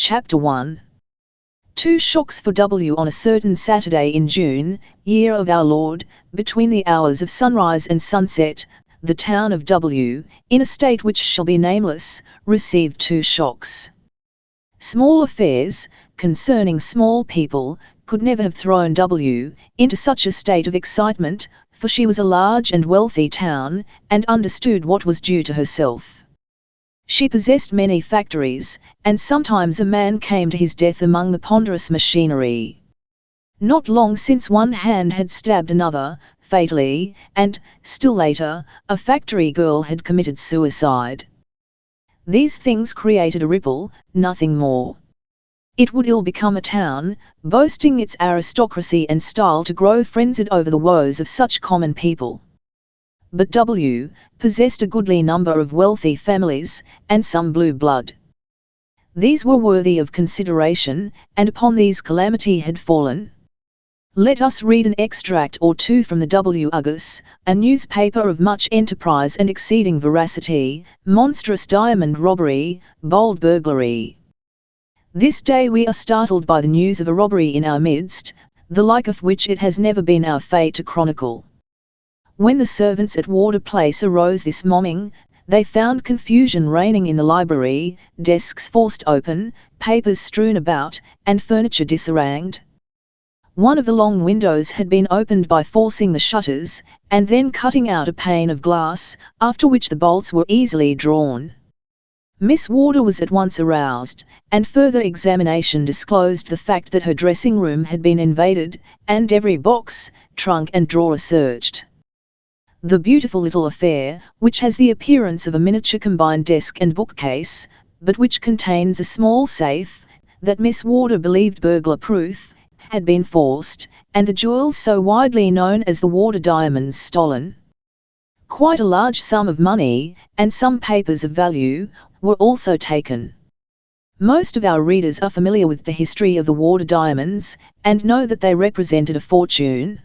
Chapter 1. 2 shocks for W. On a certain Saturday in June, year of our Lord, between the hours of sunrise and sunset, the town of W., in a state which shall be nameless, received 2 shocks. Small affairs, concerning small people, could never have thrown W. into such a state of excitement, for she was a large and wealthy town, and understood what was due to herself. She possessed many factories, and sometimes a man came to his death among the ponderous machinery. Not long since one hand had stabbed another, fatally, and, still later, a factory girl had committed suicide. These things created a ripple, nothing more. It would ill become a town, boasting its aristocracy and style, to grow frenzied over the woes of such common people. But W. possessed a goodly number of wealthy families, and some blue blood. These were worthy of consideration, and upon these calamity had fallen. Let us read an extract or two from the W. Argus, a newspaper of much enterprise and exceeding veracity, monstrous diamond robbery, bold burglary. This day we are startled by the news of a robbery in our midst, the like of which it has never been our fate to chronicle. When the servants at Warder Place arose this morning, they found confusion reigning in the library, desks forced open, papers strewn about, and furniture disarranged. One of the long windows had been opened by forcing the shutters, and then cutting out a pane of glass, after which the bolts were easily drawn. Miss Warder was at once aroused, and further examination disclosed the fact that her dressing-room had been invaded, and every box, trunk and drawer searched. The beautiful little affair, which has the appearance of a miniature combined desk and bookcase, but which contains a small safe, that Miss Warder believed burglar-proof, had been forced, and the jewels so widely known as the Warder diamonds stolen. Quite a large sum of money, and some papers of value, were also taken. Most of our readers are familiar with the history of the Warder diamonds, and know that they represented a fortune.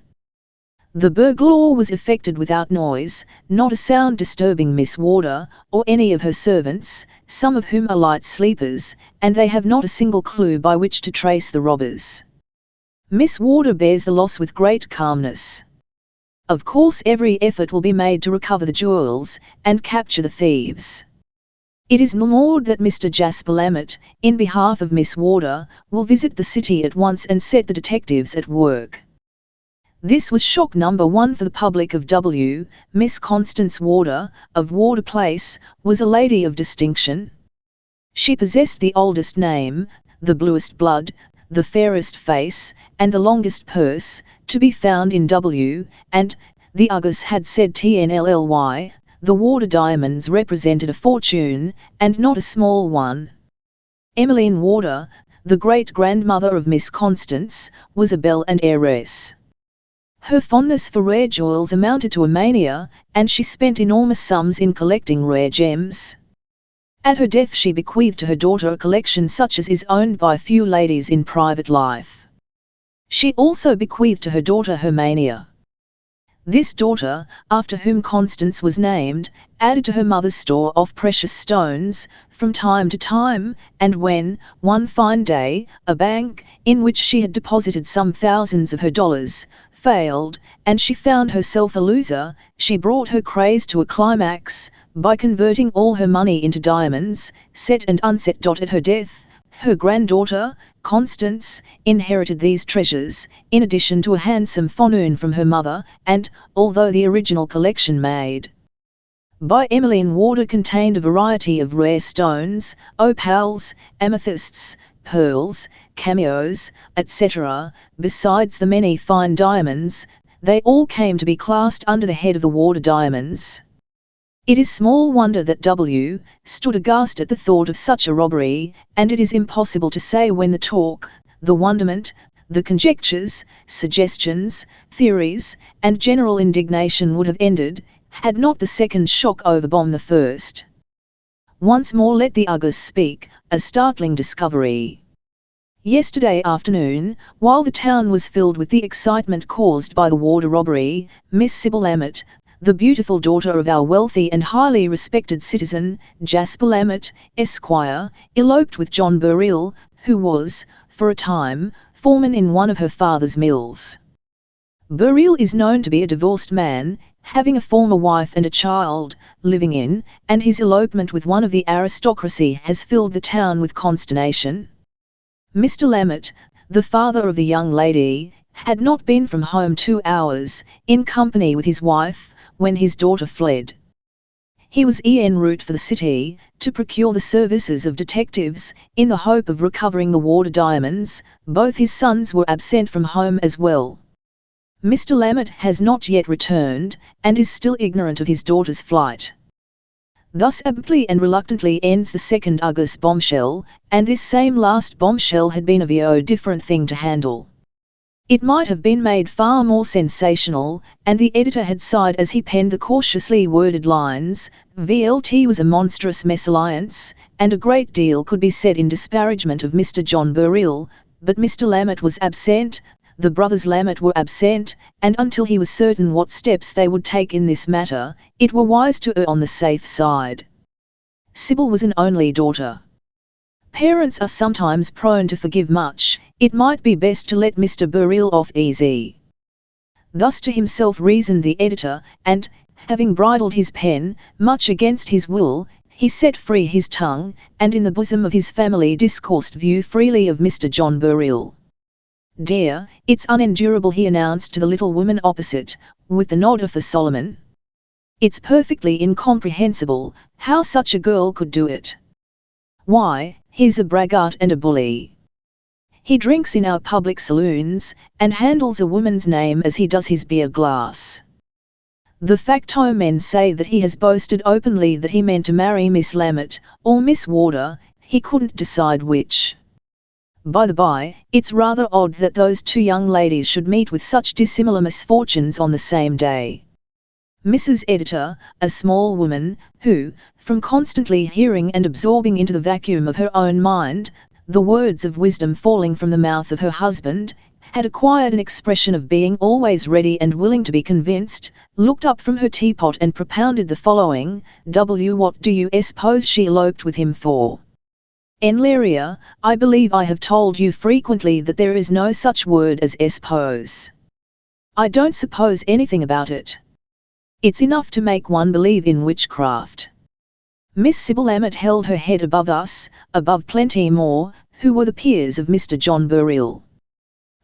The burglary was effected without noise, not a sound disturbing Miss Warder, or any of her servants, some of whom are light sleepers, and they have not a single clue by which to trace the robbers. Miss Warder bears the loss with great calmness. Of course every effort will be made to recover the jewels, and capture the thieves. It is rumored that Mr. Jasper Lammet, in behalf of Miss Warder, will visit the city at once and set the detectives at work. This was shock number 1 for the public of W. Miss Constance Warder, of Warder Place, was a lady of distinction. She possessed the oldest name, the bluest blood, the fairest face, and the longest purse, to be found in W., and, the Argus had said TNLLY, the Warder diamonds represented a fortune, and not a small one. Emmeline Warder, the great-grandmother of Miss Constance, was a belle and heiress. Her fondness for rare jewels amounted to a mania, and she spent enormous sums in collecting rare gems. At her death she bequeathed to her daughter a collection such as is owned by few ladies in private life. She also bequeathed to her daughter her mania. This daughter, after whom Constance was named, added to her mother's store of precious stones, from time to time, and when, one fine day, a bank, in which she had deposited some thousands of her dollars, failed, and she found herself a loser, she brought her craze to a climax, by converting all her money into diamonds, set and unset. At her death, her granddaughter, Constance, inherited these treasures, in addition to a handsome fortune from her mother, and, although the original collection made by Emmeline Warder contained a variety of rare stones, opals, amethysts, pearls, cameos, etc., besides the many fine diamonds, they all came to be classed under the head of the Warder diamonds. It is small wonder that W. stood aghast at the thought of such a robbery, and it is impossible to say when the talk, the wonderment, the conjectures, suggestions, theories, and general indignation would have ended, had not the second shock overbombed the first. Once more let the Argus speak, a startling discovery. Yesterday afternoon, while the town was filled with the excitement caused by the Warder robbery, Miss Sybil Lammet, the beautiful daughter of our wealthy and highly respected citizen, Jasper Lammet, Esquire, eloped with John Burrell, who was, for a time, foreman in one of her father's mills. Burrell is known to be a divorced man, having a former wife and a child living in, and his elopement with one of the aristocracy has filled the town with consternation. Mr. Lammett, the father of the young lady, had not been from home 2 hours, in company with his wife, when his daughter fled. He was en route for the city, to procure the services of detectives, in the hope of recovering the Warder diamonds. Both his sons were absent from home as well. Mr. Lammett has not yet returned, and is still ignorant of his daughter's flight. Thus abruptly and reluctantly ends the second August bombshell, and this same last bombshell had been a very different thing to handle. It might have been made far more sensational, and the editor had sighed as he penned the cautiously worded lines. VLT was a monstrous mesalliance, and a great deal could be said in disparagement of Mr. John Burrell, but Mr. Lammett was absent, the brothers Lammett were absent, and until he was certain what steps they would take in this matter, it were wise to err on the safe side. Sybil was an only daughter. Parents are sometimes prone to forgive much. It might be best to let Mr. Burrell off easy. Thus to himself reasoned the editor, and, having bridled his pen, much against his will, he set free his tongue, and in the bosom of his family discoursed view freely of Mr. John Burrell. "Dear, it's unendurable," he announced to the little woman opposite, with the nod of a Solomon. "It's perfectly incomprehensible, how such a girl could do it. Why, he's a braggart and a bully. He drinks in our public saloons, and handles a woman's name as he does his beer glass. The facto men say that he has boasted openly that he meant to marry Miss Lammett, or Miss Warder, he couldn't decide which. By the by, it's rather odd that those two young ladies should meet with such dissimilar misfortunes on the same day." Mrs. Editor, a small woman, who, from constantly hearing and absorbing into the vacuum of her own mind, the words of wisdom falling from the mouth of her husband, had acquired an expression of being always ready and willing to be convinced, looked up from her teapot and propounded the following: "What do you suppose she eloped with him for? Enleria, I believe I have told you frequently that there is no such word as suppose. I don't suppose anything about it. It's enough to make one believe in witchcraft." Miss Sybil Lammett held her head above us, above plenty more, who were the peers of Mr. John Burrell.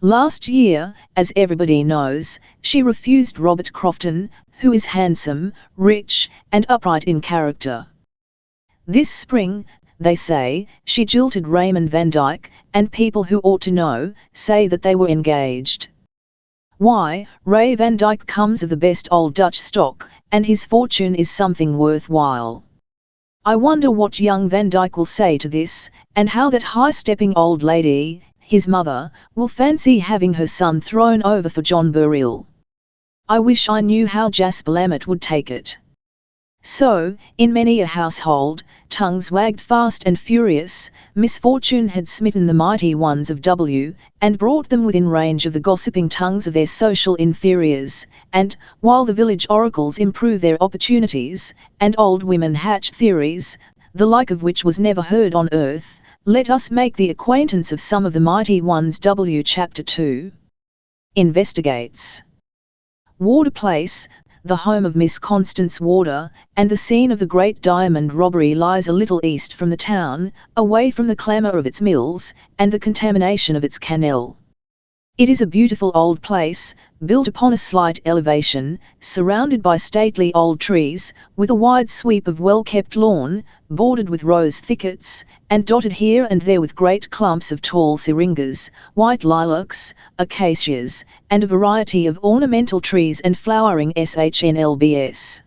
Last year, as everybody knows, she refused Robert Crofton, who is handsome, rich, and upright in character. This spring, they say, she jilted Raymond Van Dyke, and people who ought to know, say that they were engaged. Why, Ray Van Dyke comes of the best old Dutch stock, and his fortune is something worthwhile. I wonder what young Van Dyke will say to this, and how that high-stepping old lady, his mother, will fancy having her son thrown over for John Burrell. I wish I knew how Jasper Lammett would take it. So, in many a household, tongues wagged fast and furious. Misfortune had smitten the mighty ones of W, and brought them within range of the gossiping tongues of their social inferiors, and, while the village oracles improve their opportunities, and old women hatch theories, the like of which was never heard on earth, let us make the acquaintance of some of the mighty ones. Chapter 2 investigates. Warder Place, the home of Miss Constance Warder, and the scene of the great diamond robbery, lies a little east from the town, away from the clamour of its mills, and the contamination of its canal. It is a beautiful old place, built upon a slight elevation, surrounded by stately old trees, with a wide sweep of well-kept lawn, bordered with rose thickets, and dotted here and there with great clumps of tall syringas, white lilacs, acacias, and a variety of ornamental trees and flowering shnlbs.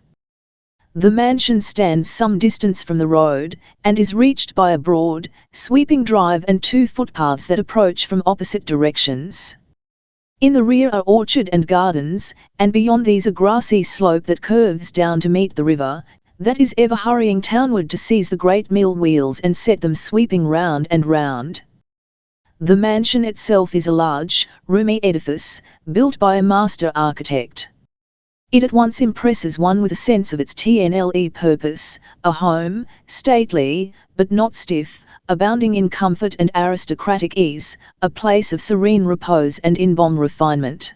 The mansion stands some distance from the road, and is reached by a broad, sweeping drive and 2 footpaths that approach from opposite directions. In the rear are orchard and gardens, and beyond these a grassy slope that curves down to meet the river, that is ever hurrying townward to seize the great mill wheels and set them sweeping round and round. The mansion itself is a large, roomy edifice, built by a master architect. It at once impresses one with a sense of its TNLE purpose, a home, stately, but not stiff, abounding in comfort and aristocratic ease, a place of serene repose and in-bomb refinement.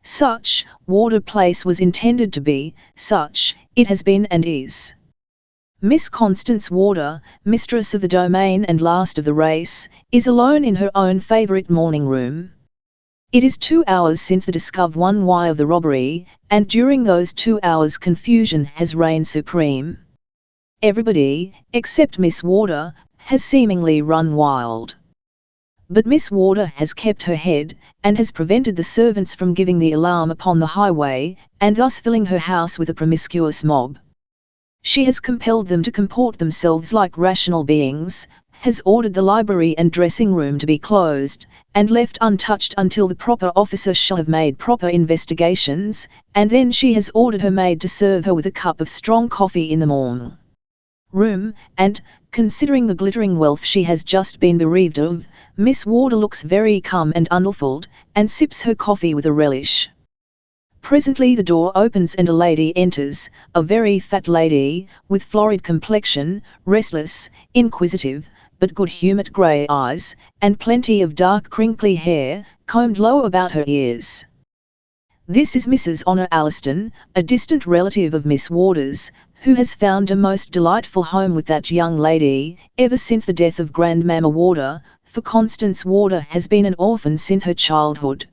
Such, Wardour Place was intended to be, such, it has been and is. Miss Constance Wardour, mistress of the domain and last of the race, is alone in her own favourite morning room. It is 2 hours since the discovery of the robbery, and during those 2 hours confusion has reigned supreme. Everybody, except Miss Wardour, has seemingly run wild. But Miss Wardour has kept her head, and has prevented the servants from giving the alarm upon the highway, and thus filling her house with a promiscuous mob. She has compelled them to comport themselves like rational beings, has ordered the library and dressing room to be closed, and left untouched until the proper officer shall have made proper investigations, and then she has ordered her maid to serve her with a cup of strong coffee in the morning room, and, considering the glittering wealth she has just been bereaved of, Miss Wardour looks very calm and unruffled, and sips her coffee with a relish. Presently the door opens and a lady enters, a very fat lady, with florid complexion, restless, inquisitive, but good-humoured grey eyes, and plenty of dark crinkly hair, combed low about her ears. This is Mrs. Honor Alliston, a distant relative of Miss Wardour's, who has found a most delightful home with that young lady, ever since the death of Grandmamma Wardour, for Constance Wardour has been an orphan since her childhood.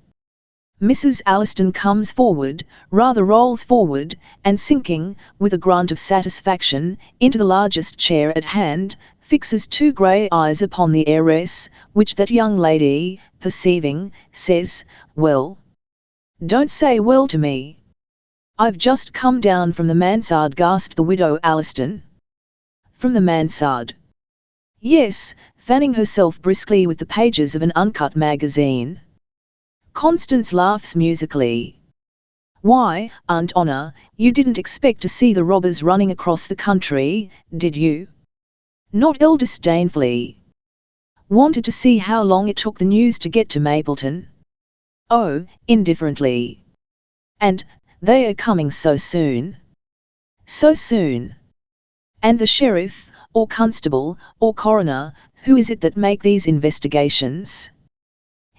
Mrs. Alliston comes forward, rather rolls forward, and sinking, with a grunt of satisfaction, into the largest chair at hand, fixes 2 grey eyes upon the heiress, which that young lady, perceiving, says, "Well, don't say well to me. I've just come down from the mansard," gasped the widow Alliston. From the mansard? Yes, fanning herself briskly with the pages of an uncut magazine. Constance laughs musically. Why, Aunt Honor, you didn't expect to see the robbers running across the country, did you? Not ill disdainfully. Wanted to see how long it took the news to get to Mapleton? Oh, indifferently. And, they are coming so soon. So soon. And the sheriff, or constable, or coroner, who is it that make these investigations?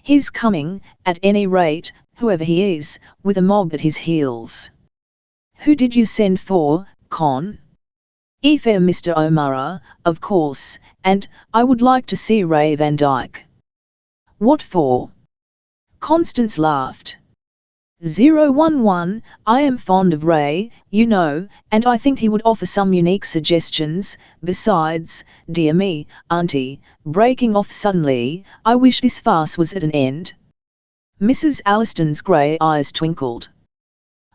He's coming, at any rate, whoever he is, with a mob at his heels. Who did you send for, Con? Fair Mr. O'Mara, of course, and I would like to see Ray Van Dyke. What for? Constance laughed. 011, I am fond of Ray, you know, and I think he would offer some unique suggestions. Besides, dear me, Auntie, breaking off suddenly, I wish this farce was at an end. Mrs. Alliston's grey eyes twinkled.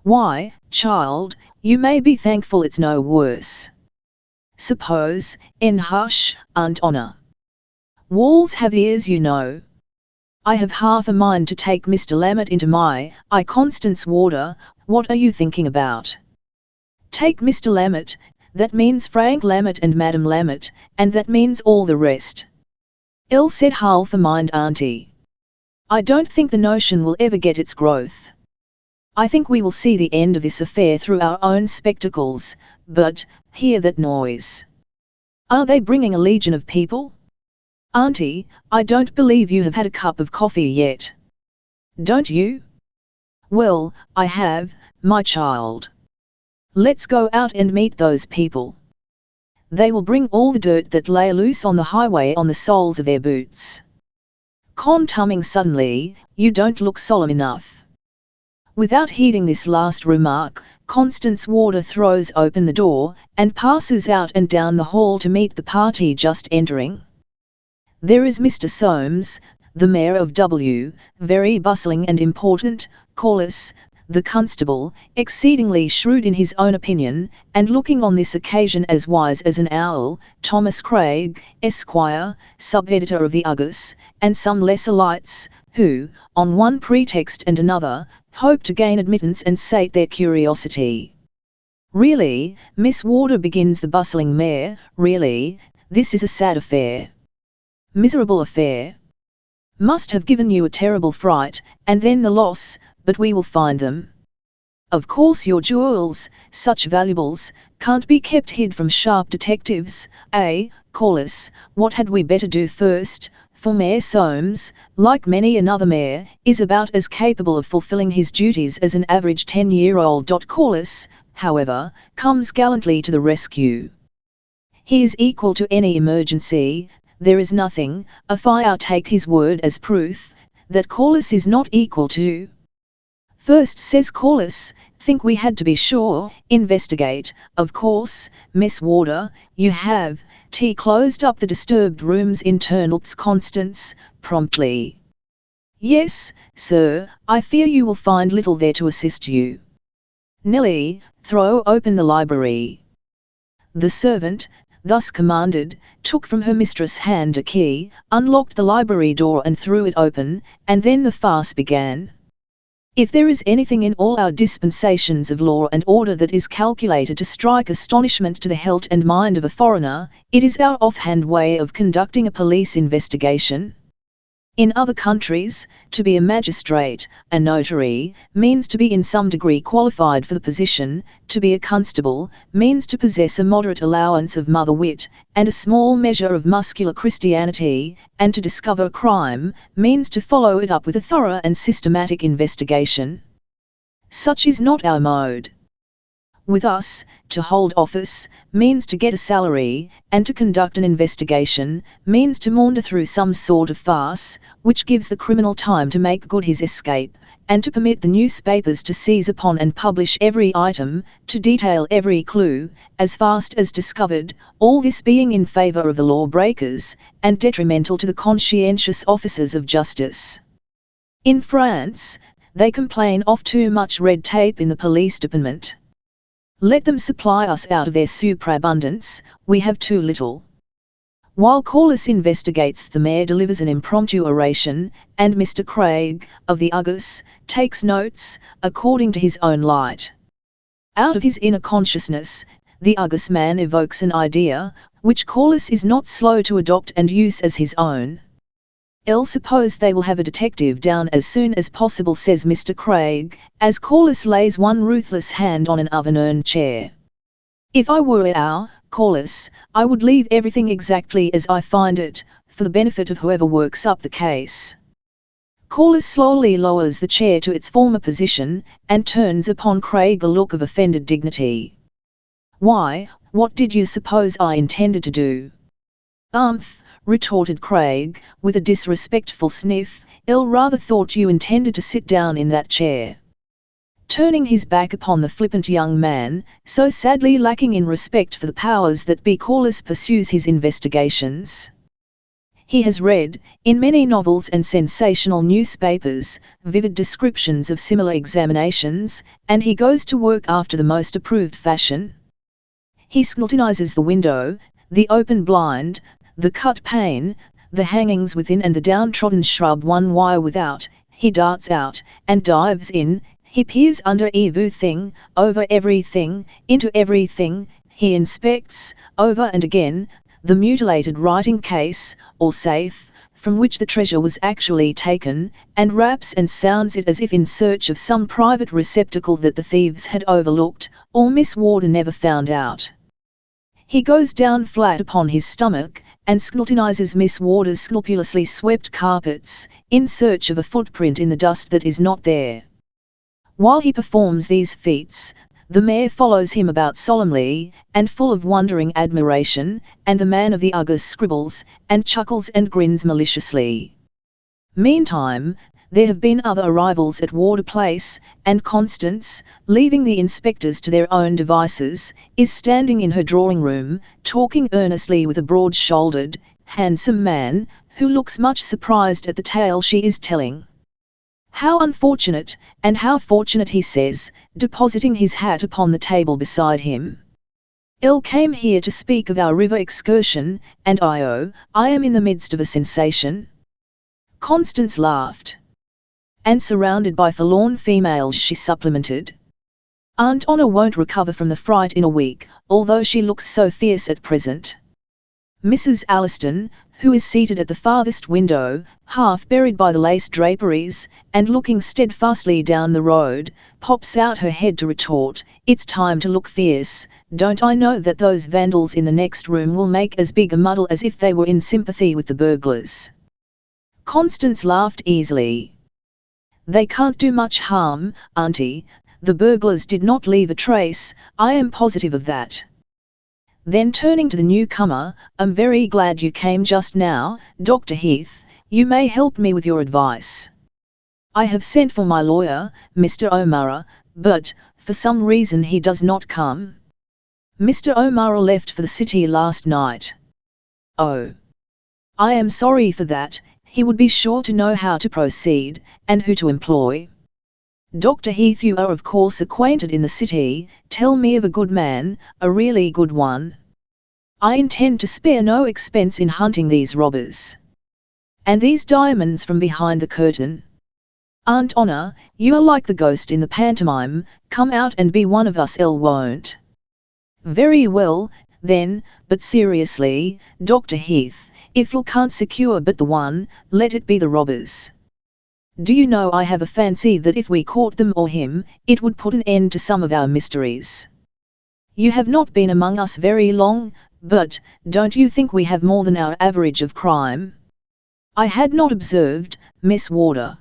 Why, child, you may be thankful it's no worse. Suppose, hush, Aunt Honor. Walls have ears, you know. I have half a mind to take Mr. Lammett into my eye. Constance Wardour, what are you thinking about? Take Mr. Lammett, that means Frank Lammett and Madam Lammett, and that means all the rest. Ill said, half a mind, Auntie. I don't think the notion will ever get its growth. I think we will see the end of this affair through our own spectacles, but, hear that noise. Are they bringing a legion of people? Auntie, I don't believe you have had a cup of coffee yet. Don't you? Well, I have, my child. Let's go out and meet those people. They will bring all the dirt that lay loose on the highway on the soles of their boots. Con tumming suddenly, you don't look solemn enough. Without heeding this last remark, Constance Wardour throws open the door, and passes out and down the hall to meet the party just entering. There is Mr. Soames, the Mayor of W, very bustling and important, Corliss, the constable, exceedingly shrewd in his own opinion, and looking on this occasion as wise as an owl, Thomas Craig, Esquire, sub-editor of the Argus, and some lesser lights, who, on one pretext and another, hope to gain admittance and sate their curiosity. Really, Miss Wardour, begins the bustling mayor, really, this is a sad affair. Miserable affair. Must have given you a terrible fright, and then the loss, but we will find them. Of course your jewels, such valuables, can't be kept hid from sharp detectives, Corliss, what had we better do first? For Mayor Soames, like many another mayor, is about as capable of fulfilling his duties as an average 10-year-old. Corliss, however, comes gallantly to the rescue. He is equal to any emergency. There is nothing, if I take his word as proof, that Corliss is not equal to. First, says Corliss, think we had to be sure, investigate, of course, Miss Warder, you have, closed up the disturbed rooms internal. Constance, promptly. Yes, sir, I fear you will find little there to assist you. Nellie, throw open the library. The servant, thus commanded, took from her mistress' hand a key, unlocked the library door and threw it open, and then the farce began. If there is anything in all our dispensations of law and order that is calculated to strike astonishment to the heart and mind of a foreigner, it is our offhand way of conducting a police investigation. In other countries, to be a magistrate, a notary, means to be in some degree qualified for the position, to be a constable, means to possess a moderate allowance of mother wit, and a small measure of muscular Christianity, and to discover a crime, means to follow it up with a thorough and systematic investigation. Such is not our mode. With us, to hold office, means to get a salary, and to conduct an investigation, means to maunder through some sort of farce, which gives the criminal time to make good his escape, and to permit the newspapers to seize upon and publish every item, to detail every clue, as fast as discovered, all this being in favour of the lawbreakers, and detrimental to the conscientious officers of justice. In France, they complain of too much red tape in the police department. Let them supply us out of their superabundance, we have too little. While Corliss investigates, the mayor delivers an impromptu oration, and Mr. Craig, of the Argus, takes notes, according to his own light. Out of his inner consciousness, the Argus man evokes an idea, which Corliss is not slow to adopt and use as his own. "I'll suppose they will have a detective down as soon as possible," says Mr. Craig, as Corliss lays one ruthless hand on an oven-urn chair. "If I were our Corliss, I would leave everything exactly as I find it, for the benefit of whoever works up the case." Corliss slowly lowers the chair to its former position, and turns upon Craig a look of offended dignity. "Why, what did you suppose I intended to do?" Retorted Craig, with a disrespectful sniff, "I'll rather thought you intended to sit down in that chair." Turning his back upon the flippant young man, so sadly lacking in respect for the powers that be, Corliss pursues his investigations. He has read, in many novels and sensational newspapers, vivid descriptions of similar examinations, and he goes to work after the most approved fashion. He scrutinizes the window, the open blind, the cut pane, the hangings within and the downtrodden shrub one wire without. He darts out, and dives in, he peers under everything, over everything, into everything, he inspects, over and again, the mutilated writing case, or safe, from which the treasure was actually taken, and raps and sounds it as if in search of some private receptacle that the thieves had overlooked, or Miss Warder never found out. He goes down flat upon his stomach, and scrutinizes Miss Warder's scrupulously swept carpets, in search of a footprint in the dust that is not there. While he performs these feats, the mayor follows him about solemnly, and full of wondering admiration, and the man of the Argus scribbles, and chuckles and grins maliciously. Meantime, there have been other arrivals at Warder Place, and Constance, leaving the inspectors to their own devices, is standing in her drawing-room, talking earnestly with a broad-shouldered, handsome man, who looks much surprised at the tale she is telling. "How unfortunate, and how fortunate," he says, depositing his hat upon the table beside him. "I came here to speak of our river excursion, and I am in the midst of a sensation." Constance laughed. "And surrounded by forlorn females," she supplemented. "Aunt Honor won't recover from the fright in a week, although she looks so fierce at present." Mrs. Alliston, who is seated at the farthest window, half buried by the lace draperies, and looking steadfastly down the road, pops out her head to retort, "It's time to look fierce. Don't I know that those vandals in the next room will make as big a muddle as if they were in sympathy with the burglars?" Constance laughed easily. "They can't do much harm, auntie. The burglars did not leave a trace, I am positive of that." Then turning to the newcomer, "I'm very glad you came just now, Dr. Heath. You may help me with your advice. I have sent for my lawyer, Mr. O'Mara, but, for some reason he does not come. Mr. O'Mara left for the city last night." "Oh. I am sorry for that. He would be sure to know how to proceed, and who to employ. Dr. Heath, you are of course acquainted in the city. Tell me of a good man, a really good one. I intend to spare no expense in hunting these robbers. And these diamonds from behind the curtain. Aunt Honor, you are like the ghost in the pantomime, come out and be one of us, won't?" "Very well, then, but seriously, Dr. Heath, if you can't secure but the one, let it be the robbers. Do you know, I have a fancy that if we caught them or him, it would put an end to some of our mysteries. You have not been among us very long, but, don't you think we have more than our average of crime?" "I had not observed, Miss Warder.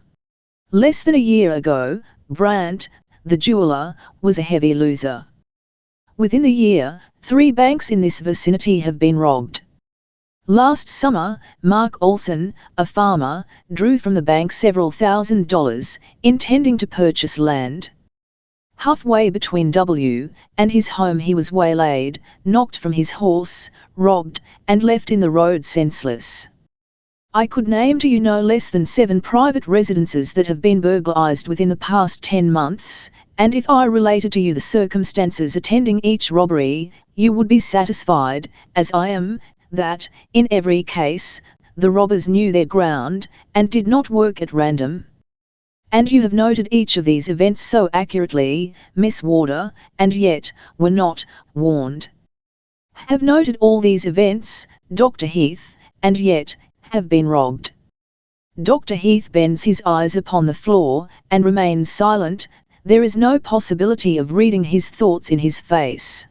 Less than a year ago, Brandt, the jeweller, was a heavy loser. Within the year, 3 banks in this vicinity have been robbed. Last summer, Mark Olson, a farmer, drew from the bank several $1,000s, intending to purchase land. Halfway between W and his home he was waylaid, knocked from his horse, robbed, and left in the road senseless. I could name to you no less than 7 private residences that have been burglarized within the past 10 months, and if I related to you the circumstances attending each robbery, you would be satisfied, as I am, that, in every case, the robbers knew their ground, and did not work at random. And you have noted each of these events so accurately, Miss Warder, and yet, were not warned. Have noted all these events, Dr. Heath, and yet, have been robbed." Dr. Heath bends his eyes upon the floor, and remains silent. There is no possibility of reading his thoughts in his face.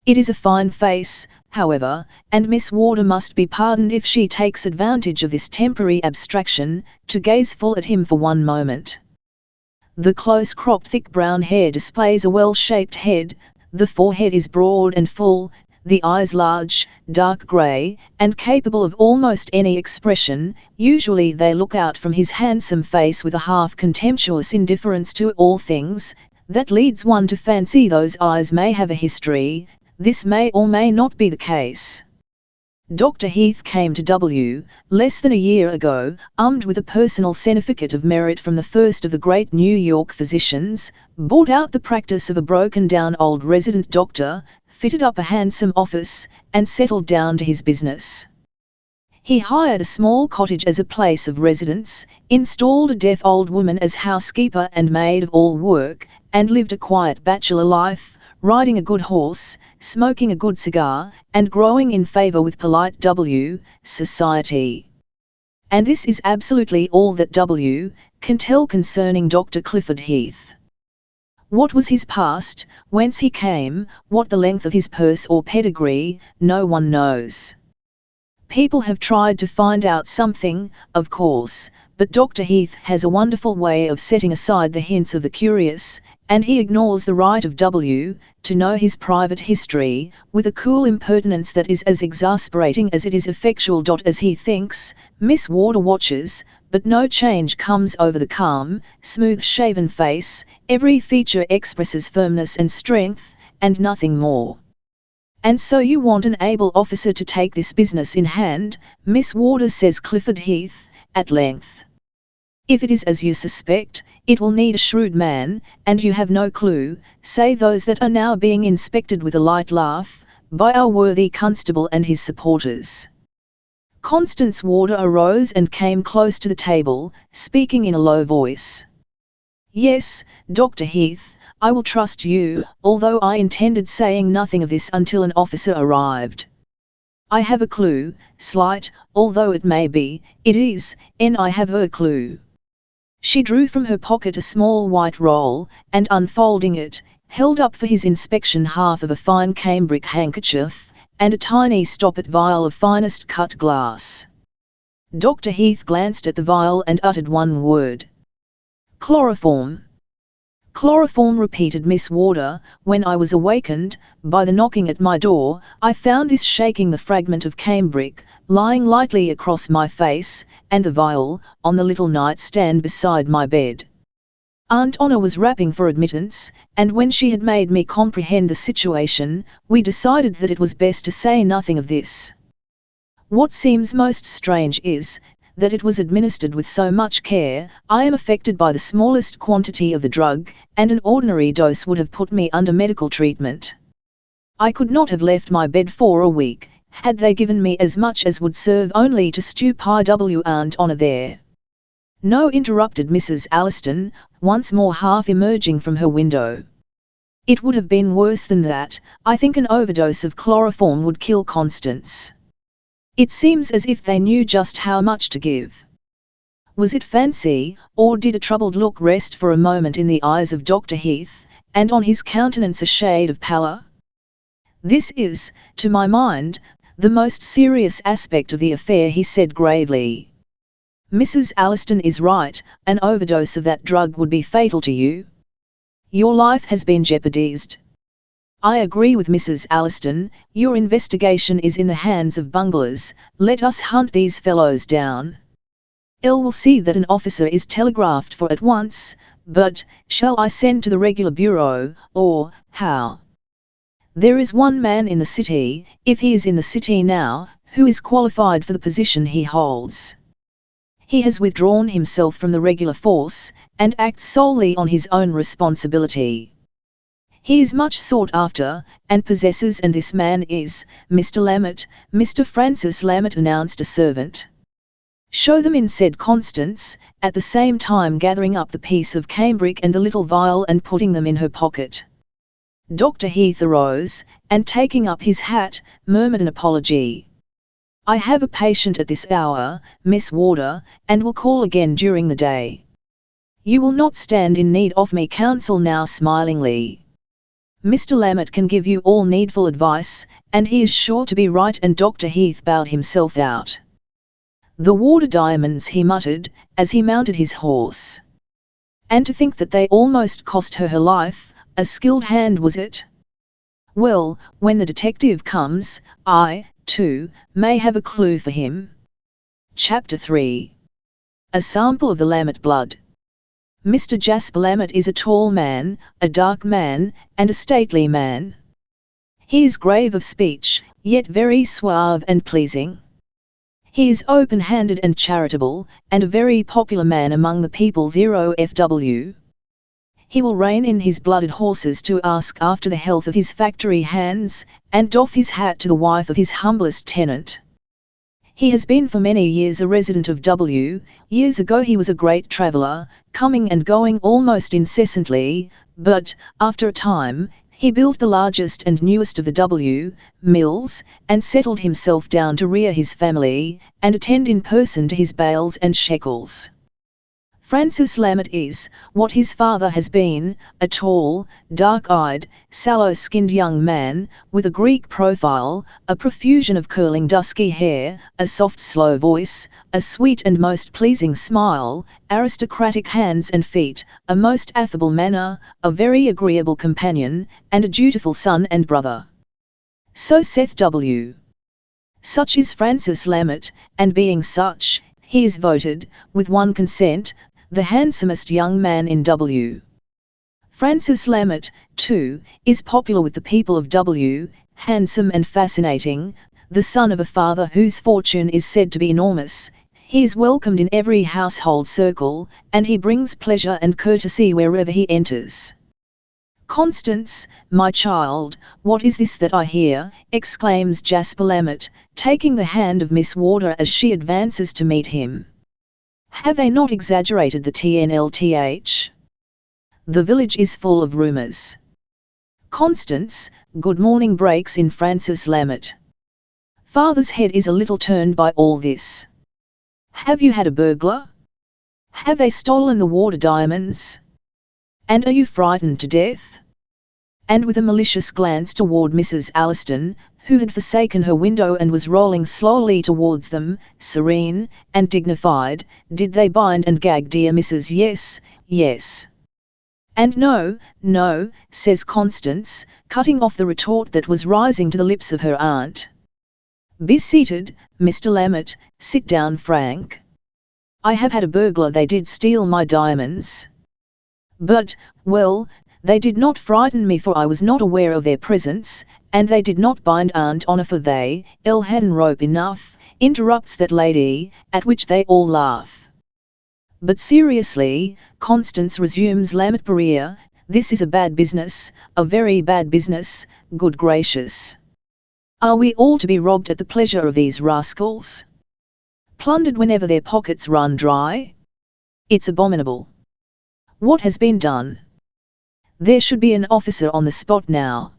It is a fine face, however, and Miss Warder must be pardoned if she takes advantage of this temporary abstraction, to gaze full at him for one moment. The close-cropped thick brown hair displays a well-shaped head, the forehead is broad and full, the eyes large, dark grey, and capable of almost any expression. Usually they look out from his handsome face with a half-contemptuous indifference to all things, that leads one to fancy those eyes may have a history. This may or may not be the case. Dr. Heath came to W less than a year ago, armed with a personal certificate of merit from the first of the great New York physicians, bought out the practice of a broken-down old resident doctor, fitted up a handsome office, and settled down to his business. He hired a small cottage as a place of residence, installed a deaf old woman as housekeeper and maid of all work, and lived a quiet bachelor life, riding a good horse, smoking a good cigar, and growing in favor with polite W society. And this is absolutely all that W can tell concerning Dr. Clifford Heath. What was his past, whence he came, what the length of his purse or pedigree, no one knows. People have tried to find out something, of course, but Dr. Heath has a wonderful way of setting aside the hints of the curious, and he ignores the right of W to know his private history, with a cool impertinence that is as exasperating as it is effectual. As he thinks, Miss Warder watches, but no change comes over the calm, smooth-shaven face. Every feature expresses firmness and strength, and nothing more. "And so you want an able officer to take this business in hand, Miss Warder," says Clifford Heath, at length. "If it is as you suspect, it will need a shrewd man, and you have no clue, save those that are now being inspected with a light laugh, by our worthy constable and his supporters." Constance Warder arose and came close to the table, speaking in a low voice. "Yes, Dr. Heath, I will trust you, although I intended saying nothing of this until an officer arrived. I have a clue, slight, although it may be, it is, I have a clue. She drew from her pocket a small white roll, and unfolding it, held up for his inspection half of a fine cambric handkerchief, and a tiny stoppered vial of finest cut glass. Dr. Heath glanced at the vial and uttered one word. Chloroform. Chloroform, repeated Miss Warder. When I was awakened, by the knocking at my door, I found this shaking the fragment of cambric, lying lightly across my face, and the vial, on the little nightstand beside my bed. Aunt Honor was rapping for admittance, and when she had made me comprehend the situation, we decided that it was best to say nothing of this. What seems most strange is, that it was administered with so much care. I am affected by the smallest quantity of the drug, and an ordinary dose would have put me under medical treatment. I could not have left my bed for a week, had they given me as much as would serve only to stupefy Aunt Honor there. No, interrupted Mrs. Alliston, once more half emerging from her window. It would have been worse than that. I think an overdose of chloroform would kill Constance. It seems as if they knew just how much to give. Was it fancy, or did a troubled look rest for a moment in the eyes of Dr. Heath, and on his countenance a shade of pallor? This is, to my mind, the most serious aspect of the affair, he said gravely. Mrs. Alliston is right, an overdose of that drug would be fatal to you. Your life has been jeopardized. I agree with Mrs. Alliston, your investigation is in the hands of bunglers. Let us hunt these fellows down. Elle will see that an officer is telegraphed for at once, but, shall I send to the regular bureau, or, how? There is one man in the city, if he is in the city now, who is qualified for the position he holds. He has withdrawn himself from the regular force, and acts solely on his own responsibility. He is much sought after, and possesses, and this man is, Mr. Lammett, Mr. Francis Lammett, announced a servant. Show them in, said Constance, at the same time gathering up the piece of cambric and the little vial and putting them in her pocket. Dr. Heath arose, and taking up his hat, murmured an apology. I have a patient at this hour, Miss Warder, and will call again during the day. You will not stand in need of me, counsel now smilingly. Mr. Lammett can give you all needful advice, and he is sure to be right, and Dr. Heath bowed himself out. The Warder diamonds, he muttered, as he mounted his horse. And to think that they almost cost her her life, a skilled hand was it? Well, when the detective comes, I, too, may have a clue for him. Chapter 3. A sample of the Lammett blood. Mr. Jasper Lammett is a tall man, a dark man, and a stately man. He is grave of speech, yet very suave and pleasing. He is open-handed and charitable, and a very popular man among the people. 0fw. He will rein in his blooded horses to ask after the health of his factory hands, and doff his hat to the wife of his humblest tenant. He has been for many years a resident of W. Years ago he was a great traveller, coming and going almost incessantly, but, after a time, he built the largest and newest of the W. mills, and settled himself down to rear his family, and attend in person to his bales and shekels. Francis Lammett is, what his father has been, a tall, dark-eyed, sallow-skinned young man, with a Greek profile, a profusion of curling dusky hair, a soft slow voice, a sweet and most pleasing smile, aristocratic hands and feet, a most affable manner, a very agreeable companion, and a dutiful son and brother. So saith W. Such is Francis Lammett, and being such, he is voted, with one consent, the handsomest young man in W. Francis Lammett, too, is popular with the people of W, handsome and fascinating, the son of a father whose fortune is said to be enormous. He is welcomed in every household circle, and he brings pleasure and courtesy wherever he enters. Constance, my child, what is this that I hear? Exclaims Jasper Lammett, taking the hand of Miss Warder as she advances to meet him. Have they not exaggerated the TNLTH? The village is full of rumours. Constance, good morning, breaks in Francis Lammett. Father's head is a little turned by all this. Have you had a burglar? Have they stolen the water diamonds? And are you frightened to death? And with a malicious glance toward Mrs. Alliston, who had forsaken her window and was rolling slowly towards them, serene and dignified, did they bind and gag dear Mrs. Yes, yes. And no, no, says Constance, cutting off the retort that was rising to the lips of her aunt. Be seated, Mr. Lammett, sit down, Frank. I have had a burglar, they did steal my diamonds. But, well, they did not frighten me, for I was not aware of their presence, and they did not bind Aunt Honor, for they hadn't rope enough, interrupts that lady, at which they all laugh. But seriously, Constance, resumes Lammett Pereira, this is a bad business, a very bad business, good gracious. Are we all to be robbed at the pleasure of these rascals? Plundered whenever their pockets run dry? It's abominable. What has been done? There should be an officer on the spot now.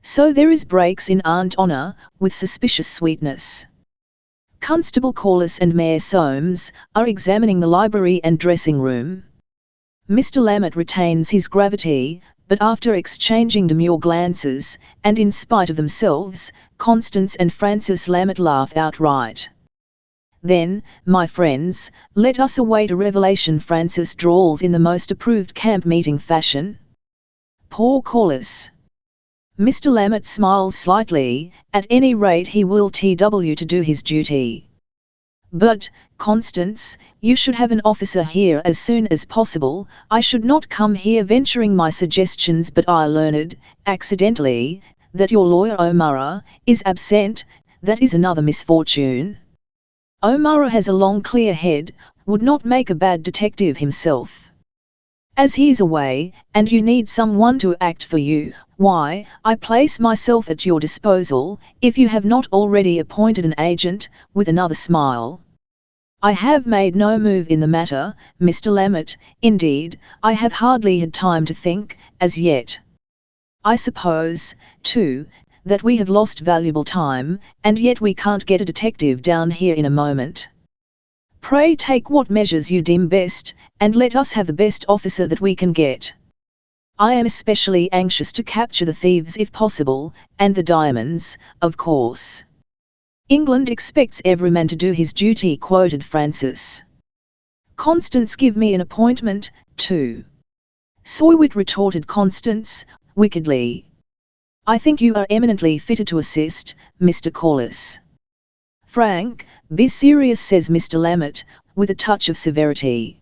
So there is, breaks in Aunt Honor, with suspicious sweetness. Constable Corliss and Mayor Soames are examining the library and dressing room. Mr. Lammett retains his gravity, but after exchanging demure glances, and in spite of themselves, Constance and Francis Lammett laugh outright. Then, my friends, let us await a revelation, Francis drawls in the most approved camp meeting fashion. Poor Corliss. Mr. Lammett smiles slightly, at any rate he will TW to do his duty. But, Constance, you should have an officer here as soon as possible. I should not come here venturing my suggestions, but I learned, accidentally, that your lawyer O'Mara is absent. That is another misfortune. O'Mara has a long clear head, would not make a bad detective himself. As he is away, and you need someone to act for you, why, I place myself at your disposal, if you have not already appointed an agent, with another smile. I have made no move in the matter, Mr. Lammett, indeed, I have hardly had time to think, as yet. I suppose, too, that we have lost valuable time, and yet we can't get a detective down here in a moment. Pray take what measures you deem best, and let us have the best officer that we can get. I am especially anxious to capture the thieves if possible, and the diamonds, of course. England expects every man to do his duty, quoted Francis. Constance, give me an appointment, too. Soywit, retorted Constance, wickedly. I think you are eminently fitted to assist, Mr. Corliss. Frank, be serious, says Mr. Lammett, with a touch of severity.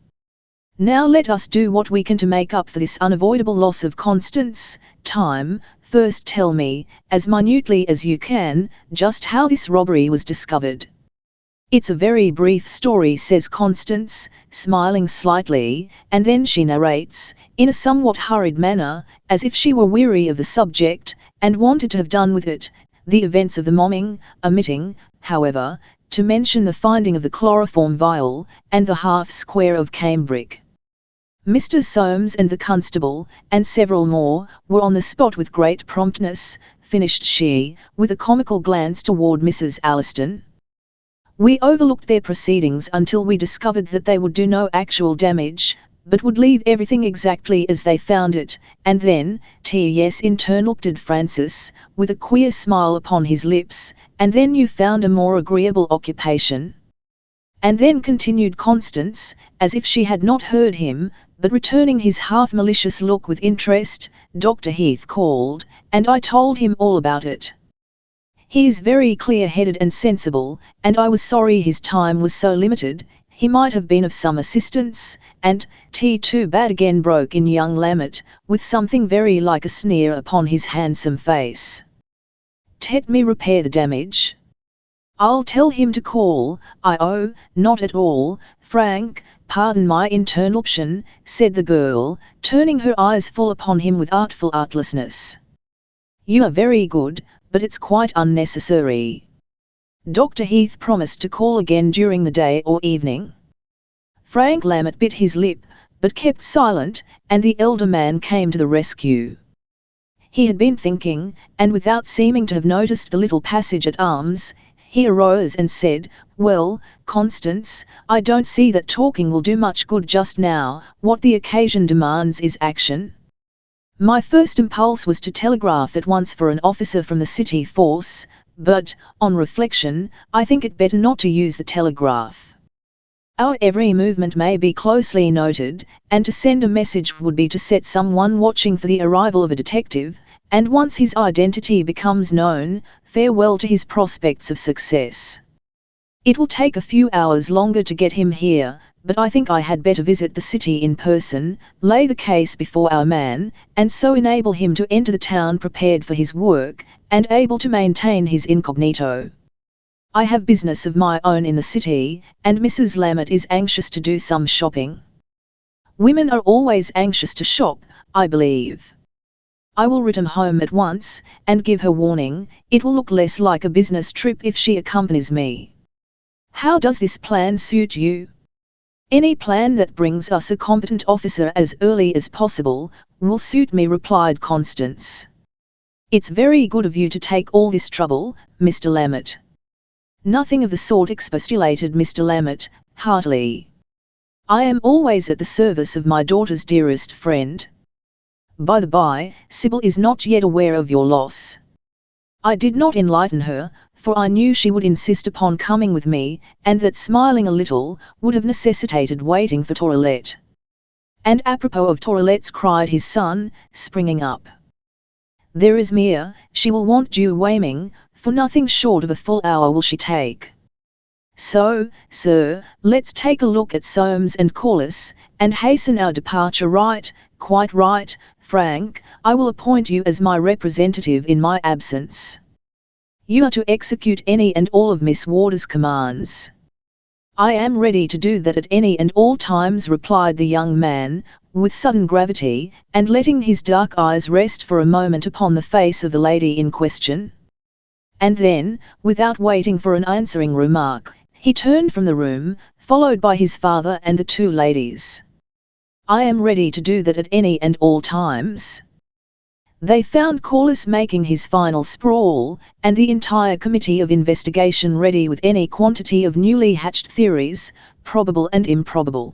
Now let us do what we can to make up for this unavoidable loss of Constance time. First tell me, as minutely as you can, just how this robbery was discovered. It's a very brief story, says Constance, smiling slightly, and then she narrates, in a somewhat hurried manner, as if she were weary of the subject, and wanted to have done with it, the events of the morning, omitting, however, to mention the finding of the chloroform vial, and the half-square of cambric. Mr. Soames and the constable, and several more, were on the spot with great promptness, finished she, with a comical glance toward Mrs. Alliston. We overlooked their proceedings until we discovered that they would do no actual damage, but would leave everything exactly as they found it, and then, yes, interrupted Francis, with a queer smile upon his lips, and then you found a more agreeable occupation. And then, continued Constance, as if she had not heard him, but returning his half-malicious look with interest, Dr. Heath called, and I told him all about it. He is very clear-headed and sensible, and I was sorry his time was so limited. He might have been of some assistance, and, too bad, again broke in young Lammett, with something very like a sneer upon his handsome face. Let me repair the damage. I'll tell him to call. Oh, not at all, Frank, pardon my interruption, said the girl, turning her eyes full upon him with artful artlessness. You are very good, but it's quite unnecessary. Dr. Heath promised to call again during the day or evening. Frank Lammett bit his lip, but kept silent, and the elder man came to the rescue. He had been thinking, and without seeming to have noticed the little passage at arms, He arose and said, "Well, Constance, I don't see that talking will do much good just now. What the occasion demands is action." My first impulse was to telegraph at once for an officer from the city force, but, on reflection, I think it better not to use the telegraph. Our every movement may be closely noted, and to send a message would be to set someone watching for the arrival of a detective, and once his identity becomes known, farewell to his prospects of success. It will take a few hours longer to get him here, but I think I had better visit the city in person, lay the case before our man, and so enable him to enter the town prepared for his work, and able to maintain his incognito. I have business of my own in the city, and Mrs. Lammett is anxious to do some shopping. Women are always anxious to shop, I believe. I will return home at once, and give her warning. It will look less like a business trip if she accompanies me. How does this plan suit you? Any plan that brings us a competent officer as early as possible will suit me, replied Constance. It's very good of you to take all this trouble, Mr. Lammett. Nothing of the sort, expostulated Mr. Lammett, heartily. I am always at the service of my daughter's dearest friend. By the by, Sybil is not yet aware of your loss. I did not enlighten her, for I knew she would insist upon coming with me, and that smiling a little would have necessitated waiting for Tourellette. And apropos of Tourellettes, cried his son, springing up. There is Mia, she will want due weightering, for nothing short of a full hour will she take. So, sir, let's take a look at Soames and Corliss, and hasten our departure. Right, quite right, Frank, I will appoint you as my representative in my absence. You are to execute any and all of Miss Warder's commands. I am ready to do that at any and all times, replied the young man, with sudden gravity, and letting his dark eyes rest for a moment upon the face of the lady in question. And then, without waiting for an answering remark, he turned from the room, followed by his father and the two ladies. I am ready to do that at any and all times. They found Corliss making his final sprawl, and the entire committee of investigation ready with any quantity of newly hatched theories, probable and improbable.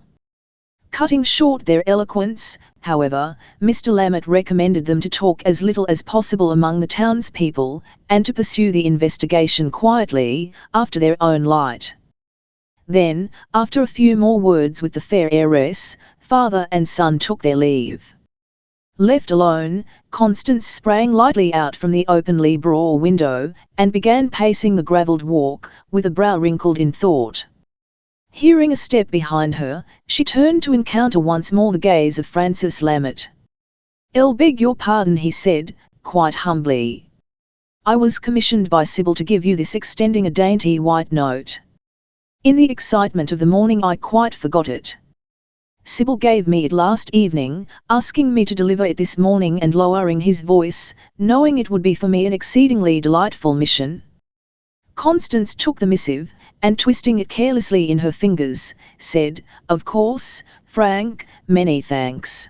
Cutting short their eloquence, however, Mr. Lammett recommended them to talk as little as possible among the townspeople, and to pursue the investigation quietly, after their own light. Then, after a few more words with the fair heiress, father and son took their leave. Left alone, Constance sprang lightly out from the open lee braw window, and began pacing the gravelled walk, with a brow wrinkled in thought. Hearing a step behind her, she turned to encounter once more the gaze of Francis Lammett. "I'll beg your pardon," he said, quite humbly. "I was commissioned by Sybil to give you this," extending a dainty white note. "In the excitement of the morning I quite forgot it. Sybil gave me it last evening, asking me to deliver it this morning," and lowering his voice, "knowing it would be for me an exceedingly delightful mission." Constance took the missive, and twisting it carelessly in her fingers, said, "Of course, Frank, many thanks.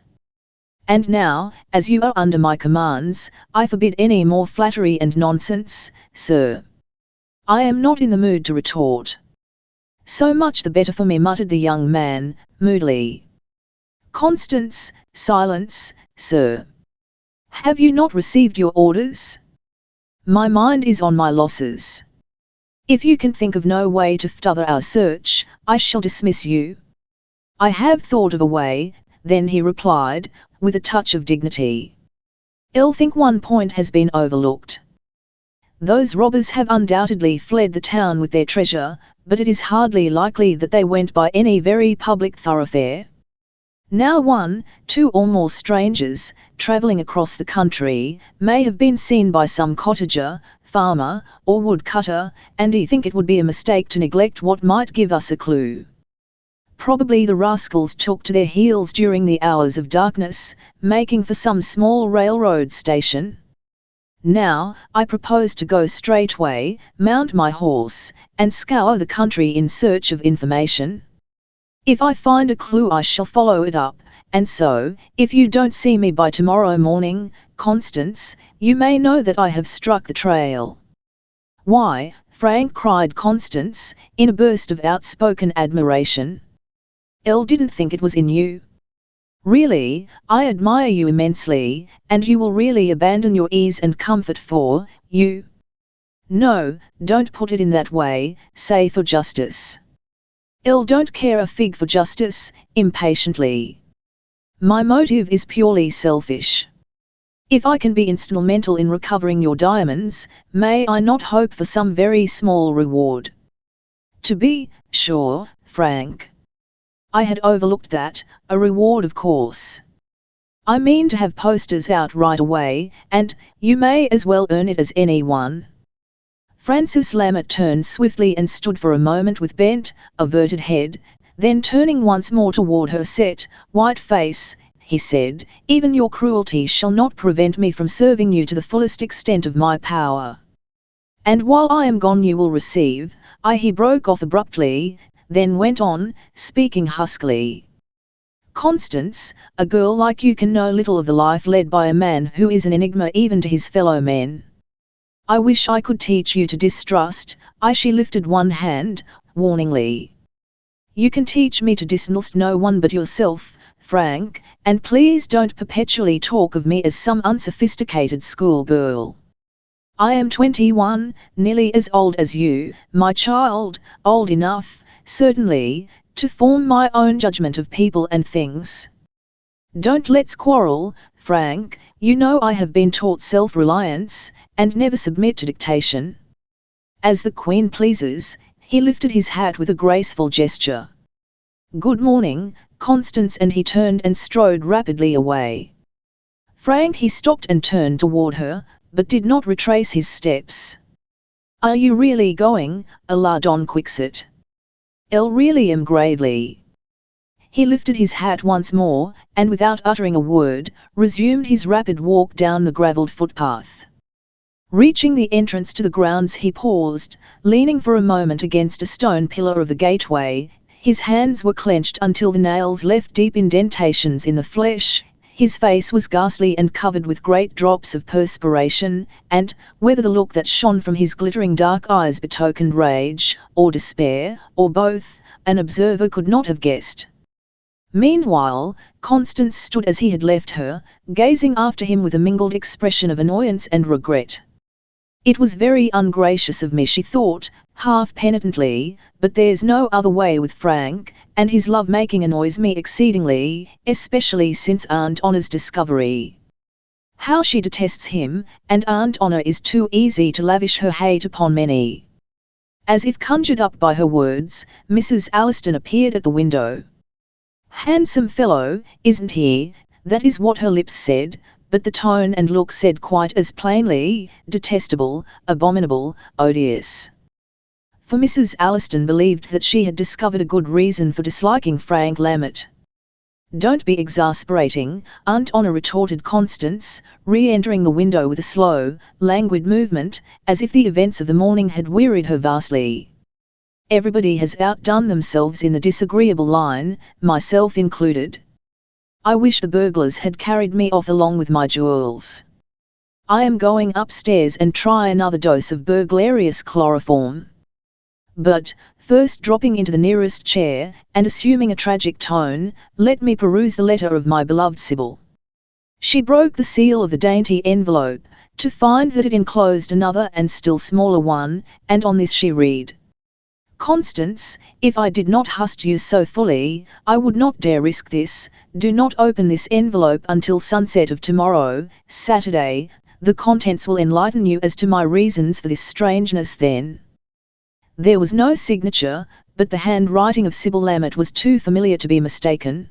And now, as you are under my commands, I forbid any more flattery and nonsense, sir." "I am not in the mood to retort." "So much the better for me," muttered the young man, moodily. "Constance, silence, sir. Have you not received your orders? My mind is on my losses. If you can think of no way to further our search, I shall dismiss you." "I have thought of a way," then he replied, with a touch of dignity. "I'll think one point has been overlooked. Those robbers have undoubtedly fled the town with their treasure, but it is hardly likely that they went by any very public thoroughfare. Now 1, 2 or more strangers, travelling across the country, may have been seen by some cottager, farmer, or woodcutter, and I think it would be a mistake to neglect what might give us a clue. Probably the rascals took to their heels during the hours of darkness, making for some small railroad station. Now, I propose to go straightway, mount my horse, and scour the country in search of information. If I find a clue I shall follow it up, and so, if you don't see me by tomorrow morning, Constance, you may know that I have struck the trail." "Why, Frank," cried Constance, in a burst of outspoken admiration. "Elle didn't think it was in you. Really, I admire you immensely, and you will really abandon your ease and comfort for you?" "No, don't put it in that way, say for justice." "Elle don't care a fig for justice," impatiently. "My motive is purely selfish. If I can be instrumental in recovering your diamonds, may I not hope for some very small reward?" "To be sure, Frank. I had overlooked that, a reward of course. I mean to have posters out right away, and you may as well earn it as anyone." Francis Lammert turned swiftly and stood for a moment with bent, averted head, then turning once more toward her set, white face, he said, "Even your cruelty shall not prevent me from serving you to the fullest extent of my power. And while I am gone you will receive—" He broke off abruptly, then went on, speaking huskily. "Constance, a girl like you can know little of the life led by a man who is an enigma even to his fellow men. I wish I could teach you to distrust." She lifted one hand, warningly. "You can teach me to distrust no one but yourself, Frank, and please don't perpetually talk of me as some unsophisticated schoolgirl. I am 21, nearly as old as you, my child, old enough, certainly, to form my own judgment of people and things. Don't let's quarrel, Frank, you know I have been taught self-reliance, and never submit to dictation." "As the Queen pleases." He lifted his hat with a graceful gesture. "Good morning, Constance," and he turned and strode rapidly away. "Frank," he stopped and turned toward her, but did not retrace his steps. "Are you really going, la Don Quixote?" "Elle really am," gravely. He lifted his hat once more, and without uttering a word, resumed his rapid walk down the gravelled footpath. Reaching the entrance to the grounds he paused, leaning for a moment against a stone pillar of the gateway. His hands were clenched until the nails left deep indentations in the flesh, his face was ghastly and covered with great drops of perspiration, and, whether the look that shone from his glittering dark eyes betokened rage, or despair, or both, an observer could not have guessed. Meanwhile, Constance stood as he had left her, gazing after him with a mingled expression of annoyance and regret. "It was very ungracious of me," she thought, half penitently, "but there's no other way with Frank, and his love-making annoys me exceedingly, especially since Aunt Honna's discovery. How she detests him, and Aunt Honna is too easy to lavish her hate upon many." As if conjured up by her words, Mrs. Alliston appeared at the window. "Handsome fellow, isn't he?" That is what her lips said, but the tone and look said quite as plainly, "detestable, abominable, odious." For Mrs. Alliston believed that she had discovered a good reason for disliking Frank Lammert. "Don't be exasperating, Aunt Honna," retorted Constance, re-entering the window with a slow, languid movement, as if the events of the morning had wearied her vastly. "Everybody has outdone themselves in the disagreeable line, myself included. I wish the burglars had carried me off along with my jewels. I am going upstairs and try another dose of burglarious chloroform. But, first," dropping into the nearest chair, and assuming a tragic tone, "let me peruse the letter of my beloved Sybil." She broke the seal of the dainty envelope, to find that it enclosed another and still smaller one, and on this she read: "Constance, if I did not trust you so fully, I would not dare risk this. Do not open this envelope until sunset of tomorrow, Saturday. The contents will enlighten you as to my reasons for this strangeness then." There was no signature, but the handwriting of Sybil Lammert was too familiar to be mistaken.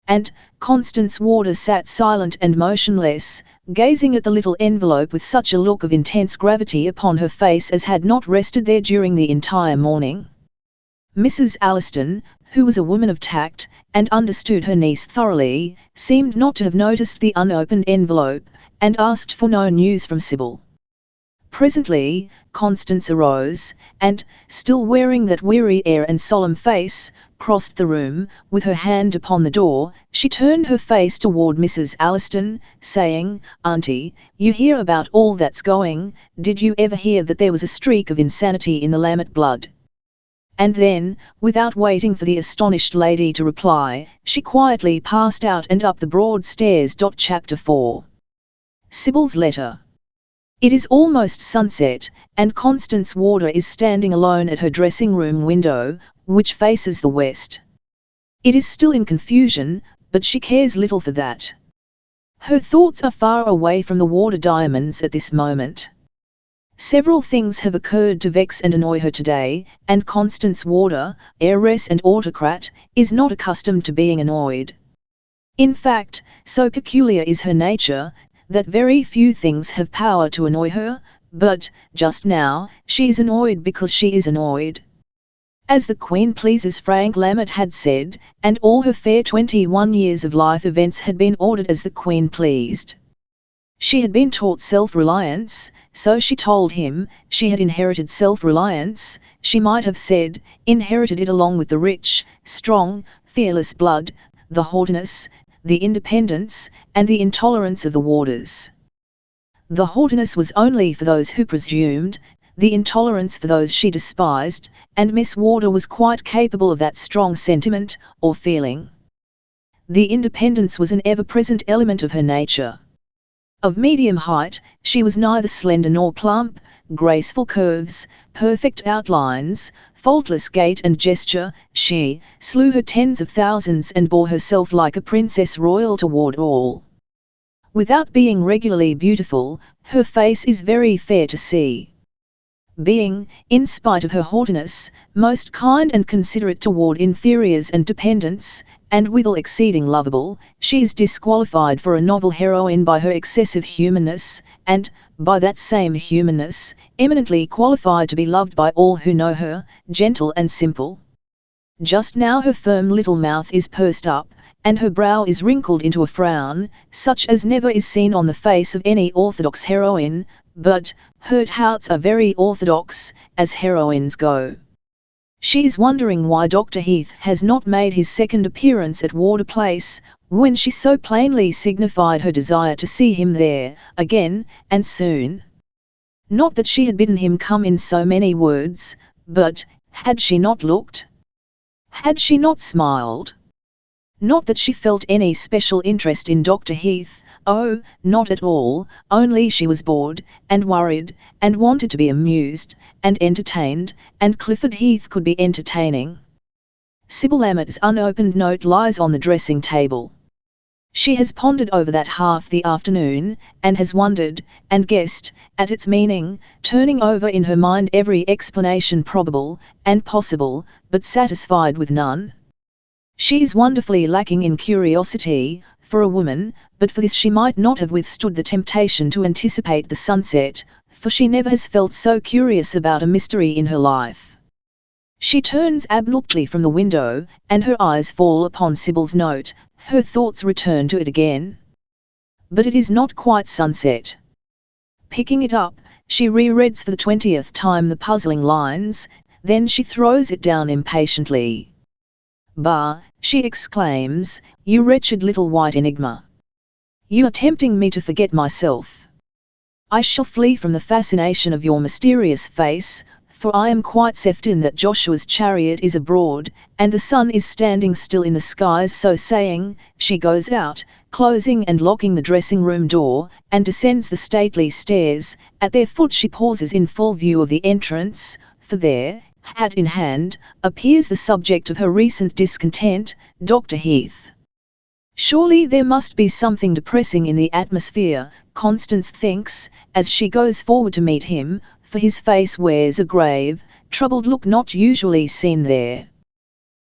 And Constance Warder sat silent and motionless, gazing at the little envelope with such a look of intense gravity upon her face as had not rested there during the entire morning. Mrs. Alliston, who was a woman of tact, and understood her niece thoroughly, seemed not to have noticed the unopened envelope, and asked for no news from Sybil. Presently, Constance arose, and, still wearing that weary air and solemn face, crossed the room, with her hand upon the door, she turned her face toward Mrs. Alliston, saying, "Auntie, you hear about all that's going, did you ever hear that there was a streak of insanity in the Lamont blood?" And then, without waiting for the astonished lady to reply, she quietly passed out and up the broad stairs. Chapter 4. Sybil's letter. It is almost sunset, and Constance Warder is standing alone at her dressing-room window, which faces the west. It is still in confusion, but she cares little for that. Her thoughts are far away from the Warder diamonds at this moment. Several things have occurred to vex and annoy her today, and Constance Warder, heiress and autocrat, is not accustomed to being annoyed. In fact, so peculiar is her nature, that very few things have power to annoy her, but, just now, she is annoyed because she is annoyed. As the Queen pleases, Frank Lamont had said, and all her fair 21 years of life events had been ordered as the Queen pleased. She had been taught self-reliance, so she told him. She had inherited self-reliance, she might have said, inherited it along with the rich, strong, fearless blood, the haughtiness, the independence, and the intolerance of the Warders. The haughtiness was only for those who presumed, the intolerance for those she despised, and Miss Warder was quite capable of that strong sentiment, or feeling. The independence was an ever-present element of her nature. Of medium height, she was neither slender nor plump, graceful curves, perfect outlines, faultless gait and gesture, she slew her tens of thousands and bore herself like a princess royal toward all. Without being regularly beautiful, her face is very fair to see. Being, in spite of her haughtiness, most kind and considerate toward inferiors and dependents, and withal exceeding lovable, she is disqualified for a novel heroine by her excessive humanness, and, by that same humanness, eminently qualified to be loved by all who know her, gentle and simple. Just now her firm little mouth is pursed up, and her brow is wrinkled into a frown, such as never is seen on the face of any orthodox heroine, but her houts are very orthodox, as heroines go. She is wondering why Dr. Heath has not made his second appearance at Warder Place, when she so plainly signified her desire to see him there, again, and soon. Not that she had bidden him come in so many words, but, had she not looked? Had she not smiled? Not that she felt any special interest in Dr. Heath, oh, not at all, only she was bored, and worried, and wanted to be amused, and entertained, and Clifford Heath could be entertaining. Sybil Lamont's unopened note lies on the dressing table. She has pondered over that half the afternoon, and has wondered, and guessed, at its meaning, turning over in her mind every explanation probable, and possible, but satisfied with none. She is wonderfully lacking in curiosity, for a woman, but for this she might not have withstood the temptation to anticipate the sunset, for she never has felt so curious about a mystery in her life. She turns abruptly from the window, and her eyes fall upon Sybil's note. Her thoughts return to it again. But it is not quite sunset. Picking it up, she rereads for the 20th time the puzzling lines, then she throws it down impatiently. "Bah," she exclaims, "you wretched little white enigma. You are tempting me to forget myself. I shall flee from the fascination of your mysterious face, for I am quite certain that Joshua's chariot is abroad, and the sun is standing still in the skies." So saying, she goes out, closing and locking the dressing-room door, and descends the stately stairs. At their foot she pauses in full view of the entrance, for there, hat in hand, appears the subject of her recent discontent, Dr. Heath. Surely there must be something depressing in the atmosphere, Constance thinks, as she goes forward to meet him, for his face wears a grave, troubled look not usually seen there.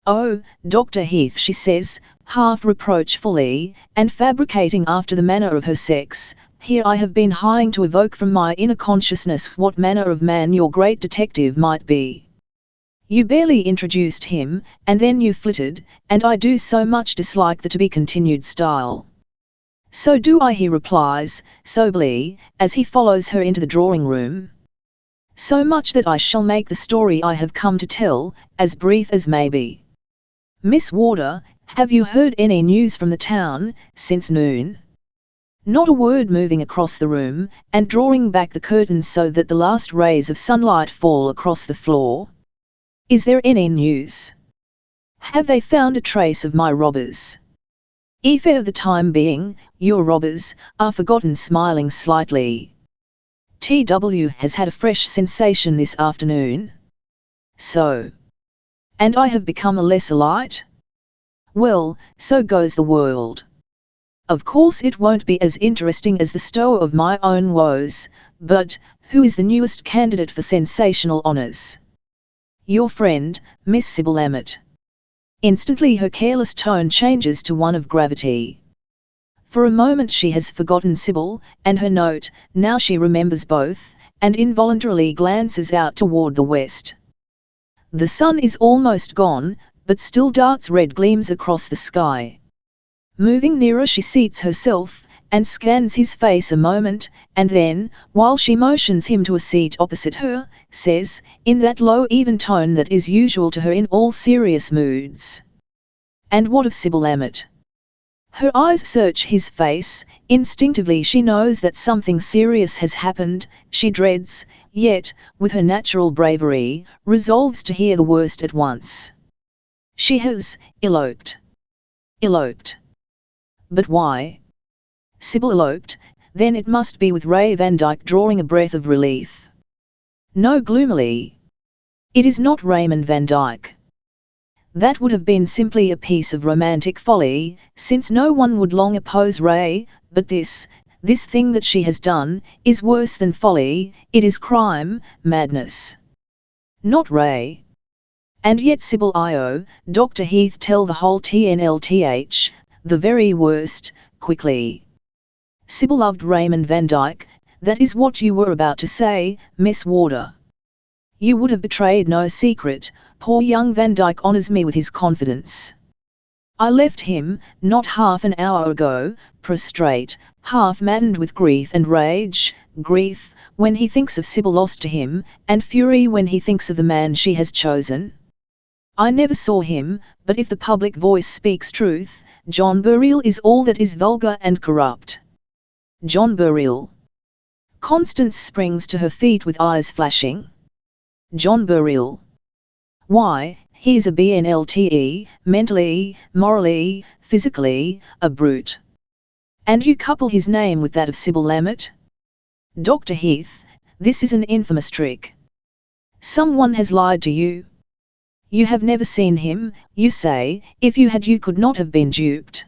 "Oh, Dr. Heath," she says, half reproachfully, and fabricating after the manner of her sex, "here I have been hiding to evoke from my inner consciousness what manner of man your great detective might be. You barely introduced him, and then you flitted, and I do so much dislike the to-be-continued style." "So do I," he replies, soberly, as he follows her into the drawing-room. "So much that I shall make the story I have come to tell, as brief as may be. "Miss Warder, have you heard any news from the town, since noon?" Not a word, moving across the room, and drawing back the curtains so that the last rays of sunlight fall across the floor. "Is there any news? Have they found a trace of my robbers?" "If for the time being, your robbers are forgotten," smiling slightly. "TW has had a fresh sensation this afternoon." "So? And I have become a lesser light? Well, so goes the world. Of course it won't be as interesting as the story of my own woes, but who is the newest candidate for sensational honours?" "Your friend, Miss Sybil Emmett." Instantly her careless tone changes to one of gravity. For a moment she has forgotten Sybil and her note, now she remembers both, and involuntarily glances out toward the west. The sun is almost gone, but still darts red gleams across the sky. Moving nearer, she seats herself, and scans his face a moment, and then, while she motions him to a seat opposite her, says, in that low even tone that is usual to her in all serious moods, "And what of Sybil Emmett?" Her eyes search his face. Instinctively she knows that something serious has happened. She dreads, yet, with her natural bravery, resolves to hear the worst at once. "She has eloped." "Eloped? But why?" "Sybil eloped, then it must be with Ray Van Dyke," drawing a breath of relief. "No," gloomily. "It is not Raymond Van Dyke. That would have been simply a piece of romantic folly, since no one would long oppose Ray, but this thing that she has done, is worse than folly, it is crime, madness. Not Ray. And yet Sybil I.O., Dr. Heath, tell the whole TNLTH, the very worst, quickly." "Sybil loved Raymond Van Dyke, that is what you were about to say, Miss Warder. You would have betrayed no secret. Poor young Van Dyke honours me with his confidence. I left him, not half an hour ago, prostrate, half maddened with grief and rage, grief, when he thinks of Sybil lost to him, and fury when he thinks of the man she has chosen. I never saw him, but if the public voice speaks truth, John Burrell is all that is vulgar and corrupt." "John Burrell?" Constance springs to her feet with eyes flashing. "John Burrell? Why, he is a BNLTE, mentally, morally, physically, a brute. And you couple his name with that of Sybil Emmett? Dr. Heath, this is an infamous trick. Someone has lied to you. You have never seen him, you say. If you had, you could not have been duped.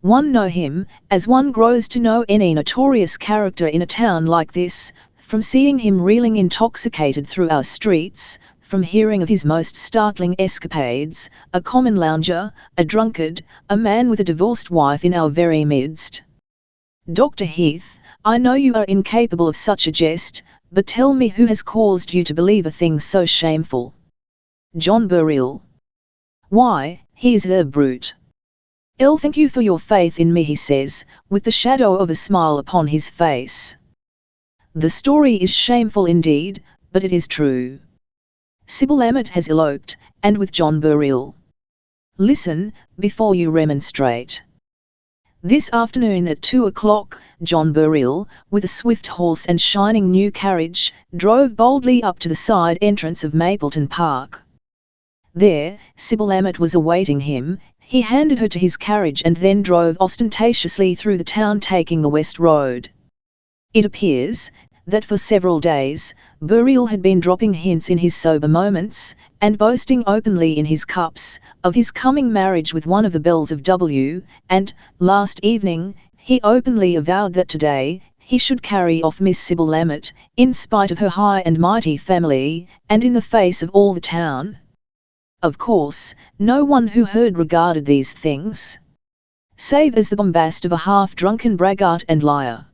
One know him, as one grows to know any notorious character in a town like this, from seeing him reeling intoxicated through our streets, from hearing of his most startling escapades, a common lounger, a drunkard, a man with a divorced wife in our very midst. Dr. Heath, I know you are incapable of such a jest, but tell me who has caused you to believe a thing so shameful?" "John Burrell. Why, he is a brute. Thank you for your faith in me," he says, with the shadow of a smile upon his face. "The story is shameful indeed, but it is true. Sybil Emmett has eloped, and with John Burrell. Listen, before you remonstrate. This afternoon at 2 o'clock, John Burrell, with a swift horse and shining new carriage, drove boldly up to the side entrance of Mapleton Park. There, Sybil Emmett was awaiting him. He handed her to his carriage and then drove ostentatiously through the town, taking the West Road. It appears that for several days, Burrell had been dropping hints in his sober moments, and boasting openly in his cups, of his coming marriage with one of the belles of W, and, last evening, he openly avowed that today, he should carry off Miss Sybil Emmett, in spite of her high and mighty family, and in the face of all the town. Of course, no one who heard regarded these things, save as the bombast of a half-drunken braggart and liar.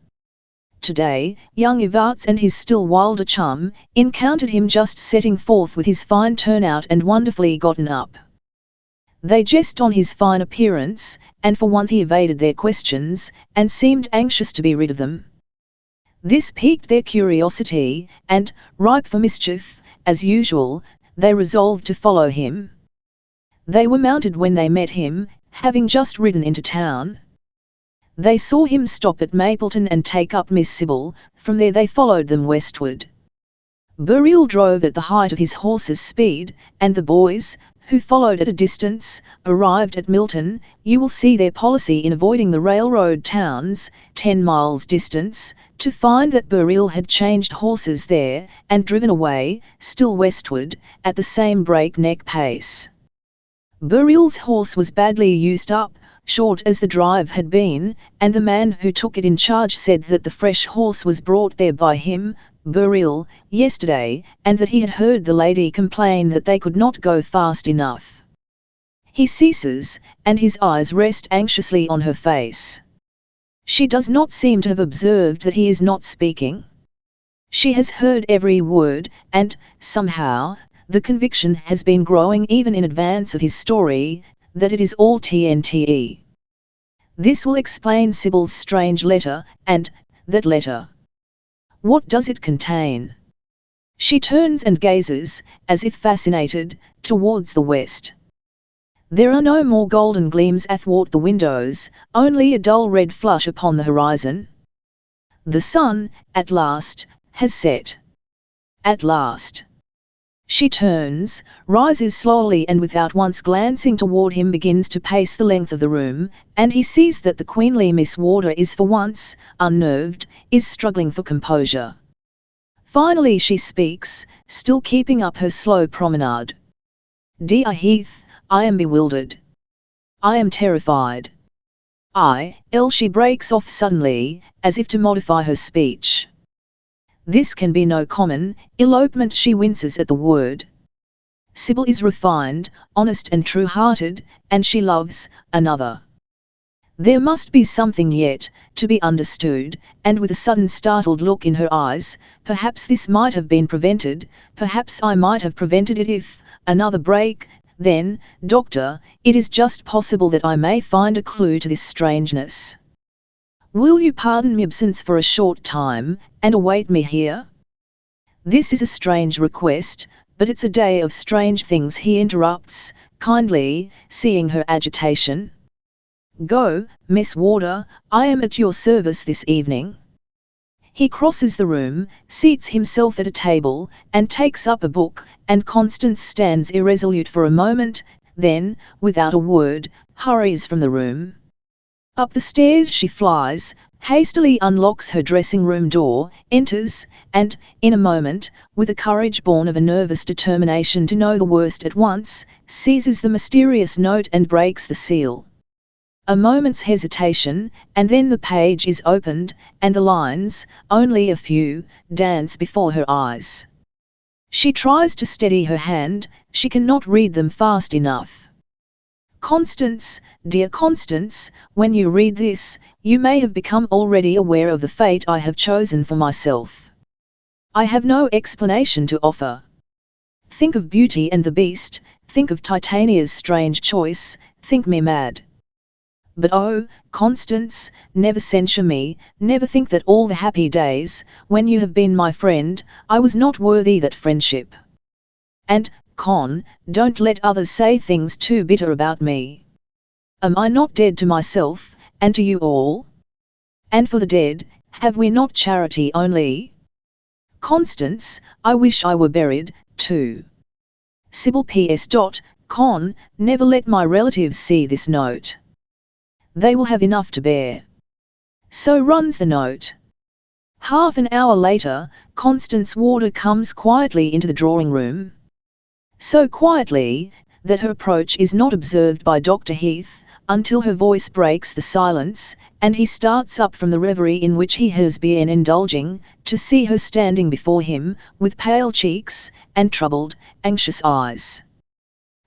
Today, young Evarts and his still wilder chum encountered him just setting forth with his fine turnout and wonderfully gotten up. They jest on his fine appearance, and for once he evaded their questions, and seemed anxious to be rid of them. This piqued their curiosity, and, ripe for mischief, as usual, they resolved to follow him. They were mounted when they met him, having just ridden into town. They saw him stop at Mapleton and take up Miss Sybil. From there they followed them westward. Burial drove at the height of his horse's speed, and the boys, who followed at a distance, arrived at Milton. You will see their policy in avoiding the railroad towns, 10 miles distance, to find that Burial had changed horses there, and driven away, still westward, at the same breakneck pace. Burial's horse was badly used up, short as the drive had been, and the man who took it in charge said that the fresh horse was brought there by him, Burial, yesterday, and that he had heard the lady complain that they could not go fast enough. He ceases, and his eyes rest anxiously on her face. She does not seem to have observed that he is not speaking. She has heard every word, and, somehow, the conviction has been growing even in advance of his story, that it is all TNTE. This will explain Sybil's strange letter, and that letter. What does it contain? She turns and gazes, as if fascinated, towards the west. There are no more golden gleams athwart the windows, only a dull red flush upon the horizon. The sun, at last, has set. At last. She turns, rises slowly and without once glancing toward him begins to pace the length of the room, and he sees that the queenly Miss Warder is for once, unnerved, is struggling for composure. Finally she speaks, still keeping up her slow promenade. "Dear Heath, I am bewildered. I am terrified. She breaks off suddenly, as if to modify her speech. This can be no common elopement. She winces at the word. Sybil is refined, honest and true-hearted, and she loves another. There must be something yet to be understood, and with a sudden startled look in her eyes, perhaps this might have been prevented, perhaps I might have prevented it if another break. Then, doctor, it is just possible that I may find a clue to this strangeness. Will you pardon me absence for a short time, and await me here? This is a strange request, but it's a day of strange things," he interrupts, kindly, seeing her agitation. "Go, Miss Warder, I am at your service this evening." He crosses the room, seats himself at a table, and takes up a book, and Constance stands irresolute for a moment, then, without a word, hurries from the room. Up the stairs she flies, hastily unlocks her dressing-room door, enters, and, in a moment, with a courage born of a nervous determination to know the worst at once, seizes the mysterious note and breaks the seal. A moment's hesitation, and then the page is opened, and the lines, only a few, dance before her eyes. She tries to steady her hand, she cannot read them fast enough. "Constance, dear Constance, when you read this, you may have become already aware of the fate I have chosen for myself. I have no explanation to offer. Think of Beauty and the Beast, think of Titania's strange choice, think me mad. But oh, Constance, never censure me, never think that all the happy days, when you have been my friend, I was not worthy that friendship. And, Con, don't let others say things too bitter about me. Am I not dead to myself, and to you all? And for the dead, have we not charity only? Constance, I wish I were buried, too. Sybil P.S. Con, never let my relatives see this note. They will have enough to bear." So runs the note. Half an hour later, Constance Warder comes quietly into the drawing-room. So quietly, that her approach is not observed by Dr. Heath, until her voice breaks the silence, and he starts up from the reverie in which he has been indulging, to see her standing before him, with pale cheeks, and troubled, anxious eyes.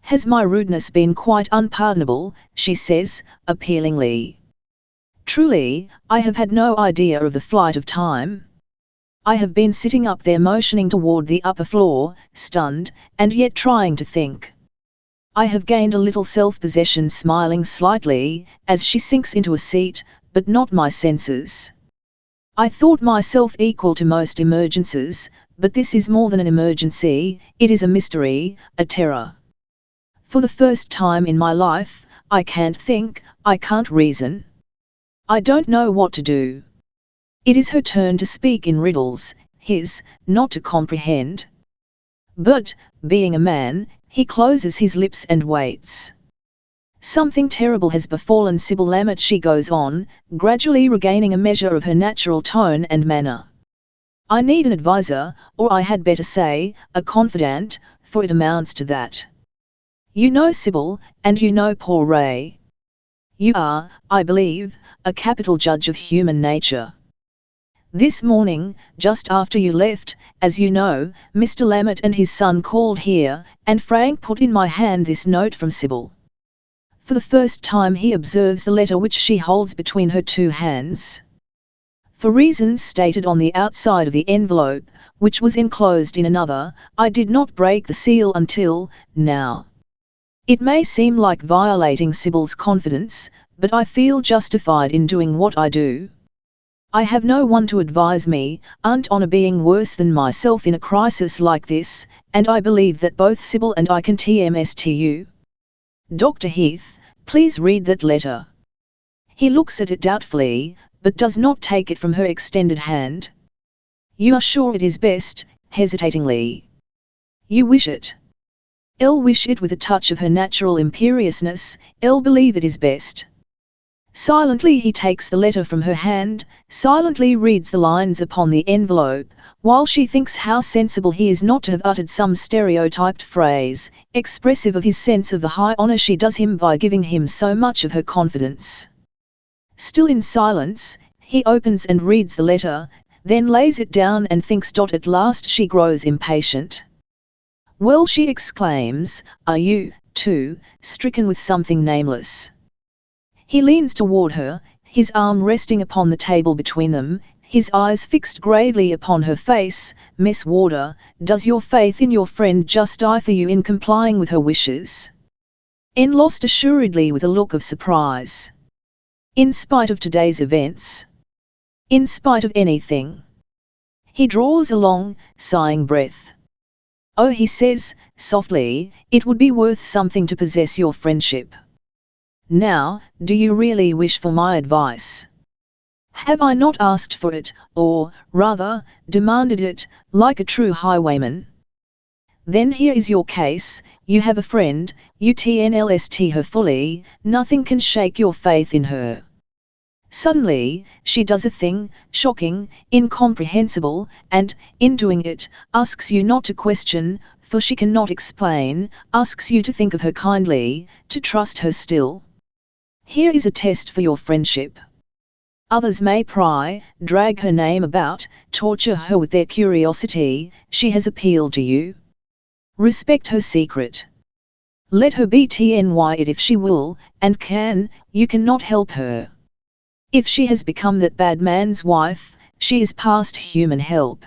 "Has my rudeness been quite unpardonable?" she says, appealingly. "Truly, I have had no idea of the flight of time. I have been sitting up there motioning toward the upper floor, stunned, and yet trying to think. I have gained a little self-possession, smiling slightly, as she sinks into a seat, but not my senses. I thought myself equal to most emergencies, but this is more than an emergency, it is a mystery, a terror. For the first time in my life, I can't think, I can't reason. I don't know what to do. It is her turn to speak in riddles, his, not to comprehend. But, being a man, he closes his lips and waits. Something terrible has befallen Sybil Lammett, she goes on, gradually regaining a measure of her natural tone and manner. I need an adviser, or I had better say, a confidant, for it amounts to that. You know Sybil, and you know poor Ray. You are, I believe, a capital judge of human nature. This morning, just after you left, as you know, Mr. Lammett and his son called here, and Frank put in my hand this note from Sybil. For the first time he observes the letter which she holds between her two hands. For reasons stated on the outside of the envelope, which was enclosed in another, I did not break the seal until now. It may seem like violating Sybil's confidence, but I feel justified in doing what I do. I have no one to advise me, aunt on a being worse than myself in a crisis like this, and I believe that both Sybil and I can TMS to you. Dr. Heath, please read that letter. He looks at it doubtfully, but does not take it from her extended hand. You are sure it is best, hesitatingly. You wish it. I'll wish it with a touch of her natural imperiousness, I'll believe it is best. Silently he takes the letter from her hand, silently reads the lines upon the envelope, while she thinks how sensible he is not to have uttered some stereotyped phrase, expressive of his sense of the high honour she does him by giving him so much of her confidence. Still in silence, he opens and reads the letter, then lays it down and thinks. At last she grows impatient. Well, she exclaims, are you, too, stricken with something nameless? He leans toward her, his arm resting upon the table between them, his eyes fixed gravely upon her face. Miss Warder, does your faith in your friend justify for you in complying with her wishes? N lost assuredly with a look of surprise. In spite of today's events? In spite of anything? He draws a long, sighing breath. Oh, he says, softly, it would be worth something to possess your friendship. Now, do you really wish for my advice? Have I not asked for it, or, rather, demanded it, like a true highwayman? Then here is your case, you have a friend, you TNLST her fully, nothing can shake your faith in her. Suddenly, she does a thing, shocking, incomprehensible, and, in doing it, asks you not to question, for she cannot explain, asks you to think of her kindly, to trust her still. Here is a test for your friendship. Others may pry, drag her name about, torture her with their curiosity, she has appealed to you. Respect her secret. Let her be TNY it if she will, and can, you cannot help her. If she has become that bad man's wife, she is past human help.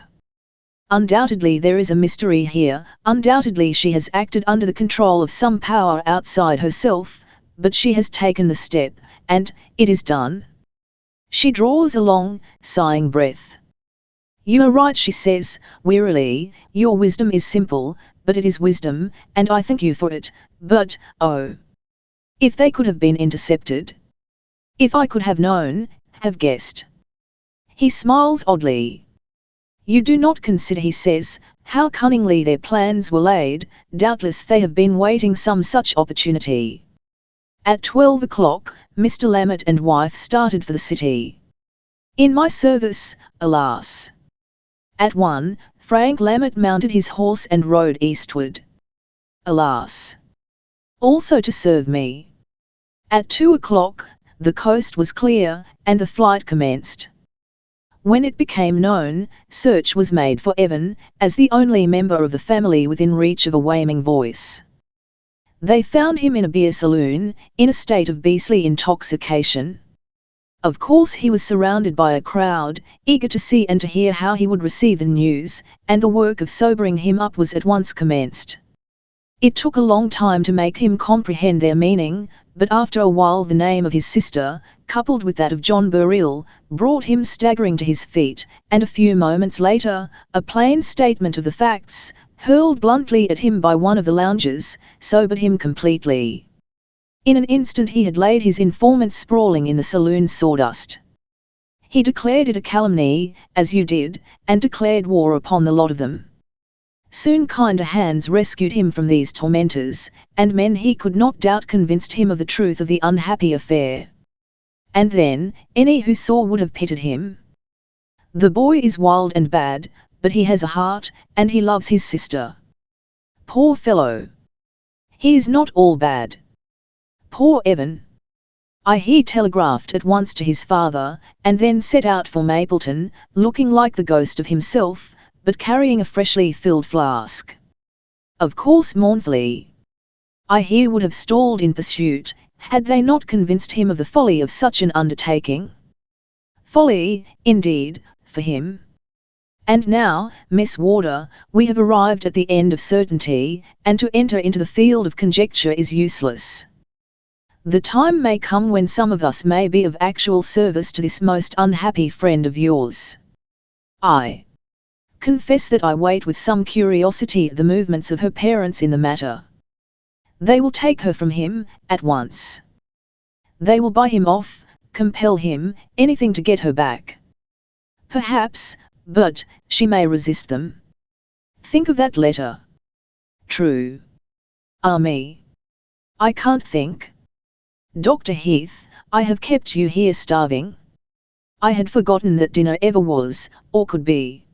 Undoubtedly there is a mystery here, undoubtedly she has acted under the control of some power outside herself, but she has taken the step, and, it is done. She draws a long, sighing breath. You are right, she says, wearily, your wisdom is simple, but it is wisdom, and I thank you for it, but, oh! If they could have been intercepted? If I could have known, have guessed. He smiles oddly. You do not consider, he says, how cunningly their plans were laid, doubtless they have been waiting some such opportunity. At 12 o'clock, Mr. Lammett and wife started for the city. In my service, alas. At 1, Frank Lammett mounted his horse and rode eastward. Alas. Also to serve me. At 2 o'clock, the coast was clear, and the flight commenced. When it became known, search was made for Evan, as the only member of the family within reach of a waying voice. They found him in a beer saloon, in a state of beastly intoxication. Of course he was surrounded by a crowd, eager to see and to hear how he would receive the news, and the work of sobering him up was at once commenced. It took a long time to make him comprehend their meaning, but after a while the name of his sister, coupled with that of John Burrill, brought him staggering to his feet, and a few moments later, a plain statement of the facts, hurled bluntly at him by one of the loungers, sobered him completely. In an instant he had laid his informant sprawling in the saloon sawdust. He declared it a calumny, as you did, and declared war upon the lot of them. Soon kinder hands rescued him from these tormentors, and men he could not doubt convinced him of the truth of the unhappy affair. And then, any who saw would have pitied him. The boy is wild and bad, but he has a heart, and he loves his sister. Poor fellow! He is not all bad. Poor Evan! He telegraphed at once to his father, and then set out for Mapleton, looking like the ghost of himself, but carrying a freshly filled flask. Of course mournfully. He would have stalled in pursuit, had they not convinced him of the folly of such an undertaking. Folly, indeed, for him. And now, Miss Warder, we have arrived at the end of certainty, and to enter into the field of conjecture is useless. The time may come when some of us may be of actual service to this most unhappy friend of yours. I confess that I wait with some curiosity the movements of her parents in the matter. They will take her from him, at once. They will buy him off, compel him, anything to get her back. Perhaps, but she may resist them. Think of that letter. True. Me. I can't think. Dr. Heath, I have kept you here starving. I had forgotten that dinner ever was, or could be.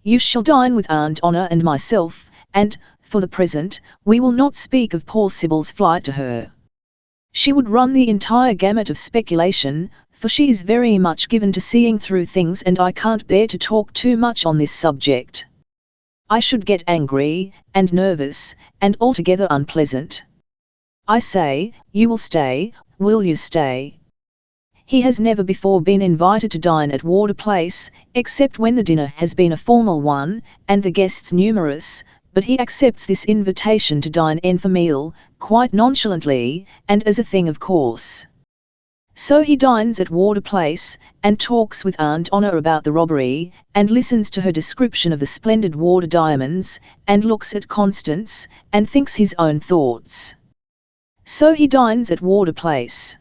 You shall dine with Aunt Honor and myself, and, for the present, we will not speak of poor Sybil's flight to her. She would run the entire gamut of speculation, for she is very much given to seeing through things, and I can't bear to talk too much on this subject. I should get angry, and nervous, and altogether unpleasant. I say, you will stay, will you stay? He has never before been invited to dine at Warder Place, except when the dinner has been a formal one, and the guests numerous, but he accepts this invitation to dine en famille, quite nonchalantly, and as a thing of course. So he dines at Warder Place, and talks with Aunt Honor about the robbery, and listens to her description of the splendid Warder diamonds, and looks at Constance, and thinks his own thoughts. So he dines at Warder Place.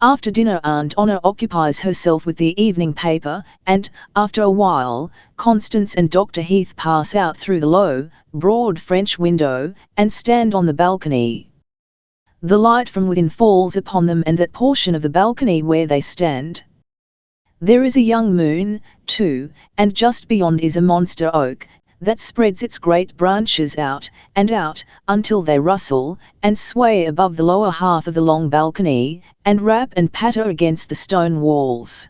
After dinner Aunt Honor occupies herself with the evening paper, and, after a while, Constance and Dr. Heath pass out through the low, broad French window, and stand on the balcony. The light from within falls upon them and that portion of the balcony where they stand. There is a young moon, too, and just beyond is a monster oak, that spreads its great branches out, until they rustle, and sway above the lower half of the long balcony, and rap and patter against the stone walls.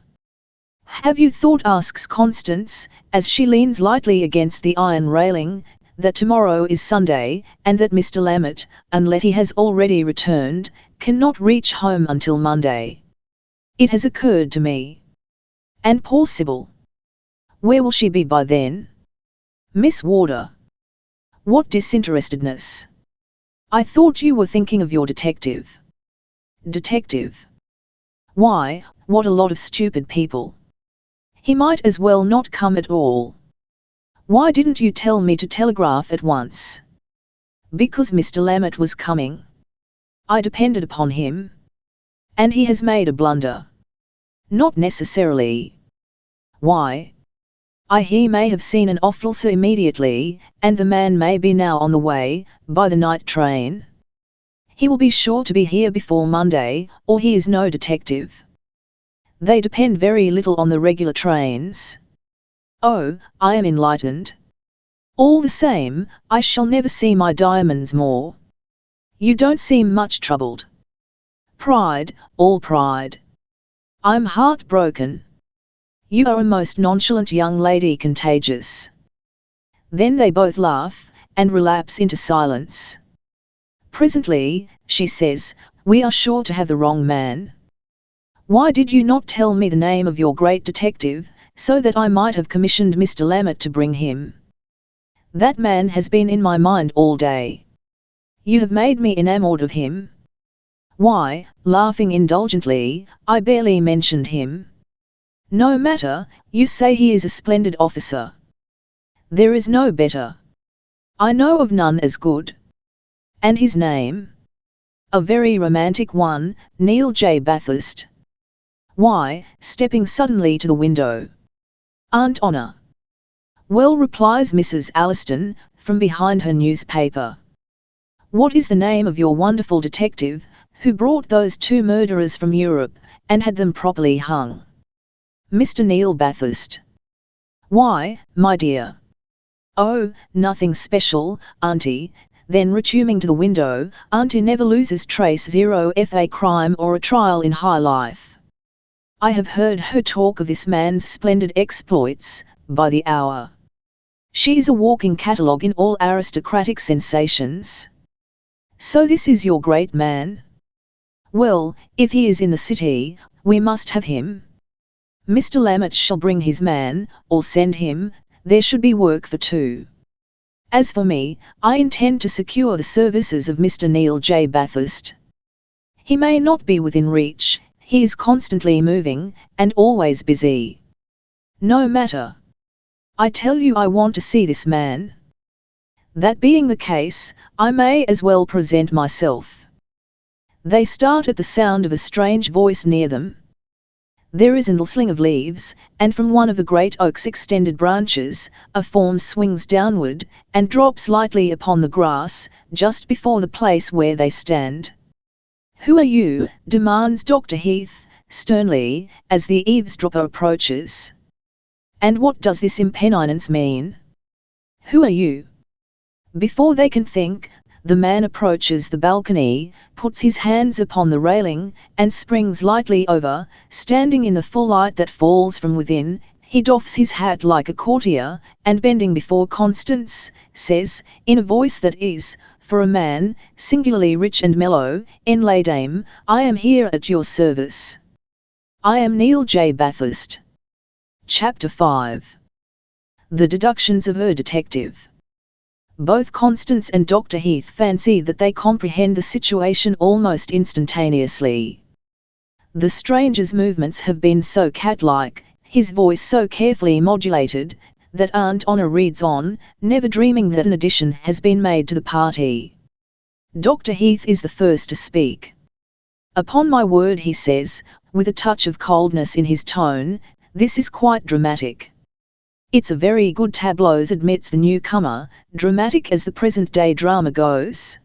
Have you thought, asks Constance, as she leans lightly against the iron railing, that tomorrow is Sunday, and that Mr. Lammett, unless he has already returned, cannot reach home until Monday? It has occurred to me. And poor Sybil? Where will she be by then? Miss Warder. What disinterestedness! I thought you were thinking of your detective. Detective? Why, what a lot of stupid people! He might as well not come at all. Why didn't you tell me to telegraph at once? Because Mr. Lammett was coming. I depended upon him. And he has made a blunder. Not necessarily. Why? He may have seen an officer immediately, and the man may be now on the way, by the night train. He will be sure to be here before Monday, or he is no detective. They depend very little on the regular trains. Oh, I am enlightened. All the same, I shall never see my diamonds more. You don't seem much troubled. Pride, all pride. I'm heartbroken. You are a most nonchalant young lady, contagious. Then they both laugh, and relapse into silence. Presently, she says, we are sure to have the wrong man. Why did you not tell me the name of your great detective, so that I might have commissioned Mr. Lammett to bring him? That man has been in my mind all day. You have made me enamoured of him. Why, laughing indulgently, I barely mentioned him. No matter, you say he is a splendid officer. There is no better. I know of none as good. And his name? A very romantic one, Neil J. Bathurst. Why, stepping suddenly to the window. Aunt Honor. Well, replies Mrs. Alliston, from behind her newspaper. What is the name of your wonderful detective, who brought those two murderers from Europe, and had them properly hung? Mr. Neil Bathurst. Why, my dear? Oh, nothing special, Auntie. Then returning to the window, Auntie never loses trace of a crime or a trial in high life. I have heard her talk of this man's splendid exploits, by the hour. She is a walking catalogue in all aristocratic sensations. So this is your great man? Well, if he is in the city, we must have him. Mr. Lammet shall bring his man, or send him. There should be work for two. As for me, I intend to secure the services of Mr. Neil J. Bathurst. He may not be within reach, he is constantly moving, and always busy. No matter. I tell you I want to see this man. That being the case, I may as well present myself. They start at the sound of a strange voice near them. There is a rustling of leaves, and from one of the great oak's extended branches, a form swings downward, and drops lightly upon the grass, just before the place where they stand. Who are you? Demands Dr. Heath, sternly, as the eavesdropper approaches. And what does this impenitence mean? Who are you? Before they can think, the man approaches the balcony, puts his hands upon the railing, and springs lightly over. Standing in the full light that falls from within, he doffs his hat like a courtier, and bending before Constance, says, in a voice that is, for a man, singularly rich and mellow, "Enlay dame, I am here at your service. I am Neil J. Bathurst." Chapter 5. The deductions of a detective. Both Constance and Dr. Heath fancy that they comprehend the situation almost instantaneously. The stranger's movements have been so cat-like, his voice so carefully modulated, that Aunt Honor reads on, never dreaming that an addition has been made to the party. Dr. Heath is the first to speak. "Upon my word," he says, with a touch of coldness in his tone, "this is quite dramatic." "It's a very good tableau," admits the newcomer, "dramatic as the present-day drama goes."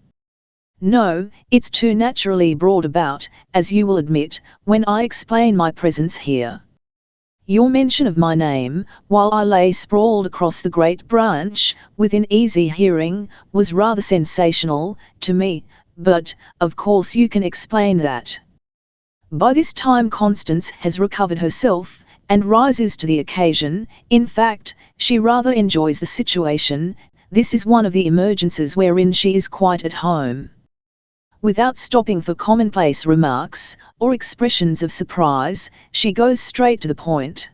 "No, it's too naturally brought about, as you will admit, when I explain my presence here. Your mention of my name, while I lay sprawled across the great branch, within easy hearing, was rather sensational, to me, but, of course you can explain that." By this time Constance has recovered herself, and rises to the occasion. In fact, she rather enjoys the situation. This is one of the emergencies wherein she is quite at home. Without stopping for commonplace remarks, or expressions of surprise, she goes straight to the point.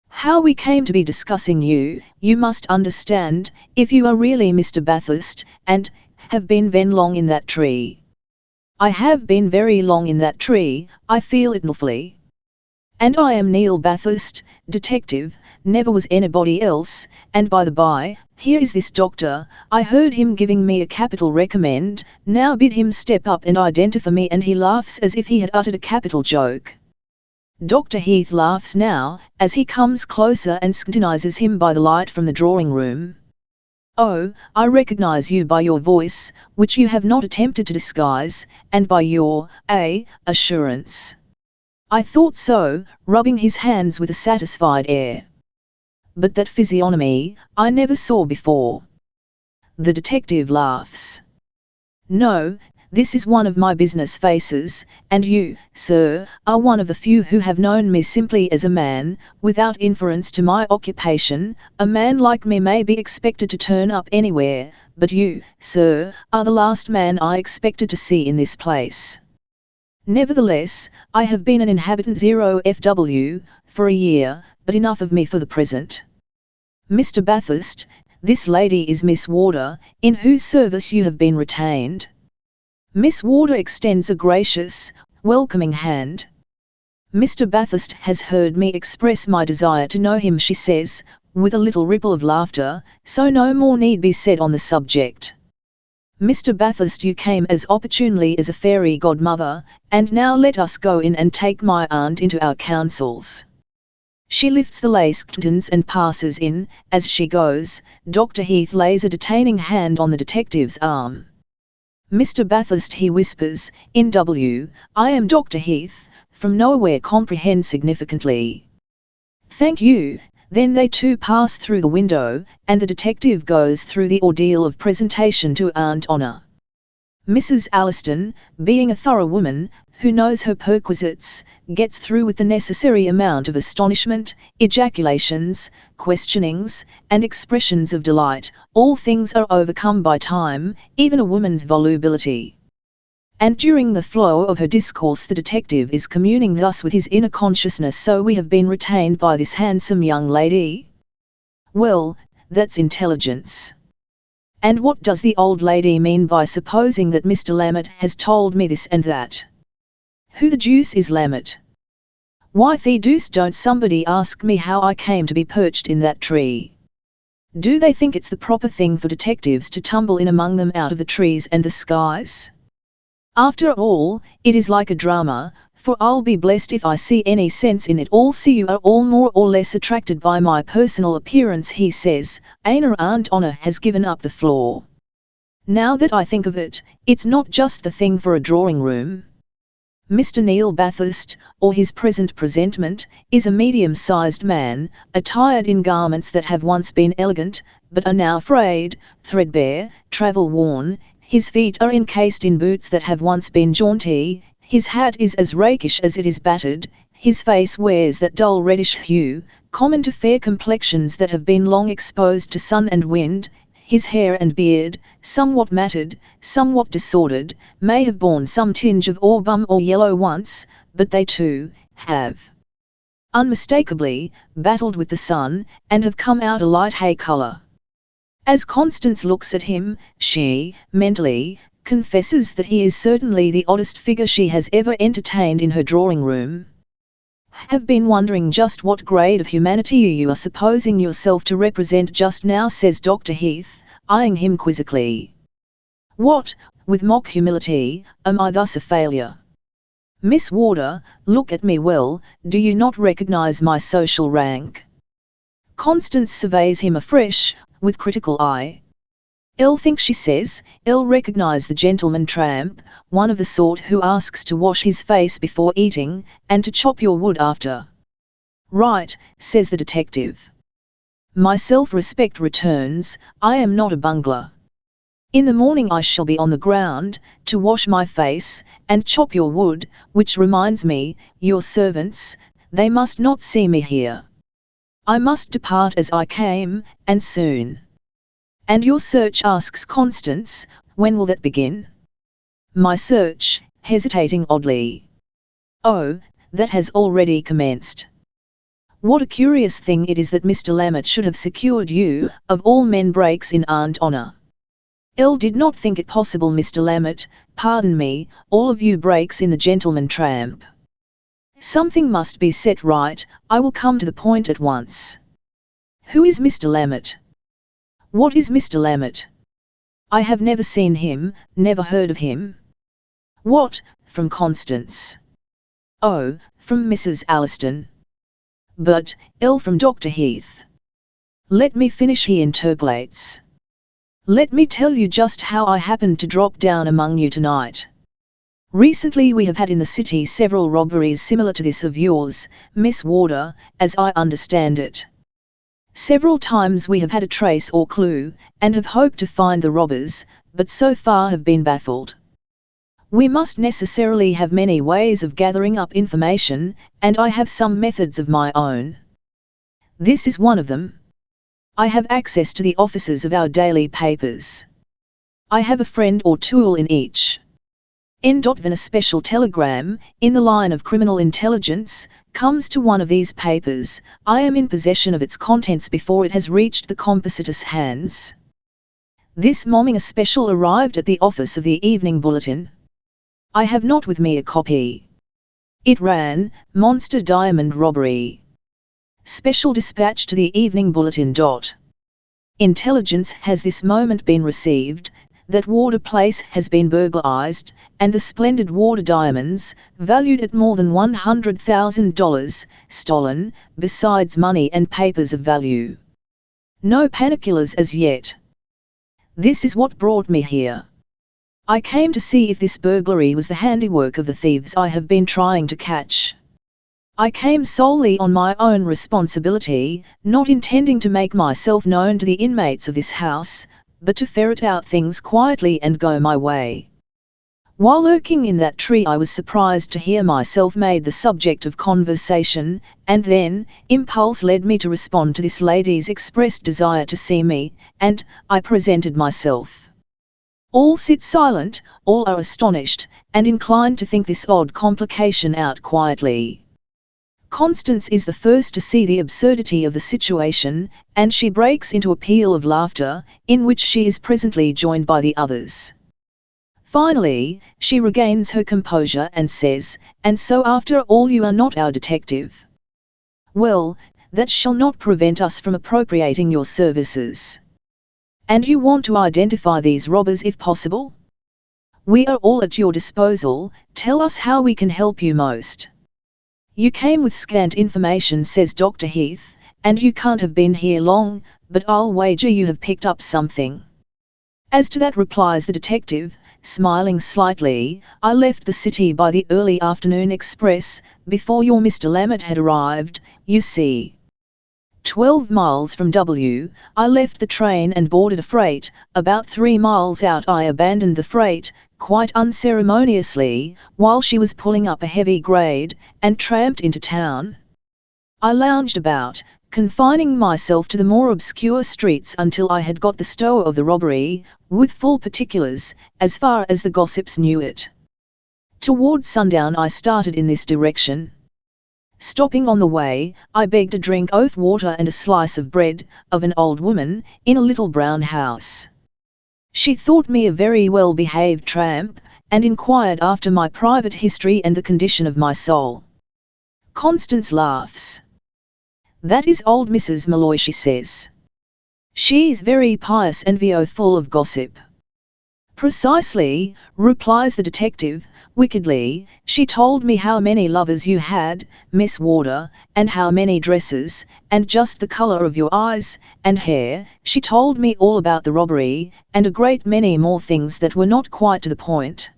"How we came to be discussing you, you must understand, if you are really Mr. Bathurst, and have been very long in that tree." "I have been very long in that tree, I feel it awfully. And I am Neil Bathurst, detective, never was anybody else, and by the by, here is this doctor, I heard him giving me a capital recommend, now bid him step up and identify me," and he laughs as if he had uttered a capital joke. Dr. Heath laughs now, as he comes closer and scrutinizes him by the light from the drawing-room. "Oh, I recognize you by your voice, which you have not attempted to disguise, and by your, assurance." "I thought so," rubbing his hands with a satisfied air. "But that physiognomy, I never saw before." The detective laughs. "No, this is one of my business faces, and you, sir, are one of the few who have known me simply as a man, without inference to my occupation. A man like me may be expected to turn up anywhere, but you, sir, are the last man I expected to see in this place. Nevertheless, I have been an inhabitant 0FW, for a year, but enough of me for the present. Mr. Bathurst, this lady is Miss Warder, in whose service you have been retained." Miss Warder extends a gracious, welcoming hand. "Mr. Bathurst has heard me express my desire to know him," she says, with a little ripple of laughter, so no more need be said on the subject. Mr. Bathurst, you came as opportunely as a fairy godmother, and now let us go in and take my aunt into our counsels. She lifts the lace curtains and passes in. As she goes, Dr. Heath lays a detaining hand on the detective's arm. Mr. Bathurst, he whispers, in I am Dr. Heath, from nowhere, comprehend significantly. Thank you. Then they two pass through the window, and the detective goes through the ordeal of presentation to Aunt Honor. Mrs. Alliston, being a thorough woman, who knows her perquisites, gets through with the necessary amount of astonishment, ejaculations, questionings, and expressions of delight. All things are overcome by time, even a woman's volubility. And during the flow of her discourse the detective is communing thus with his inner consciousness: so we have been retained by this handsome young lady? Well, that's intelligence. And what does the old lady mean by supposing that Mr. Lammett has told me this and that? Who the deuce is Lammett? Why the deuce don't somebody ask me how I came to be perched in that tree? Do they think it's the proper thing for detectives to tumble in among them out of the trees and the skies? After all, it is like a drama, for I'll be blessed if I see any sense in it all. See, you are all more or less attracted by my personal appearance, he says. Aunt Honor has given up the floor. Now that I think of it, it's not just the thing for a drawing room. Mr. Neil Bathurst, or his present presentment, is a medium-sized man, attired in garments that have once been elegant, but are now frayed, threadbare, travel-worn. His feet are encased in boots that have once been jaunty, his hat is as rakish as it is battered, his face wears that dull reddish hue, common to fair complexions that have been long exposed to sun and wind. His hair and beard, somewhat matted, somewhat disordered, may have borne some tinge of auburn or yellow once, but they too have unmistakably battled with the sun, and have come out a light hay colour. As Constance looks at him, she, mentally, confesses that he is certainly the oddest figure she has ever entertained in her drawing-room. Have been wondering just what grade of humanity you are supposing yourself to represent just now, says Dr. Heath, eyeing him quizzically. What, with mock humility, am I thus a failure? Miss Warder, look at me well, do you not recognize my social rank? Constance surveys him afresh, with critical eye. "I'll think," she says, "I'll recognize the gentleman tramp, one of the sort who asks to wash his face before eating, and to chop your wood after." "Right," says the detective. My self-respect returns. I am not a bungler. In the morning I shall be on the ground, to wash my face, and chop your wood, which reminds me, your servants, they must not see me here. I must depart as I came, and soon. And your search, asks Constance, when will that begin? My search, hesitating oddly. Oh, that has already commenced. What a curious thing it is that Mr. Lammett should have secured you, of all men. Breaks in Aunt Honor. "Elle did not think it possible, Mr. Lammett, pardon me, all of you," breaks in the gentleman tramp. "Something must be set right, I will come to the point at once. Who is Mr. Lammett? What is Mr. Lammett? I have never seen him, never heard of him." "What?" from Constance. "Oh, from Mrs. Alliston." "But, Elle from Dr. Heath." "Let me finish," he interpolates. "Let me tell you just how I happened to drop down among you tonight. Recently we have had in the city several robberies similar to this of yours, Miss Warder, as I understand it. Several times we have had a trace or clue, and have hoped to find the robbers, but so far have been baffled. We must necessarily have many ways of gathering up information, and I have some methods of my own. This is one of them. I have access to the offices of our daily papers. I have a friend or tool in each. When a special telegram, in the line of criminal intelligence, comes to one of these papers, I am in possession of its contents before it has reached the compositous hands. This morning a special arrived at the office of the Evening Bulletin. I have not with me a copy. It ran, "Monster Diamond Robbery." Special dispatch to the Evening Bulletin. Intelligence has this moment been received, that Warder Place has been burglarized, and the splendid Warder diamonds, valued at more than $100,000, stolen, besides money and papers of value. No paniculars as yet. This is what brought me here. I came to see if this burglary was the handiwork of the thieves I have been trying to catch. I came solely on my own responsibility, not intending to make myself known to the inmates of this house, but to ferret out things quietly and go my way. While lurking in that tree, I was surprised to hear myself made the subject of conversation, and then, impulse led me to respond to this lady's expressed desire to see me, and I presented myself. All sit silent, all are astonished, and inclined to think this odd complication out quietly. Constance is the first to see the absurdity of the situation, and she breaks into a peal of laughter, in which she is presently joined by the others. Finally, she regains her composure and says, "And so after all you are not our detective? Well, that shall not prevent us from appropriating your services. And you want to identify these robbers if possible? We are all at your disposal, tell us how we can help you most." "You came with scant information," says Dr. Heath, "and you can't have been here long, but I'll wager you have picked up something." "As to that," replies the detective, smiling slightly, "I left the city by the early afternoon express, before your Mr. Lammett had arrived, you see. 12 miles from I left the train and boarded a freight. About 3 miles out I abandoned the freight, quite unceremoniously, while she was pulling up a heavy grade, and tramped into town. I lounged about, confining myself to the more obscure streets until I had got the stow of the robbery, with full particulars, as far as the gossips knew it. Toward sundown I started in this direction. Stopping on the way, I begged a drink of water and a slice of bread, of an old woman, in a little brown house. She thought me a very well-behaved tramp, and inquired after my private history and the condition of my soul. Constance laughs. "That is old Mrs. Malloy," she says. "She is very pious and full of gossip." "Precisely," replies the detective, wickedly. "She told me how many lovers you had, Miss Warder, and how many dresses, and just the colour of your eyes and hair. She told me all about the robbery, and a great many more things that were not quite to the point."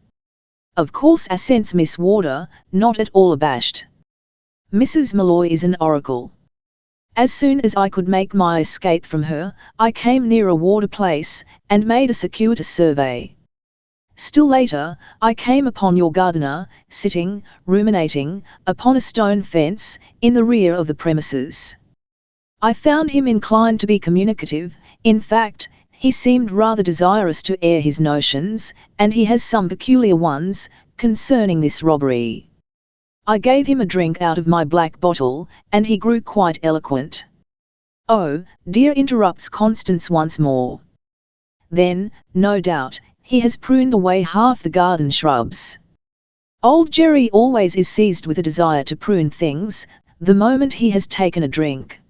"Of course," assents Miss Warder, not at all abashed. "Mrs. Malloy is an oracle. As soon as I could make my escape from her, I came nearer Warder Place, and made a circuitous survey. Still later, I came upon your gardener, sitting, ruminating, upon a stone fence, in the rear of the premises. I found him inclined to be communicative, in fact, he seemed rather desirous to air his notions, and he has some peculiar ones, concerning this robbery. I gave him a drink out of my black bottle, and he grew quite eloquent." "Oh, dear," interrupts Constance once more. "Then, no doubt, he has pruned away half the garden shrubs. Old Jerry always is seized with a desire to prune things, the moment he has taken a drink.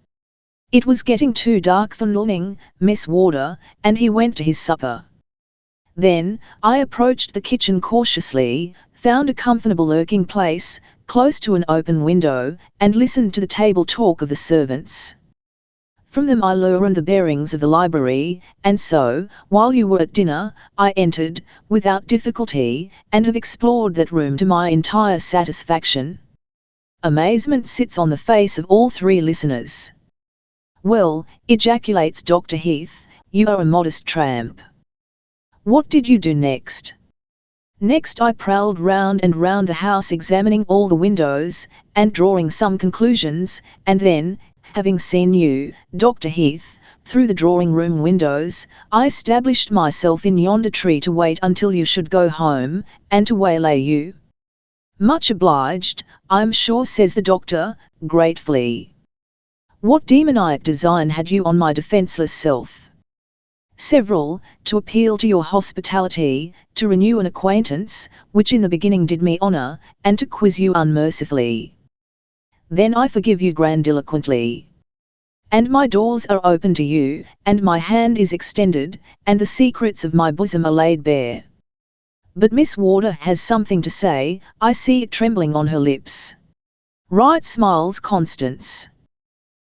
It was getting too dark for lulling, Miss Warder, and he went to his supper. Then, I approached the kitchen cautiously, found a comfortable lurking place, close to an open window, and listened to the table talk of the servants. From them I learned the bearings of the library, and so, while you were at dinner, I entered, without difficulty, and have explored that room to my entire satisfaction." Amazement sits on the face of all three listeners. "Well," ejaculates Dr. Heath, "you are a modest tramp. What did you do next?" "Next I prowled round and round the house, examining all the windows, and drawing some conclusions, and then, having seen you, Dr. Heath, through the drawing-room windows, I established myself in yonder tree to wait until you should go home, and to waylay you." "Much obliged, I'm sure," says the doctor, gratefully. "What demoniac design had you on my defenceless self?" "Several, to appeal to your hospitality, to renew an acquaintance, which in the beginning did me honour, and to quiz you unmercifully." then I forgive you grandiloquently. And my doors are open to you, and my hand is extended, and the secrets of my bosom are laid bare. But Miss Warder has something to say, I see it trembling on her lips. Right, smiles Constance.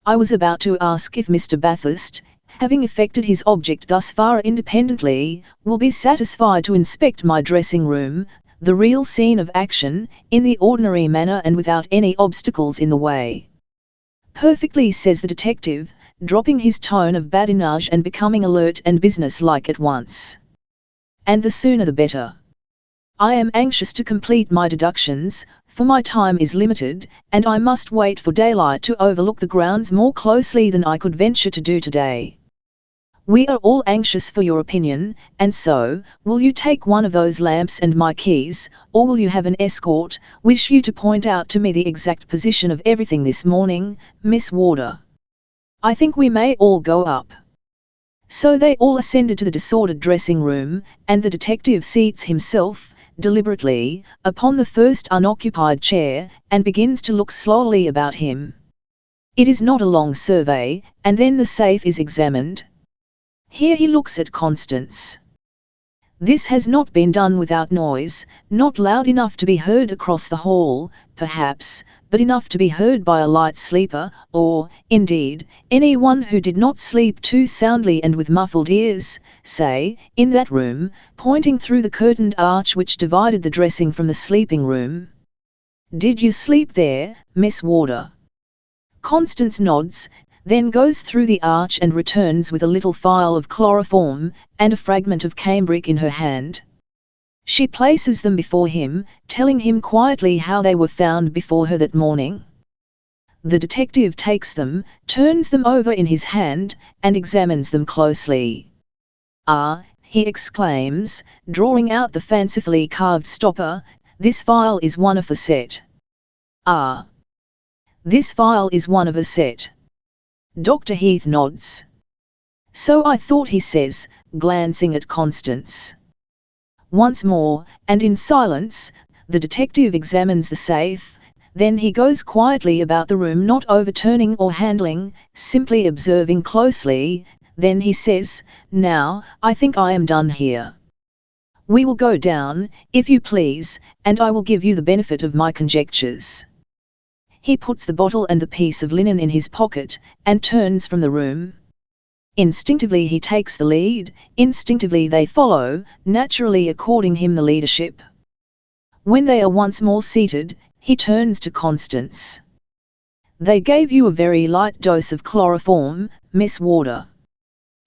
I was about to ask if Mr. Bathurst, having effected his object thus far independently, will be satisfied to inspect my dressing room, the real scene of action, in the ordinary manner and without any obstacles in the way. Perfectly, says the detective, dropping his tone of badinage and becoming alert and business-like at once. And the sooner the better. I am anxious to complete my deductions, for my time is limited, and I must wait for daylight to overlook the grounds more closely than I could venture to do today. We are all anxious for your opinion, and so, will you take one of those lamps and my keys, or will you have an escort? Wish you to point out to me the exact position of everything this morning, Miss Warder. I think we may all go up. So they all ascended to the disordered dressing room, and the detective seats himself, deliberately, upon the first unoccupied chair, and begins to look slowly about him. It is not a long survey, and then the safe is examined. Here he looks at Constance. This has not been done without noise, not loud enough to be heard across the hall, perhaps, but enough to be heard by a light sleeper, or, indeed, anyone who did not sleep too soundly and with muffled ears, say, in that room, pointing through the curtained arch which divided the dressing from the sleeping room. Did you sleep there, Miss Warder? Constance nods, then goes through the arch and returns with a little phial of chloroform, and a fragment of cambric in her hand. She places them before him, telling him quietly how they were found before her that morning. The detective takes them, turns them over in his hand, and examines them closely. Ah, he exclaims, drawing out the fancifully carved stopper, this phial is one of a set. Ah, this phial is one of a set. Dr. Heath nods. So I thought, he says, glancing at Constance. Once more, and in silence, the detective examines the safe, then he goes quietly about the room, not overturning or handling, simply observing closely, then he says, now, I think I am done here. We will go down, if you please, and I will give you the benefit of my conjectures. He puts the bottle and the piece of linen in his pocket, and turns from the room. Instinctively he takes the lead, instinctively they follow, naturally according him the leadership. When they are once more seated, he turns to Constance. They gave you a very light dose of chloroform, Miss Warder.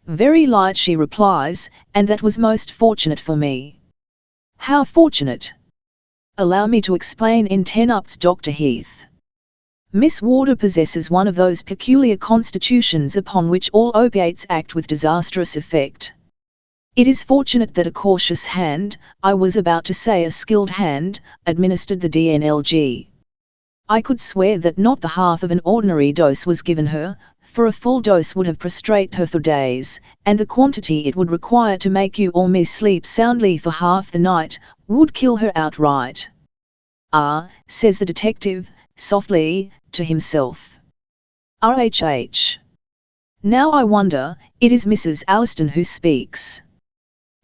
Very light, she replies, and that was most fortunate for me. How fortunate? Allow me to explain in 10 ups, Dr. Heath. Miss Warder possesses one of those peculiar constitutions upon which all opiates act with disastrous effect. It is fortunate that a cautious hand, I was about to say a skilled hand, administered the DNLG. I could swear that not the half of an ordinary dose was given her, for a full dose would have prostrated her for days, and the quantity it would require to make you or me sleep soundly for half the night, would kill her outright. Ah, says the detective, softly, to himself. RHH. Now I wonder, it is Mrs. Alliston who speaks.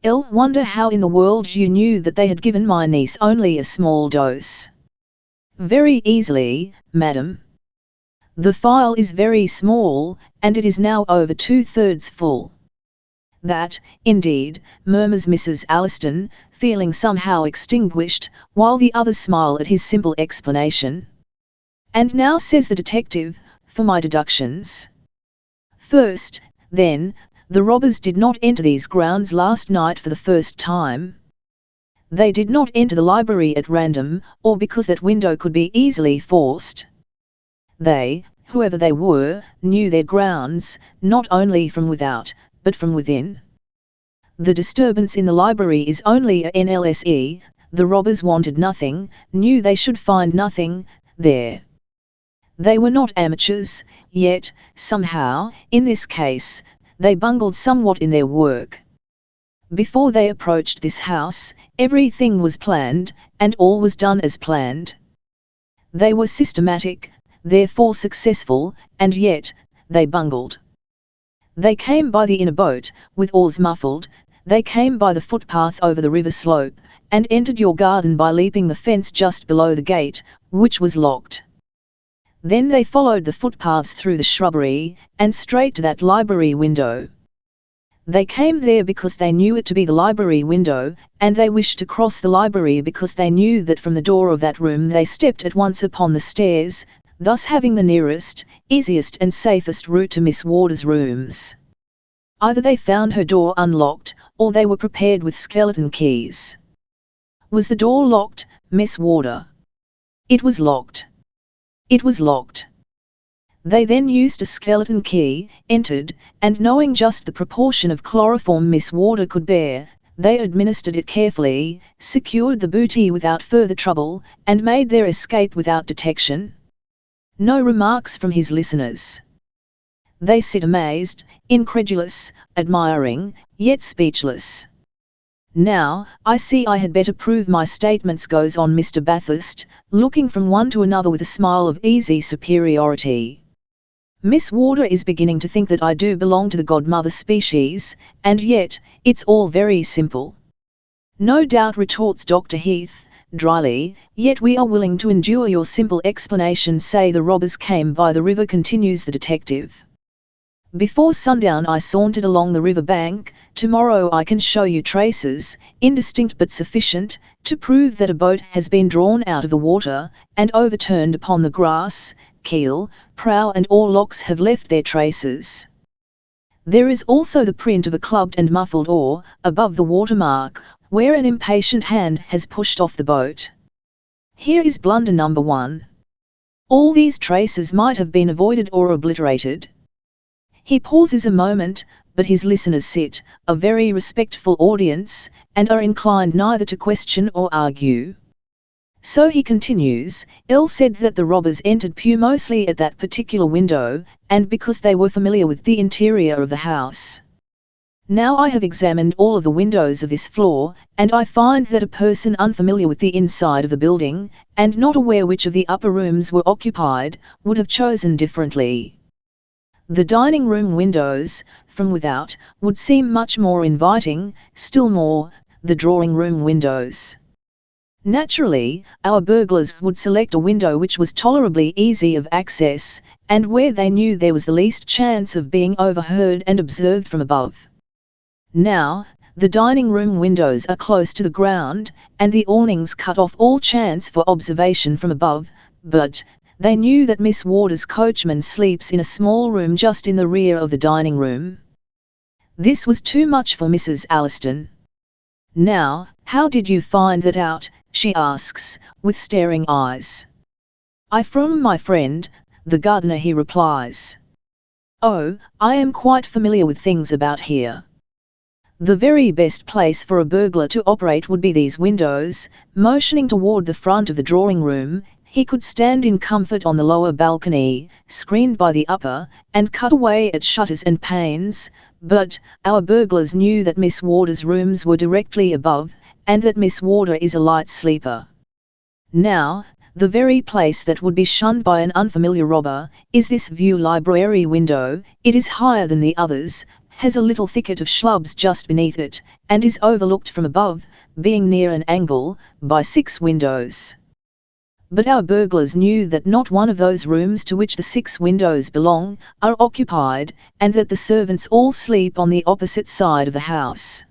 Wonder how in the world you knew that they had given my niece only a small dose. Very easily, madam. The phial is very small, and it is now over 2/3 full. That, indeed, murmurs Mrs. Alliston, feeling somehow extinguished, while the others smile at his simple explanation. And now, says the detective, for my deductions. First, then, the robbers did not enter these grounds last night for the first time. They did not enter the library at random, or because that window could be easily forced. They, whoever they were, knew their grounds, not only from without, but from within. The disturbance in the library is only a NLSE, the robbers wanted nothing, knew they should find nothing, there. They were not amateurs, yet, somehow, in this case, they bungled somewhat in their work. Before they approached this house, everything was planned, and all was done as planned. They were systematic, therefore successful, and yet, they bungled. They came by the inner boat, with oars muffled, they came by the footpath over the river slope, and entered your garden by leaping the fence just below the gate, which was locked. Then they followed the footpaths through the shrubbery, and straight to that library window. They came there because they knew it to be the library window, and they wished to cross the library because they knew that from the door of that room they stepped at once upon the stairs, thus having the nearest, easiest and safest route to Miss Warder's rooms. Either they found her door unlocked, or they were prepared with skeleton keys. Was the door locked, Miss Warder? It was locked. It was locked. They then used a skeleton key, entered, and knowing just the proportion of chloroform Miss Warder could bear, they administered it carefully, secured the booty without further trouble, and made their escape without detection. No remarks from his listeners. They sit amazed, incredulous, admiring, yet speechless. Now, I see I had better prove my statements, goes on Mr. Bathurst, looking from one to another with a smile of easy superiority. Miss Warder is beginning to think that I do belong to the godmother species, and yet, it's all very simple. No doubt, retorts Dr. Heath, dryly, yet we are willing to endure your simple explanation. Say the robbers came by the river, continues the detective. Before sundown I sauntered along the river bank. Tomorrow I can show you traces, indistinct but sufficient, to prove that a boat has been drawn out of the water, and overturned upon the grass. Keel, prow and oarlocks have left their traces. There is also the print of a clubbed and muffled oar, above the watermark, where an impatient hand has pushed off the boat. Here is blunder number 1. All these traces might have been avoided or obliterated. He pauses a moment, but his listeners sit, a very respectful audience, and are inclined neither to question or argue. So he continues, L said that the robbers entered mostly at that particular window, and because they were familiar with the interior of the house. Now I have examined all of the windows of this floor, and I find that a person unfamiliar with the inside of the building, and not aware which of the upper rooms were occupied, would have chosen differently. The dining room windows, from without, would seem much more inviting, still more, the drawing room windows. Naturally, our burglars would select a window which was tolerably easy of access, and where they knew there was the least chance of being overheard and observed from above. Now, the dining room windows are close to the ground, and the awnings cut off all chance for observation from above, but they knew that Miss Warder's coachman sleeps in a small room just in the rear of the dining room. This was too much for Mrs. Alliston. Now, how did you find that out? She asks, with staring eyes. I from my friend, the gardener, he replies. Oh, I am quite familiar with things about here. The very best place for a burglar to operate would be these windows. Motioning toward the front of the drawing room, he could stand in comfort on the lower balcony, screened by the upper, and cut away at shutters and panes, but our burglars knew that Miss Warder's rooms were directly above, and that Miss Warder is a light sleeper. Now, the very place that would be shunned by an unfamiliar robber, is this view library window. It is higher than the others, has a little thicket of shrubs just beneath it, and is overlooked from above, being near an angle, by 6 windows. But our burglars knew that not one of those rooms to which the 6 windows belong, are occupied, and that the servants all sleep on the opposite side of the house.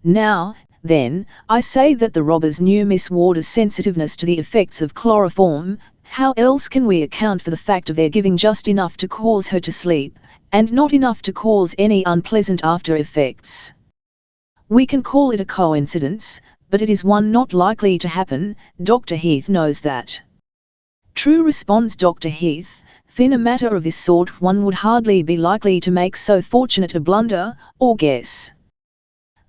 Now, then, I say that the robbers knew Miss Warder's sensitiveness to the effects of chloroform. How else can we account for the fact of their giving just enough to cause her to sleep, and not enough to cause any unpleasant after effects? We can call it a coincidence, but it is one not likely to happen. Dr. Heath knows that. True, responds Dr. Heath, in a matter of this sort one would hardly be likely to make so fortunate a blunder, or guess.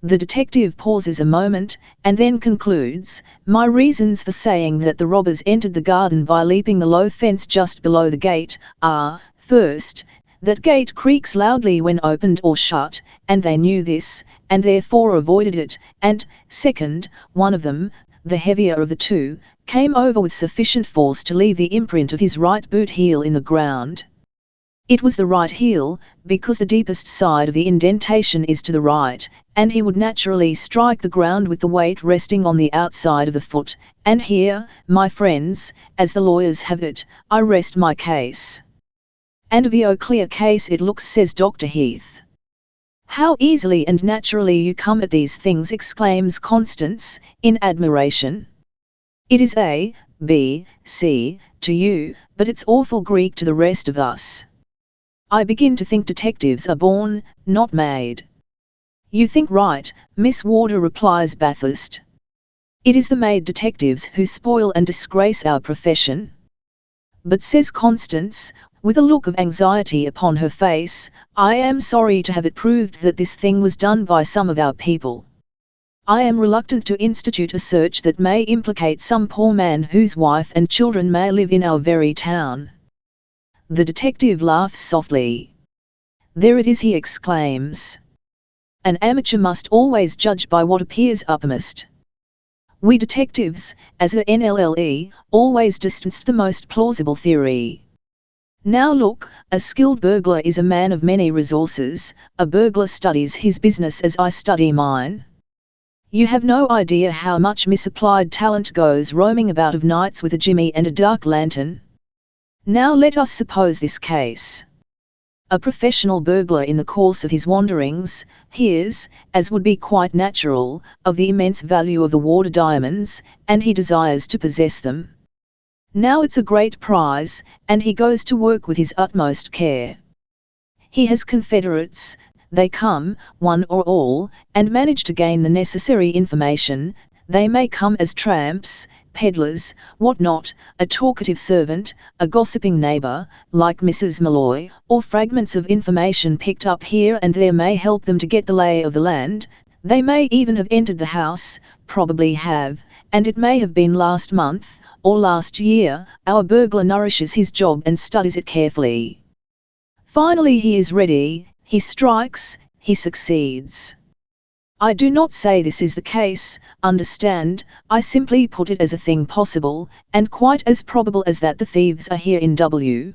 The detective pauses a moment, and then concludes, my reasons for saying that the robbers entered the garden by leaping the low fence just below the gate, are, first, that gate creaks loudly when opened or shut, and they knew this, and therefore avoided it, and, second, one of them, the heavier of the two, came over with sufficient force to leave the imprint of his right boot heel in the ground. It was the right heel, because the deepest side of the indentation is to the right, and he would naturally strike the ground with the weight resting on the outside of the foot, and here, my friends, as the lawyers have it, I rest my case. And a very clear case it looks, says Dr. Heath. How easily and naturally you come at these things, exclaims Constance, in admiration. It is A, B, C, to you, but it's awful Greek to the rest of us. I begin to think detectives are born, not made. You think right, Miss Warder, replies Bathurst. It is the made detectives who spoil and disgrace our profession. But, says Constance, with a look of anxiety upon her face, I am sorry to have it proved that this thing was done by some of our people. I am reluctant to institute a search that may implicate some poor man whose wife and children may live in our very town. The detective laughs softly. There it is, he exclaims. An amateur must always judge by what appears uppermost. We detectives, as a NLLE, always distance the most plausible theory. Now look, a skilled burglar is a man of many resources, a burglar studies his business as I study mine. You have no idea how much misapplied talent goes roaming about of nights with a jimmy and a dark lantern. Now let us suppose this case. A professional burglar in the course of his wanderings, hears, as would be quite natural, of the immense value of the Warder diamonds, and he desires to possess them. Now it's a great prize, and he goes to work with his utmost care. He has confederates, they come, one or all, and manage to gain the necessary information. They may come as tramps, peddlers, what not, a talkative servant, a gossiping neighbour, like Mrs. Malloy, or fragments of information picked up here and there may help them to get the lay of the land. They may even have entered the house, probably have, and it may have been last month, or last year. Our burglar nourishes his job and studies it carefully. Finally he is ready, he strikes, he succeeds. I do not say this is the case, understand, I simply put it as a thing possible, and quite as probable as that the thieves are here in W.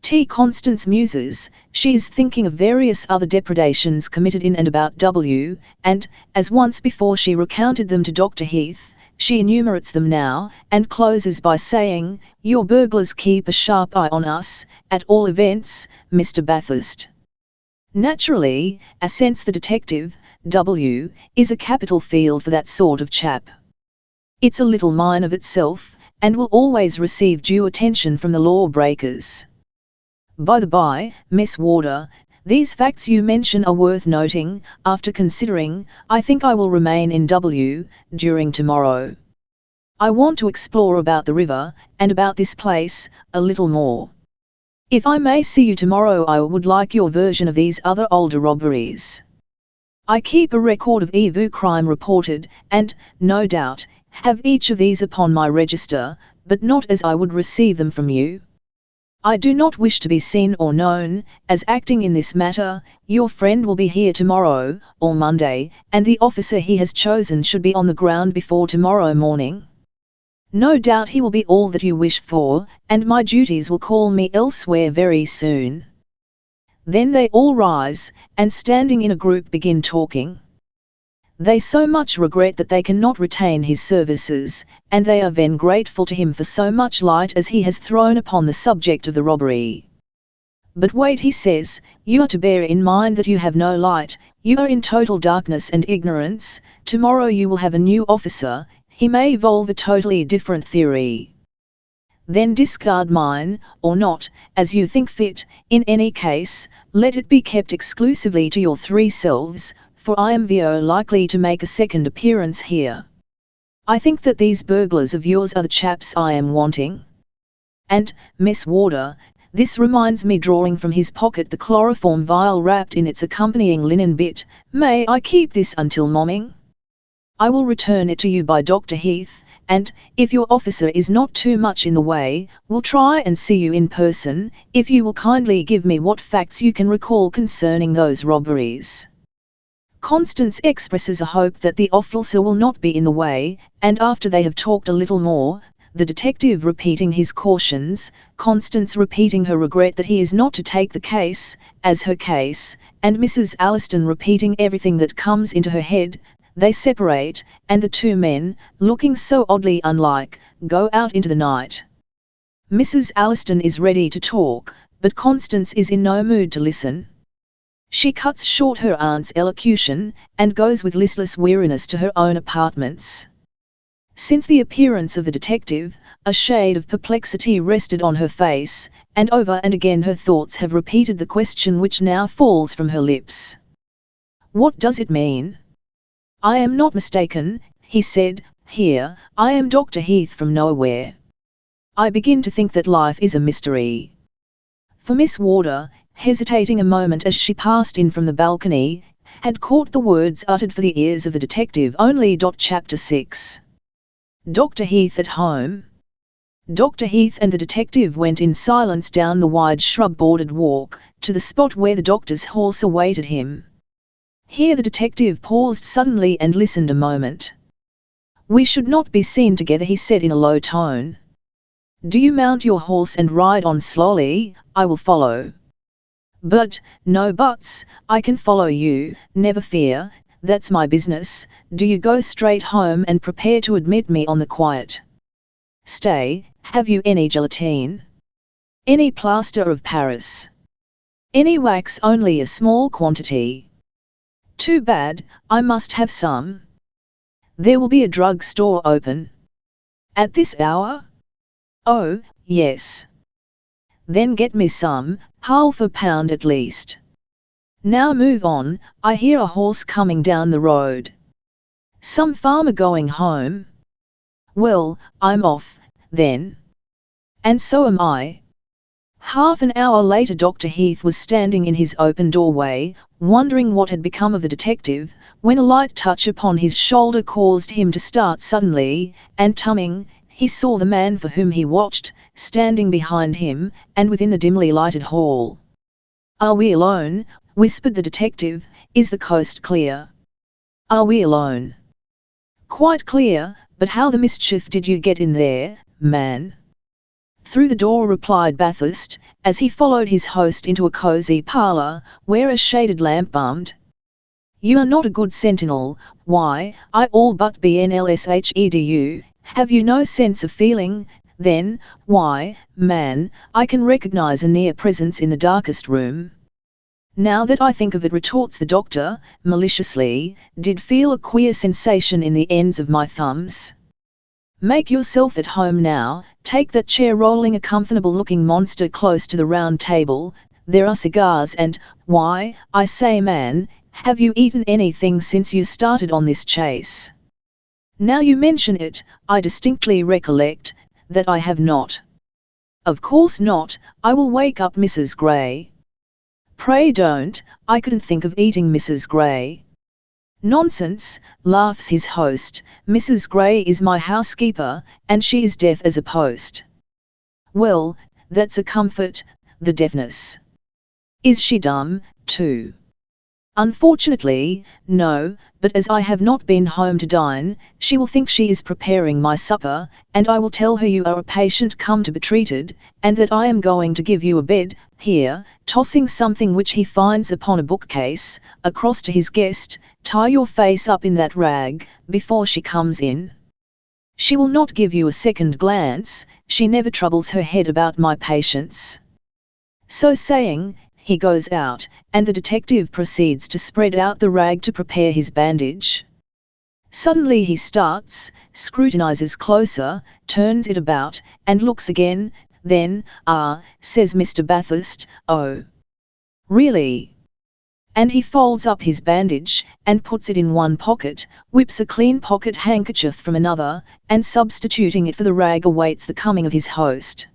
T. Constance muses. She is thinking of various other depredations committed in and about W, and, as once before she recounted them to Dr. Heath, she enumerates them now, and closes by saying, your burglars keep a sharp eye on us, at all events, Mr. Bathurst. Naturally, assents the detective, W is a capital field for that sort of chap. It's a little mine of itself, and will always receive due attention from the law-breakers. By the by, Miss Warder, these facts you mention are worth noting. After considering, I think I will remain in W during tomorrow. I want to explore about the river, and about this place, a little more. If I may see you tomorrow, I would like your version of these other older robberies. I keep a record of every crime reported, and, no doubt, have each of these upon my register, but not as I would receive them from you. I do not wish to be seen or known, as acting in this matter. Your friend will be here tomorrow, or Monday, and the officer he has chosen should be on the ground before tomorrow morning. No doubt he will be all that you wish for, and my duties will call me elsewhere very soon. Then they all rise, and standing in a group begin talking. They so much regret that they cannot retain his services, and they are then grateful to him for so much light as he has thrown upon the subject of the robbery. But wait, he says, you are to bear in mind that you have no light, you are in total darkness and ignorance. Tomorrow you will have a new officer, he may evolve a totally different theory. Then discard mine, or not, as you think fit. In any case, let it be kept exclusively to your three selves, for I am very likely to make a second appearance here. I think that these burglars of yours are the chaps I am wanting. And, Miss Warder, this reminds me, drawing from his pocket the chloroform vial wrapped in its accompanying linen bit, may I keep this until morning? I will return it to you by Dr. Heath, and, if your officer is not too much in the way, will try and see you in person, if you will kindly give me what facts you can recall concerning those robberies. Constance expresses a hope that the officer will not be in the way, and after they have talked a little more, the detective repeating his cautions, Constance repeating her regret that he is not to take the case as her case, and Mrs. Alliston repeating everything that comes into her head, they separate, and the two men, looking so oddly unlike, go out into the night. Mrs. Alliston is ready to talk, but Constance is in no mood to listen. She cuts short her aunt's elocution, and goes with listless weariness to her own apartments. Since the appearance of the detective, a shade of perplexity rested on her face, and over and again her thoughts have repeated the question which now falls from her lips. What does it mean? I am not mistaken, he said, here, I am Dr. Heath from nowhere. I begin to think that life is a mystery. For Miss Warder, hesitating a moment as she passed in from the balcony, had caught the words uttered for the ears of the detective only. Chapter 6. Dr. Heath at home. Dr. Heath and the detective went in silence down the wide shrub-bordered walk, to the spot where the doctor's horse awaited him. Here the detective paused suddenly and listened a moment. We should not be seen together, he said in a low tone. Do you mount your horse and ride on slowly, I will follow. But, no buts, I can follow you, never fear, that's my business. Do you go straight home and prepare to admit me on the quiet. Stay, have you any gelatine? Any plaster of Paris? Any wax? Only a small quantity. Too bad, I must have some. There will be a drug store open. At this hour? Oh, yes. Then get me some, half a pound at least. Now move on, I hear a horse coming down the road. Some farmer going home? Well, I'm off, then. And so am I. Half an hour later Dr. Heath was standing in his open doorway, wondering what had become of the detective, when a light touch upon his shoulder caused him to start suddenly, and turning, he saw the man for whom he watched, standing behind him, and within the dimly lighted hall. Are we alone? Whispered the detective. Is the coast clear? Are we alone? Quite clear, but how the mischief did you get in there, man? Through the door, replied Bathurst, as he followed his host into a cosy parlour, where a shaded lamp bummed. You are not a good sentinel, why, I all but BNLSHEDU, have you no sense of feeling, then, why, man, I can recognize a near presence in the darkest room. Now that I think of it, retorts the doctor, maliciously, did feel a queer sensation in the ends of my thumbs. Make yourself at home now, take that chair, rolling a comfortable-looking monster close to the round table, there are cigars and, why, I say man, have you eaten anything since you started on this chase? Now you mention it, I distinctly recollect that I have not. Of course not, I will wake up Mrs. Gray. Pray don't, I couldn't think of eating Mrs. Gray. Nonsense, laughs his host, Mrs. Gray is my housekeeper, and she is deaf as a post. Well, that's a comfort, the deafness. Is she dumb, too? Unfortunately, no, but as I have not been home to dine, she will think she is preparing my supper, and I will tell her you are a patient come to be treated, and that I am going to give you a bed, here, tossing something which he finds upon a bookcase, across to his guest, tie your face up in that rag, before she comes in. She will not give you a second glance, she never troubles her head about my patients. So saying, he goes out, and the detective proceeds to spread out the rag to prepare his bandage. Suddenly he starts, scrutinizes closer, turns it about, and looks again, then, says Mr. Bathurst, oh. Really? And he folds up his bandage, and puts it in one pocket, whips a clean pocket handkerchief from another, and substituting it for the rag awaits the coming of his host.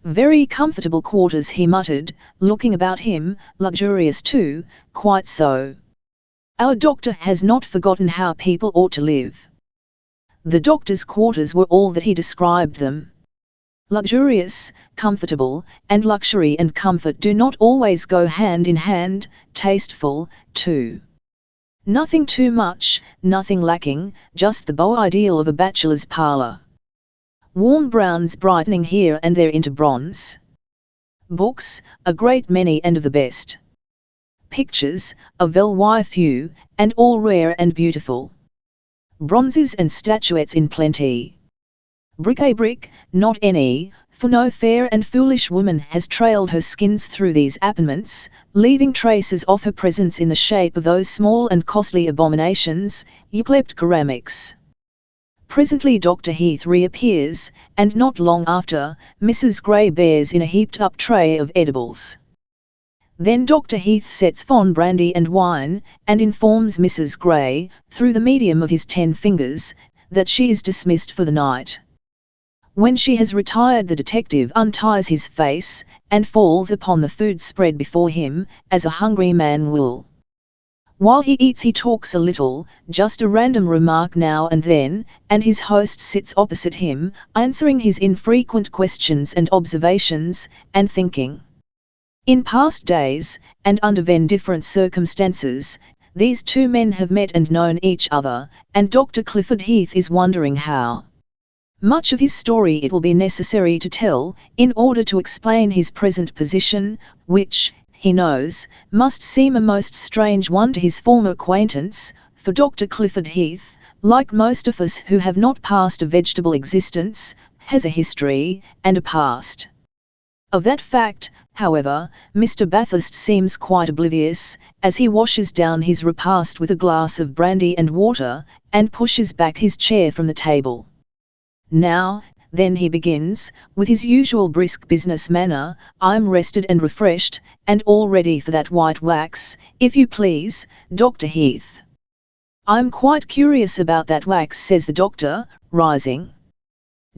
Very comfortable quarters, he muttered, looking about him, luxurious too, quite so. Our doctor has not forgotten how people ought to live. The doctor's quarters were all that he described them. Luxurious, comfortable, and luxury and comfort do not always go hand in hand, tasteful, too. Nothing too much, nothing lacking, just the beau ideal of a bachelor's parlour. Warm browns brightening here and there into bronze. Books, a great many and of the best. Pictures, a very few, and all rare and beautiful. Bronzes and statuettes in plenty. Bric-a-brac, not any, for no fair and foolish woman has trailed her skins through these appartements, leaving traces of her presence in the shape of those small and costly abominations, yclept ceramics. Presently Dr. Heath reappears, and not long after, Mrs. Gray bears in a heaped-up tray of edibles. Then Dr. Heath sets on brandy and wine, and informs Mrs. Gray, through the medium of his 10 fingers, that she is dismissed for the night. When she has retired, the detective unties his face, and falls upon the food spread before him, as a hungry man will. While he eats he talks a little, just a random remark now and then, and his host sits opposite him, answering his infrequent questions and observations, and thinking. In past days, and under very different circumstances, these two men have met and known each other, and Dr. Clifford Heath is wondering how much of his story it will be necessary to tell, in order to explain his present position, which, he knows, must seem a most strange one to his former acquaintance, for Dr. Clifford Heath, like most of us who have not passed a vegetable existence, has a history, and a past. Of that fact, however, Mr. Bathurst seems quite oblivious, as he washes down his repast with a glass of brandy and water, and pushes back his chair from the table. Now, then he begins, with his usual brisk business manner, I'm rested and refreshed, and all ready for that white wax, if you please, Dr. Heath. I'm quite curious about that wax, says the doctor, rising.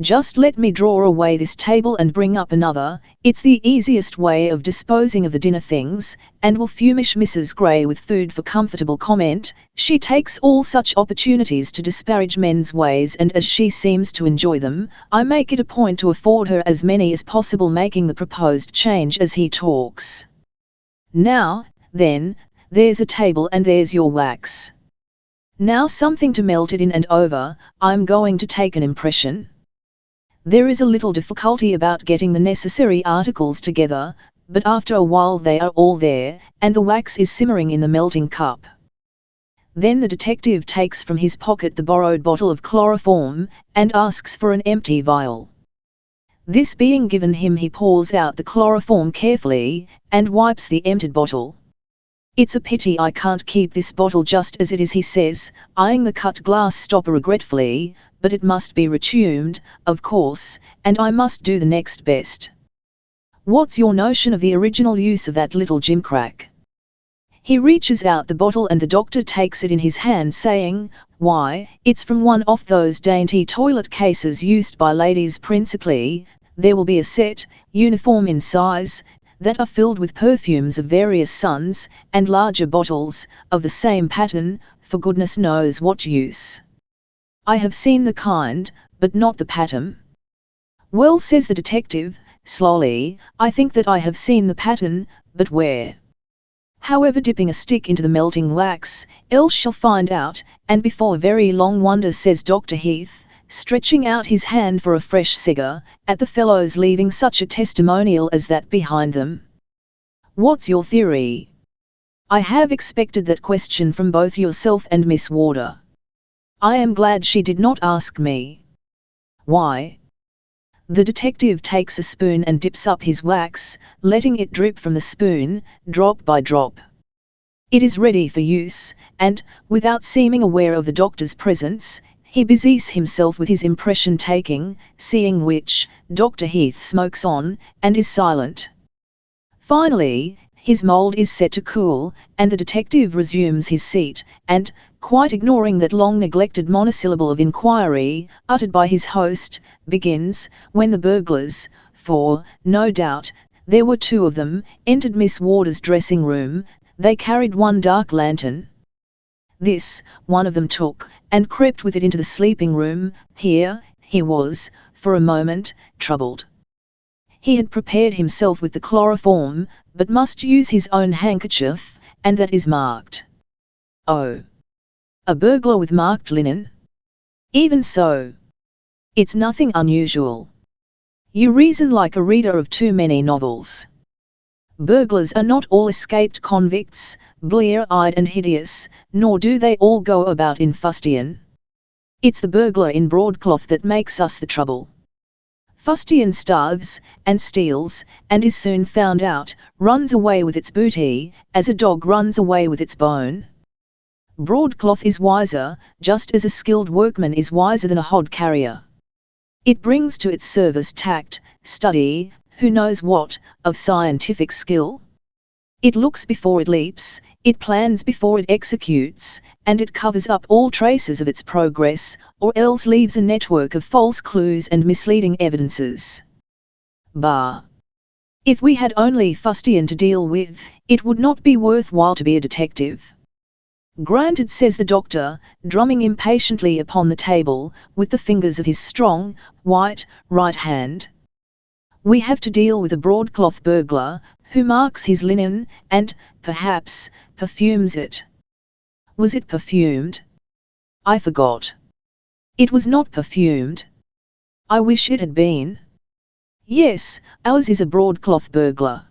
Just let me draw away this table and bring up another, it's the easiest way of disposing of the dinner things, and will furnish Mrs. Gray with food for comfortable comment. She takes all such opportunities to disparage men's ways, and as she seems to enjoy them, I make it a point to afford her as many as possible, making the proposed change as he talks. Now, then, there's a table and there's your wax. Now something to melt it in and over, I'm going to take an impression. There is a little difficulty about getting the necessary articles together, but after a while they are all there, and the wax is simmering in the melting cup. Then the detective takes from his pocket the borrowed bottle of chloroform, and asks for an empty vial. This being given him, he pours out the chloroform carefully, and wipes the emptied bottle. It's a pity I can't keep this bottle just as it is, he says, eyeing the cut glass stopper regretfully, but it must be retuned, of course, and I must do the next best. What's your notion of the original use of that little gimcrack? He reaches out the bottle and the doctor takes it in his hand, saying, why, it's from one of those dainty toilet cases used by ladies principally. There will be a set, uniform in size, that are filled with perfumes of various suns, and larger bottles, of the same pattern, for goodness knows what use. I have seen the kind, but not the pattern. Well, says the detective, slowly, I think that I have seen the pattern, but where? However, dipping a stick into the melting wax, else shall find out, and before very long wonder, says Dr. Heath, stretching out his hand for a fresh cigar, at the fellows leaving such a testimonial as that behind them. What's your theory? I have expected that question from both yourself and Miss Warder. I am glad she did not ask me. Why? The detective takes a spoon and dips up his wax, letting it drip from the spoon, drop by drop. It is ready for use, and, without seeming aware of the doctor's presence, he busies himself with his impression taking, seeing which, Dr. Heath smokes on, and is silent. Finally, his mould is set to cool, and the detective resumes his seat, and, quite ignoring that long-neglected monosyllable of inquiry, uttered by his host, begins, when the burglars, for, no doubt, there were 2 of them, entered Miss Warder's dressing room, they carried one dark lantern. This, one of them took, and crept with it into the sleeping room. Here, he was, for a moment, troubled. He had prepared himself with the chloroform, but must use his own handkerchief, and that is marked. Oh! A burglar with marked linen? Even so, it's nothing unusual. You reason like a reader of too many novels. Burglars are not all escaped convicts, blear-eyed and hideous, nor do they all go about in fustian. It's the burglar in broadcloth that makes us the trouble. Fustian starves, and steals, and is soon found out, runs away with its booty, as a dog runs away with its bone. Broadcloth is wiser, just as a skilled workman is wiser than a hod carrier. It brings to its service tact, study, who knows what, of scientific skill. It looks before it leaps, it plans before it executes, and it covers up all traces of its progress, or else leaves a network of false clues and misleading evidences. Bah! If we had only fustian to deal with, it would not be worthwhile to be a detective. Granted, says the doctor, drumming impatiently upon the table, with the fingers of his strong, white, right hand. We have to deal with a broadcloth burglar, who marks his linen, and, perhaps, perfumes it. Was it perfumed? I forgot. It was not perfumed. I wish it had been. Yes, ours is a broadcloth burglar.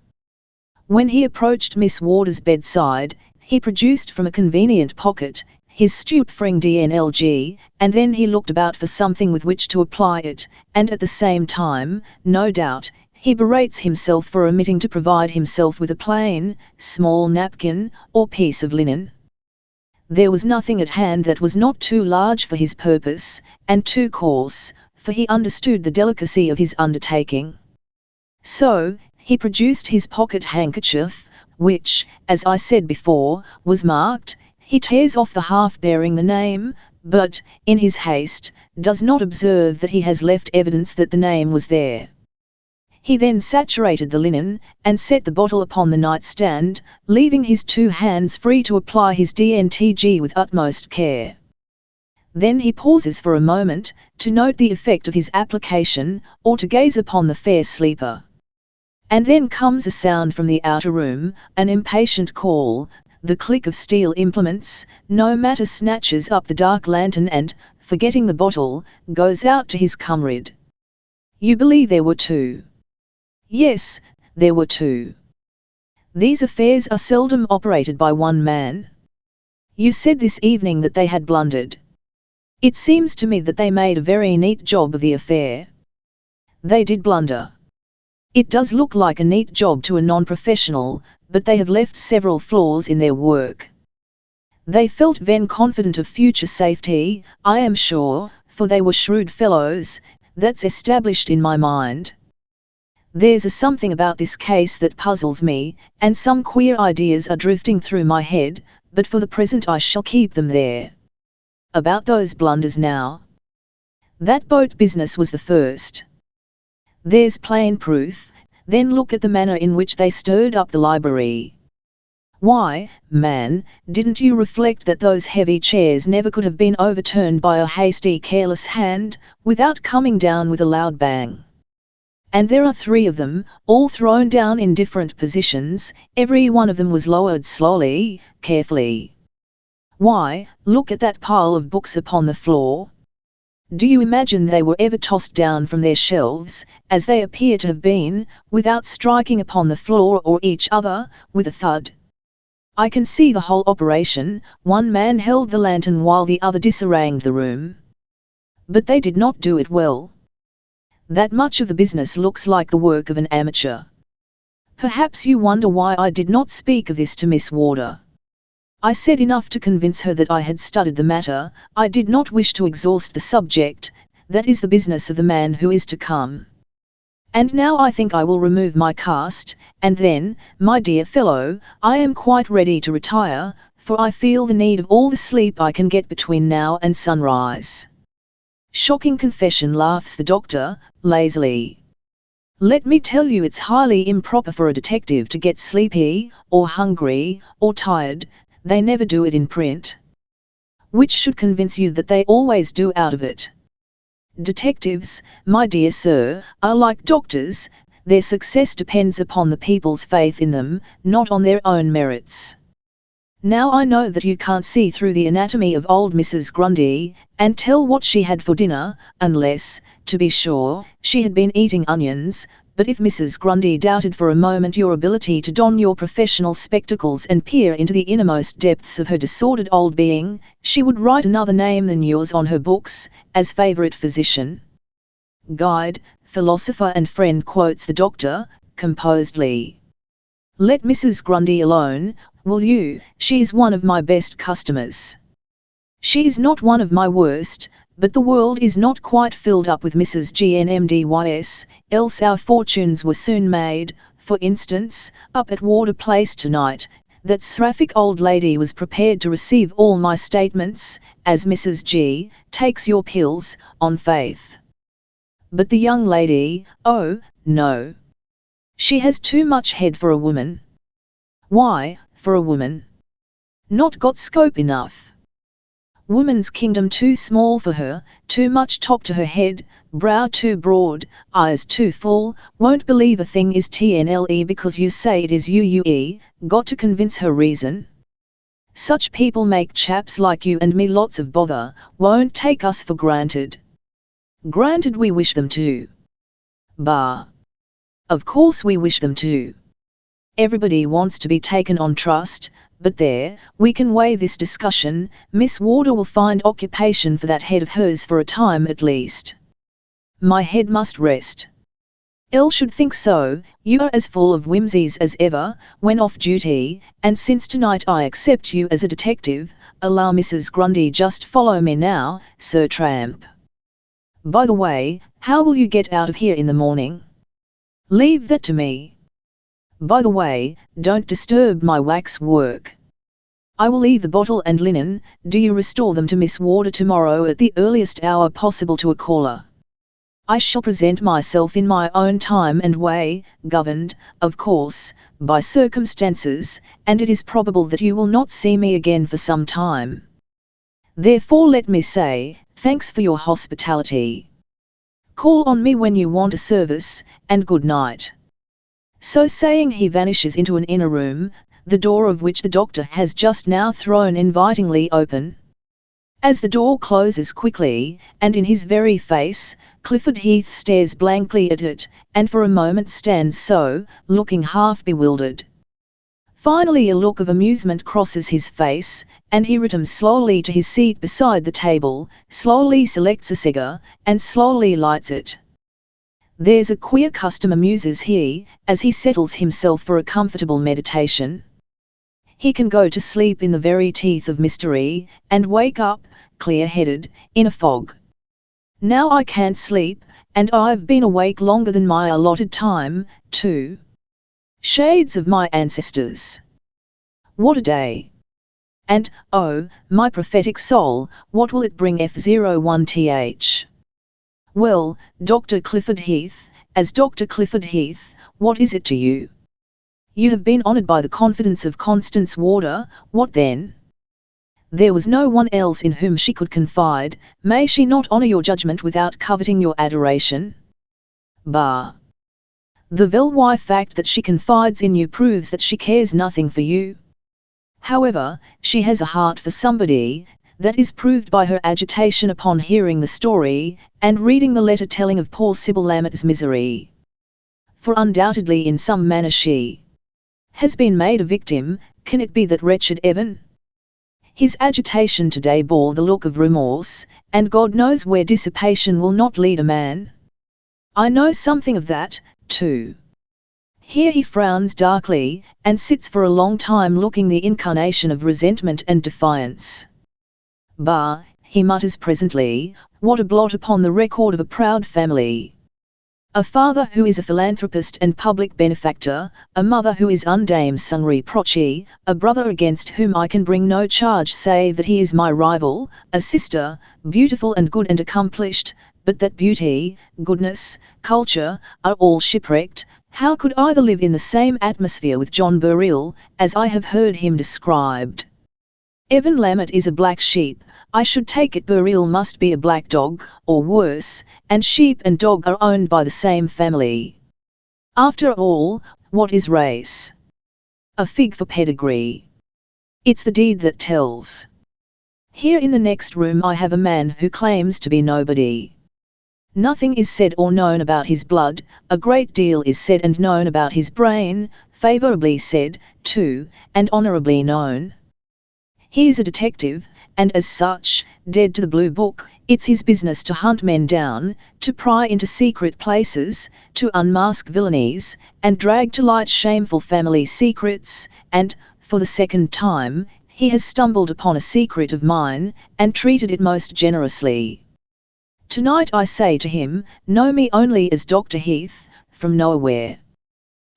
When he approached Miss Warder's bedside, he produced from a convenient pocket his Stupfring DNLG, and then he looked about for something with which to apply it, and at the same time, no doubt, he berates himself for omitting to provide himself with a plain, small napkin, or piece of linen. There was nothing at hand that was not too large for his purpose, and too coarse, for he understood the delicacy of his undertaking. So, he produced his pocket handkerchief, which, as I said before, was marked. He tears off the half bearing the name, but, in his haste, does not observe that he has left evidence that the name was there. He then saturated the linen, and set the bottle upon the nightstand, leaving his 2 hands free to apply his DNTG with utmost care. Then he pauses for a moment, to note the effect of his application, or to gaze upon the fair sleeper. And then comes a sound from the outer room, an impatient call, the click of steel implements. No matter, snatches up the dark lantern and, forgetting the bottle, goes out to his comrade. You believe there were 2? Yes, there were 2. These affairs are seldom operated by one man. You said this evening that they had blundered. It seems to me that they made a very neat job of the affair. They did blunder. It does look like a neat job to a non-professional, but they have left several flaws in their work. They felt then confident of future safety, I am sure, for they were shrewd fellows. That's established in my mind. There's a something about this case that puzzles me, and some queer ideas are drifting through my head, but for the present I shall keep them there. About those blunders now. That boat business was the first. There's plain proof. Then look at the manner in which they stirred up the library. Why, man, didn't you reflect that those heavy chairs never could have been overturned by a hasty, careless hand, without coming down with a loud bang? And there are 3 of them, all thrown down in different positions. Every one of them was lowered slowly, carefully. Why, look at that pile of books upon the floor. Do you imagine they were ever tossed down from their shelves, as they appear to have been, without striking upon the floor or each other, with a thud? I can see the whole operation. One man held the lantern while the other disarranged the room. But they did not do it well. That much of the business looks like the work of an amateur. Perhaps you wonder why I did not speak of this to Miss Warder. I said enough to convince her that I had studied the matter. I did not wish to exhaust the subject. That is the business of the man who is to come. And now I think I will remove my cast, and then, my dear fellow, I am quite ready to retire, for I feel the need of all the sleep I can get between now and sunrise. Shocking confession, laughs the doctor, lazily. Let me tell you, it's highly improper for a detective to get sleepy, or hungry, or tired. They never do it in print. Which should convince you that they always do out of it. Detectives, my dear sir, are like doctors. Their success depends upon the people's faith in them, not on their own merits. Now I know that you can't see through the anatomy of old Mrs. Grundy, and tell what she had for dinner, unless, to be sure, she had been eating onions, but if Mrs. Grundy doubted for a moment your ability to don your professional spectacles and peer into the innermost depths of her disordered old being, she would write another name than yours on her books, as favourite physician. Guide, philosopher and friend, quotes the doctor, composedly. Let Mrs. Grundy alone, will you? She is one of my best customers. She is not one of my worst, but the world is not quite filled up with Mrs. GNMDYS, else our fortunes were soon made. For instance, up at Warder Place tonight, that seraphic old lady was prepared to receive all my statements, as Mrs. G. takes your pills, on faith. But the young lady, oh, no. She has too much head for a woman. Why, for a woman? Not got scope enough. Woman's kingdom too small for her, too much top to her head, brow too broad, eyes too full, won't believe a thing is TNLE because you say it is UUE, got to convince her reason. Such people make chaps like you and me lots of bother, won't take us for granted. Granted we wish them to. Bah. Of course we wish them to. Everybody wants to be taken on trust, but there, we can waive this discussion. Miss Warder will find occupation for that head of hers for a time at least. My head must rest. Elle should think so. You are as full of whimsies as ever, when off duty, and since tonight I accept you as a detective, allow Mrs. Grundy just follow me now, Sir Tramp. By the way, how will you get out of here in the morning? Leave that to me. By the way, don't disturb my wax work. I will leave the bottle and linen. Do you restore them to Miss Warder tomorrow at the earliest hour possible to a caller? I shall present myself in my own time and way, governed, of course, by circumstances, and it is probable that you will not see me again for some time. Therefore let me say, thanks for your hospitality. Call on me when you want a service, and good night. So saying he vanishes into an inner room, the door of which the doctor has just now thrown invitingly open. As the door closes quickly, and in his very face, Clifford Heath stares blankly at it, and for a moment stands so, looking half bewildered. Finally a look of amusement crosses his face, and he returns slowly to his seat beside the table, slowly selects a cigar, and slowly lights it. There's a queer custom, muses he, as he settles himself for a comfortable meditation. He can go to sleep in the very teeth of mystery, and wake up, clear-headed, in a fog. Now I can't sleep, and I've been awake longer than my allotted time, too. Shades of my ancestors! What a day! And, oh, my prophetic soul, what will it bring F01th? Well, Dr. Clifford Heath, as Dr. Clifford Heath, what is it to you? You have been honoured by the confidence of Constance Warder, what then? There was no one else in whom she could confide. May she not honour your judgment without coveting your adoration? Bah! The very fact that she confides in you proves that she cares nothing for you. However, she has a heart for somebody. That is proved by her agitation upon hearing the story, and reading the letter telling of poor Sybil Lammert's misery. For undoubtedly in some manner she has been made a victim. Can it be that wretched Evan? His agitation today bore the look of remorse, and God knows where dissipation will not lead a man. I know something of that, too. Here he frowns darkly, and sits for a long time looking the incarnation of resentment and defiance. Bah, he mutters presently, what a blot upon the record of a proud family. A father who is a philanthropist and public benefactor, a mother who is undame sans reproche, a brother against whom I can bring no charge save that he is my rival, a sister, beautiful and good and accomplished, but that beauty, goodness, culture, are all shipwrecked. How could either live in the same atmosphere with John Burrill, as I have heard him described? Evan Lammert is a black sheep. I should take it Burrill must be a black dog, or worse, and sheep and dog are owned by the same family. After all, what is race? A fig for pedigree. It's the deed that tells. Here in the next room I have a man who claims to be nobody. Nothing is said or known about his blood, a great deal is said and known about his brain, favourably said, too, and honourably known. He is a detective, and as such, dead to the blue book. It's his business to hunt men down, to pry into secret places, to unmask villainies, and drag to light shameful family secrets, and, for the second time, he has stumbled upon a secret of mine, and treated it most generously. Tonight I say to him, know me only as Dr. Heath, from nowhere.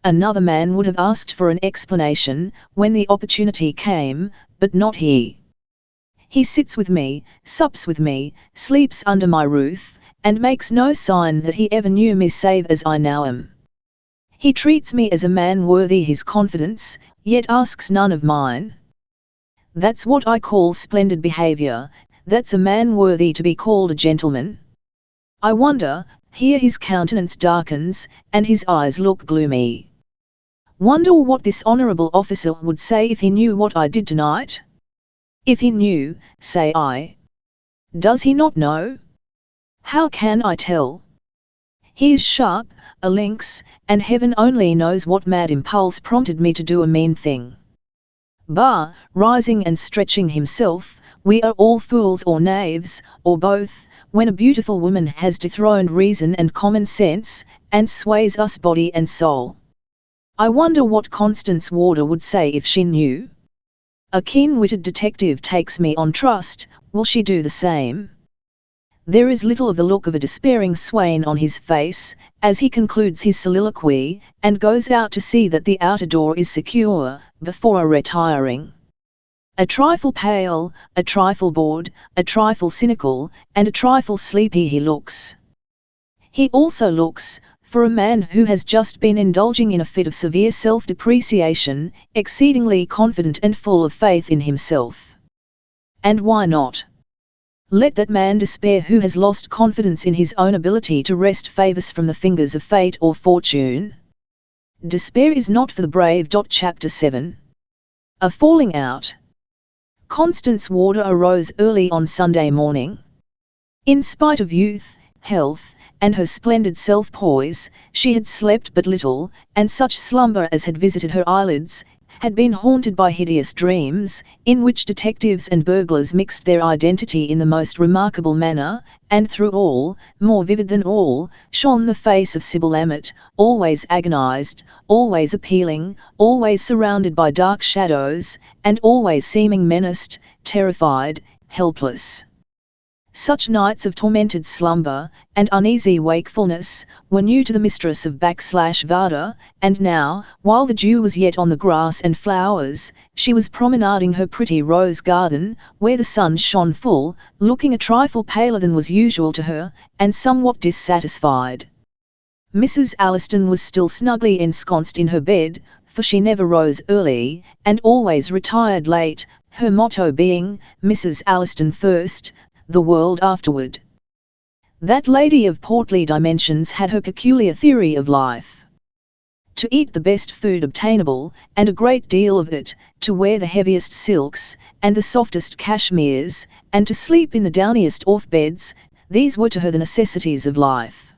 Another man would have asked for an explanation, when the opportunity came, but not he. He sits with me, sups with me, sleeps under my roof, and makes no sign that he ever knew me save as I now am. He treats me as a man worthy his confidence, yet asks none of mine. That's what I call splendid behaviour, that's a man worthy to be called a gentleman. I wonder, here his countenance darkens, and his eyes look gloomy. Wonder what this honourable officer would say if he knew what I did tonight? If he knew, say I. Does he not know? How can I tell? He is sharp, a lynx, and heaven only knows what mad impulse prompted me to do a mean thing. Bah, rising and stretching himself, we are all fools or knaves, or both, when a beautiful woman has dethroned reason and common sense, and sways us body and soul. I wonder what Constance Warder would say if she knew? A keen-witted detective takes me on trust, will she do the same? There is little of the look of a despairing swain on his face, as he concludes his soliloquy, and goes out to see that the outer door is secure, before retiring. A trifle pale, a trifle bored, a trifle cynical, and a trifle sleepy he looks. He also looks, for a man who has just been indulging in a fit of severe self-depreciation, exceedingly confident and full of faith in himself. And why not? Let that man despair who has lost confidence in his own ability to wrest favours from the fingers of fate or fortune. Despair is not for the brave. Chapter 7. A falling out. Constance Warder arose early on Sunday morning. In spite of youth, health, and her splendid self-poise, she had slept but little, and such slumber as had visited her eyelids, had been haunted by hideous dreams, in which detectives and burglars mixed their identity in the most remarkable manner, and through all, more vivid than all, shone the face of Sybil Ammit, always agonized, always appealing, always surrounded by dark shadows, and always seeming menaced, terrified, helpless. Such nights of tormented slumber, and uneasy wakefulness, were new to the mistress of Varda, and now, while the dew was yet on the grass and flowers, she was promenading her pretty rose garden, where the sun shone full, looking a trifle paler than was usual to her, and somewhat dissatisfied. Mrs. Alliston was still snugly ensconced in her bed, for she never rose early, and always retired late, her motto being, Mrs. Alliston first, the world afterward. That lady of portly dimensions had her peculiar theory of life. To eat the best food obtainable, and a great deal of it, to wear the heaviest silks, and the softest cashmeres, and to sleep in the downiest off-beds, these were to her the necessities of life.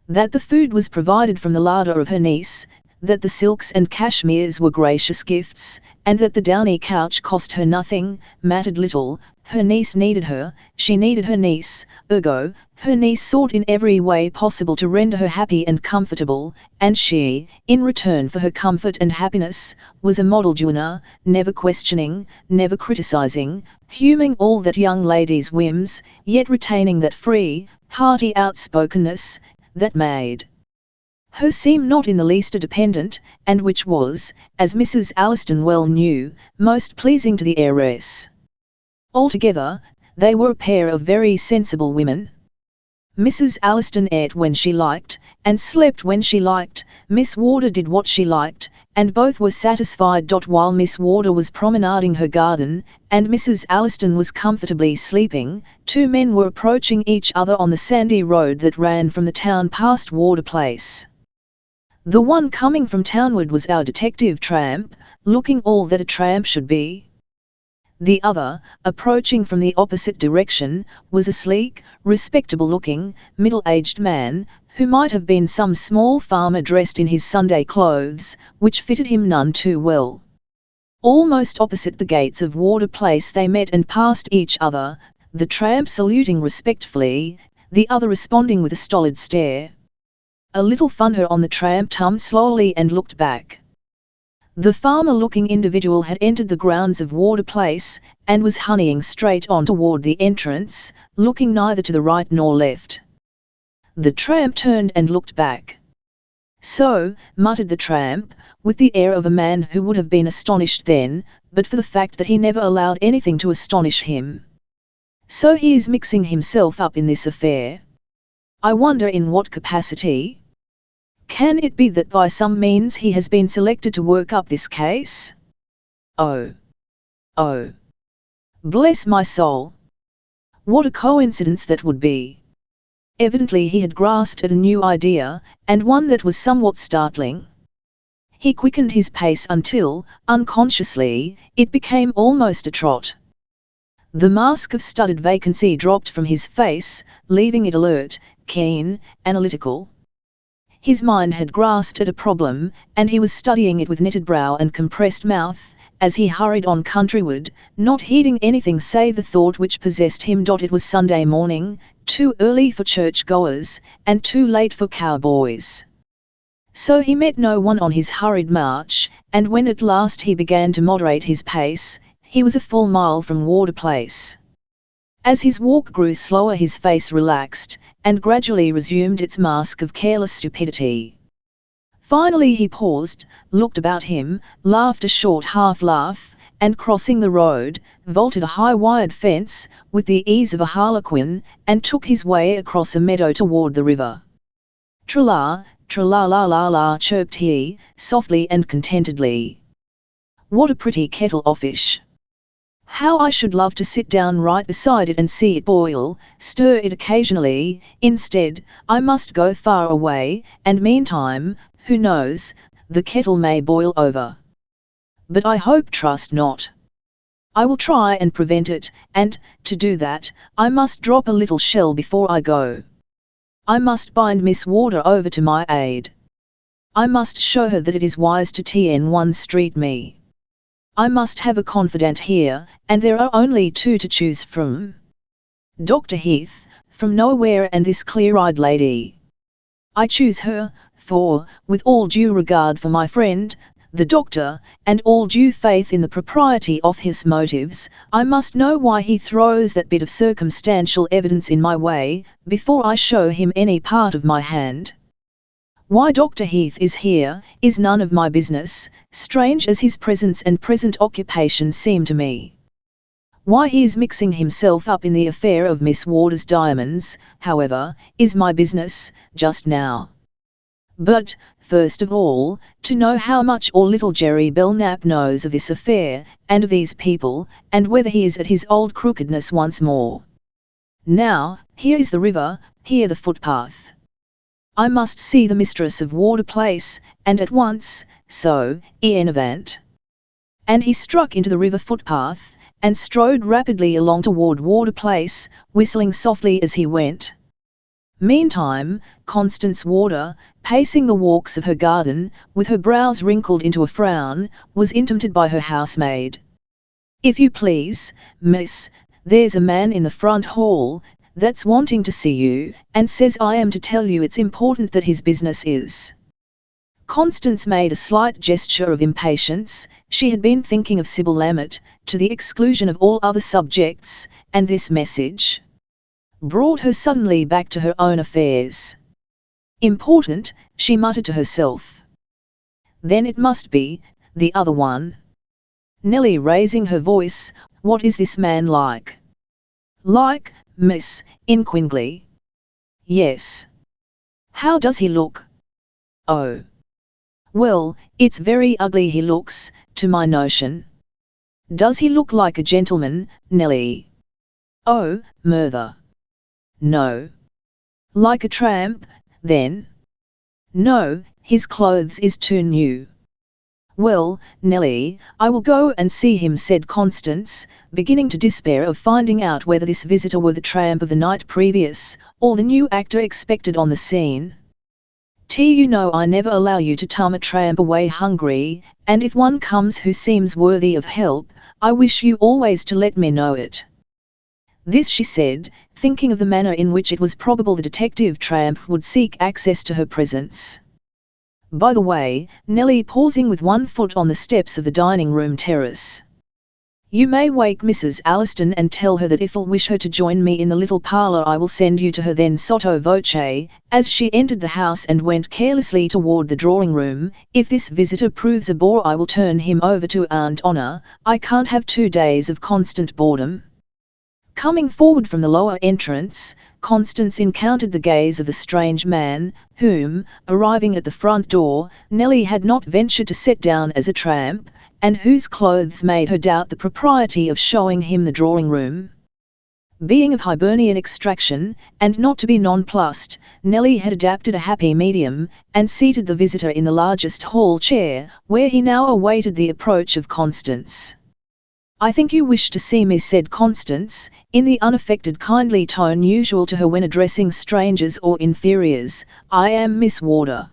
That the food was provided from the larder of her niece, that the silks and cashmeres were gracious gifts, and that the downy couch cost her nothing, mattered little. Her niece needed her, she needed her niece, ergo, her niece sought in every way possible to render her happy and comfortable, and she, in return for her comfort and happiness, was a model Juana, never questioning, never criticizing, humouring all that young lady's whims, yet retaining that free, hearty outspokenness, that made her seem not in the least a dependent, and which was, as Mrs. Alliston well knew, most pleasing to the heiress. Altogether, they were a pair of very sensible women. Mrs. Alliston ate when she liked, and slept when she liked, Miss Warder did what she liked, and both were satisfied. While Miss Warder was promenading her garden, and Mrs. Alliston was comfortably sleeping, two men were approaching each other on the sandy road that ran from the town past Warder Place. The one coming from townward was our detective tramp, looking all that a tramp should be. The other, approaching from the opposite direction, was a sleek, respectable-looking, middle-aged man, who might have been some small farmer dressed in his Sunday clothes, which fitted him none too well. Almost opposite the gates of Warder Place they met and passed each other, the tramp saluting respectfully, the other responding with a stolid stare. A little funner on the tramp turned slowly and looked back. The farmer-looking individual had entered the grounds of Warder Place, and was hurrying straight on toward the entrance, looking neither to the right nor left. The tramp turned and looked back. "So," muttered the tramp, with the air of a man who would have been astonished then, but for the fact that he never allowed anything to astonish him. "So he is mixing himself up in this affair. I wonder in what capacity? Can it be that by some means he has been selected to work up this case? Oh! Oh! Bless my soul! What a coincidence that would be!" Evidently he had grasped at a new idea, and one that was somewhat startling. He quickened his pace until, unconsciously, it became almost a trot. The mask of studied vacancy dropped from his face, leaving it alert, keen, analytical. His mind had grasped at a problem, and he was studying it with knitted brow and compressed mouth, as he hurried on countryward, not heeding anything save the thought which possessed him. It was Sunday morning, too early for church-goers, and too late for cowboys. So he met no one on his hurried march, and when at last he began to moderate his pace, he was a full mile from Warder Place. As his walk grew slower his face relaxed, and gradually resumed its mask of careless stupidity. Finally he paused, looked about him, laughed a short half-laugh, and crossing the road, vaulted a high wired fence, with the ease of a harlequin, and took his way across a meadow toward the river. "Tra-la, tra-la-la-la-la," chirped he, softly and contentedly. "What a pretty kettle of fish! How I should love to sit down right beside it and see it boil, stir it occasionally. Instead, I must go far away, and meantime, who knows, the kettle may boil over. But I trust not. I will try and prevent it, and, to do that, I must drop a little shell before I go. I must bind Miss Warder over to my aid. I must show her that it is wise to TN1 Street me. I must have a confidant here, and there are only two to choose from. Dr. Heath, from nowhere, and this clear-eyed lady. I choose her, for, with all due regard for my friend, the doctor, and all due faith in the propriety of his motives, I must know why he throws that bit of circumstantial evidence in my way, before I show him any part of my hand. Why Dr. Heath is here, is none of my business, strange as his presence and present occupation seem to me. Why he is mixing himself up in the affair of Miss Warder's diamonds, however, is my business, just now. But, first of all, to know how much or little Jerry Belknap knows of this affair, and of these people, and whether he is at his old crookedness once more. Now, here is the river, here the footpath. I must see the mistress of Warder Place, and at once, so, en avant." And he struck into the river footpath, and strode rapidly along toward Warder Place, whistling softly as he went. Meantime, Constance Warder, pacing the walks of her garden, with her brows wrinkled into a frown, was intimated by her housemaid. "If you please, miss, there's a man in the front hall that's wanting to see you, and says I am to tell you it's important that his business is." Constance made a slight gesture of impatience. She had been thinking of Sybil Lammett, to the exclusion of all other subjects, and this message brought her suddenly back to her own affairs. "Important," she muttered to herself. "Then it must be the other one." Nellie, raising her voice, "What is this man like?" "Like, miss, inquiringly." "Yes." "How does he look?" "Oh. Well, it's very ugly he looks, to my notion." "Does he look like a gentleman, Nellie?" "Oh, murther. No." "Like a tramp, then?" "No, his clothes is too new." "Well, Nellie, I will go and see him," said Constance, beginning to despair of finding out whether this visitor were the tramp of the night previous, or the new actor expected on the scene. "You know I never allow you to turn a tramp away hungry, and if one comes who seems worthy of help, I wish you always to let me know it." This she said, thinking of the manner in which it was probable the detective tramp would seek access to her presence. By the way, Nellie pausing with one foot on the steps of the dining room terrace. "You may wake Mrs. Alliston and tell her that if I'll wish her to join me in the little parlour I will send you to her," then sotto voce, as she entered the house and went carelessly toward the drawing room. "If this visitor proves a bore I will turn him over to Aunt Honor. I can't have 2 days of constant boredom." Coming forward from the lower entrance, Constance encountered the gaze of the strange man, whom, arriving at the front door, Nellie had not ventured to set down as a tramp, and whose clothes made her doubt the propriety of showing him the drawing room. Being of Hibernian extraction, and not to be nonplussed, Nellie had adapted a happy medium, and seated the visitor in the largest hall chair, where he now awaited the approach of Constance. "I think you wish to see me," said Constance, in the unaffected kindly tone usual to her when addressing strangers or inferiors. "I am Miss Warder."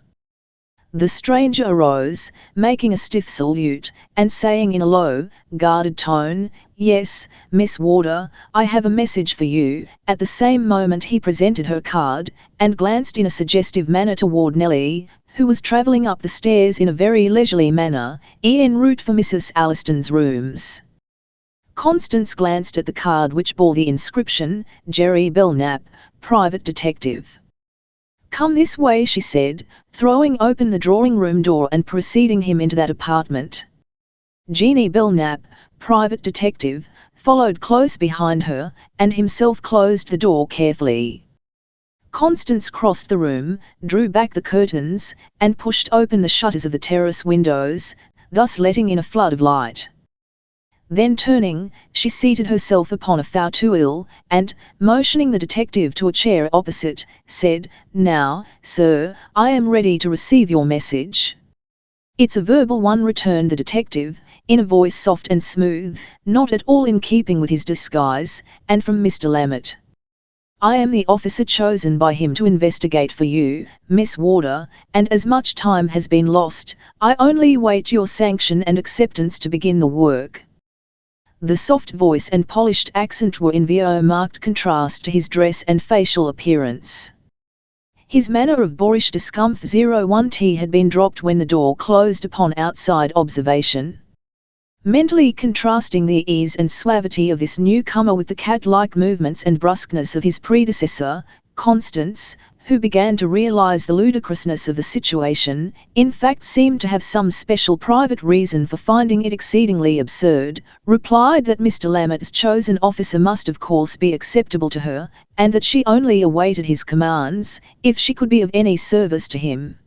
The stranger arose, making a stiff salute, and saying in a low, guarded tone, "Yes, Miss Warder, I have a message for you." At the same moment he presented her card, and glanced in a suggestive manner toward Nellie, who was travelling up the stairs in a very leisurely manner, en route for Mrs. Alliston's rooms. Constance glanced at the card which bore the inscription, "Jerry Belknap, Private Detective." "Come this way," she said, throwing open the drawing-room door and preceding him into that apartment. Jeannie Belknap, Private Detective, followed close behind her, and himself closed the door carefully. Constance crossed the room, drew back the curtains, and pushed open the shutters of the terrace windows, thus letting in a flood of light. Then turning, she seated herself upon a fauteuil, and, motioning the detective to a chair opposite, said, "Now, sir, I am ready to receive your message." "It's a verbal one," returned the detective, in a voice soft and smooth, not at all in keeping with his disguise, "and from Mr. Lammett. I am the officer chosen by him to investigate for you, Miss Warder, and as much time has been lost, I only wait your sanction and acceptance to begin the work." The soft voice and polished accent were in marked contrast to his dress and facial appearance. His manner of boorish discomfort had been dropped when the door closed upon outside observation. Mentally contrasting the ease and suavity of this newcomer with the cat-like movements and brusqueness of his predecessor, Constance, who began to realize the ludicrousness of the situation, in fact seemed to have some special private reason for finding it exceedingly absurd, replied that Mr. Lammett's chosen officer must of course be acceptable to her, and that she only awaited his commands, if she could be of any service to him.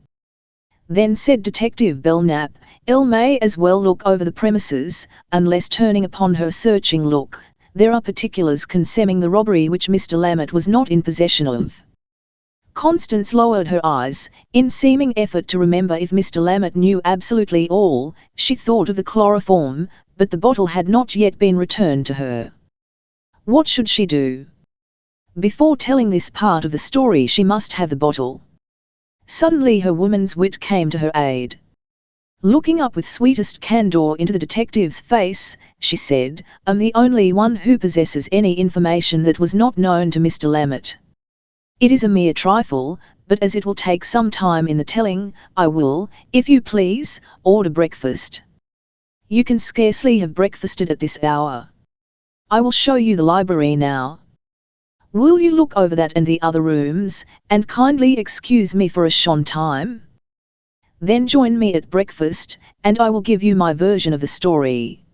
Then said Detective Belknap, "Elle may as well look over the premises, unless," turning upon her searching look, "there are particulars concerning the robbery which Mr. Lammett was not in possession of." Constance lowered her eyes, in seeming effort to remember if Mr. Lammett knew absolutely all. She thought of the chloroform, but the bottle had not yet been returned to her. What should she do? Before telling this part of the story she must have the bottle. Suddenly her woman's wit came to her aid. Looking up with sweetest candour into the detective's face, she said, "I'm the only one who possesses any information that was not known to Mr. Lammett. It is a mere trifle, but as it will take some time in the telling, I will, if you please, order breakfast. You can scarcely have breakfasted at this hour. I will show you the library now. Will you look over that and the other rooms, and kindly excuse me for a short time? Then join me at breakfast, and I will give you my version of the story."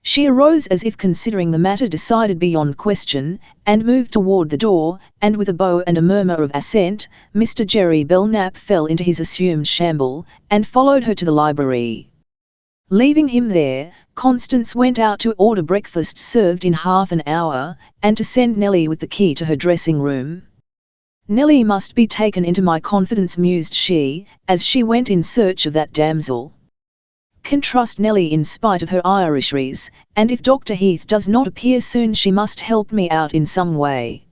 She arose as if considering the matter decided beyond question, and moved toward the door, and with a bow and a murmur of assent, Mr. Jerry Belknap fell into his assumed shamble, and followed her to the library. Leaving him there, Constance went out to order breakfast served in half an hour, and to send Nellie with the key to her dressing room. "Nellie must be taken into my confidence," mused she, as she went in search of that damsel. can trust Nellie in spite of her Irishness, and if Dr. Heath does not appear soon she must help me out in some way.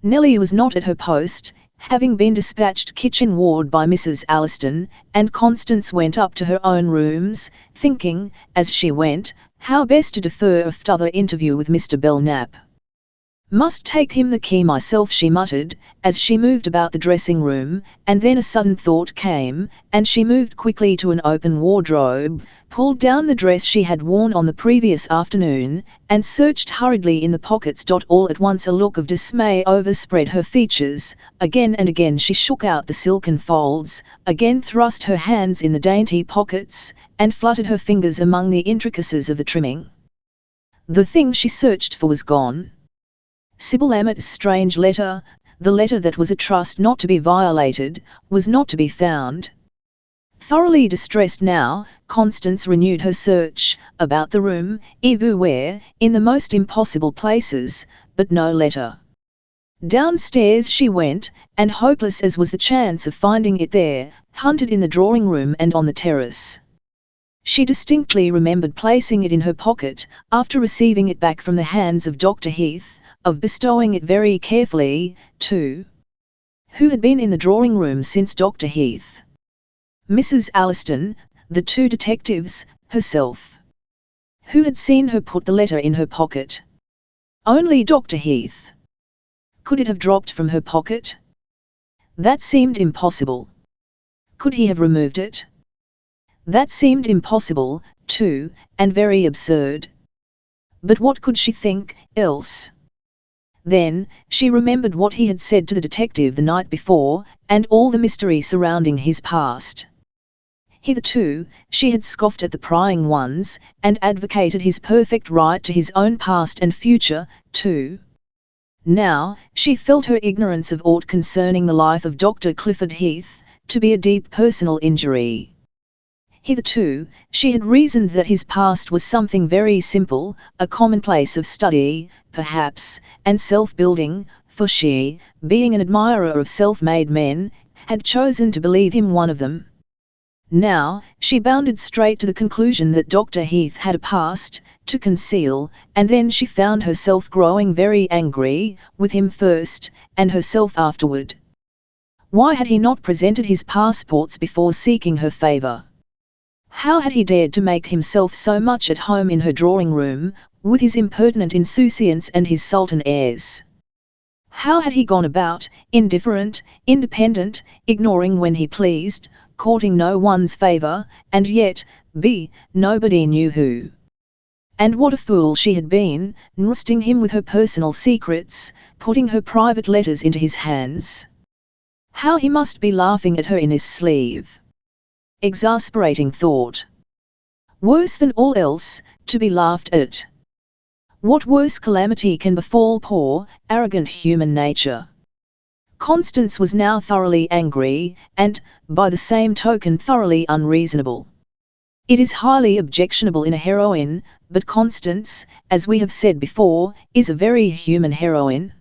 Nellie was not at her post, having been dispatched kitchen ward by Mrs. Alliston, and Constance went up to her own rooms, thinking, as she went, how best to defer a further interview with Mr. Belknap. Must take him the key myself, she muttered, as she moved about the dressing room, and then a sudden thought came, and she moved quickly to an open wardrobe, pulled down the dress she had worn on the previous afternoon, and searched hurriedly in the pockets. All at once a look of dismay overspread her features, again and again she shook out the silken folds, again thrust her hands in the dainty pockets, and fluttered her fingers among the intricacies of the trimming. The thing she searched for was gone. Sybil Emmett's strange letter, the letter that was a trust not to be violated, was not to be found. Thoroughly distressed now, Constance renewed her search, about the room, everywhere, in the most impossible places, but no letter. Downstairs she went, and hopeless as was the chance of finding it there, hunted in the drawing room and on the terrace. She distinctly remembered placing it in her pocket, after receiving it back from the hands of Dr. Heath, of bestowing it very carefully, too. Who had been in the drawing room since Dr. Heath? Mrs. Alliston, the two detectives, herself. Who had seen her put the letter in her pocket? Only Dr. Heath. Could it have dropped from her pocket? That seemed impossible. Could he have removed it? That seemed impossible, too, and very absurd. But what could she think, else? Then, she remembered what he had said to the detective the night before, and all the mystery surrounding his past. Hitherto, she had scoffed at the prying ones, and advocated his perfect right to his own past and future, too. Now, she felt her ignorance of aught concerning the life of Dr. Clifford Heath, to be a deep personal injury. Hitherto, she had reasoned that his past was something very simple, a commonplace of study, perhaps, and self-building, for she, being an admirer of self-made men, had chosen to believe him one of them. Now, she bounded straight to the conclusion that Dr. Heath had a past to conceal, and then she found herself growing very angry, with him first, and herself afterward. Why had he not presented his passports before seeking her favour? How had he dared to make himself so much at home in her drawing-room, with his impertinent insouciance and his sultan airs? How had he gone about, indifferent, independent, ignoring when he pleased, courting no one's favour, and yet, nobody knew who? And what a fool she had been, trusting him with her personal secrets, putting her private letters into his hands. How he must be laughing at her in his sleeve. Exasperating thought. Worse than all else, to be laughed at. What worse calamity can befall poor, arrogant human nature? Constance was now thoroughly angry, and, by the same token thoroughly unreasonable. It is highly objectionable in a heroine, but Constance, as we have said before, is a very human heroine.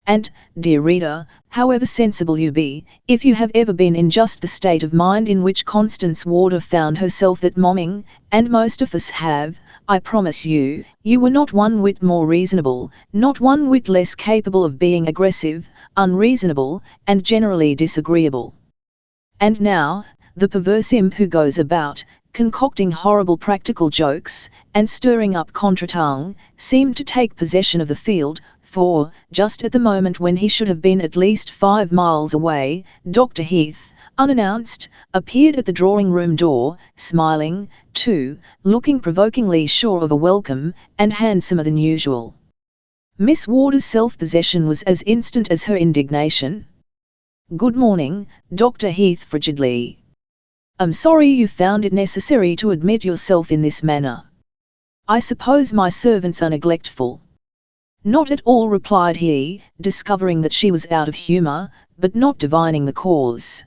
And, dear reader, however sensible you be, if you have ever been in just the state of mind in which Constance Warder found herself that morning, and most of us have, I promise you, you were not one whit more reasonable, not one whit less capable of being aggressive, unreasonable, and generally disagreeable. And now, the perverse imp who goes about, concocting horrible practical jokes, and stirring up contretemps, seemed to take possession of the field, for, just at the moment when he should have been at least 5 miles away, Dr. Heath, unannounced, appeared at the drawing-room door, smiling, too, looking provokingly sure of a welcome, and handsomer than usual. Miss Warder's self-possession was as instant as her indignation. "Good morning, Dr. Heath," frigidly. "I'm sorry you found it necessary to admit yourself in this manner. I suppose my servants are neglectful." "Not at all," replied he, discovering that she was out of humour, but not divining the cause.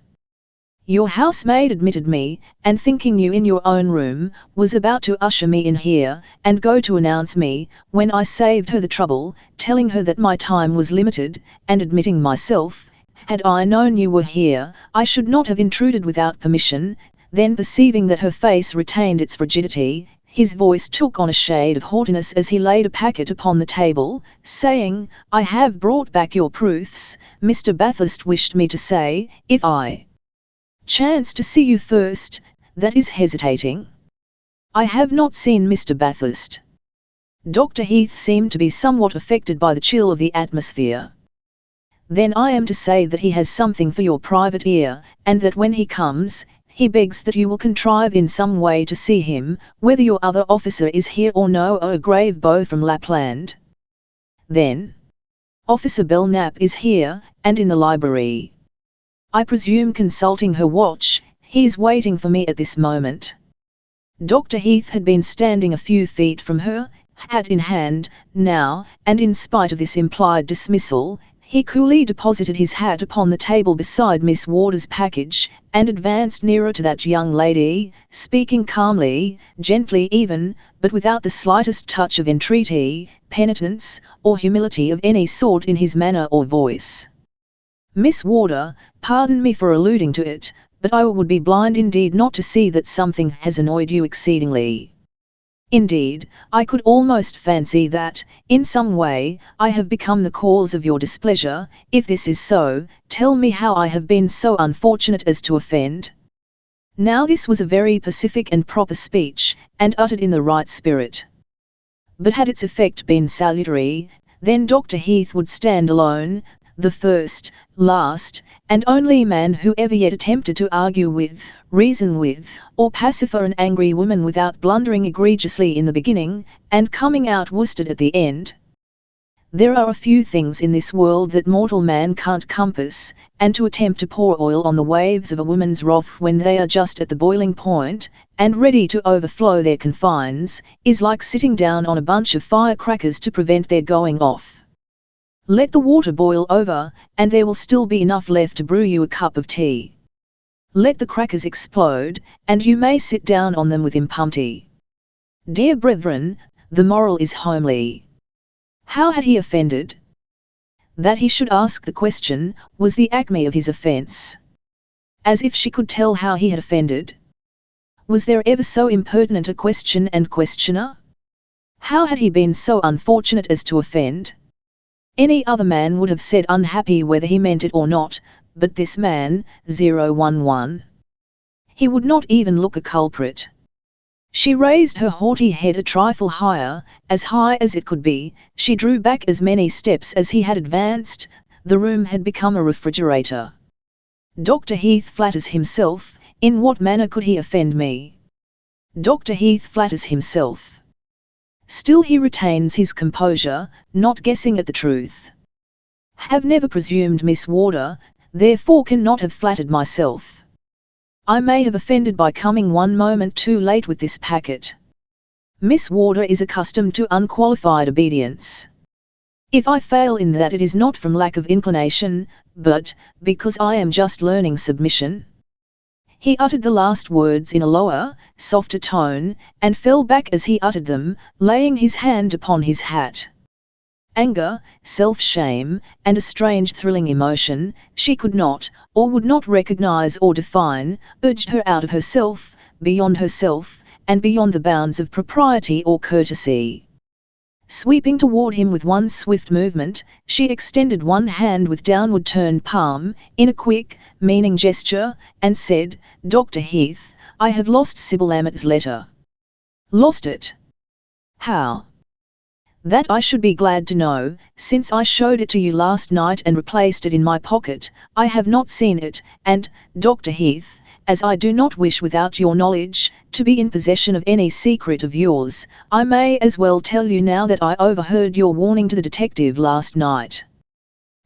"Your housemaid admitted me, and thinking you in your own room, was about to usher me in here, and go to announce me, when I saved her the trouble, telling her that my time was limited, and admitting myself. Had I known you were here, I should not have intruded without permission. then perceiving that her face retained its frigidity, his voice took on a shade of haughtiness as he laid a packet upon the table, saying, "I have brought back your proofs. Mr. Bathurst wished me to say, if I chance to see you first, that is hesitating." "I have not seen Mr. Bathurst." Dr. Heath seemed to be somewhat affected by the chill of the atmosphere. "Then I am to say that he has something for your private ear, and that when he comes, he begs that you will contrive in some way to see him, whether your other officer is here or no, or a grave beau from Lapland." "Then Officer Belknap is here, and in the library. I presume consulting her watch. He is waiting for me at this moment." Dr. Heath had been standing a few feet from her, hat in hand, now, and in spite of this implied dismissal, he coolly deposited his hat upon the table beside Miss Warder's package, and advanced nearer to that young lady, speaking calmly, gently even, but without the slightest touch of entreaty, penitence, or humility of any sort in his manner or voice. "Miss Warder, pardon me for alluding to it, but I would be blind indeed not to see that something has annoyed you exceedingly. Indeed, I could almost fancy that, in some way, I have become the cause of your displeasure. If this is so, tell me how I have been so unfortunate as to offend." Now this was a very pacific and proper speech, and uttered in the right spirit. But had its effect been salutary, then Dr. Heath would stand alone, the first, last, and only man who ever yet attempted to argue with, reason with, or pacify an angry woman without blundering egregiously in the beginning, and coming out worsted at the end. There are a few things in this world that mortal man can't compass, and to attempt to pour oil on the waves of a woman's wrath when they are just at the boiling point, and ready to overflow their confines, is like sitting down on a bunch of firecrackers to prevent their going off. Let the water boil over, and there will still be enough left to brew you a cup of tea. Let the crackers explode, and you may sit down on them with impunity. Dear brethren, the moral is homely. How had he offended? That he should ask the question, was the acme of his offence. As if she could tell how he had offended. Was there ever so impertinent a question and questioner? How had he been so unfortunate as to offend? Any other man would have said unhappy whether he meant it or not, but this man, 011. He would not even look a culprit. She raised her haughty head a trifle higher, as high as it could be, she drew back as many steps as he had advanced, the room had become a refrigerator. "Dr. Heath flatters himself, in what manner could he offend me?" Dr. Heath flatters himself. Still he retains his composure, not guessing at the truth. "Have never presumed, Miss Warder, therefore cannot have flattered myself. I may have offended by coming one moment too late with this packet. Miss Warder is accustomed to unqualified obedience. If I fail in that, it is not from lack of inclination, but because I am just learning submission." He uttered the last words in a lower, softer tone, and fell back as he uttered them, laying his hand upon his hat. Anger, self-shame, and a strange thrilling emotion, she could not, or would not recognize or define, urged her out of herself, and beyond the bounds of propriety or courtesy. Sweeping toward him with one swift movement, she extended one hand with downward turned palm, in a quick, meaning gesture, and said, "Dr. Heath, I have lost Sybil Ammett's letter." "Lost it? How?" "That I should be glad to know, since I showed it to you last night and replaced it in my pocket. I have not seen it, and, Dr. Heath, as I do not wish without your knowledge, to be in possession of any secret of yours, I may as well tell you now that I overheard your warning to the detective last night."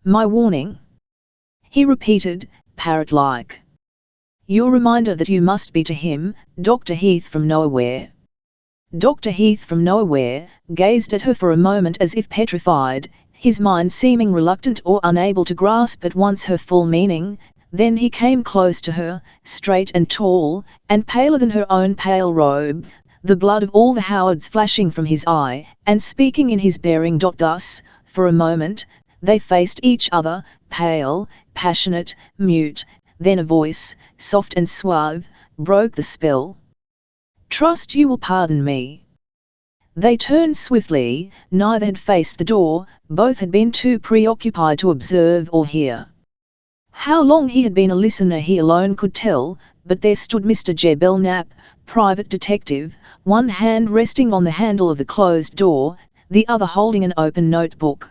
"My warning?" he repeated, parrot-like. "Your reminder that you must be to him, Dr. Heath from nowhere." Dr. Heath from nowhere gazed at her for a moment as if petrified, his mind seeming reluctant or unable to grasp at once her full meaning. Then he came close to her, straight and tall, and paler than her own pale robe, the blood of all the Howards flashing from his eye, and speaking in his bearing. Thus, for a moment, they faced each other, pale, passionate, mute, then a voice, soft and suave, broke the spell. Trust you will pardon me. They turned swiftly, neither had faced the door, both had been too preoccupied to observe or hear. How long he had been a listener he alone could tell, but there stood Mr. J. Belknap, private detective, one hand resting on the handle of the closed door, the other holding an open notebook.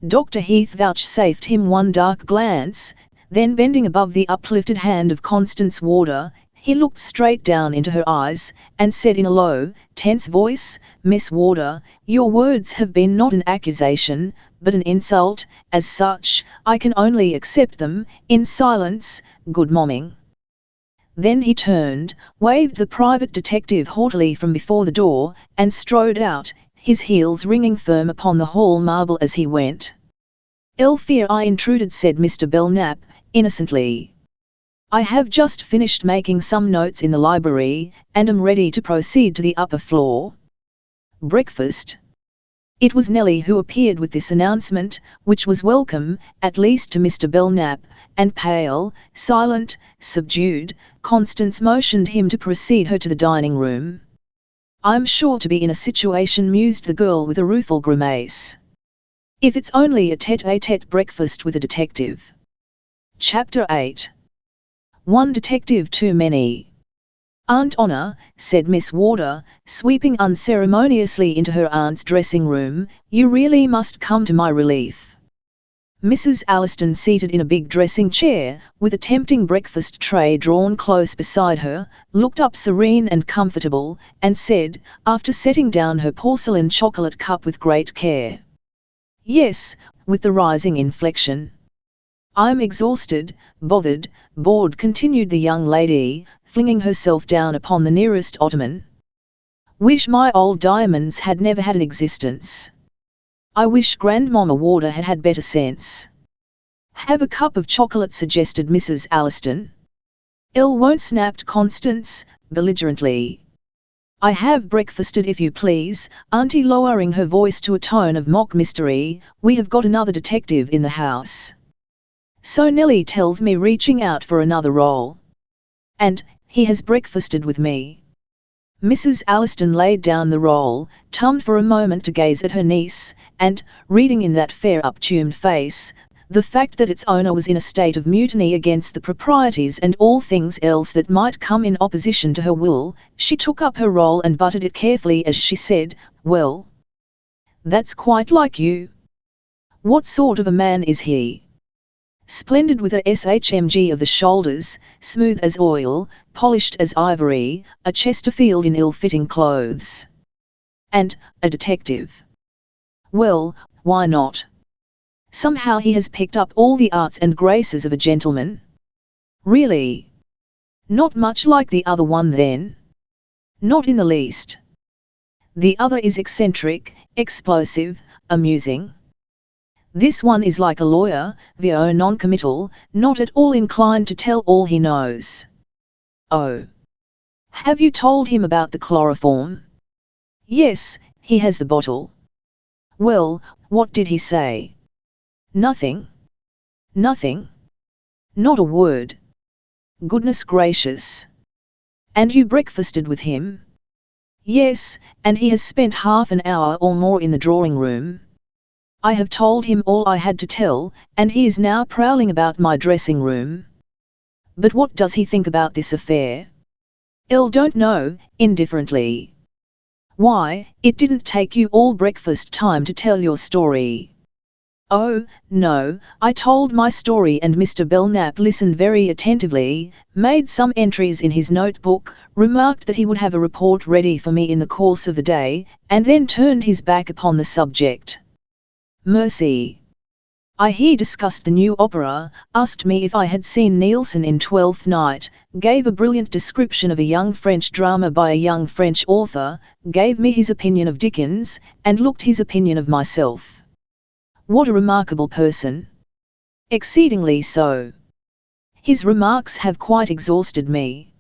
Dr. Heath vouchsafed him one dark glance, then bending above the uplifted hand of Constance Warder, he looked straight down into her eyes, and said in a low, tense voice, "Miss Warder, your words have been not an accusation, but an insult. As such, I can only accept them, in silence. Good morning." Then he turned, waved the private detective haughtily from before the door, and strode out, his heels ringing firm upon the hall marble as he went. "Ill fear I intruded," said Mr. Belknap, innocently. "I have just finished making some notes in the library, and am ready to proceed to the upper floor." Breakfast. It was Nellie who appeared with this announcement, which was welcome, at least to Mr. Belknap, and pale, silent, subdued, Constance motioned him to precede her to the dining room. "I'm sure to be in a situation," mused the girl with a rueful grimace. "If it's only a tete-a-tete breakfast with a detective." Chapter 8. One detective too many. "Aunt Honor," said Miss Warder, sweeping unceremoniously into her aunt's dressing room, "you really must come to my relief." Mrs. Alliston, seated in a big dressing chair, with a tempting breakfast tray drawn close beside her, looked up serene and comfortable, and said, after setting down her porcelain chocolate cup with great care, "Yes," with the rising inflection. "I'm exhausted, bothered, bored," continued the young lady, flinging herself down upon the nearest ottoman. "Wish my old diamonds had never had an existence. I wish Grandmama Warder had had better sense." "Have a cup of chocolate," suggested Mrs. Alliston. "Ill won't," snapped Constance, belligerently. "I have breakfasted, if you please," Auntie, lowering her voice to a tone of mock mystery. "We have got another detective in the house. So Nellie tells me," reaching out for another roll. "And he has breakfasted with me." Mrs. Alliston laid down the roll, turned for a moment to gaze at her niece, and, reading in that fair upturned face, the fact that its owner was in a state of mutiny against the proprieties and all things else that might come in opposition to her will, she took up her roll and buttered it carefully as she said, "Well, that's quite like you. What sort of a man is he?" "Splendid," with a shmg of the shoulders, smooth as oil, polished as ivory, a Chesterfield in ill-fitting clothes. "And a detective. Well, why not? Somehow he has picked up all the arts and graces of a gentleman." "Really? Not much like the other one then?" "Not in the least. The other is eccentric, explosive, amusing. This one is like a lawyer, vo non-committal, not at all inclined to tell all he knows." "Oh. Have you told him about the chloroform?" "Yes, he has the bottle." "Well, what did he say?" "Nothing." "Nothing? Not a word? Goodness gracious. And you breakfasted with him?" "Yes, and he has spent half an hour or more in the drawing room. I have told him all I had to tell, and he is now prowling about my dressing room." "But what does he think about this affair?" "Ill don't know," indifferently. "Why, it didn't take you all breakfast time to tell your story." "Oh, no, I told my story," and Mr. Belknap listened very attentively, made some entries in his notebook, remarked that he would have a report ready for me in the course of the day, and then turned his back upon the subject. "Mercy. He discussed the new opera, asked me if I had seen Nielsen in Twelfth Night, gave a brilliant description of a young French drama by a young French author, gave me his opinion of Dickens, and looked his opinion of myself." "What a remarkable person." "Exceedingly so. His remarks have quite exhausted me."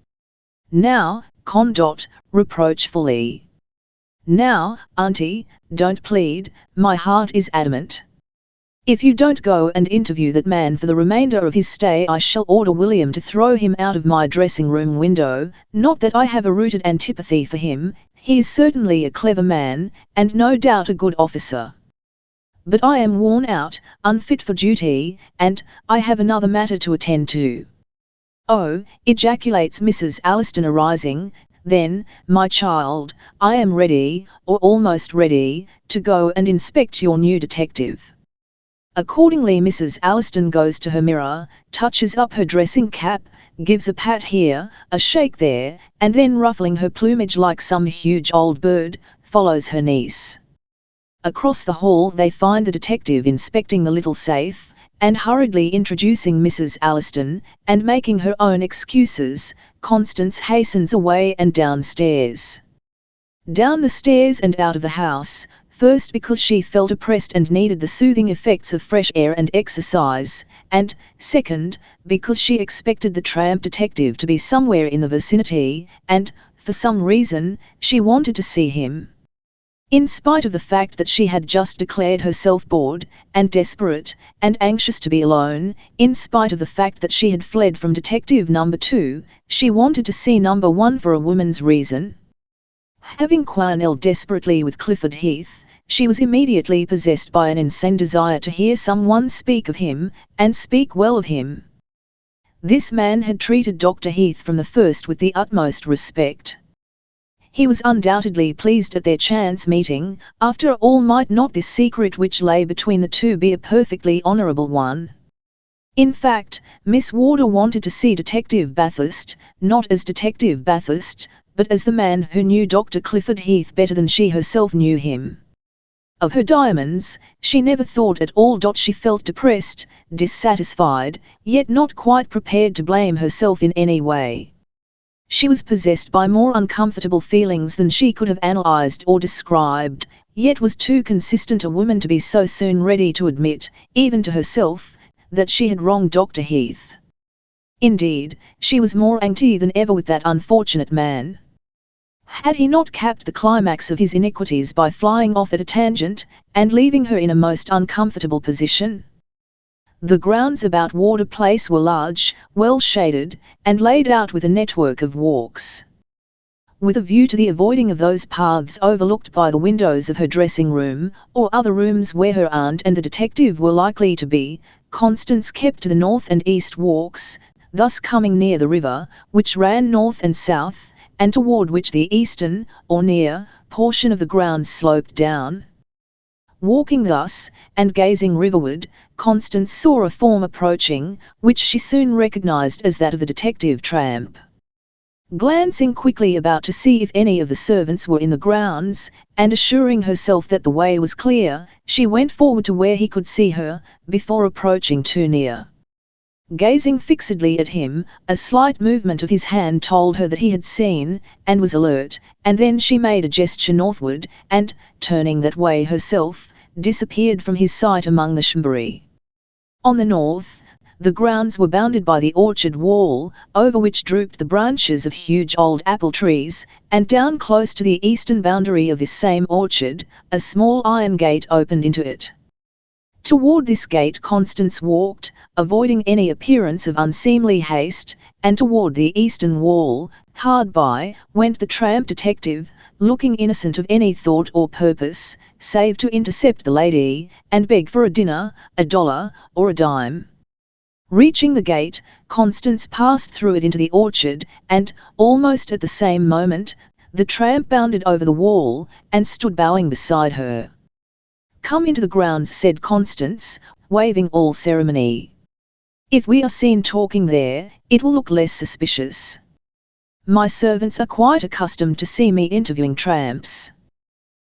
"Now, reproachfully. Now, Auntie, don't plead, my heart is adamant." If you don't go and interview that man for the remainder of his stay, I shall order William to throw him out of my dressing-room window. Not that I have a rooted antipathy for him, he is certainly a clever man, and no doubt a good officer. But I am worn out, unfit for duty, and I have another matter to attend to." "Oh," ejaculates Mrs. Alliston, arising, "then, my child, I am ready, or almost ready, to go and inspect your new detective." Accordingly Mrs. Alliston goes to her mirror, touches up her dressing cap, gives a pat here, a shake there, and then, ruffling her plumage like some huge old bird, follows her niece. Across the hall they find the detective inspecting the little safe, and hurriedly introducing Mrs. Alliston, and making her own excuses, Constance hastens away and downstairs. Down the stairs and out of the house, first because she felt oppressed and needed the soothing effects of fresh air and exercise, and, second, because she expected the tramp detective to be somewhere in the vicinity, and, for some reason, she wanted to see him. In spite of the fact that she had just declared herself bored, and desperate, and anxious to be alone, in spite of the fact that she had fled from Detective Number 2, she wanted to see Number 1 for a woman's reason. Having quarrelled desperately with Clifford Heath, she was immediately possessed by an insane desire to hear someone speak of him, and speak well of him. This man had treated Dr. Heath from the first with the utmost respect. He was undoubtedly pleased at their chance meeting. After all, might not this secret which lay between the two be a perfectly honourable one? In fact, Miss Warder wanted to see Detective Bathurst, not as Detective Bathurst, but as the man who knew Dr. Clifford Heath better than she herself knew him. Of her diamonds, she never thought at all. She felt depressed, dissatisfied, yet not quite prepared to blame herself in any way. She was possessed by more uncomfortable feelings than she could have analyzed or described, yet was too consistent a woman to be so soon ready to admit, even to herself, that she had wronged Dr. Heath. Indeed, she was more angry than ever with that unfortunate man. Had he not capped the climax of his iniquities by flying off at a tangent, and leaving her in a most uncomfortable position? The grounds about Warder Place were large, well shaded, and laid out with a network of walks. With a view to the avoiding of those paths overlooked by the windows of her dressing-room, or other rooms where her aunt and the detective were likely to be, Constance kept to the north and east walks, thus coming near the river, which ran north and south, and toward which the eastern, or near, portion of the grounds sloped down. Walking thus, and gazing riverward, Constance saw a form approaching, which she soon recognized as that of the detective tramp. Glancing quickly about to see if any of the servants were in the grounds, and assuring herself that the way was clear, she went forward to where he could see her, before approaching too near. Gazing fixedly at him, a slight movement of his hand told her that he had seen, and was alert, and then she made a gesture northward, and, turning that way herself, disappeared from his sight among the shrubbery. On the north, the grounds were bounded by the orchard wall, over which drooped the branches of huge old apple trees, and down close to the eastern boundary of this same orchard, a small iron gate opened into it. Toward this gate Constance walked, avoiding any appearance of unseemly haste, and toward the eastern wall, hard by, went the tramp detective, looking innocent of any thought or purpose, save to intercept the lady, and beg for a dinner, $1, or a dime. Reaching the gate, Constance passed through it into the orchard, and, almost at the same moment, the tramp bounded over the wall, and stood bowing beside her. "Come into the grounds," said Constance, waiving all ceremony. "If we are seen talking there, it will look less suspicious. My servants are quite accustomed to see me interviewing tramps."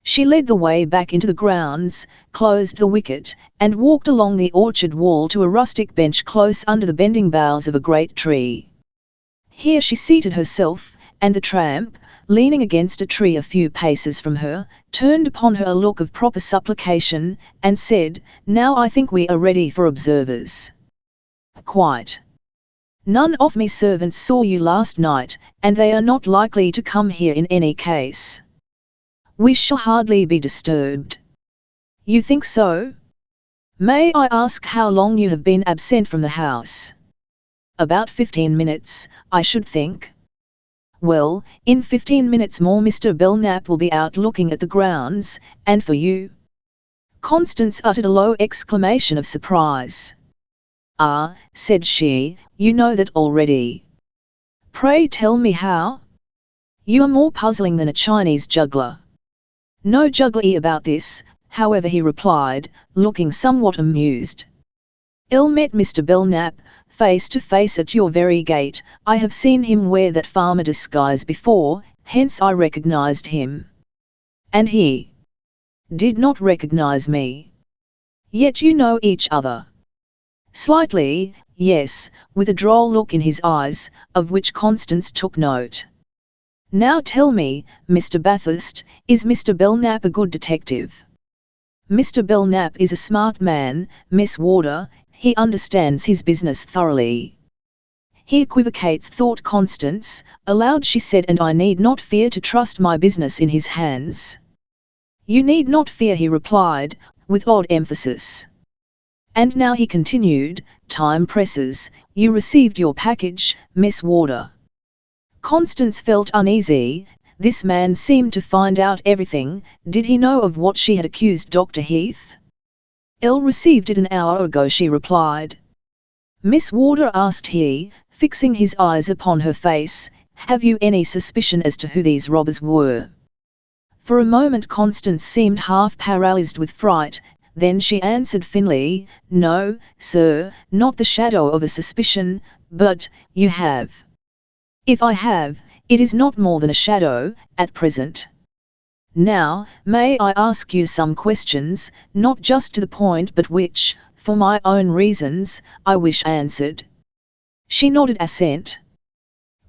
She led the way back into the grounds, closed the wicket, and walked along the orchard wall to a rustic bench close under the bending boughs of a great tree. Here she seated herself, and the tramp, leaning against a tree a few paces from her, turned upon her a look of proper supplication, and said, "Now I think we are ready for observers." "Quite. None of me servants saw you last night, and they are not likely to come here in any case. We shall hardly be disturbed." "You think so?" May I ask how long you have been absent from the house? About 15 minutes, I should think. Well, in 15 minutes more Mr. Belknap will be out looking at the grounds, and for you? Constance uttered a low exclamation of surprise. Ah, said she, you know that already. Pray tell me how? You are more puzzling than a Chinese juggler. No jugglery about this, however, he replied, looking somewhat amused. Ill met Mr. Belknap, face to face at your very gate. I have seen him wear that farmer disguise before, hence I recognized him. And he did not recognize me. Yet you know each other. Slightly, yes, with a droll look in his eyes, of which Constance took note. Now tell me, Mr. Bathurst, is Mr. Belknap a good detective? Mr. Belknap is a smart man, Miss Warder, he understands his business thoroughly. He equivocates, thought Constance, aloud she said, and I need not fear to trust my business in his hands. You need not fear, he replied, with odd emphasis. And now, he continued, time presses, you received your package, Miss Warder. Constance felt uneasy. This man seemed to find out everything. Did he know of what she had accused Dr. Heath? Received it an hour ago, she replied. Miss Warder, asked he, fixing his eyes upon her face, have you any suspicion as to who these robbers were? For a moment Constance seemed half paralyzed with fright, then she answered thinly, no, sir, not the shadow of a suspicion, but, you have. If I have, it is not more than a shadow, at present. Now, may I ask you some questions, not just to the point but which, for my own reasons, I wish answered? She nodded assent.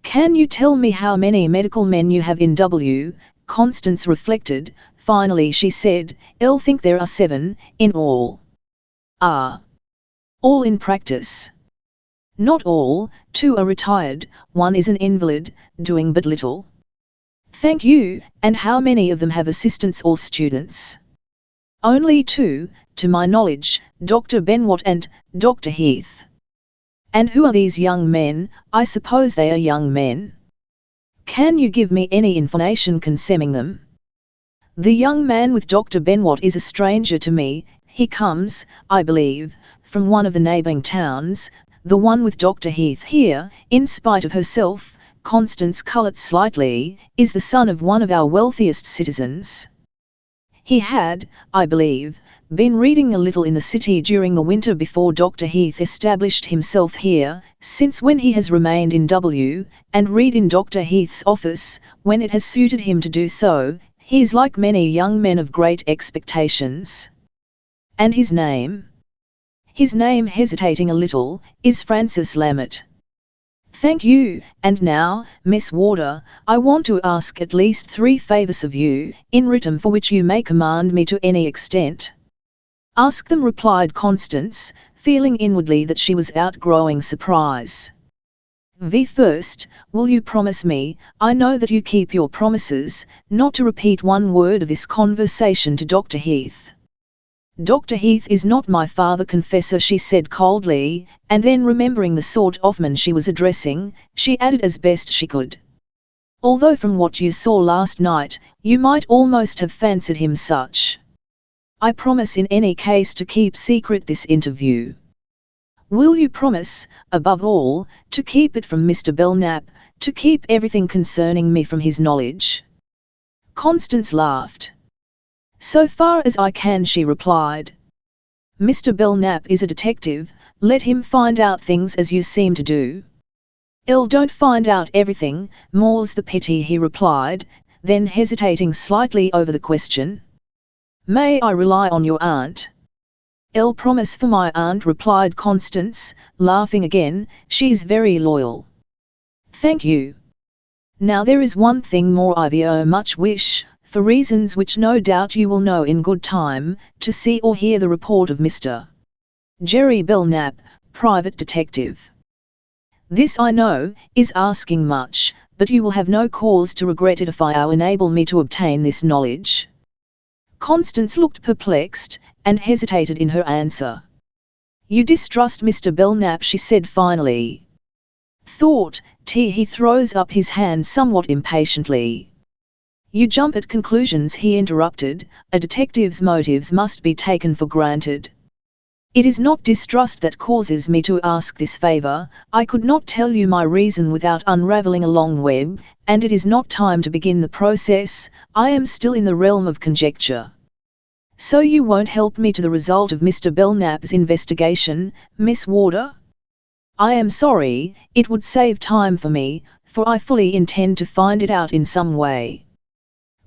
Can you tell me how many medical men you have in W? Constance reflected. Finally she said, I think there are 7, in all. Ah. All in practice? Not all, 2 are retired, 1 is an invalid, doing but little. Thank you, and how many of them have assistants or students? Only 2, to my knowledge, Dr. Benwatt and Dr. Heath. And who are these young men? I suppose they are young men. Can you give me any information concerning them? The young man with Dr. Benwatt is a stranger to me. He comes, I believe, from one of the neighbouring towns. The one with Dr. Heath here, in spite of herself, Constance coloured slightly, is the son of one of our wealthiest citizens. He had, I believe, been reading a little in the city during the winter before Dr. Heath established himself here, since when he has remained in W, and read in Dr. Heath's office, when it has suited him to do so. He is like many young men of great expectations. And his name? His name, hesitating a little, is Francis Lammett. Thank you, and now, Miss Warder, I want to ask at least 3 favours of you, in written, for which you may command me to any extent. Ask them, replied Constance, feeling inwardly that she was outgrowing surprise. First, will you promise me, I know that you keep your promises, not to repeat one word of this conversation to Dr. Heath? Dr. Heath is not my father, confessor, she said coldly, and then remembering the sort of man she was addressing, she added as best she could. Although from what you saw last night, you might almost have fancied him such. I promise in any case to keep secret this interview. Will you promise, above all, to keep it from Mr. Belknap, to keep everything concerning me from his knowledge? Constance laughed. So far as I can, she replied. Mr. Belknap is a detective, let him find out things as you seem to do. Don't find out everything, more's the pity, he replied, then hesitating slightly over the question. May I rely on your aunt? Promise for my aunt, replied Constance, laughing again, she is very loyal. Thank you. Now there is one thing more I much wish, for reasons which no doubt you will know in good time, to see or hear the report of Mr. Jerry Belknap, private detective. This, I know, is asking much, but you will have no cause to regret it if I enable me to obtain this knowledge. Constance looked perplexed, and hesitated in her answer. "You distrust Mr. Belknap," she said finally. "Thought, he throws up his hand somewhat impatiently. "You jump at conclusions," he interrupted. "A detective's motives must be taken for granted. It is not distrust that causes me to ask this favor. I could not tell you my reason without unraveling a long web, and it is not time to begin the process. I am still in the realm of conjecture." "So you won't help me to the result of Mr. Belknap's investigation, Miss Warder?" "I am sorry, it would save time for me, for I fully intend to find it out in some way."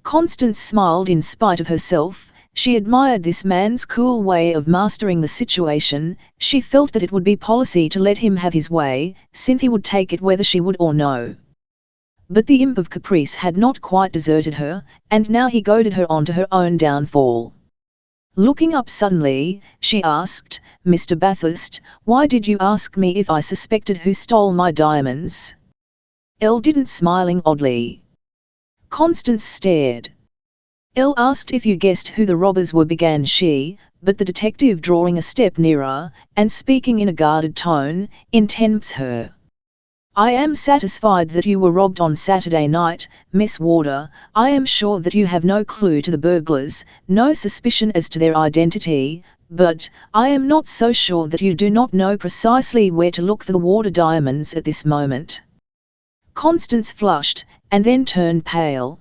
Constance smiled in spite of herself. She admired this man's cool way of mastering the situation. She felt that it would be policy to let him have his way, since he would take it whether she would or no. But the imp of caprice had not quite deserted her, and now he goaded her on to her own downfall. Looking up suddenly, she asked, "Mr. Bathurst, why did you ask me if I suspected who stole my diamonds?" Elle didn't, smiling oddly. Constance stared. "Elle asked if you guessed who the robbers were," began she, but the detective, drawing a step nearer, and speaking in a guarded tone, interrupts her. "I am satisfied that you were robbed on Saturday night, Miss Warder. I am sure that you have no clue to the burglars, no suspicion as to their identity, but I am not so sure that you do not know precisely where to look for the Warder diamonds at this moment." Constance flushed, and then turned pale.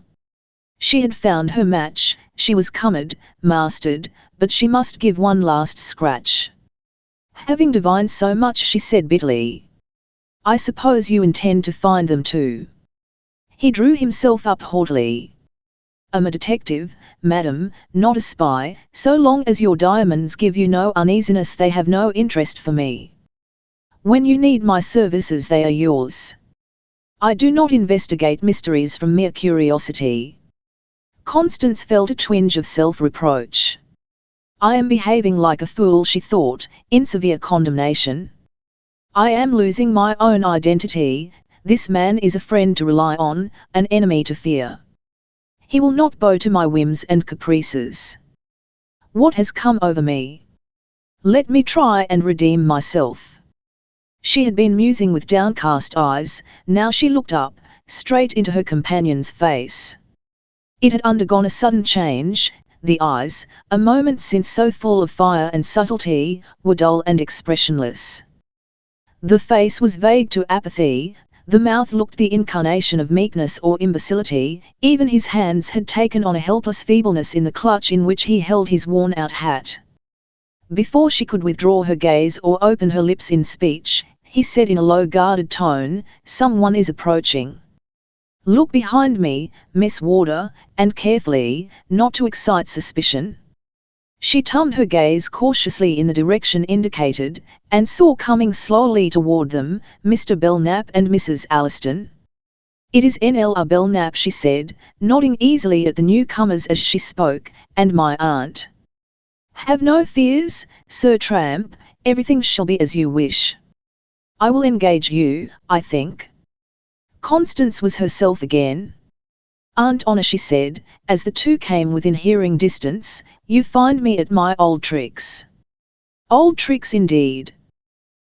She had found her match, she was cornered, mastered, but she must give one last scratch. Having divined so much, she said bitterly, "I suppose you intend to find them too." He drew himself up haughtily. "I'm a detective, madam, not a spy. So long as your diamonds give you no uneasiness, they have no interest for me. When you need my services, they are yours. I do not investigate mysteries from mere curiosity." Constance felt a twinge of self-reproach. "I am behaving like a fool," she thought, in severe condemnation. "I am losing my own identity. This man is a friend to rely on, an enemy to fear. He will not bow to my whims and caprices. What has come over me? Let me try and redeem myself." She had been musing with downcast eyes. Now she looked up, straight into her companion's face. It had undergone a sudden change. The eyes, a moment since so full of fire and subtlety, were dull and expressionless. The face was vague to apathy, the mouth looked the incarnation of meekness or imbecility, even his hands had taken on a helpless feebleness in the clutch in which he held his worn-out hat. Before she could withdraw her gaze or open her lips in speech, he said in a low, guarded tone, "Someone is approaching. Look behind me, Miss Warder, and carefully, not to excite suspicion." She turned her gaze cautiously in the direction indicated, and saw coming slowly toward them, Mr. Belknap and Mrs. Alliston. "It is N.L.R. Belknap," she said, nodding easily at the newcomers as she spoke, "and my aunt." "Have no fears, Sir Tramp, everything shall be as you wish. I will engage you, I think." Constance was herself again. "Aunt Honor," she said, as the two came within hearing distance, "you find me at my old tricks." "Old tricks indeed,"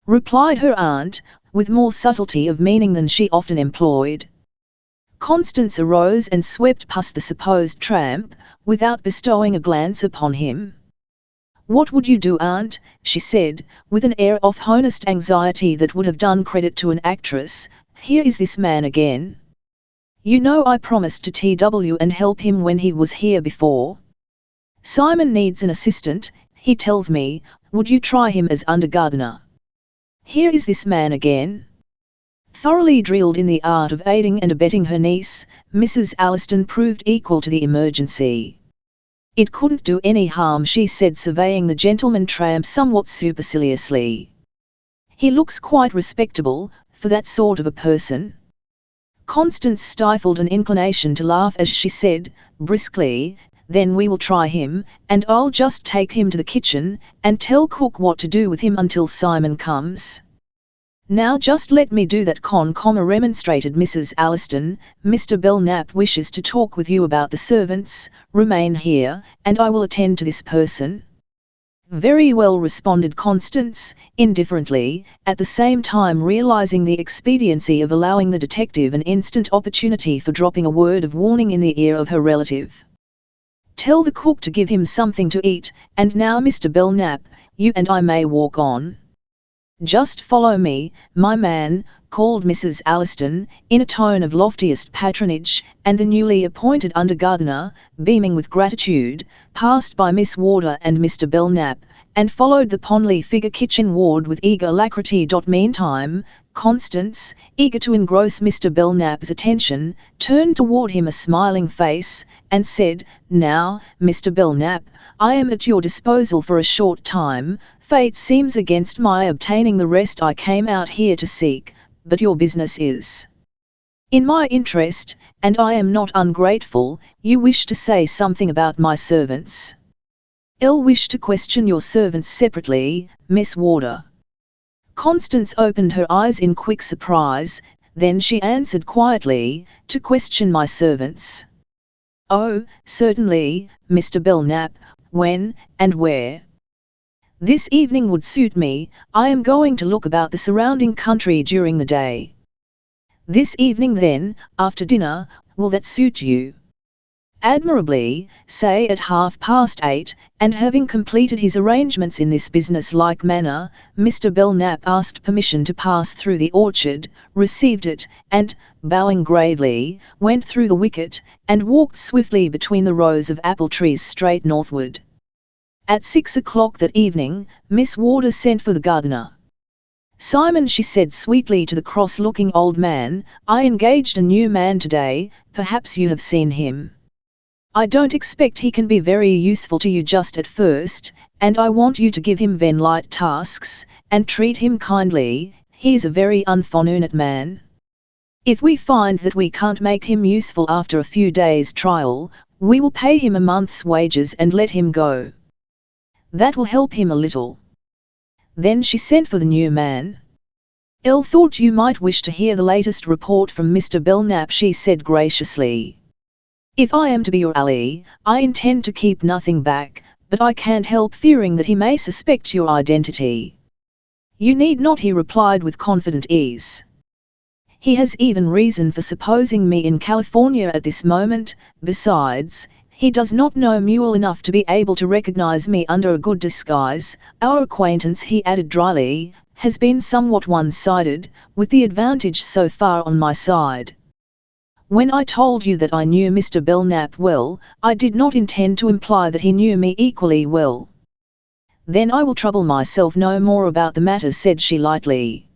replied her aunt, with more subtlety of meaning than she often employed. Constance arose and swept past the supposed tramp, without bestowing a glance upon him. "What would you do, aunt?" she said, with an air of honest anxiety that would have done credit to an actress. "Here is this man again. You know I promised to TW and help him when he was here before. Simon needs an assistant, he tells me. Would you try him as undergardener? Here is this man again." Thoroughly drilled in the art of aiding and abetting her niece, Mrs. Alliston proved equal to the emergency. "It couldn't do any harm," she said, surveying the gentleman tramp somewhat superciliously. "He looks quite respectable, for that sort of a person." Constance stifled an inclination to laugh as she said, briskly, "Then we will try him, and I'll just take him to the kitchen, and tell cook what to do with him until Simon comes." "Now just let me do that, remonstrated Mrs. Alliston. "Mr. Belknap wishes to talk with you about the servants. Remain here, and I will attend to this person." Very well, responded Constance, indifferently, at the same time realizing the expediency of allowing the detective an instant opportunity for dropping a word of warning in the ear of her relative. Tell the cook to give him something to eat, and now Mr. Belknap, you and I may walk on. Just follow me, my man, called Mrs. Alliston, in a tone of loftiest patronage, and the newly appointed under-gardener, beaming with gratitude, passed by Miss Warder and Mr. Belknap, and followed the Ponley figure kitchen-ward with eager alacrity. Meantime, Constance, eager to engross Mr. Belknap's attention, turned toward him a smiling face, and said, "Now, Mr. Belknap, I am at your disposal for a short time. Fate seems against my obtaining the rest I came out here to seek, but your business is in my interest, and I am not ungrateful. You wish to say something about my servants?" "I'll wish to question your servants separately, Miss Warder." Constance opened her eyes in quick surprise, then she answered quietly, "To question my servants?" "Oh, certainly, Mr. Belknap. When, and where?" "This evening would suit me. I am going to look about the surrounding country during the day." "This evening then, after dinner, will that suit you?" "Admirably, say at 8:30, and having completed his arrangements in this business-like manner, Mr. Belknap asked permission to pass through the orchard, received it, and, bowing gravely, went through the wicket, and walked swiftly between the rows of apple trees straight northward. At 6 o'clock that evening, Miss Warder sent for the gardener. "Simon," she said sweetly to the cross-looking old man, "I engaged a new man today, perhaps you have seen him. I don't expect he can be very useful to you just at first, and I want you to give him light tasks, and treat him kindly. He's a very unfortunate man. If we find that we can't make him useful after a few days' trial, we will pay him a month's wages and let him go. That will help him a little." Then she sent for the new man. "I thought you might wish to hear the latest report from Mr. Belknap," she said graciously. "If I am to be your ally, I intend to keep nothing back, but I can't help fearing that he may suspect your identity." "You need not," he replied with confident ease. "He has even reason for supposing me in California at this moment. Besides, he does not know me well enough to be able to recognize me under a good disguise. Our acquaintance," he added dryly, "has been somewhat one-sided, with the advantage so far on my side. When I told you that I knew Mr. Belknap well, I did not intend to imply that he knew me equally well." "Then I will trouble myself no more about the matter," said she lightly.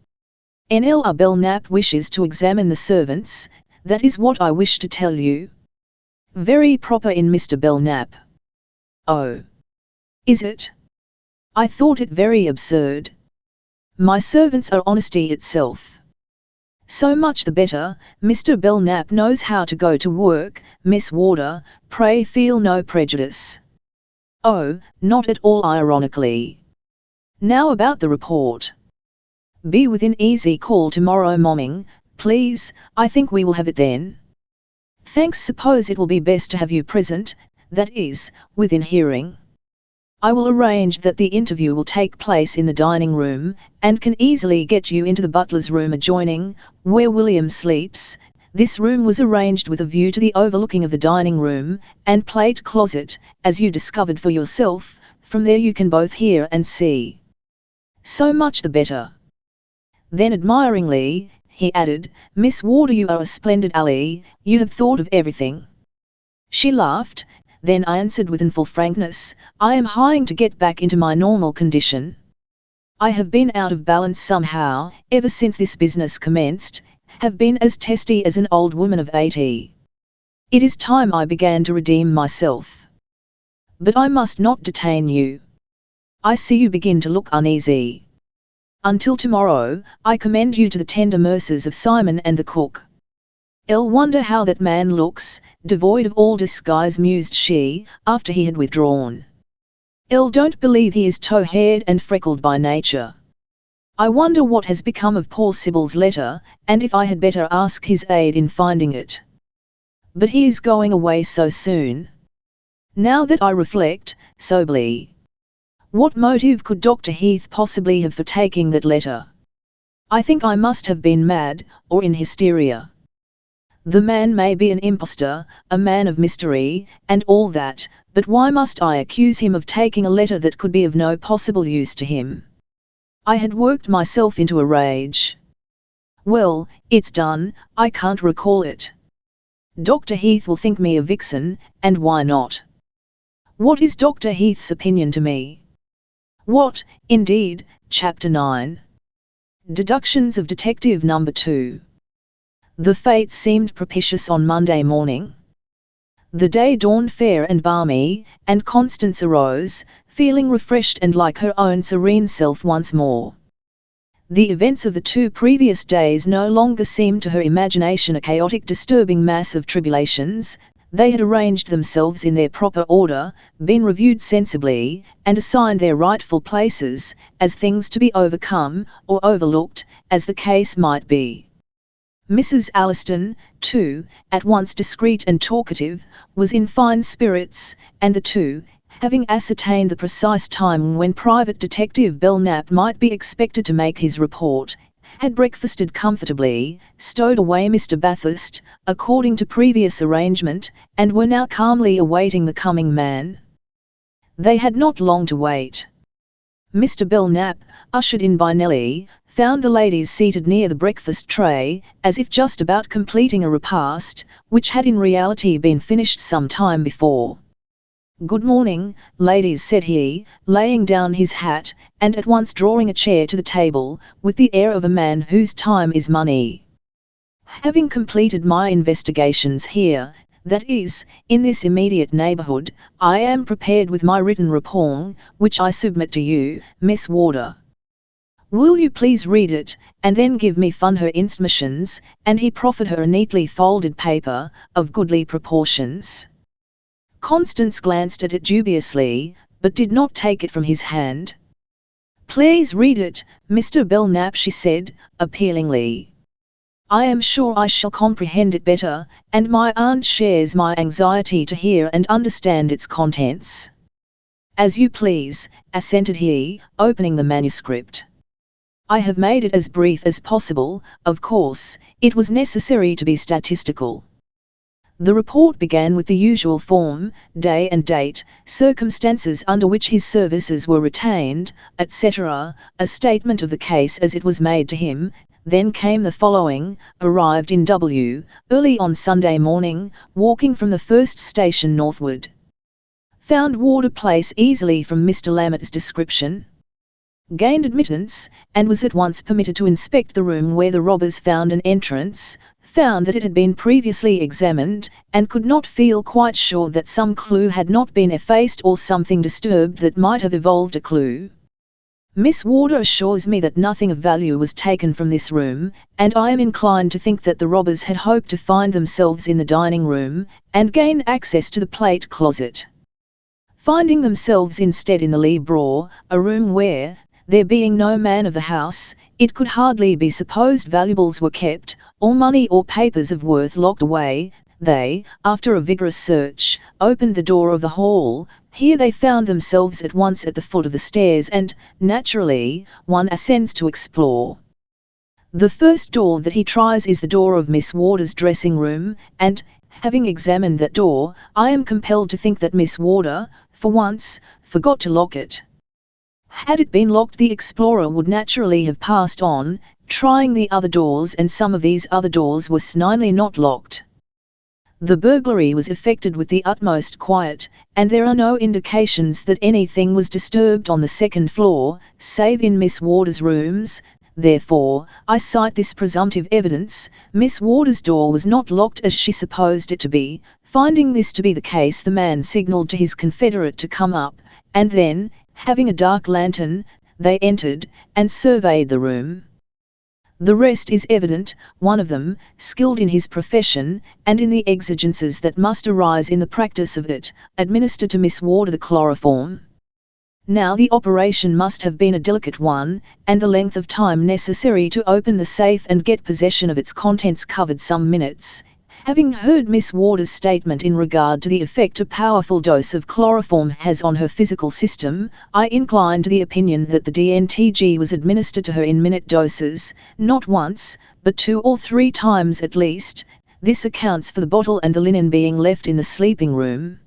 "N.L.R. Belknap wishes to examine the servants, that is what I wish to tell you." "Very proper in Mr. Belknap." "Oh. Is it? I thought it very absurd. My servants are honesty itself." "So much the better. Mr. Belknap knows how to go to work, Miss Warder. Pray feel no prejudice." "Oh, not at all," ironically. "Now about the report." "Be within easy call tomorrow morning, please. I think we will have it then." "Thanks. Suppose it will be best to have you present, that is, within hearing." "I will arrange that the interview will take place in the dining room, and can easily get you into the butler's room adjoining, where William sleeps." This room was arranged with a view to the overlooking of the dining room and plate closet, as you discovered for yourself. From there you can both hear and see. "So much the better." Then admiringly, he added, "Miss Warder, you are a splendid ally. You have thought of everything." She laughed, then answered with full frankness, "I am hurrying to get back into my normal condition. I have been out of balance somehow, ever since this business commenced, have been as testy as an old woman of 80. It is time I began to redeem myself. But I must not detain you. I see you begin to look uneasy. Until tomorrow, I commend you to the tender mercies of Simon and the cook." "I'll wonder how that man looks, devoid of all disguise," mused she, after he had withdrawn. "I don't believe he is tow-haired and freckled by nature. I wonder what has become of poor Sybil's letter, and if I had better ask his aid in finding it. But he is going away so soon. Now that I reflect, soberly. What motive could Dr. Heath possibly have for taking that letter? I think I must have been mad, or in hysteria. The man may be an impostor, a man of mystery, and all that, but why must I accuse him of taking a letter that could be of no possible use to him? I had worked myself into a rage. Well, it's done, I can't recall it. Dr. Heath will think me a vixen, and why not? What is Dr. Heath's opinion to me? What, indeed, Chapter 9. Deductions of Detective Number 2. The fates seemed propitious on Monday morning. The day dawned fair and balmy, and Constance arose, feeling refreshed and like her own serene self once more. The events of the 2 previous days no longer seemed to her imagination a chaotic disturbing mass of tribulations. They had arranged themselves in their proper order, been reviewed sensibly, and assigned their rightful places, as things to be overcome, or overlooked, as the case might be. Mrs. Alliston, too, at once discreet and talkative, was in fine spirits, and the 2, having ascertained the precise time when Private Detective Belknap might be expected to make his report, had breakfasted comfortably, stowed away Mr. Bathurst, according to previous arrangement, and were now calmly awaiting the coming man. They had not long to wait. Mr. Belknap, ushered in by Nellie, found the ladies seated near the breakfast tray, as if just about completing a repast, which had in reality been finished some time before. "Good morning, ladies," said he, laying down his hat, and at once drawing a chair to the table, with the air of a man whose time is money. "Having completed my investigations here, that is, in this immediate neighbourhood, I am prepared with my written report, which I submit to you, Miss Warder. Will you please read it, and then give me her instructions?" and he proffered her a neatly folded paper, of goodly proportions. Constance glanced at it dubiously, but did not take it from his hand. "Please read it, Mr. Belknap," she said, appealingly. "I am sure I shall comprehend it better, and my aunt shares my anxiety to hear and understand its contents." "As you please," assented he, opening the manuscript. "I have made it as brief as possible. Of course, it was necessary to be statistical." The report began with the usual form, day and date, circumstances under which his services were retained, etc., a statement of the case as it was made to him. Then came the following: "Arrived in W. early on Sunday morning, walking from the first station northward. Found Warder Place easily from Mr. Lammert's description. Gained admittance, and was at once permitted to inspect the room where the robbers found an entrance. Found that it had been previously examined, and could not feel quite sure that some clue had not been effaced or something disturbed that might have evolved a clue. Miss Warder assures me that nothing of value was taken from this room, and I am inclined to think that the robbers had hoped to find themselves in the dining room, and gain access to the plate closet. Finding themselves instead in the lee braw, a room where, there being no man of the house, it could hardly be supposed valuables were kept, or money or papers of worth locked away, they, after a vigorous search, opened the door of the hall. Here they found themselves at once at the foot of the stairs and, naturally, one ascends to explore. The first door that he tries is the door of Miss Warder's dressing room, and, having examined that door, I am compelled to think that Miss Warder, for once, forgot to lock it. Had it been locked, the explorer would naturally have passed on, trying the other doors, and some of these other doors were snidely not locked. The burglary was effected with the utmost quiet, and there are no indications that anything was disturbed on the second floor, save in Miss Warder's rooms. Therefore, I cite this presumptive evidence: Miss Warder's door was not locked as she supposed it to be. Finding this to be the case, the man signalled to his confederate to come up, and then, having a dark lantern, they entered, and surveyed the room. The rest is evident. One of them, skilled in his profession, and in the exigencies that must arise in the practice of it, administered to Miss Warder the chloroform. Now the operation must have been a delicate one, and the length of time necessary to open the safe and get possession of its contents covered some minutes. Having heard Miss Warder's statement in regard to the effect a powerful dose of chloroform has on her physical system, I incline to the opinion that the DNTG was administered to her in minute doses, not once, but 2 or 3 times at least. This accounts for the bottle and the linen being left in the sleeping room.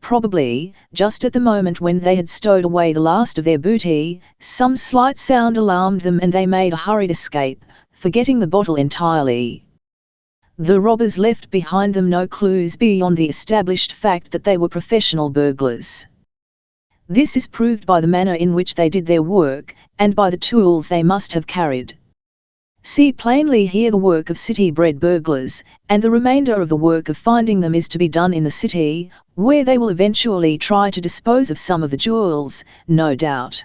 Probably, just at the moment when they had stowed away the last of their booty, some slight sound alarmed them and they made a hurried escape, forgetting the bottle entirely. The robbers left behind them no clues beyond the established fact that they were professional burglars. This is proved by the manner in which they did their work, and by the tools they must have carried. See plainly here the work of city-bred burglars, and the remainder of the work of finding them is to be done in the city, where they will eventually try to dispose of some of the jewels, no doubt.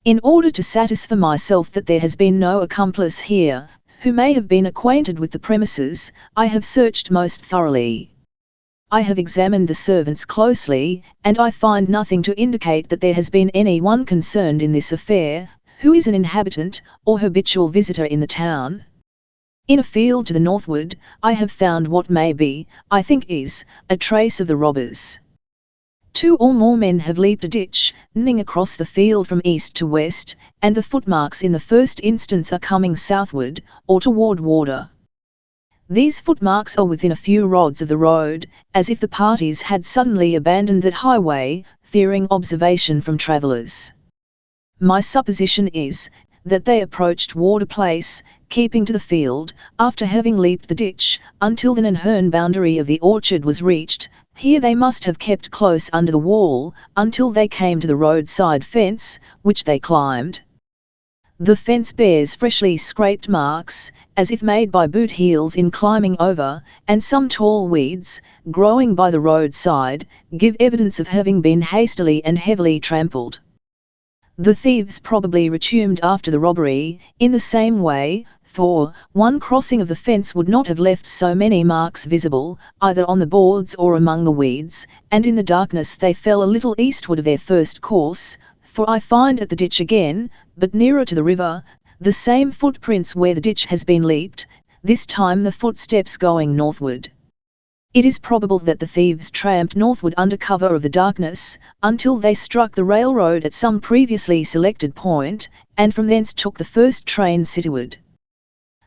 In order to satisfy myself that there has been no accomplice here, who may have been acquainted with the premises, I have searched most thoroughly. I have examined the servants closely, and I find nothing to indicate that there has been any one concerned in this affair, who is an inhabitant, or habitual visitor in the town. In a field to the northward, I have found what may be, I think is, a trace of the robbers. 2 or more men have leaped a ditch, running across the field from east to west, and the footmarks in the first instance are coming southward, or toward Warder. These footmarks are within a few rods of the road, as if the parties had suddenly abandoned that highway, fearing observation from travellers. My supposition is, that they approached Warder Place, keeping to the field, after having leaped the ditch, until the Nanherne boundary of the orchard was reached. Here they must have kept close under the wall, until they came to the roadside fence, which they climbed. The fence bears freshly scraped marks, as if made by boot heels in climbing over, and some tall weeds, growing by the roadside, give evidence of having been hastily and heavily trampled. The thieves probably returned after the robbery, in the same way, for one crossing of the fence would not have left so many marks visible, either on the boards or among the weeds, and in the darkness they fell a little eastward of their first course, for I find at the ditch again, but nearer to the river, the same footprints where the ditch has been leaped, this time the footsteps going northward. It is probable that the thieves tramped northward under cover of the darkness, until they struck the railroad at some previously selected point, and from thence took the first train cityward.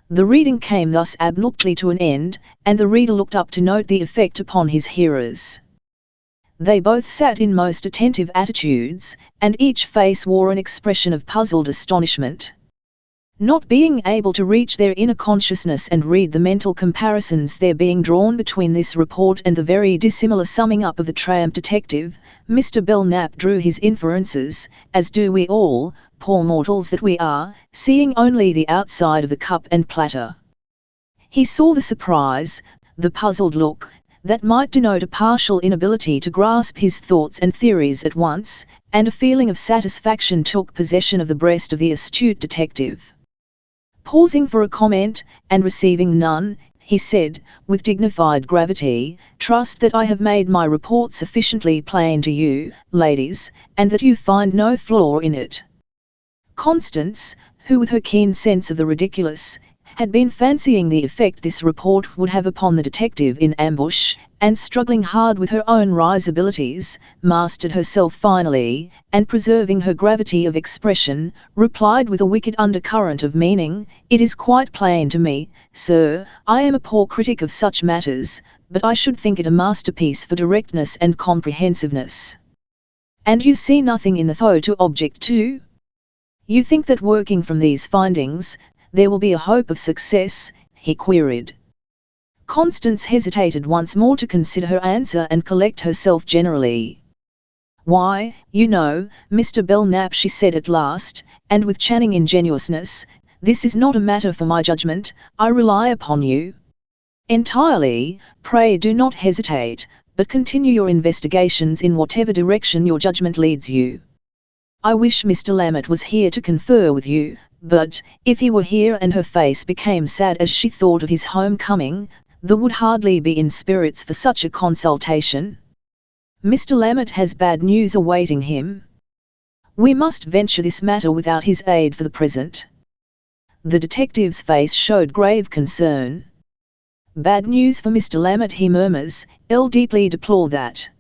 The reading came thus abruptly to an end, and the reader looked up to note the effect upon his hearers. They both sat in most attentive attitudes, and each face wore an expression of puzzled astonishment. Not being able to reach their inner consciousness and read the mental comparisons there being drawn between this report and the very dissimilar summing up of the tramp detective, Mr. Belknap drew his inferences, as do we all, poor mortals that we are, seeing only the outside of the cup and platter. He saw the surprise, the puzzled look, that might denote a partial inability to grasp his thoughts and theories at once, and a feeling of satisfaction took possession of the breast of the astute detective. Pausing for a comment, and receiving none, he said, with dignified gravity, "Trust that I have made my report sufficiently plain to you, ladies, and that you find no flaw in it." Constance, who with her keen sense of the ridiculous, had been fancying the effect this report would have upon the detective in ambush, and struggling hard with her own risibilities, mastered herself finally, and preserving her gravity of expression, replied with a wicked undercurrent of meaning, "It is quite plain to me, sir. I am a poor critic of such matters, but I should think it a masterpiece for directness and comprehensiveness." "And you see nothing in the though to object to? You think that working from these findings, there will be a hope of success?" he queried. Constance hesitated once more to consider her answer and collect herself generally. "Why, you know, Mr. Belknap," she said at last, and with channing ingenuousness, "this is not a matter for my judgment. I rely upon you entirely. Pray do not hesitate, but continue your investigations in whatever direction your judgment leads you. I wish Mr. Lammett was here to confer with you, but, if he were here," and her face became sad as she thought of his homecoming, "there would hardly be in spirits for such a consultation. Mr. Lammett has bad news awaiting him. We must venture this matter without his aid for the present." The detective's face showed grave concern. Bad news for Mr. Lamet, he murmurs, I'll deeply deplore that.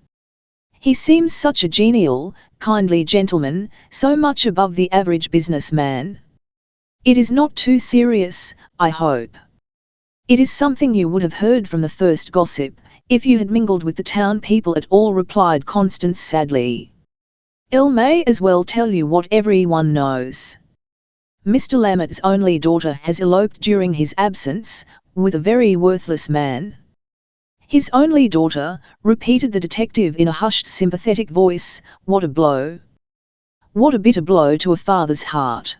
He seems such a genial, kindly gentleman, so much above the average businessman. It is not too serious, I hope. It is something you would have heard from the first gossip, if you had mingled with the town people at all, replied Constance sadly. I may as well tell you what everyone knows. Mr. Lamet's only daughter has eloped during his absence, with a very worthless man. His only daughter, repeated the detective in a hushed, sympathetic voice. What a blow! What a bitter blow to a father's heart!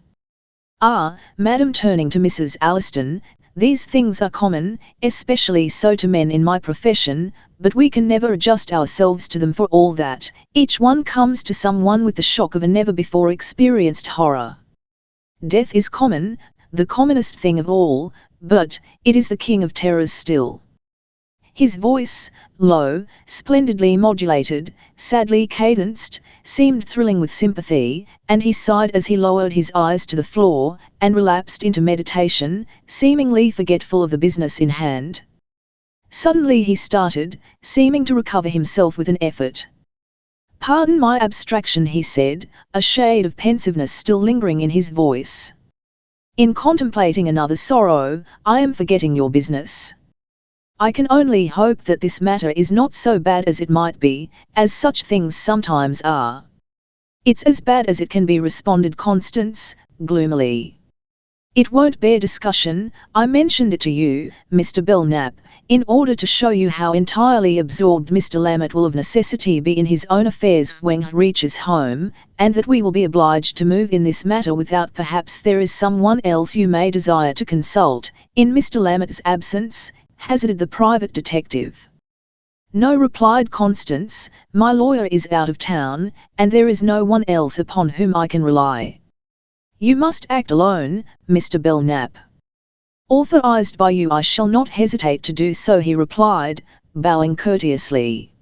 Ah, madam, turning to Mrs. Alliston, these things are common, especially so to men in my profession, but we can never adjust ourselves to them for all that. Each one comes to someone with the shock of a never-before experienced horror. Death is common, the commonest thing of all, but it is the king of terrors still. His voice, low, splendidly modulated, sadly cadenced, seemed thrilling with sympathy, and he sighed as he lowered his eyes to the floor, and relapsed into meditation, seemingly forgetful of the business in hand. Suddenly he started, seeming to recover himself with an effort. Pardon my abstraction, he said, a shade of pensiveness still lingering in his voice. In contemplating another's sorrow, I am forgetting your business. I can only hope that this matter is not so bad as it might be, as such things sometimes are. It's as bad as it can be, responded Constance, gloomily. It won't bear discussion. I mentioned it to you, Mr. Belknap, in order to show you how entirely absorbed Mr. Lamet will of necessity be in his own affairs when he reaches home, and that we will be obliged to move in this matter without perhaps there is someone else you may desire to consult, in Mr. Lamet's absence, hazarded the private detective. No, replied Constance, my lawyer is out of town, and there is no one else upon whom I can rely. You must act alone, Mr. Belknap. Authorized by you, I shall not hesitate to do so, he replied, bowing courteously.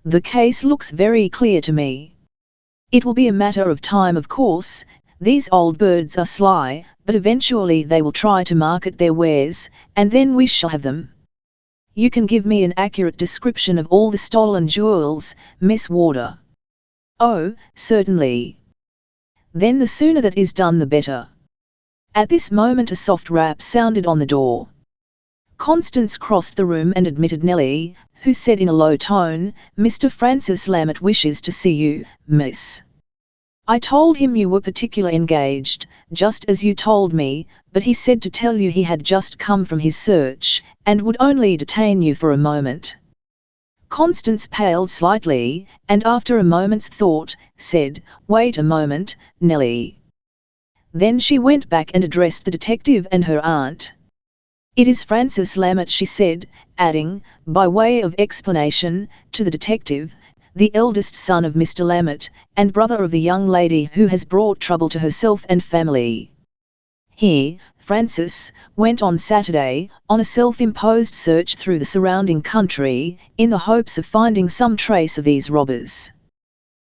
The case looks very clear to me. It will be a matter of time, of course. These old birds are sly, but eventually they will try to market their wares, and then we shall have them. You can give me an accurate description of all the stolen jewels, Miss Warder. Oh, certainly. Then the sooner that is done the better. At this moment a soft rap sounded on the door. Constance crossed the room and admitted Nellie, who said in a low tone, Mr. Francis Lamet wishes to see you, miss. I told him you were particularly engaged, just as you told me, but he said to tell you he had just come from his search, and would only detain you for a moment. Constance paled slightly, and after a moment's thought, said, Wait a moment, Nellie. Then she went back and addressed the detective and her aunt. It is Francis Lamet, she said, adding, by way of explanation, to the detective, the eldest son of Mr. Lamet, and brother of the young lady who has brought trouble to herself and family. He, Francis, went on Saturday, on a self-imposed search through the surrounding country, in the hopes of finding some trace of these robbers.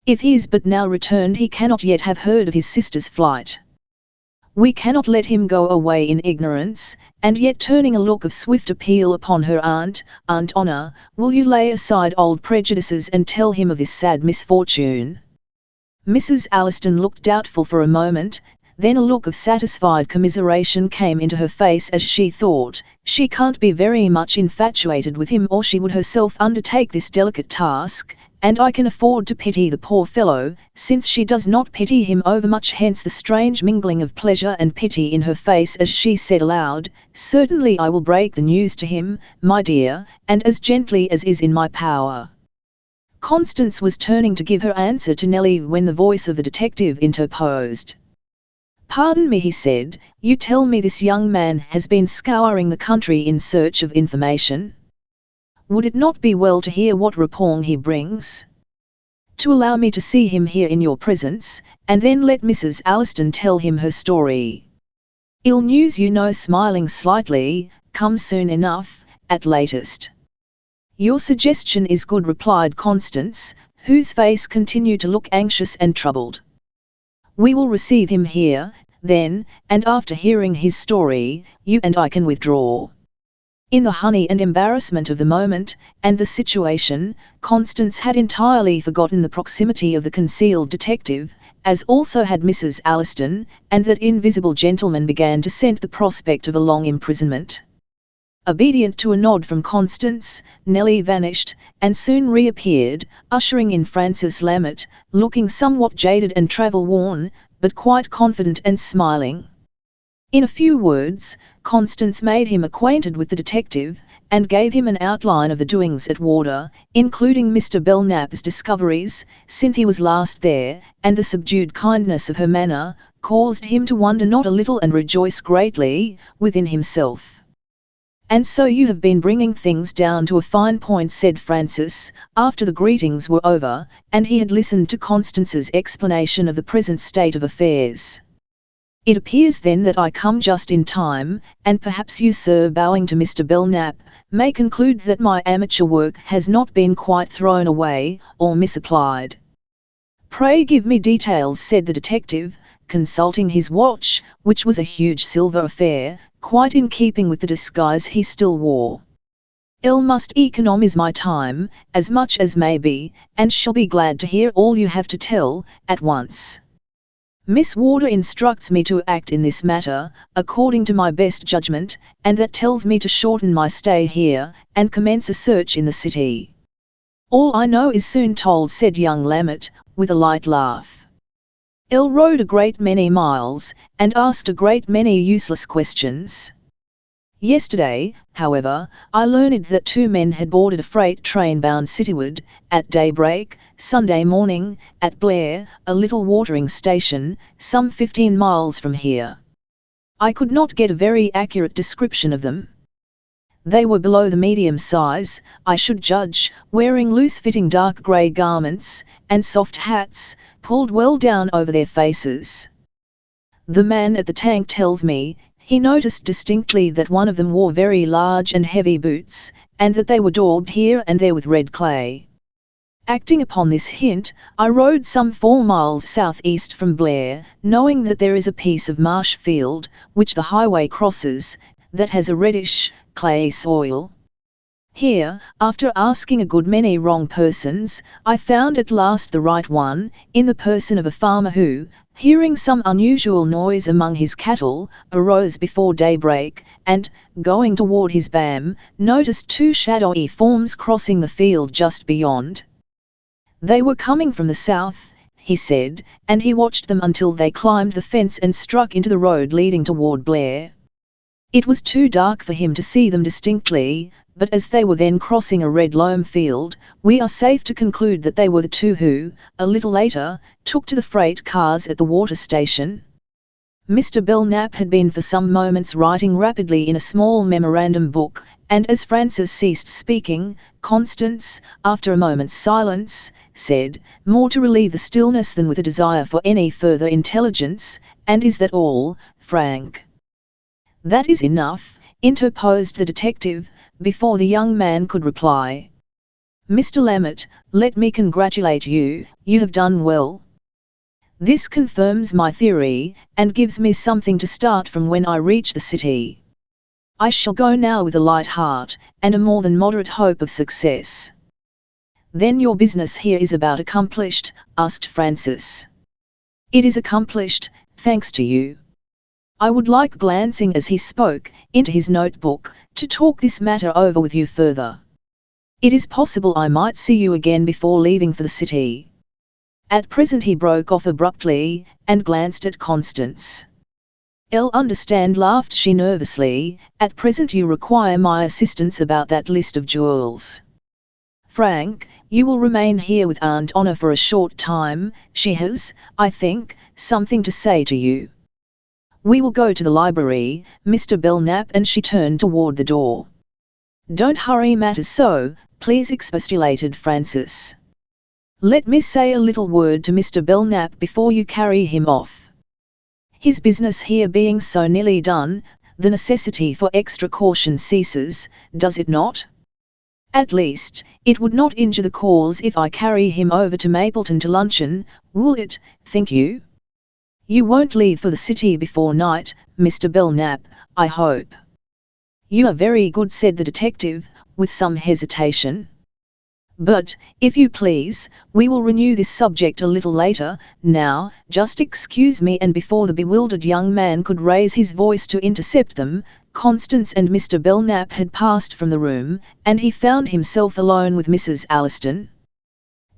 If he is but now returned, he cannot yet have heard of his sister's flight. We cannot let him go away in ignorance, and yet, turning a look of swift appeal upon her aunt, Aunt Honor, will you lay aside old prejudices and tell him of this sad misfortune? Mrs. Alliston looked doubtful for a moment, then a look of satisfied commiseration came into her face as she thought, she can't be very much infatuated with him or she would herself undertake this delicate task, and I can afford to pity the poor fellow, since she does not pity him overmuch, hence the strange mingling of pleasure and pity in her face as she said aloud, certainly I will break the news to him, my dear, and as gently as is in my power. Constance was turning to give her answer to Nellie when the voice of the detective interposed. Pardon me, he said, you tell me this young man has been scouring the country in search of information? Would it not be well to hear what report he brings? To allow me to see him here in your presence, and then let Mrs. Alliston tell him her story. Ill news, you know, smiling slightly, comes soon enough, at latest. Your suggestion is good, replied Constance, whose face continued to look anxious and troubled. We will receive him here, then, and after hearing his story, you and I can withdraw. In the honey and embarrassment of the moment, and the situation, Constance had entirely forgotten the proximity of the concealed detective, as also had Mrs. Alliston, and that invisible gentleman began to scent the prospect of a long imprisonment. Obedient to a nod from Constance, Nellie vanished, and soon reappeared, ushering in Francis Lammett, looking somewhat jaded and travel-worn, but quite confident and smiling. In a few words, Constance made him acquainted with the detective, and gave him an outline of the doings at Warder, including Mr. Belknap's discoveries, since he was last there, and the subdued kindness of her manner, caused him to wonder not a little and rejoice greatly, within himself. "And so you have been bringing things down to a fine point," said Francis, after the greetings were over, and he had listened to Constance's explanation of the present state of affairs. "It appears then that I come just in time, and perhaps you, sir," bowing to Mr. Belknap, "may conclude that my amateur work has not been quite thrown away, or misapplied." "Pray give me details," said the detective, consulting his watch, which was a huge silver affair, quite in keeping with the disguise he still wore. "I must economize my time, as much as may be, and shall be glad to hear all you have to tell, at once. Miss Warder instructs me to act in this matter, according to my best judgment, and that tells me to shorten my stay here, and commence a search in the city." "All I know is soon told," said young Lammett, with a light laugh. "I rode a great many miles, and asked a great many useless questions. Yesterday, however, I learned that 2 men had boarded a freight train bound cityward, at daybreak, Sunday morning, at Blair, a little watering station, some 15 miles from here. I could not get a very accurate description of them. They were below the medium size, I should judge, wearing loose-fitting dark grey garments, and soft hats, pulled well down over their faces. The man at the tank tells me he noticed distinctly that one of them wore very large and heavy boots, and that they were daubed here and there with red clay. Acting upon this hint, I rode some 4 miles southeast from Blair, knowing that there is a piece of marsh field, which the highway crosses, that has a reddish, clay soil. Here, after asking a good many wrong persons, I found at last the right one, in the person of a farmer who, hearing some unusual noise among his cattle, arose before daybreak, and, going toward his bam, noticed 2 shadowy forms crossing the field just beyond. They were coming from the south, he said, and he watched them until they climbed the fence and struck into the road leading toward Blair. It was too dark for him to see them distinctly, but as they were then crossing a red loam field, we are safe to conclude that they were the 2 who, a little later, took to the freight cars at the water station." Mr. Belknap had been for some moments writing rapidly in a small memorandum book, and as Francis ceased speaking, Constance, after a moment's silence, said, more to relieve the stillness than with a desire for any further intelligence, "And is that all, Frank?" "That is enough," interposed the detective, before the young man could reply. "Mr. Lammett, let me congratulate you, you have done well. This confirms my theory, and gives me something to start from when I reach the city. I shall go now with a light heart, and a more than moderate hope of success." "Then your business here is about accomplished?" asked Francis. "It is accomplished, thanks to you." I would like, glancing as he spoke, into his notebook, to talk this matter over with you further. It is possible I might see you again before leaving for the city. At present he broke off abruptly, and glanced at Constance. "I'll understand," laughed she nervously, "at present you require my assistance about that list of jewels. Frank, you will remain here with Aunt Honor for a short time, she has, I think, something to say to you. We will go to the library, Mr. Belknap," and she turned toward the door. "Don't hurry matters so, please," expostulated Francis. "Let me say a little word to Mr. Belknap before you carry him off. His business here being so nearly done, the necessity for extra caution ceases, does it not? At least, it would not injure the cause if I carry him over to Mapleton to luncheon, will it, think you? You won't leave for the city before night, Mr. Belknap, I hope?" You are very good, said the detective, with some hesitation. But, if you please, we will renew this subject a little later. Now, just excuse me. And before the bewildered young man could raise his voice to intercept them, Constance and Mr. Belknap had passed from the room, and he found himself alone with Mrs. Alliston.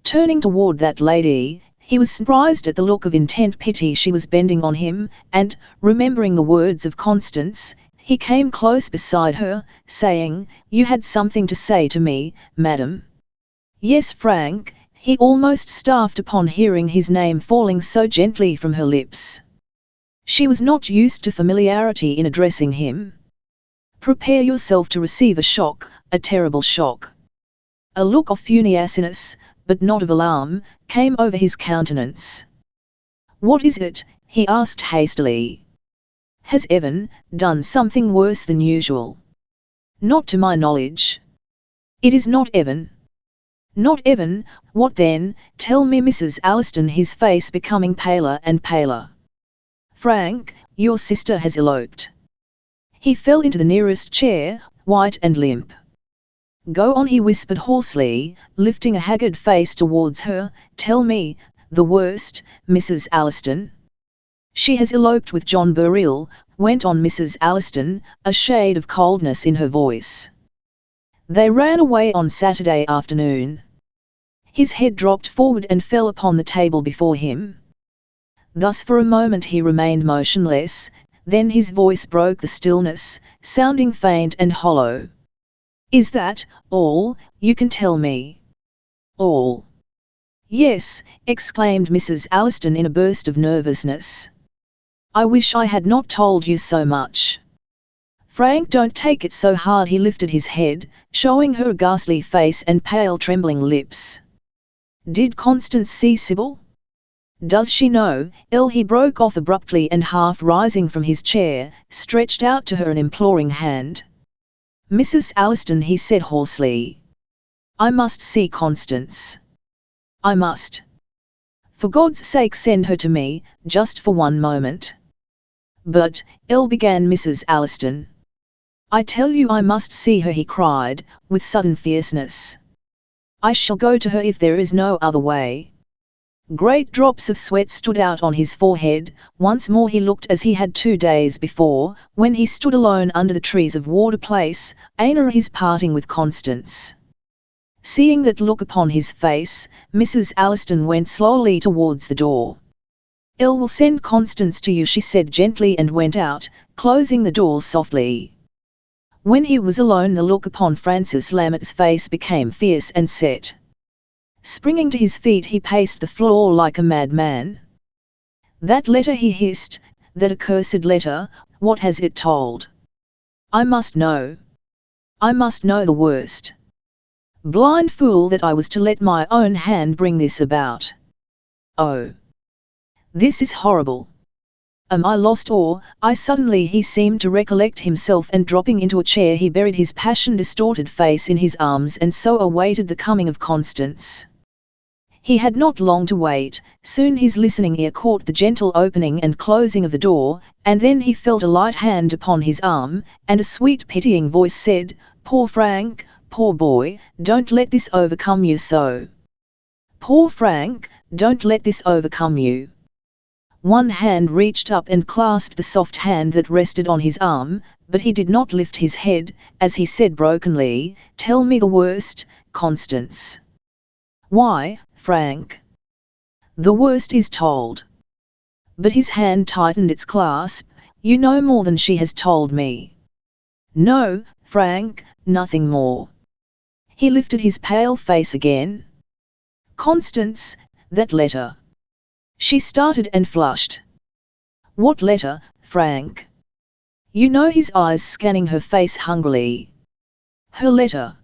Turning toward that lady, he was surprised at the look of intent pity she was bending on him, and, remembering the words of Constance, he came close beside her, saying, "You had something to say to me, madam." "Yes, Frank," he almost started upon hearing his name falling so gently from her lips. She was not used to familiarity in addressing him. "Prepare yourself to receive a shock, a terrible shock." A look of uneasiness, but not of alarm, came over his countenance. "What is it?" he asked hastily. "Has Evan done something worse than usual?" "Not to my knowledge." "It is not Evan." "Not Evan, what then? Tell me, Mrs. Alliston," his face becoming paler and paler. "Frank, your sister has eloped." He fell into the nearest chair, white and limp. "Go on," he whispered hoarsely, lifting a haggard face towards her. "Tell me the worst, Mrs. Alliston." "She has eloped with John Burrill," went on Mrs. Alliston, a shade of coldness in her voice. "They ran away on Saturday afternoon." His head dropped forward and fell upon the table before him. Thus for a moment he remained motionless, then his voice broke the stillness, sounding faint and hollow. "Is that all you can tell me?" "All?" "Yes," exclaimed Mrs. Alliston in a burst of nervousness. "I wish I had not told you so much." "Frank, don't take it so hard." He lifted his head, showing her a ghastly face and pale trembling lips. "Did Constance see Sybil? Does she know?" He broke off abruptly and, half rising from his chair, stretched out to her an imploring hand. "Mrs. Alliston," he said hoarsely, "I must see Constance. I must. For God's sake send her to me, just for one moment." "But," began Mrs. Alliston. "I tell you I must see her," he cried, with sudden fierceness. "I shall go to her if there is no other way." Great drops of sweat stood out on his forehead. Once more he looked as he had 2 days before, when he stood alone under the trees of Warder Place, at his parting with Constance. Seeing that look upon his face, Mrs. Alliston went slowly towards the door. "Will send Constance to you," she said gently, and went out, closing the door softly. When he was alone, the look upon Francis Lammert's face became fierce and set. Springing to his feet, he paced the floor like a madman. "That letter," he hissed, "that accursed letter, what has it told? I must know. I must know the worst. Blind fool that I was to let my own hand bring this about. Oh! This is horrible. Am I lost, or I?" Suddenly he seemed to recollect himself, and dropping into a chair he buried his passion-distorted face in his arms and so awaited the coming of Constance. He had not long to wait. Soon his listening ear caught the gentle opening and closing of the door, and then he felt a light hand upon his arm, and a sweet pitying voice said, "Poor Frank, poor boy, don't let this overcome you so. Poor Frank, don't let this overcome you." One hand reached up and clasped the soft hand that rested on his arm, but he did not lift his head, as he said brokenly, "Tell me the worst, Constance." "Why, Frank? The worst is told." But his hand tightened its clasp. "You know more than she has told me." "No, Frank, nothing more." He lifted his pale face again. "Constance, that letter." She started and flushed. "What letter, Frank?" You know, his eyes scanning her face hungrily. "Her letter.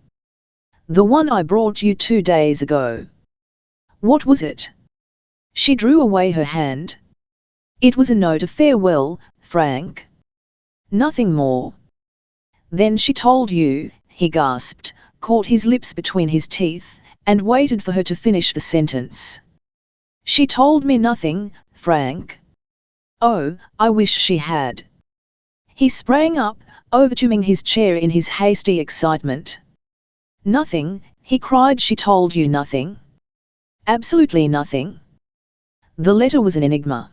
The one I brought you 2 days ago." "What was it?" She drew away her hand. "It was a note of farewell, Frank. Nothing more." "Then she told you," he gasped, caught his lips between his teeth, and waited for her to finish the sentence. "She told me nothing, Frank." "Oh, I wish she had." He sprang up. overturning his chair in his hasty excitement. "Nothing," he cried. "She told you nothing?" "Absolutely nothing." The letter was an enigma.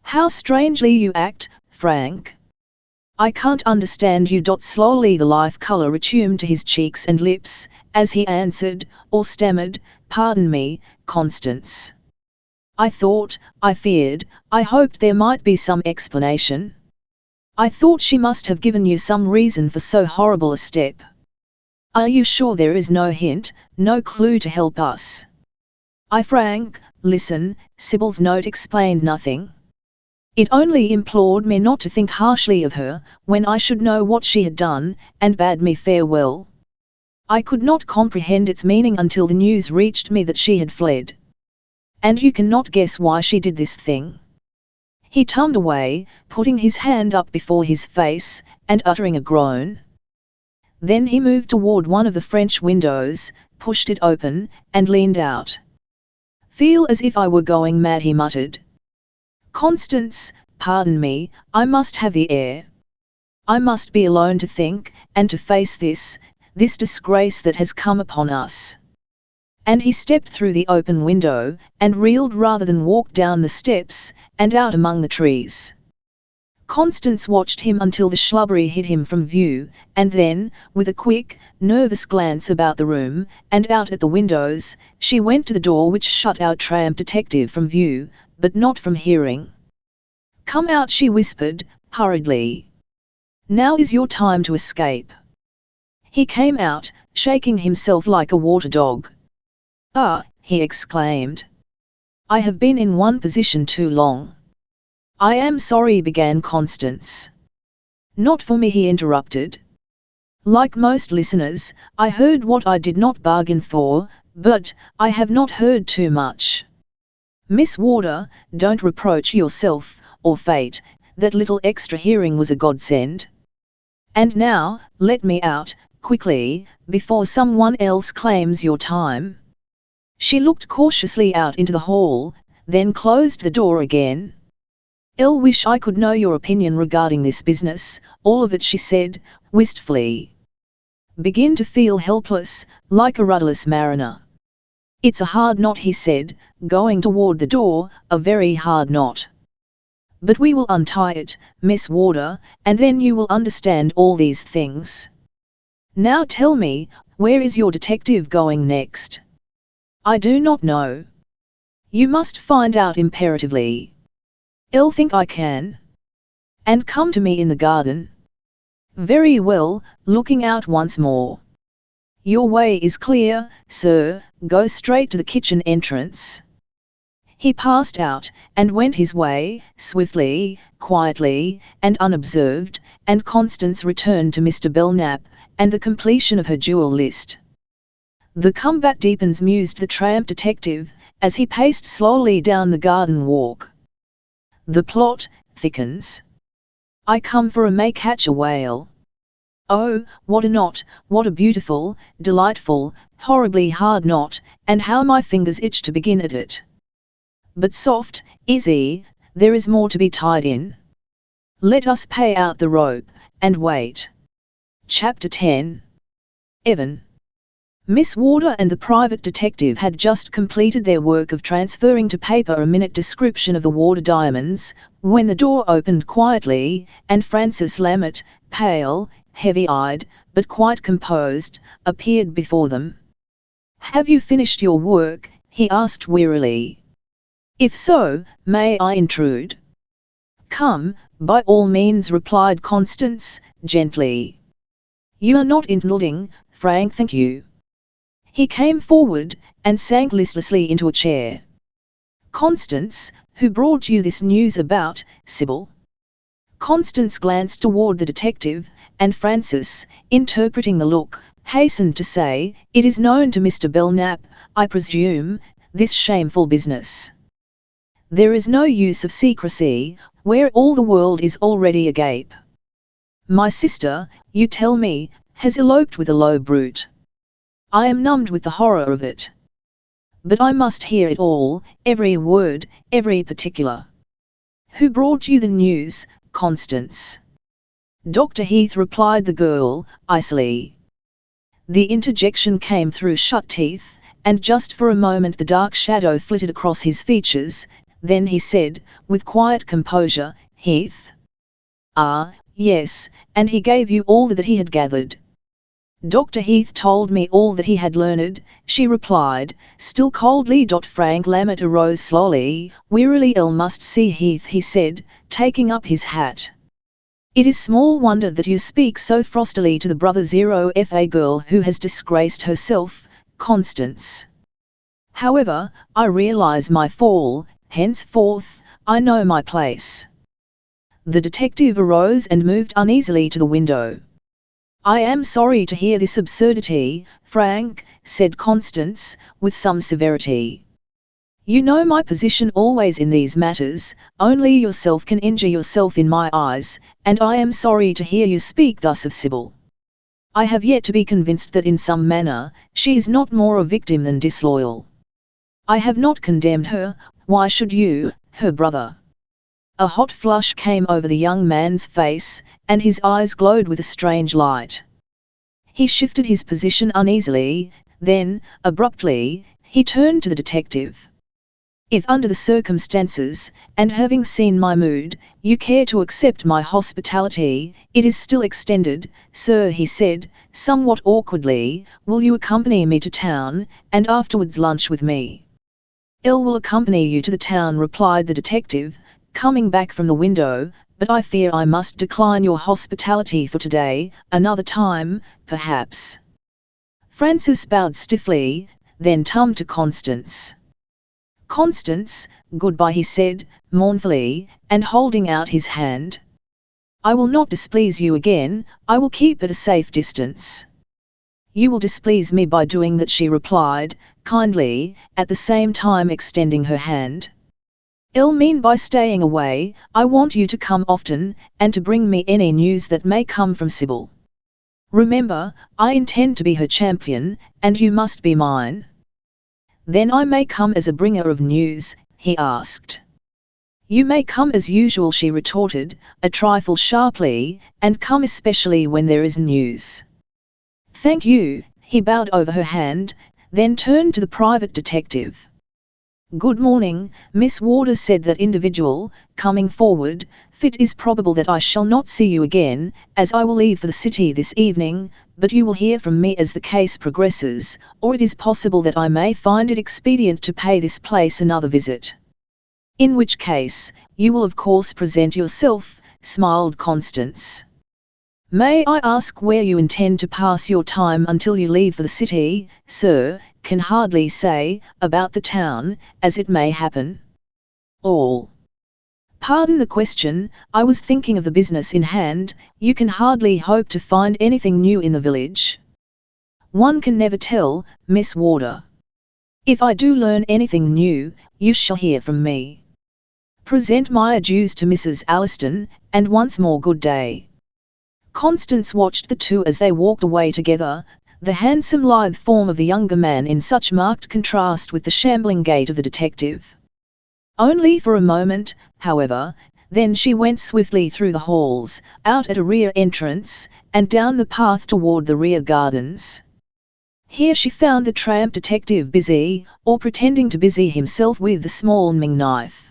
"How strangely you act, Frank. I can't understand you." Slowly the life colour returned to his cheeks and lips, as he answered, or stammered, "Pardon me, Constance. I thought, I feared, I hoped there might be some explanation. I thought she must have given you some reason for so horrible a step. Are you sure there is no hint, no clue to help us?" Frank, listen." Sybil's note explained nothing. It only implored me not to think harshly of her, when I should know what she had done, and bade me farewell. I could not comprehend its meaning until the news reached me that she had fled. And you cannot guess why she did this thing." He turned away, putting his hand up before his face, and uttering a groan. Then he moved toward one of the French windows, pushed it open, and leaned out. "Feel as if I were going mad," he muttered. "Constance, pardon me, I must have the air. I must be alone to think, and to face this disgrace that has come upon us." And he stepped through the open window, and reeled rather than walked down the steps, and out among the trees. Constance watched him until the shrubbery hid him from view, and then, with a quick, nervous glance about the room, and out at the windows, she went to the door which shut our tramp detective from view, but not from hearing. "Come out," she whispered, hurriedly. "Now is your time to escape." He came out, shaking himself like a water dog. "Ah," he exclaimed. "I have been in one position too long." "I am sorry," began Constance. "Not for me," he interrupted. "Like most listeners, I heard what I did not bargain for, but I have not heard too much. Miss Warder, don't reproach yourself, or fate, that little extra hearing was a godsend. And now, let me out, quickly, before someone else claims your time." She looked cautiously out into the hall, then closed the door again. "I'll wish I could know your opinion regarding this business, all of it," she said, wistfully. "Begin to feel helpless, like a rudderless mariner." "It's a hard knot," he said, going toward the door, "a very hard knot. But we will untie it, Miss Warder, and then you will understand all these things. Now tell me, where is your detective going next?" "I do not know." "You must find out imperatively." "I'll think I can." "And come to me in the garden." "Very well," looking out once more. "Your way is clear, sir, go straight to the kitchen entrance." He passed out, and went his way, swiftly, quietly, and unobserved, and Constance returned to Mr. Belknap, and the completion of her jewel list. "The combat deepens," mused the tramp detective, as he paced slowly down the garden walk. "The plot thickens. I come for a may catch a whale. Oh, what a knot, what a beautiful, delightful, horribly hard knot, and how my fingers itch to begin at it. But soft, easy, there is more to be tied in. Let us pay out the rope, and wait." Chapter 10. Evan. Miss Warder and the private detective had just completed their work of transferring to paper a minute description of the Warder diamonds, when the door opened quietly, and Francis Lammett, pale, heavy-eyed, but quite composed, appeared before them. "Have you finished your work?" he asked wearily. "If so, may I intrude?" "Come, by all means," replied Constance, gently. "You are not intruding, Frank, thank you." He came forward, and sank listlessly into a chair. "Constance, who brought you this news about Sybil?" Constance glanced toward the detective, and Francis, interpreting the look, hastened to say, "It is known to Mr. Belknap, I presume, this shameful business." "There is no use of secrecy, where all the world is already agape. My sister, you tell me, has eloped with a low brute. I am numbed with the horror of it. But I must hear it all, every word, every particular. Who brought you the news, Constance?" Dr. Heath, replied the girl, icily. The interjection came through shut teeth, and just for a moment the dark shadow flitted across his features, then he said, with quiet composure, Heath? Ah, yes, and he gave you all that he had gathered. Dr. Heath told me all that he had learned, she replied, still coldly. Frank Lammet arose slowly, wearily. I must see Heath, he said, taking up his hat. It is small wonder that you speak so frostily to the brother of a girl who has disgraced herself, Constance. However, I realize my fall, henceforth, I know my place. The detective arose and moved uneasily to the window. I am sorry to hear this absurdity, Frank, said Constance, with some severity. You know my position always in these matters, only yourself can injure yourself in my eyes, and I am sorry to hear you speak thus of Sybil. I have yet to be convinced that in some manner, she is not more a victim than disloyal. I have not condemned her, why should you, her brother? A hot flush came over the young man's face, and his eyes glowed with a strange light. He shifted his position uneasily, then, abruptly, he turned to the detective. If under the circumstances, and having seen my mood, you care to accept my hospitality, it is still extended, sir, he said, somewhat awkwardly, will you accompany me to town, and afterwards lunch with me? Elle will accompany you to the town, replied the detective, coming back from the window, but I fear I must decline your hospitality for today, another time, perhaps. Francis bowed stiffly, then turned to Constance. Constance, goodbye, he said, mournfully, and holding out his hand. I will not displease you again, I will keep at a safe distance. You will displease me by doing that, she replied, kindly, at the same time extending her hand. I'll mean by staying away, I want you to come often, and to bring me any news that may come from Sybil. Remember, I intend to be her champion, and you must be mine. Then I may come as a bringer of news, he asked. You may come as usual, she retorted, a trifle sharply, and come especially when there is news. Thank you, he bowed over her hand, then turned to the private detective. Good morning, Miss Warder, said that individual, coming forward. It is probable that I shall not see you again, as I will leave for the city this evening, but you will hear from me as the case progresses, or it is possible that I may find it expedient to pay this place another visit. In which case, you will of course present yourself, smiled Constance. May I ask where you intend to pass your time until you leave for the city, sir? Can hardly say, about the town, as it may happen. All. Pardon the question, I was thinking of the business in hand. You can hardly hope to find anything new in the village. One can never tell, Miss Warder. If I do learn anything new, you shall hear from me. Present my adieus to Mrs. Alliston, and once more good day. Constance watched the two as they walked away together, the handsome lithe form of the younger man in such marked contrast with the shambling gait of the detective. Only for a moment, however, then she went swiftly through the halls, out at a rear entrance, and down the path toward the rear gardens. Here she found the tramp detective busy, or pretending to busy himself with the small knife.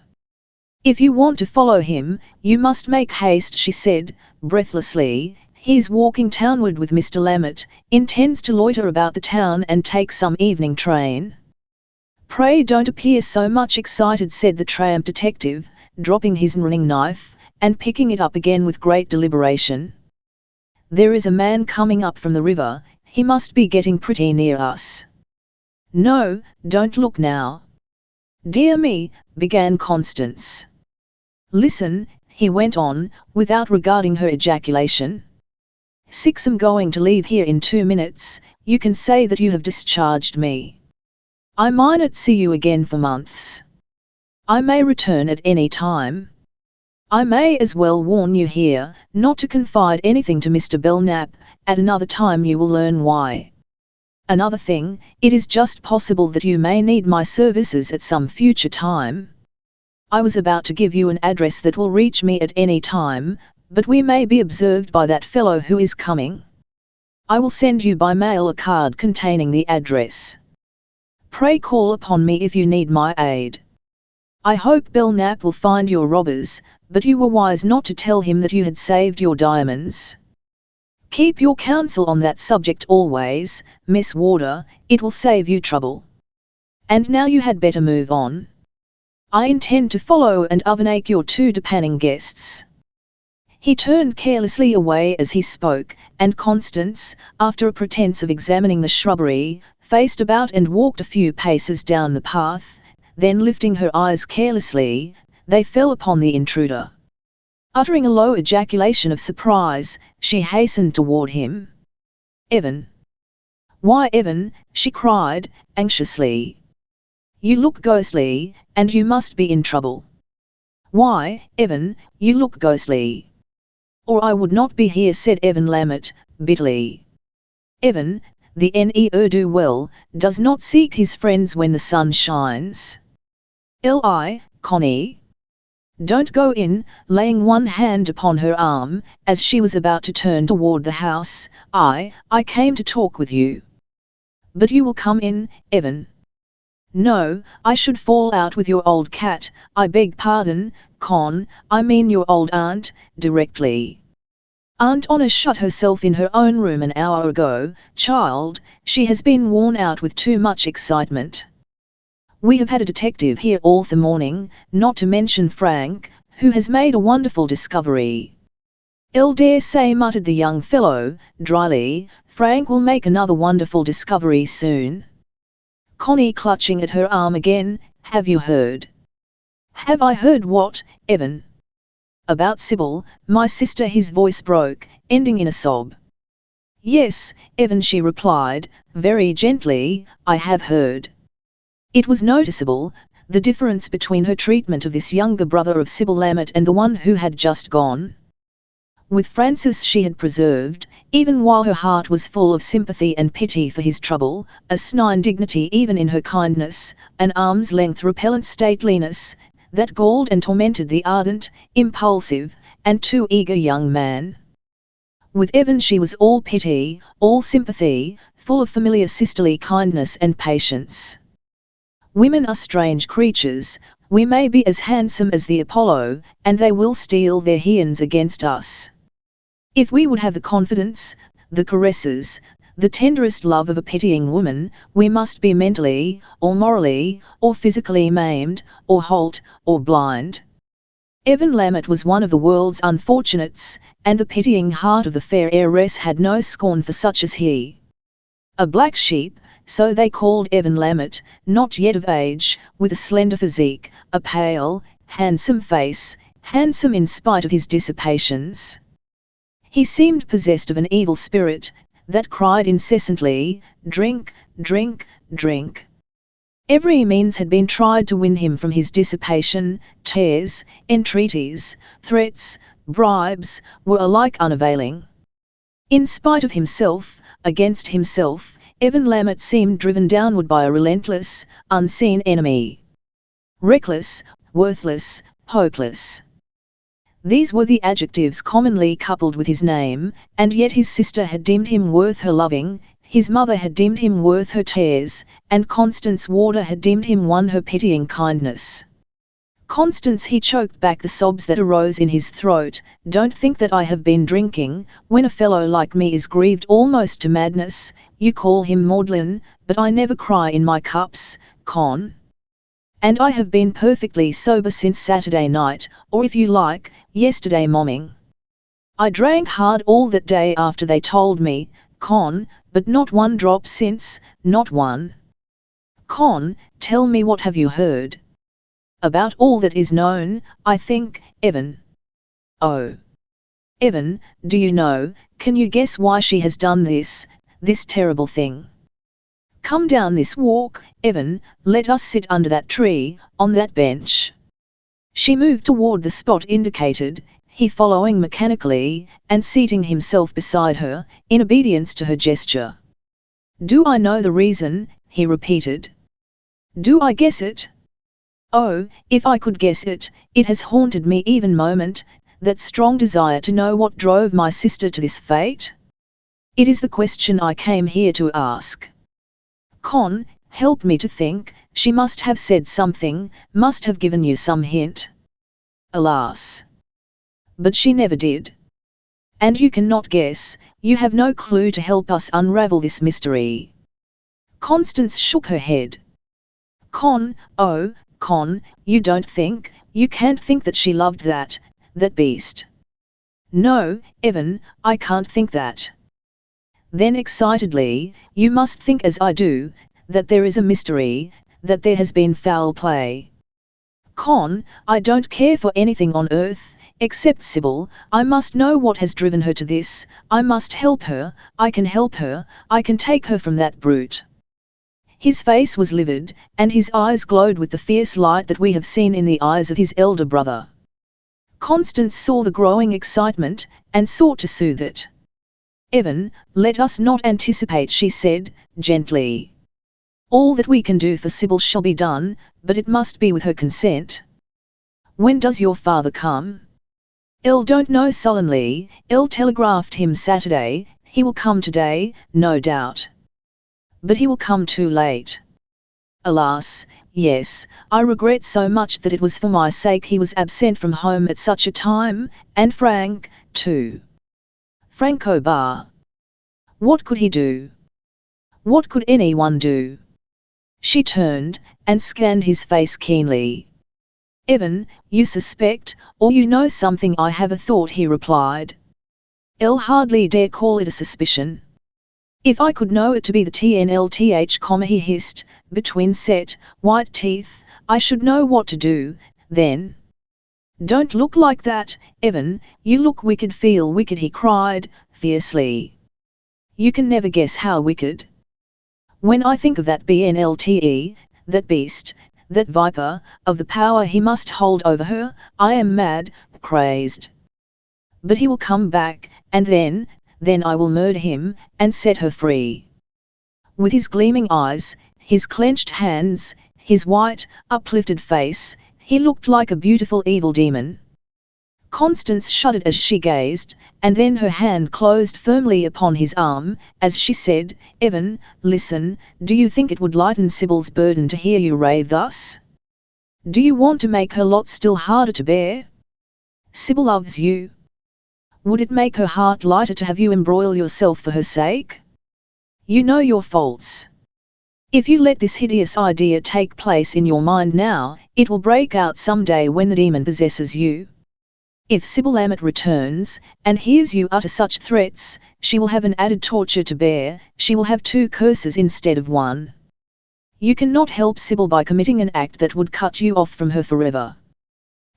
If you want to follow him, you must make haste, she said, breathlessly. He's walking townward with Mr. Lammet, intends to loiter about the town and take some evening train. Pray don't appear so much excited, said the tramp detective, dropping his running knife, and picking it up again with great deliberation. There is a man coming up from the river, he must be getting pretty near us. No, don't look now. Dear me, began Constance. Listen, he went on, without regarding her ejaculation. I'm going to leave here in 2 minutes, you can say that you have discharged me. I might not see you again for months. I may return at any time. I may as well warn you here, not to confide anything to Mr. Belknap, at another time you will learn why. Another thing, it is just possible that you may need my services at some future time. I was about to give you an address that will reach me at any time, But we may be observed by that fellow who is coming. I will send you by mail a card containing the address. Pray call upon me if you need my aid. I hope Belknap will find your robbers, but you were wise not to tell him that you had saved your diamonds. Keep your counsel on that subject always, Miss Warder, it will save you trouble. And now you had better move on. I intend to follow and overtake your two depanning guests. He turned carelessly away as he spoke, and Constance, after a pretence of examining the shrubbery, faced about and walked a few paces down the path, then lifting her eyes carelessly, they fell upon the intruder. Uttering a low ejaculation of surprise, she hastened toward him. "Evan! Why, Evan," she cried, anxiously. "You look ghostly, and you must be in trouble." "Why, Evan, you look ghostly." "Or I would not be here," said Evan Lamont, bitterly. "Evan, the ne'er-do-well, does not seek his friends when the sun shines. Connie. Don't go in," laying one hand upon her arm, as she was about to turn toward the house. I came to talk with you." "But you will come in, Evan." "No, I should fall out with your old cat, I beg pardon, Con, I mean your old aunt, directly. Aunt Honor shut herself in her own room an hour ago, child, she has been worn out with too much excitement. We have had a detective here all the morning, not to mention Frank, who has made a wonderful discovery." "Dare say," muttered the young fellow, dryly, "Frank will make another wonderful discovery soon." Connie clutching at her arm again, "Have you heard?" "Have I heard what, Evan?" "About Sybil, my sister." His voice broke, ending in a sob. "Yes, Evan," she replied, very gently, "I have heard." It was noticeable, the difference between her treatment of this younger brother of Sybil Lamont and the one who had just gone. With Francis she had preserved, even while her heart was full of sympathy and pity for his trouble, a snine dignity even in her kindness, an arm's-length repellent stateliness, that galled and tormented the ardent, impulsive, and too eager young man. With Evan she was all pity, all sympathy, full of familiar sisterly kindness and patience. Women are strange creatures. We may be as handsome as the Apollo, and they will steel their hearts against us. If we would have the confidence, the caresses, the tenderest love of a pitying woman, we must be mentally, or morally, or physically maimed, or halt, or blind. Evan Lamont was one of the world's unfortunates, and the pitying heart of the fair heiress had no scorn for such as he. A black sheep, so they called Evan Lamont, not yet of age, with a slender physique, a pale, handsome face, handsome in spite of his dissipations. He seemed possessed of an evil spirit, that cried incessantly, "Drink, drink, drink." Every means had been tried to win him from his dissipation, tears, entreaties, threats, bribes, were alike unavailing. In spite of himself, against himself, Evan Lamont seemed driven downward by a relentless, unseen enemy. Reckless, worthless, hopeless. These were the adjectives commonly coupled with his name, and yet his sister had deemed him worth her loving, his mother had deemed him worth her tears, and Constance Warder had deemed him won her pitying kindness. "Constance," he choked back the sobs that arose in his throat, "don't think that I have been drinking. When a fellow like me is grieved almost to madness, you call him maudlin, but I never cry in my cups, Con. And I have been perfectly sober since Saturday night, or if you like, yesterday morning. I drank hard all that day after they told me, Con, but not one drop since, not one. Con, tell me, what have you heard?" "About all that is known, I think, Evan." "Oh. Evan, do you know, can you guess why she has done this terrible thing? Come down this walk, Evan, let us sit under that tree, on that bench." She moved toward the spot indicated, he following mechanically, and seating himself beside her, in obedience to her gesture. "Do I know the reason?" he repeated. "Do I guess it? Oh, if I could guess it, it has haunted me even moment, that strong desire to know what drove my sister to this fate? It is the question I came here to ask. Con, help me to think. She must have said something, must have given you some hint. Alas! But she never did. And you cannot guess, you have no clue to help us unravel this mystery. Constance shook her head. Con, oh, Con, you don't think, you can't think that she loved that beast. No, Evan, I can't think that. Then excitedly, you must think as I do, that there is a mystery, that there has been foul play. Con, I don't care for anything on earth, except Sybil. I must know what has driven her to this, I must help her, I can help her, I can take her from that brute. His face was livid, and his eyes glowed with the fierce light that we have seen in the eyes of his elder brother. Constance saw the growing excitement, and sought to soothe it. Evan, let us not anticipate, she said, gently. All that we can do for Sybil shall be done, but it must be with her consent. When does your father come? Elle don't know sullenly. Elle telegraphed him Saturday. He will come today, no doubt. But he will come too late. Alas, yes, I regret so much that it was for my sake he was absent from home at such a time, and Frank, too. Franco Bar. What could he do? What could anyone do? She turned, and scanned his face keenly. Evan, you suspect, or you know something. I have a thought, he replied. Elle hardly dare call it a suspicion. If I could know it to be the TNLTH, he hissed, between set, white teeth, I should know what to do, then. Don't look like that, Evan, you look wicked, feel wicked, he cried, fiercely. You can never guess how wicked. When I think of that BNLTE, that beast, that viper, of the power he must hold over her, I am mad, crazed. But he will come back, and then I will murder him, and set her free. With his gleaming eyes, his clenched hands, his white, uplifted face, he looked like a beautiful evil demon. Constance shuddered as she gazed, and then her hand closed firmly upon his arm, as she said, Evan, listen, do you think it would lighten Sybil's burden to hear you rave thus? Do you want to make her lot still harder to bear? Sybil loves you. Would it make her heart lighter to have you embroil yourself for her sake? You know your faults. If you let this hideous idea take place in your mind now, it will break out some day when the demon possesses you. If Sybil Ammett returns, and hears you utter such threats, she will have an added torture to bear, she will have two curses instead of one. You cannot help Sybil by committing an act that would cut you off from her forever.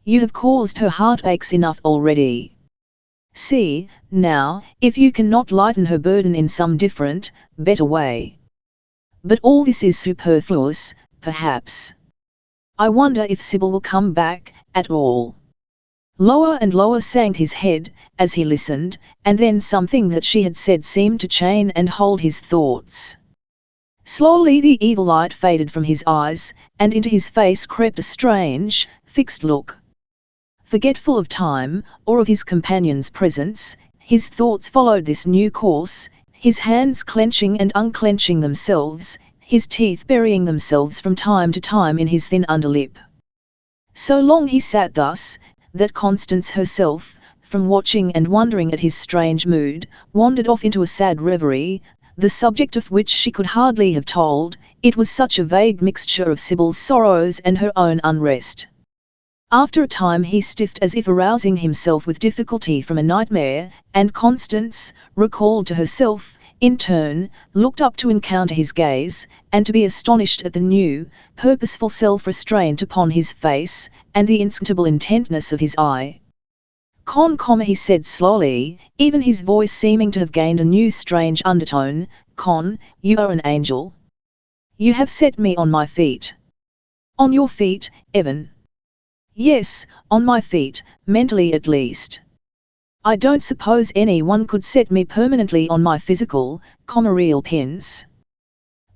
You have caused her heartaches enough already. See, now, if you cannot lighten her burden in some different, better way. But all this is superfluous, perhaps. I wonder if Sybil will come back, at all. Lower and lower sank his head, as he listened, and then something that she had said seemed to chain and hold his thoughts. Slowly the evil light faded from his eyes, and into his face crept a strange, fixed look. Forgetful of time, or of his companion's presence, his thoughts followed this new course, his hands clenching and unclenching themselves, his teeth burying themselves from time to time in his thin underlip. So long he sat thus, that Constance herself, from watching and wondering at his strange mood, wandered off into a sad reverie, the subject of which she could hardly have told, it was such a vague mixture of Sybil's sorrows and her own unrest. After a time he stiffed as if arousing himself with difficulty from a nightmare, and Constance, recalled to herself, in turn, looked up to encounter his gaze, and to be astonished at the new, purposeful self-restraint upon his face, and the inscrutable intentness of his eye. Con, he said slowly, even his voice seeming to have gained a new strange undertone, Con, you are an angel. You have set me on my feet. On your feet, Evan. Yes, on my feet, mentally at least. I don't suppose anyone could set me permanently on my physical, real pins.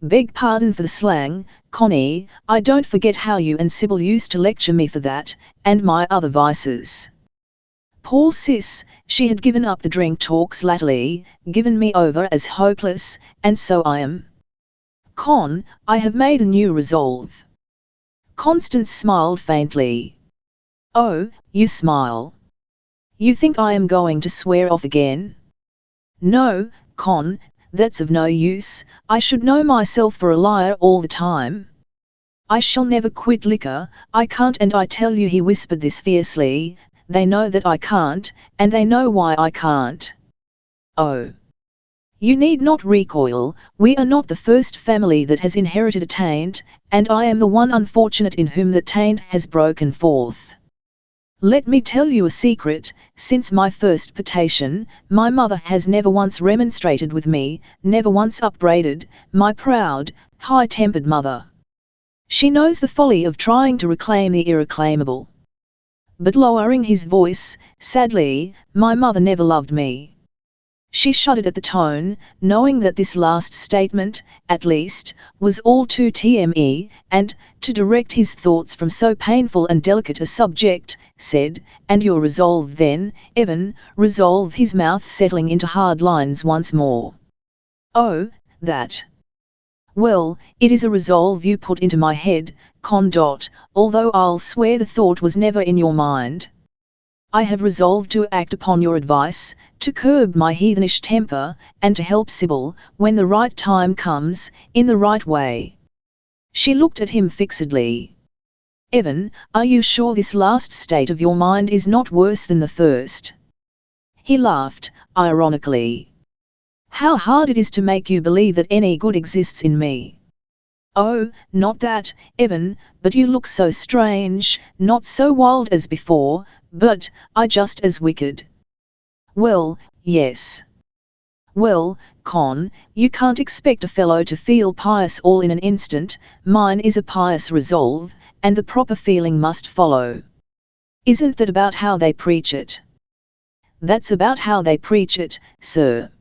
Beg pardon for the slang, Connie, I don't forget how you and Sybil used to lecture me for that, and my other vices. Poor sis, she had given up the drink talks latterly, given me over as hopeless, and so I am. Con, I have made a new resolve. Constance smiled faintly. Oh, you smile. You think I am going to swear off again? No, Con, that's of no use, I should know myself for a liar all the time. I shall never quit liquor, I can't, and I tell you, he whispered this fiercely, they know that I can't, and they know why I can't. Oh. You need not recoil, we are not the first family that has inherited a taint, and I am the one unfortunate in whom the taint has broken forth. Let me tell you a secret, since my first potation, my mother has never once remonstrated with me, never once upbraided, my proud, high-tempered mother. She knows the folly of trying to reclaim the irreclaimable. But lowering his voice, sadly, my mother never loved me. She shuddered at the tone, knowing that this last statement, at least, was all too TME, and, to direct his thoughts from so painful and delicate a subject, said, and your resolve then, Evan, resolve, his mouth settling into hard lines once more. Oh, that. Well, it is a resolve you put into my head, Con. Although I'll swear the thought was never in your mind. I have resolved to act upon your advice, to curb my heathenish temper, and to help Sybil, when the right time comes, in the right way. She looked at him fixedly. Evan, are you sure this last state of your mind is not worse than the first? He laughed, ironically. How hard it is to make you believe that any good exists in me. Oh, not that, Evan, but you look so strange, not so wild as before, but, I just as wicked. Well, yes. Well, Con, you can't expect a fellow to feel pious all in an instant, mine is a pious resolve, and the proper feeling must follow. Isn't that about how they preach it? That's about how they preach it, sir.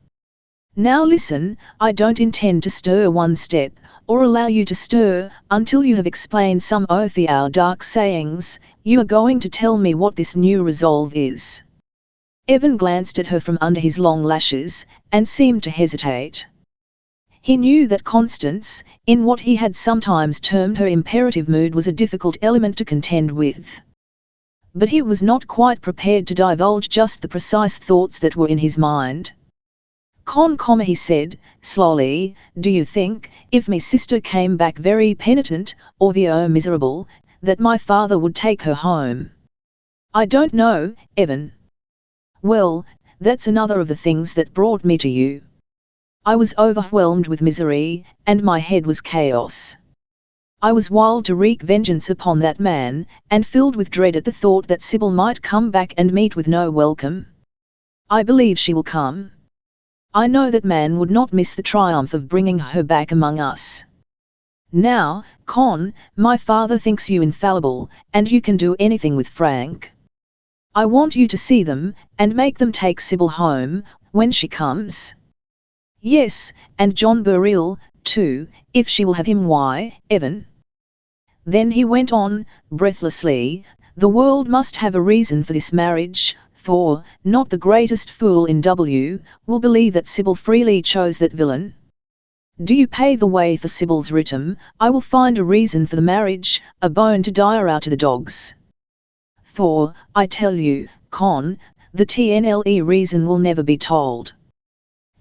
Now listen, I don't intend to stir one step, or allow you to stir, until you have explained some of our dark sayings. You are going to tell me what this new resolve is. Evan glanced at her from under his long lashes, and seemed to hesitate. He knew that Constance, in what he had sometimes termed her imperative mood, was a difficult element to contend with. But he was not quite prepared to divulge just the precise thoughts that were in his mind. Con, he said, slowly, do you think, if me sister came back very penitent, or miserable, that my father would take her home? I don't know, Evan. Well, that's another of the things that brought me to you. I was overwhelmed with misery, and my head was chaos. I was wild to wreak vengeance upon that man, and filled with dread at the thought that Sybil might come back and meet with no welcome. I believe she will come. I know that man would not miss the triumph of bringing her back among us. Now, Con, my father thinks you infallible, and you can do anything with Frank. I want you to see them, and make them take Sybil home, when she comes. Yes, and John Burrell, too, if she will have him. Why, Evan? Then he went on, breathlessly, the world must have a reason for this marriage, for, not the greatest fool in will believe that Sybil freely chose that villain. Do you pave the way for Sybil's ritum, I will find a reason for the marriage, a bone to dire out to the dogs. For, I tell you, Con, the TNLE reason will never be told.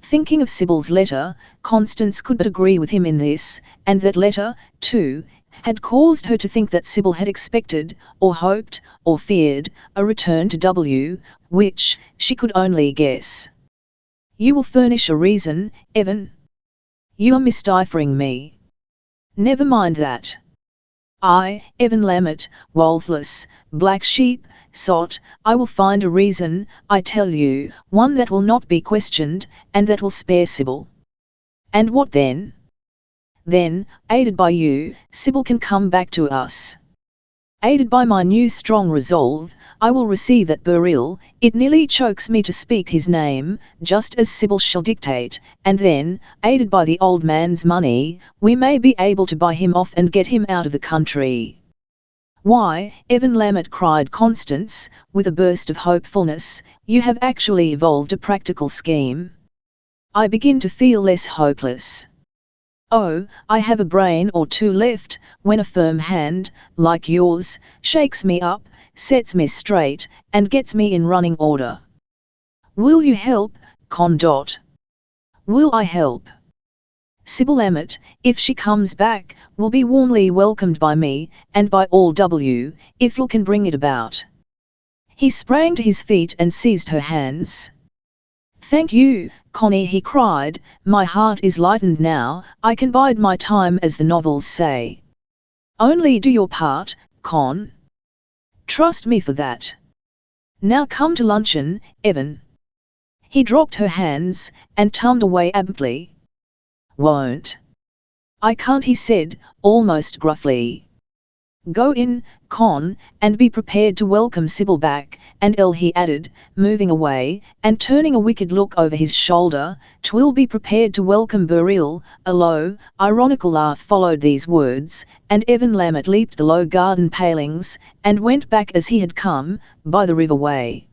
Thinking of Sybil's letter, Constance could but agree with him in this, and that letter, too, had caused her to think that Sybil had expected, or hoped, or feared, a return to which, she could only guess. You will furnish a reason, Evan? You are misdiffering me. Never mind that. I, Evan Lammet, worthless, black sheep, sot, I will find a reason, I tell you, one that will not be questioned, and that will spare Sybil. And what then? Then, aided by you, Sybil can come back to us. Aided by my new strong resolve, I will receive that Burrell, it nearly chokes me to speak his name, just as Sybil shall dictate, and then, aided by the old man's money, we may be able to buy him off and get him out of the country. Why, Evan Lamont, cried Constance, with a burst of hopefulness, you have actually evolved a practical scheme. I begin to feel less hopeless. Oh, I have a brain or two left, when a firm hand, like yours, shakes me up, sets me straight, and gets me in running order. Will you help, Con? Will I help? Sybil Lamont, if she comes back, will be warmly welcomed by me, and by all if Lil can bring it about. He sprang to his feet and seized her hands. Thank you, Connie, he cried, my heart is lightened now, I can bide my time as the novels say. Only do your part, Con. Trust me for that. Now come to luncheon, Evan. He dropped her hands, and turned away abruptly. Won't. I can't, he said, almost gruffly. Go in, Con, and be prepared to welcome Sybil back, and he added, moving away, and turning a wicked look over his shoulder, 'twill be prepared to welcome Beryl. A low, ironical laugh followed these words, and Evan Lamont leaped the low garden palings, and went back as he had come, by the river way.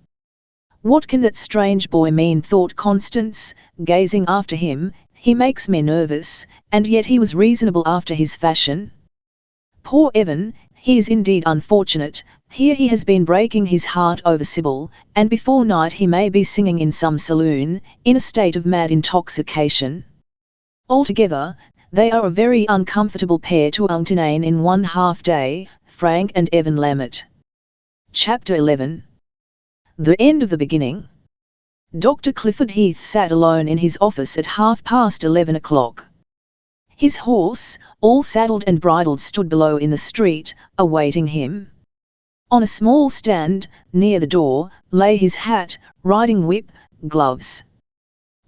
What can that strange boy mean, thought Constance, gazing after him, he makes me nervous, and yet he was reasonable after his fashion. Poor Evan, he is indeed unfortunate, here he has been breaking his heart over Sybil, and before night he may be singing in some saloon, in a state of mad intoxication. Altogether, they are a very uncomfortable pair to entertain in one half day, Frank and Evan Lamont. Chapter 11. The End of the Beginning. Dr. Clifford Heath sat alone in his office at 11:30. His horse, all saddled and bridled, stood below in the street, awaiting him. On a small stand, near the door, lay his hat, riding whip, gloves.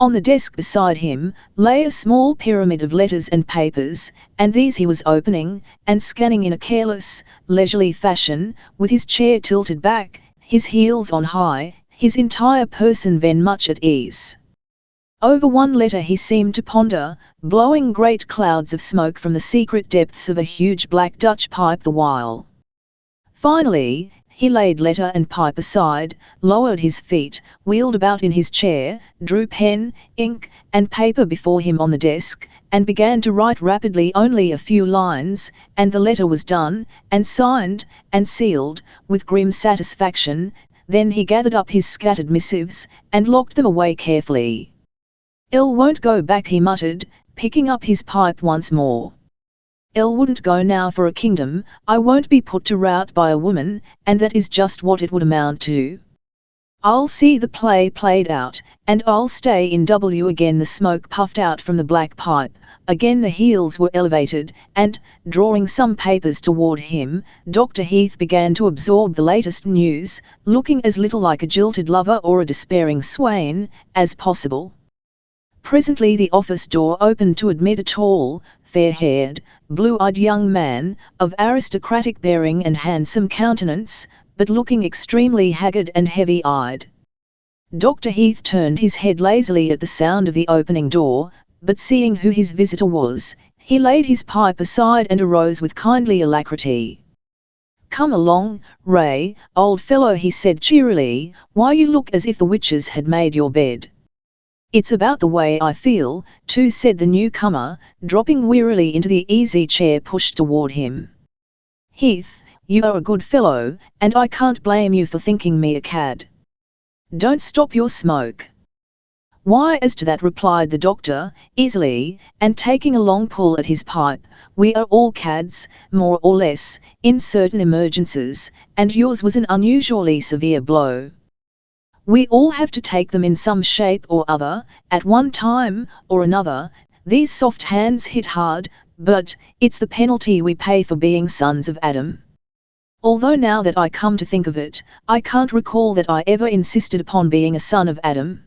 On the desk beside him, lay a small pyramid of letters and papers, and these he was opening, and scanning in a careless, leisurely fashion, with his chair tilted back, his heels on high, his entire person very much at ease. Over one letter he seemed to ponder, blowing great clouds of smoke from the secret depths of a huge black Dutch pipe the while. Finally, he laid letter and pipe aside, lowered his feet, wheeled about in his chair, drew pen, ink, and paper before him on the desk, and began to write rapidly only a few lines, and the letter was done, and signed, and sealed, with grim satisfaction. Then he gathered up his scattered missives, and locked them away carefully. Won't go back, he muttered, picking up his pipe once more. Wouldn't go now for a kingdom. I won't be put to rout by a woman, and that is just what it would amount to. I'll see the play played out, and I'll stay in again. The smoke puffed out from the black pipe, again the heels were elevated, and, drawing some papers toward him, Dr. Heath began to absorb the latest news, looking as little like a jilted lover or a despairing swain as possible. Presently the office door opened to admit a tall, fair-haired, blue-eyed young man, of aristocratic bearing and handsome countenance, but looking extremely haggard and heavy-eyed. Dr. Heath turned his head lazily at the sound of the opening door, but seeing who his visitor was, he laid his pipe aside and arose with kindly alacrity. "Come along, Ray, old fellow," he said cheerily, "why you look as if the witches had made your bed." "It's about the way I feel, too," said the newcomer, dropping wearily into the easy chair pushed toward him. "Heath, you are a good fellow, and I can't blame you for thinking me a cad. Don't stop your smoke." "Why, as to that," replied the doctor, easily, and taking a long pull at his pipe, "we are all cads, more or less, in certain emergencies, and yours was an unusually severe blow. We all have to take them in some shape or other, at one time or another. These soft hands hit hard, but it's the penalty we pay for being sons of Adam. Although now that I come to think of it, I can't recall that I ever insisted upon being a son of Adam."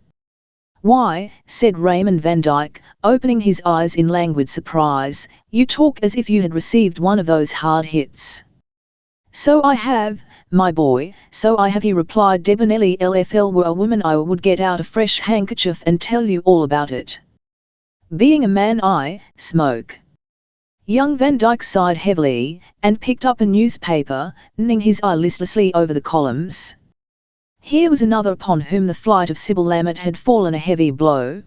"Why," said Raymond Van Dyke, opening his eyes in languid surprise, "you talk as if you had received one of those hard hits." "So I have, my boy, so I have," he replied debonairly. "If were a woman I would get out a fresh handkerchief and tell you all about it. Being a man I smoke." Young Van Dyke sighed heavily, and picked up a newspaper, running his eye listlessly over the columns. Here was another upon whom the flight of Sybil Lammett had fallen a heavy blow.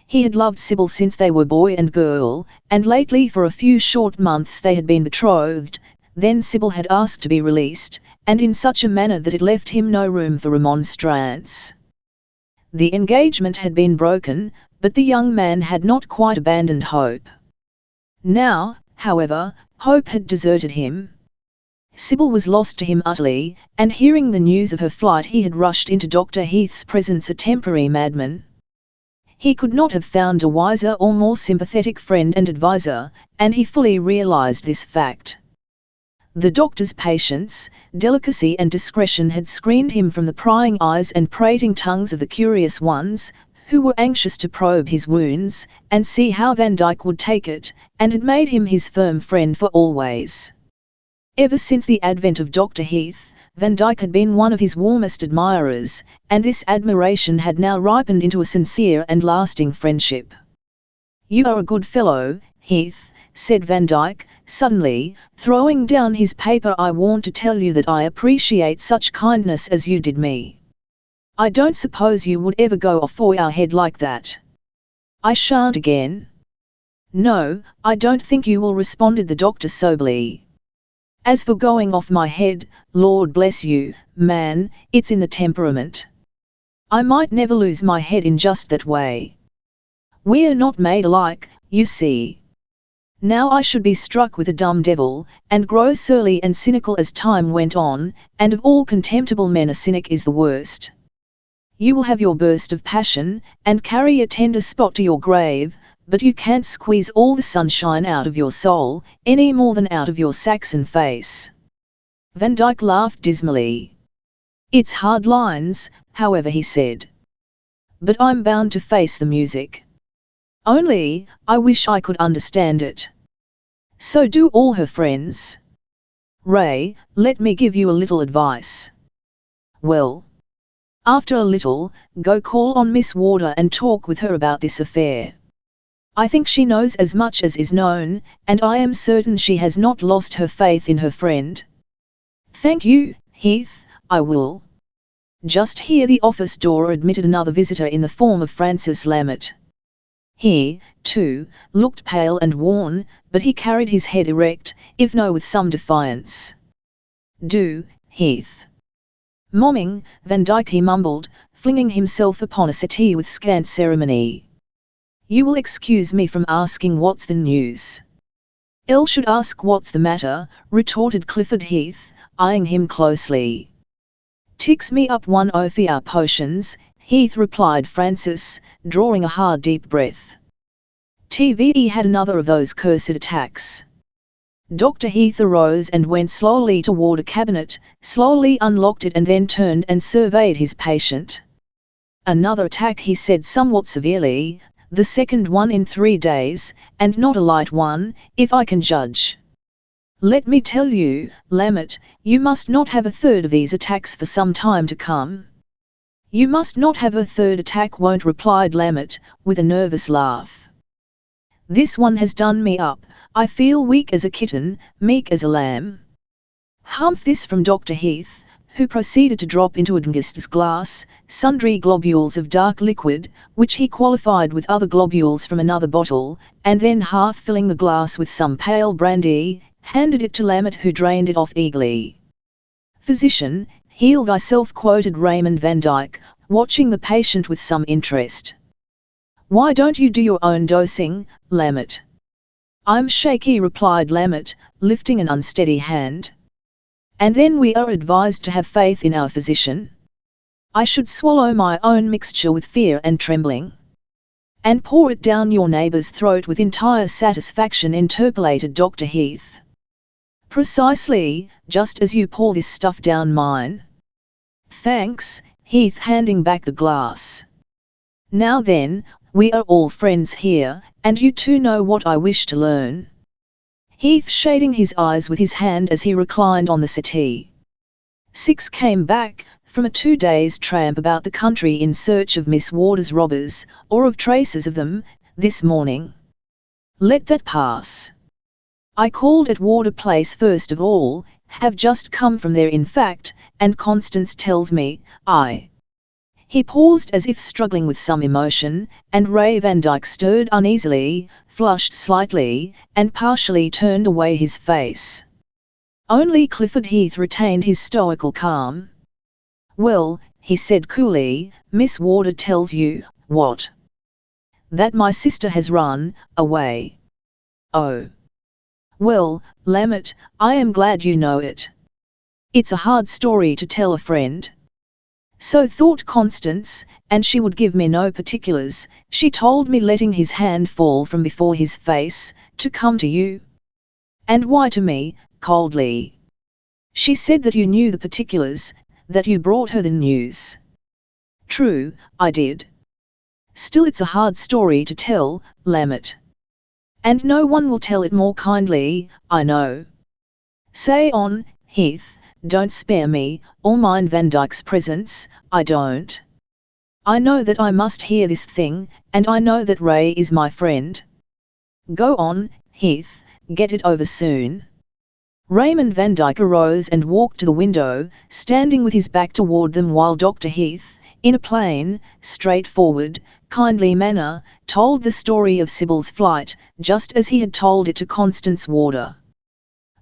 He had loved Sybil since they were boy and girl, and lately for a few short months they had been betrothed. Then Sybil had asked to be released, and in such a manner that it left him no room for remonstrance. The engagement had been broken, but the young man had not quite abandoned hope. Now, however, hope had deserted him. Sybil was lost to him utterly, and hearing the news of her flight he had rushed into Dr. Heath's presence a temporary madman. He could not have found a wiser or more sympathetic friend and adviser, and he fully realized this fact. The doctor's patience, delicacy and discretion had screened him from the prying eyes and prating tongues of the curious ones, who were anxious to probe his wounds, and see how Van Dyke would take it, and had made him his firm friend for always. Ever since the advent of Dr. Heath, Van Dyke had been one of his warmest admirers, and this admiration had now ripened into a sincere and lasting friendship. "You are a good fellow, Heath," said Van Dyke, suddenly, throwing down his paper. "I want to tell you that I appreciate such kindness as you did me. I don't suppose you would ever go off your head like that." "I shan't again." "No, I don't think you will," responded the doctor soberly. "As for going off my head, Lord bless you, man, it's in the temperament. I might never lose my head in just that way. We're not made alike, you see. Now I should be struck with a dumb devil, and grow surly and cynical as time went on, and of all contemptible men a cynic is the worst. You will have your burst of passion, and carry a tender spot to your grave, but you can't squeeze all the sunshine out of your soul, any more than out of your Saxon face." Van Dyke laughed dismally. "It's hard lines, however," he said. "But I'm bound to face the music. Only, I wish I could understand it. So do all her friends. Ray, let me give you a little advice." "Well?" "After a little, go call on Miss Warder and talk with her about this affair. I think she knows as much as is known, and I am certain she has not lost her faith in her friend." "Thank you, Heath, I will." Just here the office door admitted another visitor in the form of Francis Lammett. He, too, looked pale and worn, but he carried his head erect, if no with some defiance. "Do, Heath." "Momming, Van Dyke," he mumbled, flinging himself upon a settee with scant ceremony. "You will excuse me from asking what's the news." "Elle should ask what's the matter," retorted Clifford Heath, eyeing him closely. "Ticks me up one o' our potions," Heath replied Francis, drawing a hard deep breath. "TVE had another of those cursed attacks." Dr. Heath arose and went slowly toward a cabinet, slowly unlocked it and then turned and surveyed his patient. "Another attack," he said somewhat severely, "the second one in 3 days, and not a light one, if I can judge. Let me tell you, Lammett, you must not have a third of these attacks for some time to come." "You must not have a third attack, won't," replied Lammett, with a nervous laugh. "This one has done me up. I feel weak as a kitten, meek as a lamb." "Humph!" This from Dr. Heath, who proceeded to drop into a glass sundry globules of dark liquid, which he qualified with other globules from another bottle, and then half filling the glass with some pale brandy, handed it to Lammett, who drained it off eagerly. "Physician, heal thyself," quoted Raymond Van Dyke, watching the patient with some interest. "Why don't you do your own dosing, Lammett?" "I'm shaky," replied Lammett, lifting an unsteady hand. "And then we are advised to have faith in our physician. I should swallow my own mixture with fear and trembling." "And pour it down your neighbour's throat with entire satisfaction," interpolated Dr. Heath. "Precisely, just as you pour this stuff down mine." "Thanks," Heath, handing back the glass. "Now then, we are all friends here, and you two know what I wish to learn." Heath shading his eyes with his hand as he reclined on the settee. "Six came back, from a 2 days' tramp about the country in search of Miss Warder's robbers, or of traces of them, this morning." "Let that pass." I called at Warder Place first of all, have just come from there in fact, and Constance tells me, He paused as if struggling with some emotion, and Ray Van Dyke stirred uneasily, flushed slightly, and partially turned away his face. Only Clifford Heath retained his stoical calm. "Well," he said coolly, "Miss Warder tells you, what? That my sister has run away." "Oh. Well, Lammit, I am glad you know it. It's a hard story to tell a friend." So thought Constance, and she would give me no particulars, she told me, letting his hand fall from before his face, "to come to you." "And why to me?" coldly. "She said that you knew the particulars, that you brought her the news." "True, I did. Still it's a hard story to tell, Lammit. And no one will tell it more kindly, I know. Say on, Heath, don't spare me, or mind Van Dyke's presence, I don't. I know that I must hear this thing, and I know that Ray is my friend. Go on, Heath, get it over soon." Raymond Van Dyke arose and walked to the window, standing with his back toward them while Dr. Heath, in a plain, straightforward, kindly manner, told the story of Sybil's flight, just as he had told it to Constance Warder.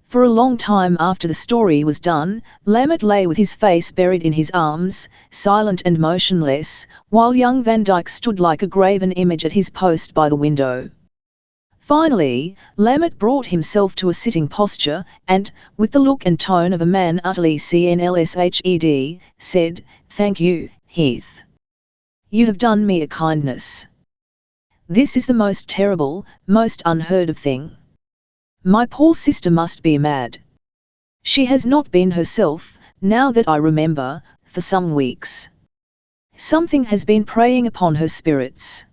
For a long time after the story was done, Lammit lay with his face buried in his arms, silent and motionless, while young Van Dyke stood like a graven image at his post by the window. Finally, Lammit brought himself to a sitting posture, and, with the look and tone of a man utterly cnlshed, said, "Thank you, Heath. You have done me a kindness. This is the most terrible, most unheard of thing. My poor sister must be mad. She has not been herself, now that I remember, for some weeks. Something has been preying upon her spirits.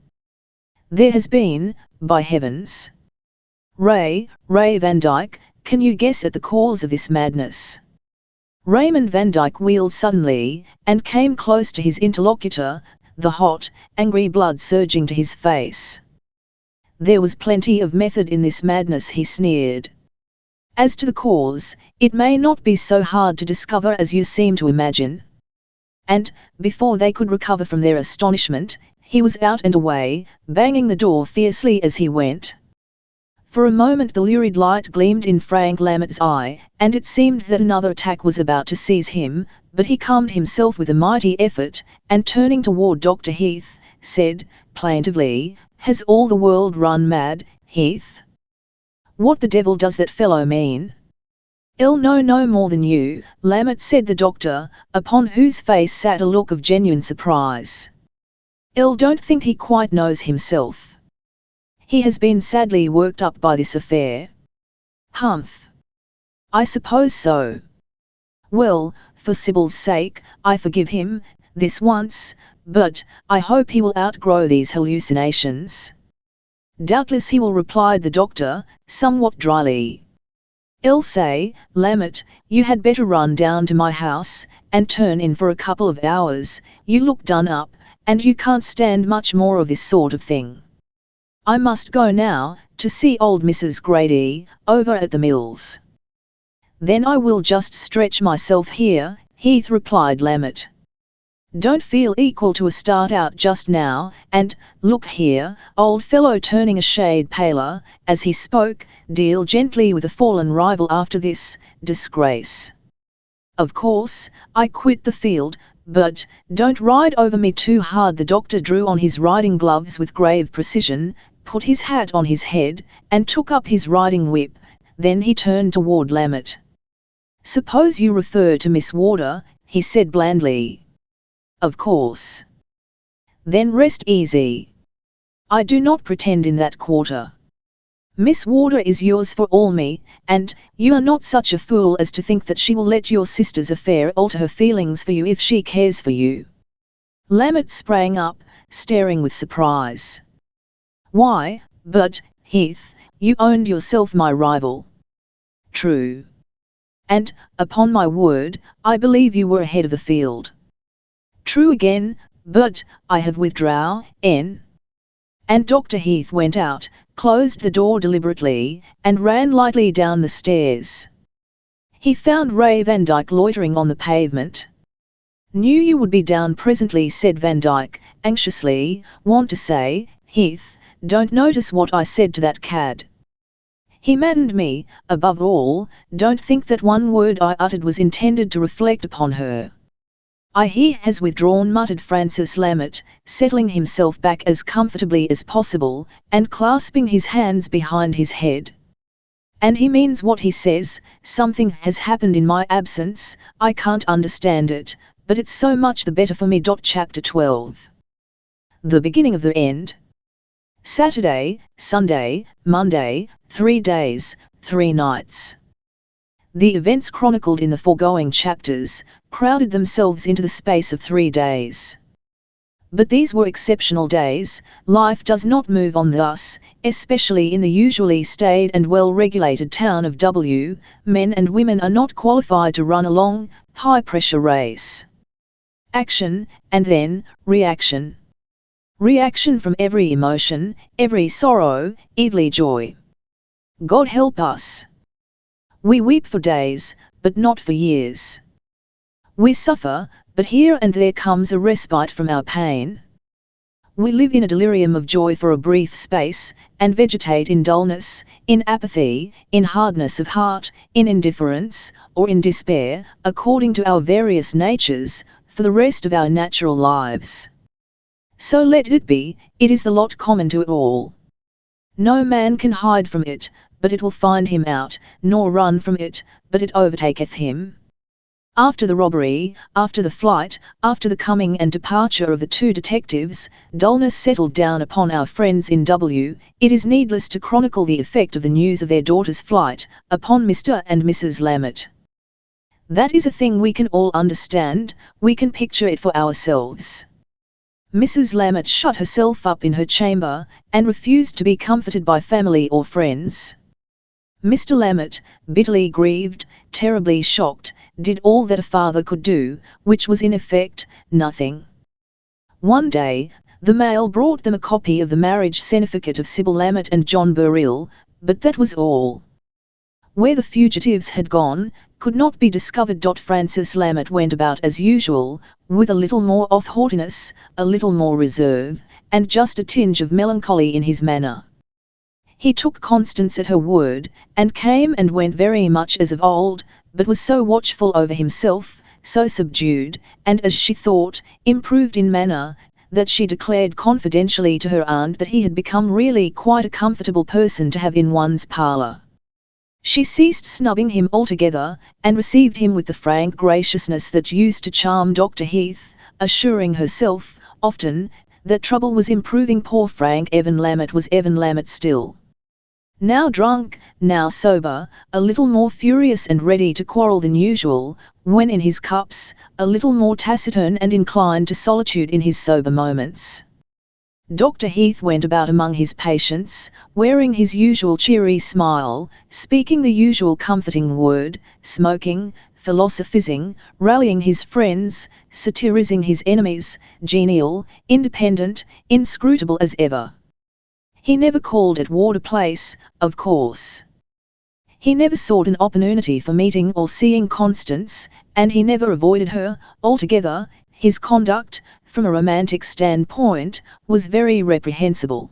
There has been, by heavens. Ray Van Dyke, can you guess at the cause of this madness?" Raymond Van Dyke wheeled suddenly, and came close to his interlocutor, the hot, angry blood surging to his face. "There was plenty of method in this madness," he sneered. "As to the cause, it may not be so hard to discover as you seem to imagine." And, before they could recover from their astonishment, he was out and away, banging the door fiercely as he went. For a moment the lurid light gleamed in Frank Lammit's eye, and it seemed that another attack was about to seize him, but he calmed himself with a mighty effort, and turning toward Dr. Heath, said, plaintively, "Has all the world run mad, Heath? What the devil does that fellow mean?" "I'll know no more than you, Lammit," said the doctor, upon whose face sat a look of genuine surprise. "I don't think he quite knows himself. He has been sadly worked up by this affair." "Humph. I suppose so. Well, for Sybil's sake, I forgive him, this once, but I hope he will outgrow these hallucinations." "Doubtless he will," replied the doctor, somewhat dryly. "I'll say, Lammit, you had better run down to my house, and turn in for a couple of hours, you look done up, and you can't stand much more of this sort of thing." "I must go now, to see old Mrs. Grady, over at the mills." "Then I will just stretch myself here," Heath replied Lammit. "Don't feel equal to a start out just now, and, look here, old fellow," turning a shade paler, as he spoke, "deal gently with a fallen rival after this disgrace. Of course, I quit the field, but don't ride over me too hard." The doctor drew on his riding gloves with grave precision, put his hat on his head, and took up his riding whip, then he turned toward Lammit. "Suppose you refer to Miss Warder," he said blandly. "Of course. Then rest easy. I do not pretend in that quarter. Miss Warder is yours for all me, and you are not such a fool as to think that she will let your sister's affair alter her feelings for you if she cares for you." Lammit sprang up, staring with surprise. "Why, but, Heath, you owned yourself my rival." "True. And, upon my word, I believe you were ahead of the field." "True again, but I have withdrawn." And Dr. Heath went out, closed the door deliberately, and ran lightly down the stairs. He found Ray Van Dyke loitering on the pavement. "Knew you would be down presently," said Van Dyke, anxiously. "Want to say, Heath, don't notice what I said to that cad. He maddened me. Above all, don't think that one word I uttered was intended to reflect upon her." "He has withdrawn," muttered Francis Lammett, settling himself back as comfortably as possible, and clasping his hands behind his head. "And he means what he says. Something has happened in my absence. I can't understand it, but it's so much the better for me. Chapter 12. The beginning of the end. Saturday, Sunday, Monday, 3 days, 3 nights. The events chronicled in the foregoing chapters crowded themselves into the space of 3 days. But these were exceptional days. Life does not move on thus, especially in the usually staid and well-regulated town of W. Men and women are not qualified to run a long, high-pressure race. Action, and then, reaction. Reaction from every emotion, every sorrow, every joy. God help us. We weep for days, but not for years. We suffer, but here and there comes a respite from our pain. We live in a delirium of joy for a brief space, and vegetate in dullness, in apathy, in hardness of heart, in indifference, or in despair, according to our various natures, for the rest of our natural lives. So let it be. It is the lot common to all. No man can hide from it, but it will find him out, nor run from it, but it overtaketh him. After the robbery, after the flight, after the coming and departure of the 2 detectives, dullness settled down upon our friends in W. It is needless to chronicle the effect of the news of their daughter's flight upon Mr. and Mrs. Lammett. That is a thing we can all understand. We can picture it for ourselves. Mrs. Lammett shut herself up in her chamber, and refused to be comforted by family or friends. Mr. Lammett, bitterly grieved, terribly shocked, did all that a father could do, which was in effect, nothing. One day, the mail brought them a copy of the marriage certificate of Sybil Lammett and John Burrill, but that was all. Where the fugitives had gone, could not be discovered. Francis Lammett went about as usual, with a little more of haughtiness, a little more reserve, and just a tinge of melancholy in his manner. He took Constance at her word, and came and went very much as of old, but was so watchful over himself, so subdued, and, as she thought, improved in manner, that she declared confidentially to her aunt that he had become really quite a comfortable person to have in one's parlour. She ceased snubbing him altogether, and received him with the frank graciousness that used to charm Dr. Heath, assuring herself, often, that trouble was improving poor Frank Evan Lammett was Evan Lammett still. Now drunk, now sober, a little more furious and ready to quarrel than usual, when in his cups, a little more taciturn and inclined to solitude in his sober moments. Dr. Heath went about among his patients, wearing his usual cheery smile, speaking the usual comforting word, smoking, philosophizing, rallying his friends, satirizing his enemies, genial, independent, inscrutable as ever. He never called at Wardour Place, of course. He never sought an opportunity for meeting or seeing Constance, and he never avoided her altogether. His conduct, from a romantic standpoint, was very reprehensible.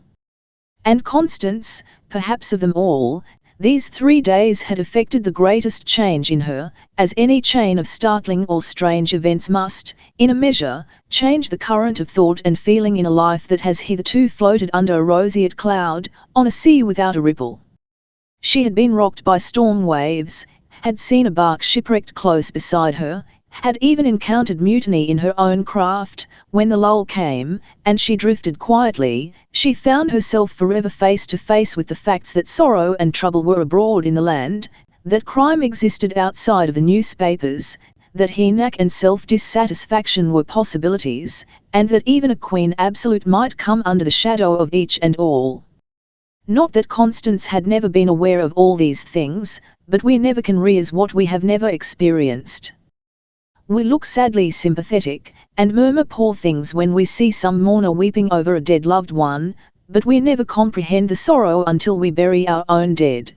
And Constance, perhaps of them all, these 3 days had effected the greatest change in her, as any chain of startling or strange events must, in a measure, change the current of thought and feeling in a life that has hitherto floated under a roseate cloud, on a sea without a ripple. She had been rocked by storm waves, had seen a bark shipwrecked close beside her, had even encountered mutiny in her own craft. When the lull came, and she drifted quietly, she found herself forever face to face with the facts that sorrow and trouble were abroad in the land, that crime existed outside of the newspapers, that henac and self-dissatisfaction were possibilities, and that even a queen absolute might come under the shadow of each and all. Not that Constance had never been aware of all these things, but we never can realize what we have never experienced. We look sadly sympathetic, and murmur poor things when we see some mourner weeping over a dead loved one, but we never comprehend the sorrow until we bury our own dead.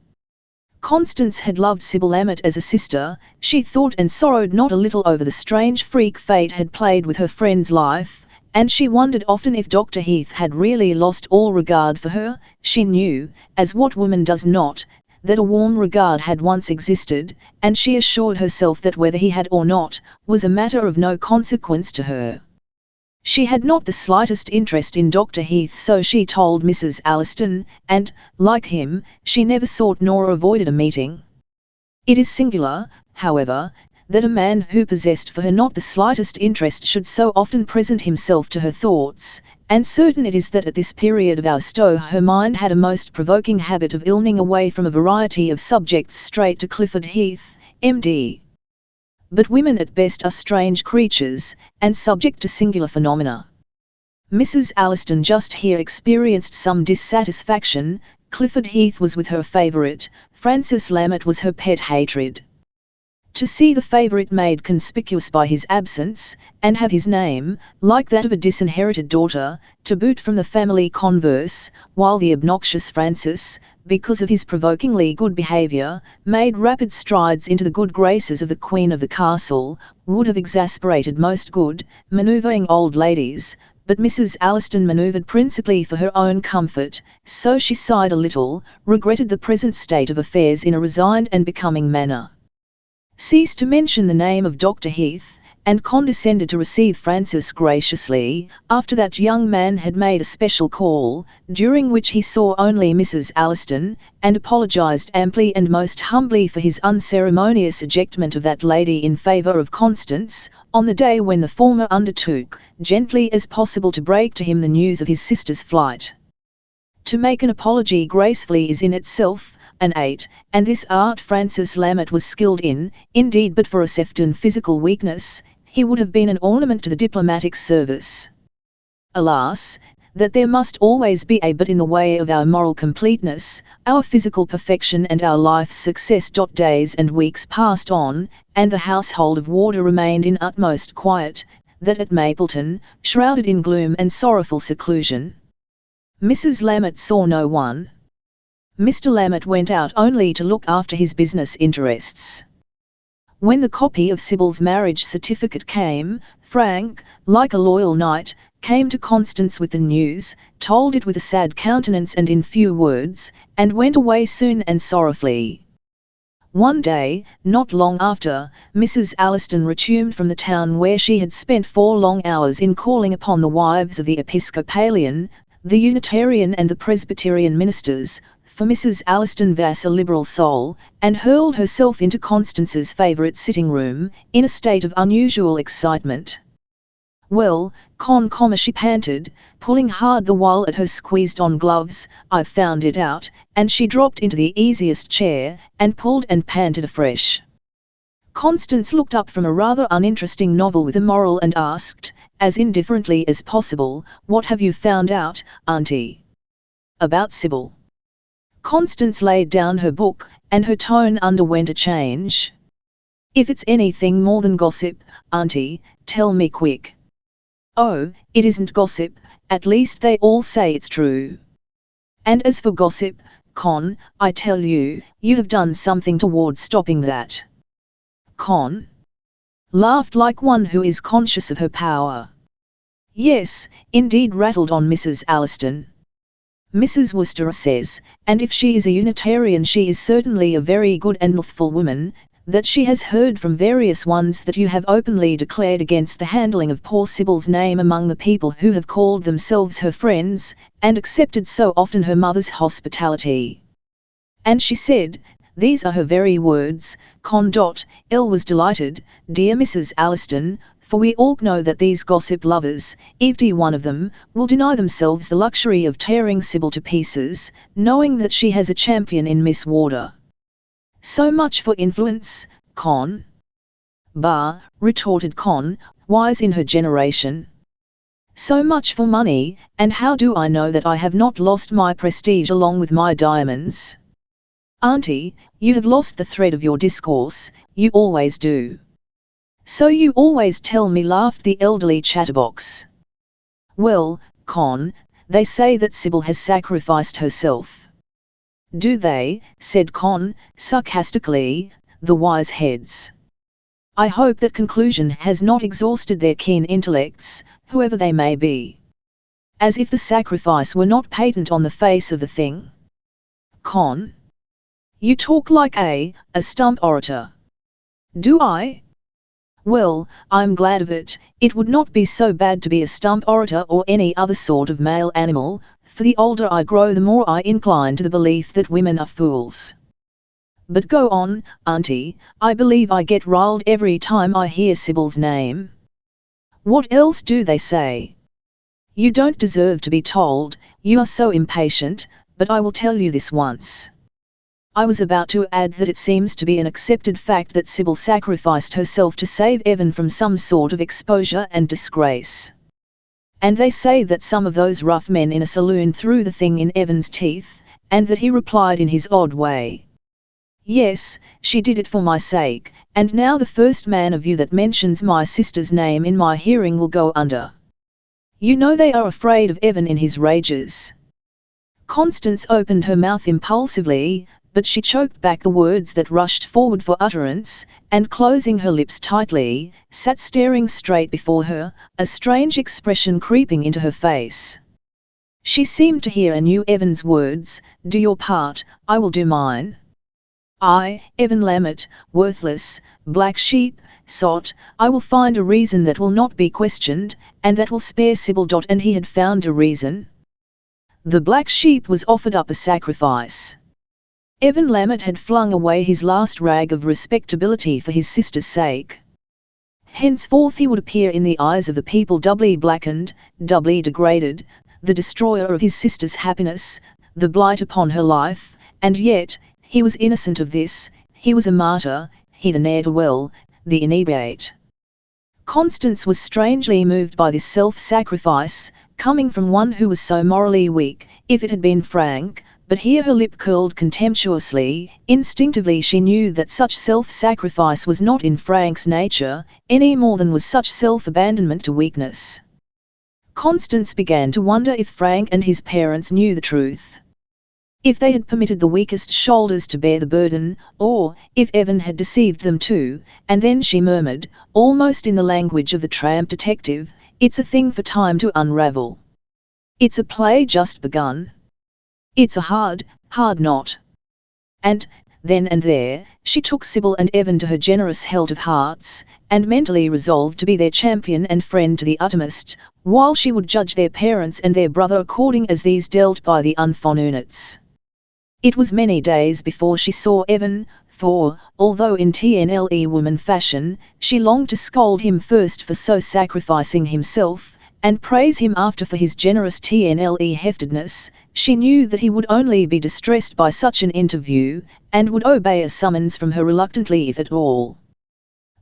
Constance had loved Sybil Lammett as a sister. She thought and sorrowed not a little over the strange freak fate had played with her friend's life, and she wondered often if Dr. Heath had really lost all regard for her. She knew, as what woman does not, that a warm regard had once existed, and she assured herself that whether he had or not, was a matter of no consequence to her. She had not the slightest interest in Dr. Heath, so she told Mrs. Alliston, and, like him, she never sought nor avoided a meeting. It is singular, however, that a man who possessed for her not the slightest interest should so often present himself to her thoughts, and certain it is that at this period of our stow her mind had a most provoking habit of ilning away from a variety of subjects straight to Clifford Heath, M.D. But women at best are strange creatures, and subject to singular phenomena. Mrs. Alliston just here experienced some dissatisfaction. Clifford Heath was with her favourite, Francis Lammett was her pet hatred. To see the favourite made conspicuous by his absence, and have his name, like that of a disinherited daughter, to boot from the family converse, while the obnoxious Francis, because of his provokingly good behaviour, made rapid strides into the good graces of the Queen of the Castle, would have exasperated most good, manoeuvring old ladies, but Mrs. Alliston manoeuvred principally for her own comfort, so she sighed a little, regretted the present state of affairs in a resigned and becoming manner, ceased to mention the name of Dr. Heath, and condescended to receive Francis graciously, after that young man had made a special call, during which he saw only Mrs. Alliston, and apologised amply and most humbly for his unceremonious ejectment of that lady in favour of Constance, on the day when the former undertook, gently as possible, to break to him the news of his sister's flight. To make an apology gracefully is in itself an art, and this art Francis Lammett was skilled in. Indeed, but for a Sefton physical weakness, he would have been an ornament to the diplomatic service. Alas, that there must always be a but in the way of our moral completeness, our physical perfection and our life's success. Days and weeks passed on, and the household of Wardour remained in utmost quiet, that at Mapleton, shrouded in gloom and sorrowful seclusion. Mrs. Lammett saw no one. Mr. Lammett went out only to look after his business interests. When the copy of Sybil's marriage certificate came, Frank, like a loyal knight, came to Constance with the news, told it with a sad countenance and in few words, and went away soon and sorrowfully. One day, not long after, Mrs. Alliston returned from the town where she had spent 4 long hours in calling upon the wives of the Episcopalian, the Unitarian and the Presbyterian ministers, for Mrs. Alliston was a liberal soul, and hurled herself into Constance's favourite sitting-room, in a state of unusual excitement. "Well, Con," she panted, pulling hard the while at her squeezed-on gloves, "I've found it out," and she dropped into the easiest chair, and pulled and panted afresh. Constance looked up from a rather uninteresting novel with a moral and asked, as indifferently as possible, "What have you found out, Auntie?" "About Sybil." Constance laid down her book, and her tone underwent a change. "If it's anything more than gossip, Auntie, tell me quick." "Oh, it isn't gossip, at least they all say it's true. And as for gossip, Con, I tell you, you have done something towards stopping that." Con laughed like one who is conscious of her power. "Yes, indeed," rattled on Mrs. Alliston. "Mrs. Worcester says, and if she is a Unitarian she is certainly a very good and truthful woman, that she has heard from various ones that you have openly declared against the handling of poor Sybil's name among the people who have called themselves her friends, and accepted so often her mother's hospitality. And she said, these are her very words, Con. L was delighted, dear Mrs. Alliston, for we all know that these gossip lovers, every one of them, will deny themselves the luxury of tearing Sybil to pieces, knowing that she has a champion in Miss Wardour. So much for influence, Con." "Bah," retorted Con, wise in her generation. "So much for money, and how do I know that I have not lost my prestige along with my diamonds?" "Auntie, you have lost the thread of your discourse, you always do." "So you always tell me," laughed the elderly chatterbox. "Well, Con, they say that Sybil has sacrificed herself. Do they? Said Con, sarcastically, the wise heads. I hope that conclusion has not exhausted their keen intellects, whoever they may be. As if the sacrifice were not patent on the face of the thing. Con. You talk like a stump orator. Do I? Well, I'm glad of it. It would not be so bad to be a stump orator or any other sort of male animal, for the older I grow the more I incline to the belief that women are fools. But go on, Auntie, I believe I get riled every time I hear Sybil's name. What else do they say? You don't deserve to be told, you are so impatient, but I will tell you this once. I was about to add that it seems to be an accepted fact that Sybil sacrificed herself to save Evan from some sort of exposure and disgrace. And they say that some of those rough men in a saloon threw the thing in Evan's teeth, and that he replied in his odd way. Yes, she did it for my sake, and now the first man of you that mentions my sister's name in my hearing will go under. You know they are afraid of Evan in his rages. Constance opened her mouth impulsively, but she choked back the words that rushed forward for utterance, and closing her lips tightly, sat staring straight before her, a strange expression creeping into her face. She seemed to hear and knew Evan's words, do your part, I will do mine. I, Evan Lammet, worthless, black sheep, sot, I will find a reason that will not be questioned, and that will spare Sybil. And he had found a reason. The black sheep was offered up a sacrifice. Evan Lammet had flung away his last rag of respectability for his sister's sake. Henceforth he would appear in the eyes of the people doubly blackened, doubly degraded, the destroyer of his sister's happiness, the blight upon her life, and yet, he was innocent of this, he was a martyr, he the ne'er-do-well, the inebriate. Constance was strangely moved by this self-sacrifice, coming from one who was so morally weak, if it had been Frank, but here her lip curled contemptuously. Instinctively she knew that such self-sacrifice was not in Frank's nature, any more than was such self-abandonment to weakness. Constance began to wonder if Frank and his parents knew the truth. If they had permitted the weakest shoulders to bear the burden, or, if Evan had deceived them too, and then she murmured, almost in the language of the tramp detective, it's a thing for time to unravel. It's a play just begun. It's a hard knot. And, then and there, she took Sybil and Evan to her generous Helt of Hearts, and mentally resolved to be their champion and friend to the uttermost, while she would judge their parents and their brother according as these dealt by the unfortunates. It was many days before she saw Evan, for, although in TNLE woman fashion, she longed to scold him first for so sacrificing himself, and praise him after for his generous TNLE heftedness, she knew that he would only be distressed by such an interview, and would obey a summons from her reluctantly if at all.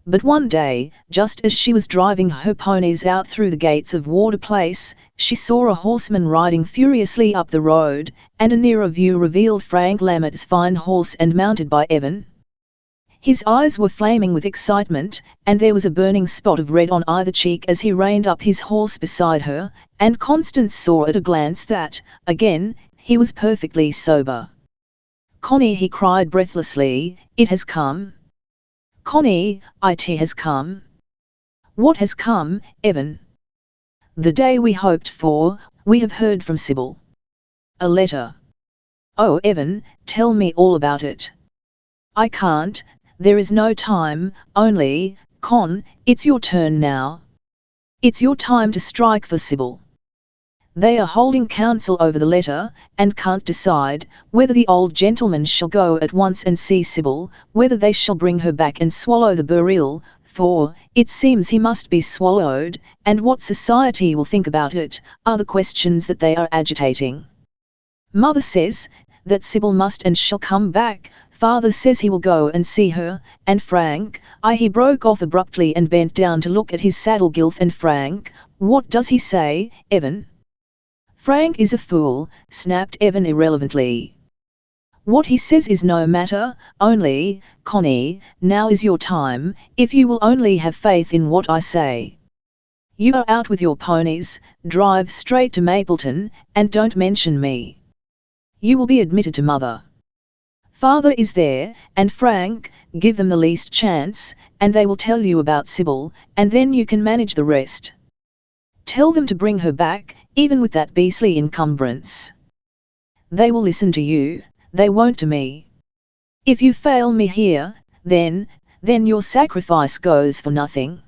But one day, just as she was driving her ponies out through the gates of Warder Place, she saw a horseman riding furiously up the road, and a nearer view revealed Frank Lammet's fine horse and mounted by Evan. His eyes were flaming with excitement, and there was a burning spot of red on either cheek as he reined up his horse beside her, and Constance saw at a glance that, again, he was perfectly sober. "Connie," he cried breathlessly, "it has come. Connie, it has come." "What has come, Evan?" "The day we hoped for, we have heard from Sybil. A letter." "Oh, Evan, tell me all about it." "I can't, there is no time, only, Con, it's your turn now. It's your time to strike for Sybil. They are holding council over the letter, and can't decide whether the old gentleman shall go at once and see Sybil, whether they shall bring her back and swallow the burial, for, it seems he must be swallowed, and what society will think about it, are the questions that they are agitating. Mother says that Sybil must and shall come back, Father says he will go and see her, and Frank, he broke off abruptly and bent down to look at his saddle-gilth. And Frank, what does he say, Evan?" "Frank is a fool," snapped Evan irrelevantly. "What he says is no matter, only, Connie, now is your time, if you will only have faith in what I say. You are out with your ponies, drive straight to Mapleton, and don't mention me. You will be admitted to Mother. Father is there, and Frank, give them the least chance, and they will tell you about Sybil, and then you can manage the rest. Tell them to bring her back, even with that beastly encumbrance. They will listen to you, they won't to me. If you fail me here, then your sacrifice goes for nothing.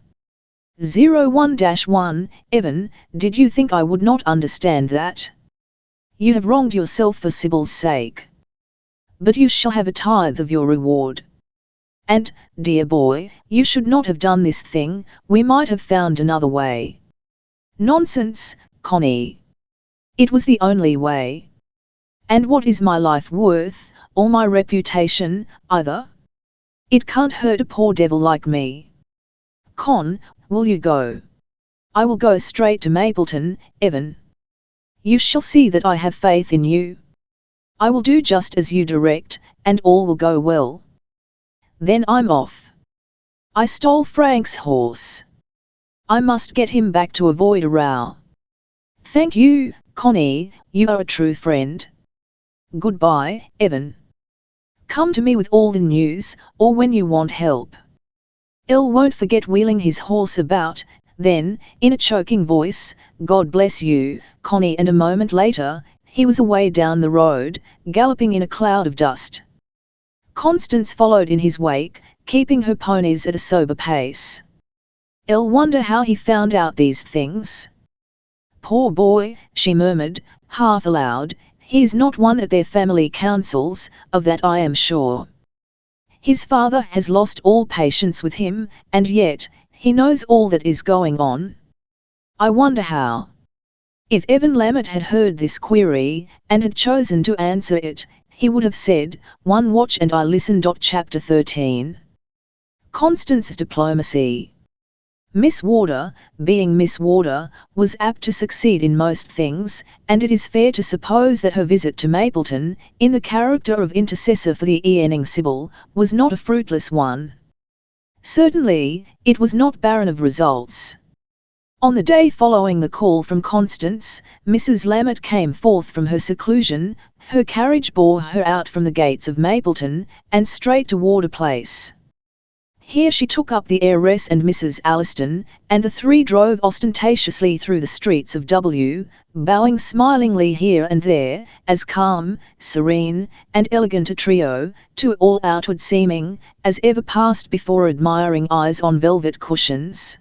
01-1, Evan, did you think I would not understand that? You have wronged yourself for Sybil's sake. But you shall have a tithe of your reward. And, dear boy, you should not have done this thing, we might have found another way. Nonsense, Connie. It was the only way. And what is my life worth, or my reputation, either? It can't hurt a poor devil like me. Con, will you go? I will go straight to Mapleton, Evan. You shall see that I have faith in you. I will do just as you direct, and all will go well. Then I'm off. I stole Frank's horse. I must get him back to avoid a row. Thank you, Connie, you are a true friend. Goodbye, Evan. Come to me with all the news, or when you want help. El won't forget wheeling his horse about. Then, in a choking voice, God bless you, Connie, and a moment later, he was away down the road, galloping in a cloud of dust. Constance followed in his wake, keeping her ponies at a sober pace. El wonder how he found out these things. Poor boy, she murmured, half aloud, he's not one at their family councils, of that I am sure. His father has lost all patience with him, and yet, he knows all that is going on. I wonder how. If Evan Lammett had heard this query, and had chosen to answer it, he would have said, "One watch and I listen." Chapter 13. Constance's diplomacy. Miss Warder, being Miss Warder, was apt to succeed in most things, and it is fair to suppose that her visit to Mapleton, in the character of intercessor for the Eaning Sybil, was not a fruitless one. Certainly, it was not barren of results. On the day following the call from Constance, Mrs. Lammett came forth from her seclusion. Her carriage bore her out from the gates of Mapleton, and straight to Warder Place. Here she took up the heiress and Mrs. Alliston, and the three drove ostentatiously through the streets of W, bowing smilingly here and there, as calm, serene, and elegant a trio, to all outward seeming, as ever passed before admiring eyes on velvet cushions.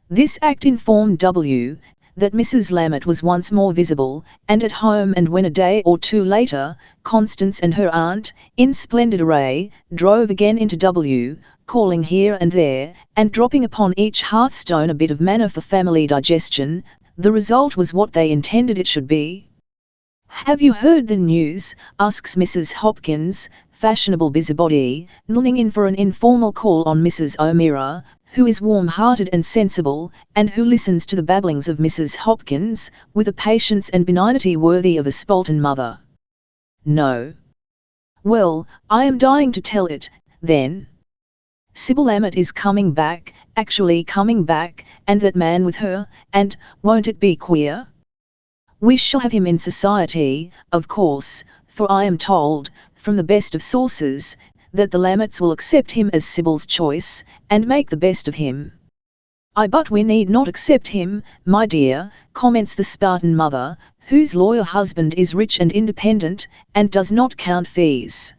This act informed W, that Mrs. Lammett was once more visible, and at home, and when a day or two later, Constance and her aunt, in splendid array, drove again into W, calling here and there, and dropping upon each hearthstone a bit of manna for family digestion, the result was what they intended it should be. "Have you heard the news?" asks Mrs. Hopkins, fashionable busybody, kneeling in for an informal call on Mrs. O'Meara, who is warm-hearted and sensible, and who listens to the babblings of Mrs. Hopkins, with a patience and benignity worthy of a Spalton mother. "No." "Well, I am dying to tell it, then. Sybil Lammett is coming back, actually coming back, and that man with her, and, won't it be queer? We shall have him in society, of course, for I am told, from the best of sources, that the Lammetts will accept him as Sybil's choice, and make the best of him." But we need not accept him, my dear," comments the Spartan mother, whose lawyer husband is rich and independent, and does not count fees.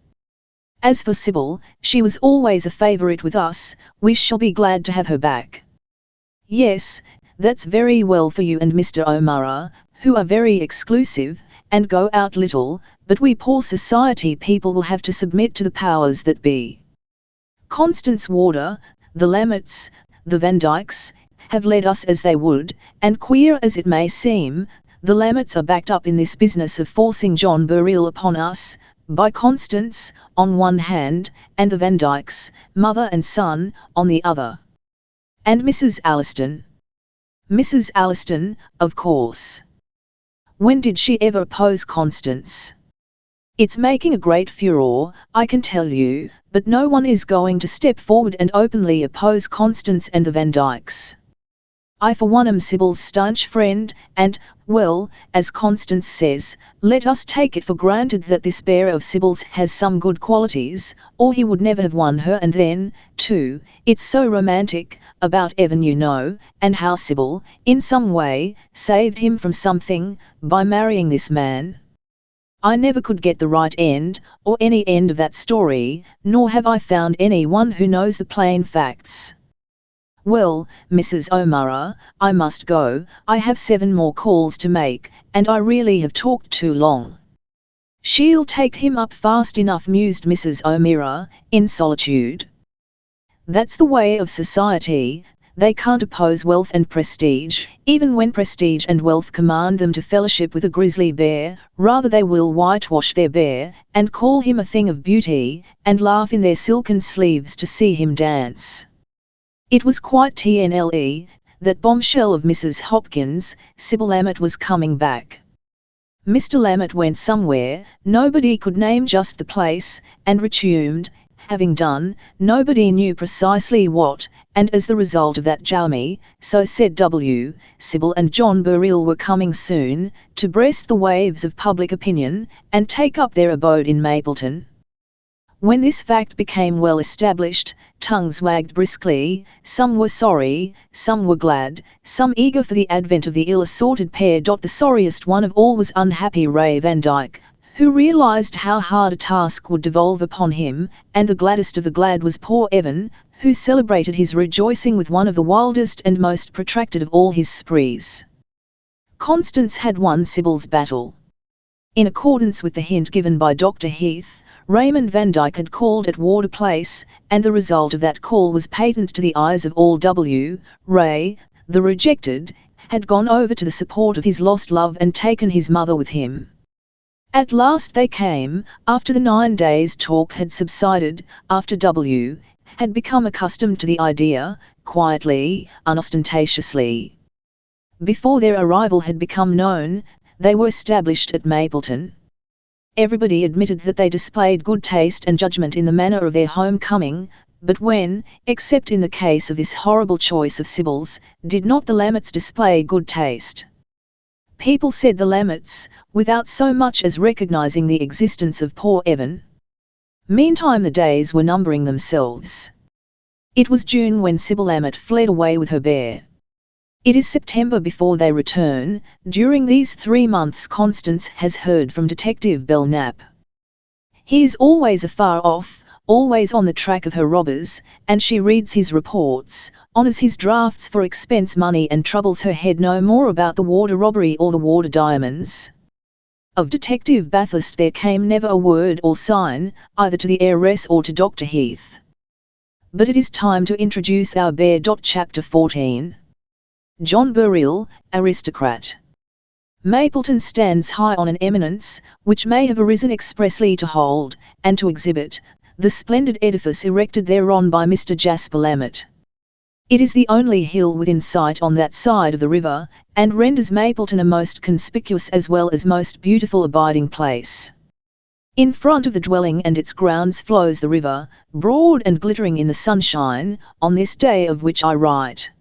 "As for Sybil, she was always a favourite with us, we shall be glad to have her back." "Yes, that's very well for you and Mr. O'Meara, who are very exclusive, and go out little, but we poor society people will have to submit to the powers that be. Constance Warder, the Lammetts, the Van Dykes, have led us as they would, and queer as it may seem, the Lammetts are backed up in this business of forcing John Burial upon us, by Constance, on one hand, and the Van Dykes, mother and son, on the other. And Mrs. Alliston. Mrs. Alliston, of course. When did she ever oppose Constance? It's making a great furore, I can tell you, but no one is going to step forward and openly oppose Constance and the Van Dykes. I for one am Sybil's staunch friend, and, well, as Constance says, let us take it for granted that this bear of Sybil's has some good qualities, or he would never have won her. And then, too, it's so romantic, about Evan you know, and how Sybil, in some way, saved him from something, by marrying this man. I never could get the right end, or any end of that story, nor have I found anyone who knows the plain facts. Well, Mrs. O'Mara, I must go, I have 7 more calls to make, and I really have talked too long. She'll take him up fast enough, mused Mrs. O'Meara, in solitude. That's the way of society. They can't oppose wealth and prestige, even when prestige and wealth command them to fellowship with a grizzly bear. Rather they will whitewash their bear, and call him a thing of beauty, and laugh in their silken sleeves to see him dance. It was quite TNLE, that bombshell of Mrs. Hopkins, Sybil Lammett was coming back. Mr. Lammett went somewhere, nobody could name just the place, and resumed, having done, nobody knew precisely what, and as the result of that journey, so said W., Sybil and John Burrell were coming soon, to breast the waves of public opinion, and take up their abode in Mapleton. When this fact became well established, tongues wagged briskly, some were sorry, some were glad, some eager for the advent of the ill-assorted pair. The sorriest one of all was unhappy Ray Vandyke, who realized how hard a task would devolve upon him, and the gladdest of the glad was poor Evan, who celebrated his rejoicing with one of the wildest and most protracted of all his sprees. Constance had won Sybil's battle. In accordance with the hint given by Dr. Heath, Raymond Vandyke had called at Warder Place, and the result of that call was patent to the eyes of all. Ray, the rejected, had gone over to the support of his lost love and taken his mother with him. At last they came, after the 9 days' talk had subsided, after W. had become accustomed to the idea, quietly, unostentatiously. Before their arrival had become known, they were established at Mapleton. Everybody admitted that they displayed good taste and judgment in the manner of their homecoming, but when, except in the case of this horrible choice of Sybil's, did not the Lammetts display good taste? People said the Lammetts, without so much as recognizing the existence of poor Evan. Meantime the days were numbering themselves. It was June when Sybil Lammett fled away with her bear. It is September before they return. During these 3 months Constance has heard from Detective Belknap. He is always afar off, always on the track of her robbers, and she reads his reports, honours his drafts for expense money, and troubles her head no more about the Warder robbery or the Warder diamonds. Of Detective Bathurst there came never a word or sign, either to the heiress or to Dr. Heath. But it is time to introduce our bear. Chapter 14. John Burrell, aristocrat. Mapleton stands high on an eminence, which may have arisen expressly to hold, and to exhibit, the splendid edifice erected thereon by Mr. Jasper Lammett. It is the only hill within sight on that side of the river, and renders Mapleton a most conspicuous as well as most beautiful abiding place. In front of the dwelling and its grounds flows the river, broad and glittering in the sunshine, on this day of which I write.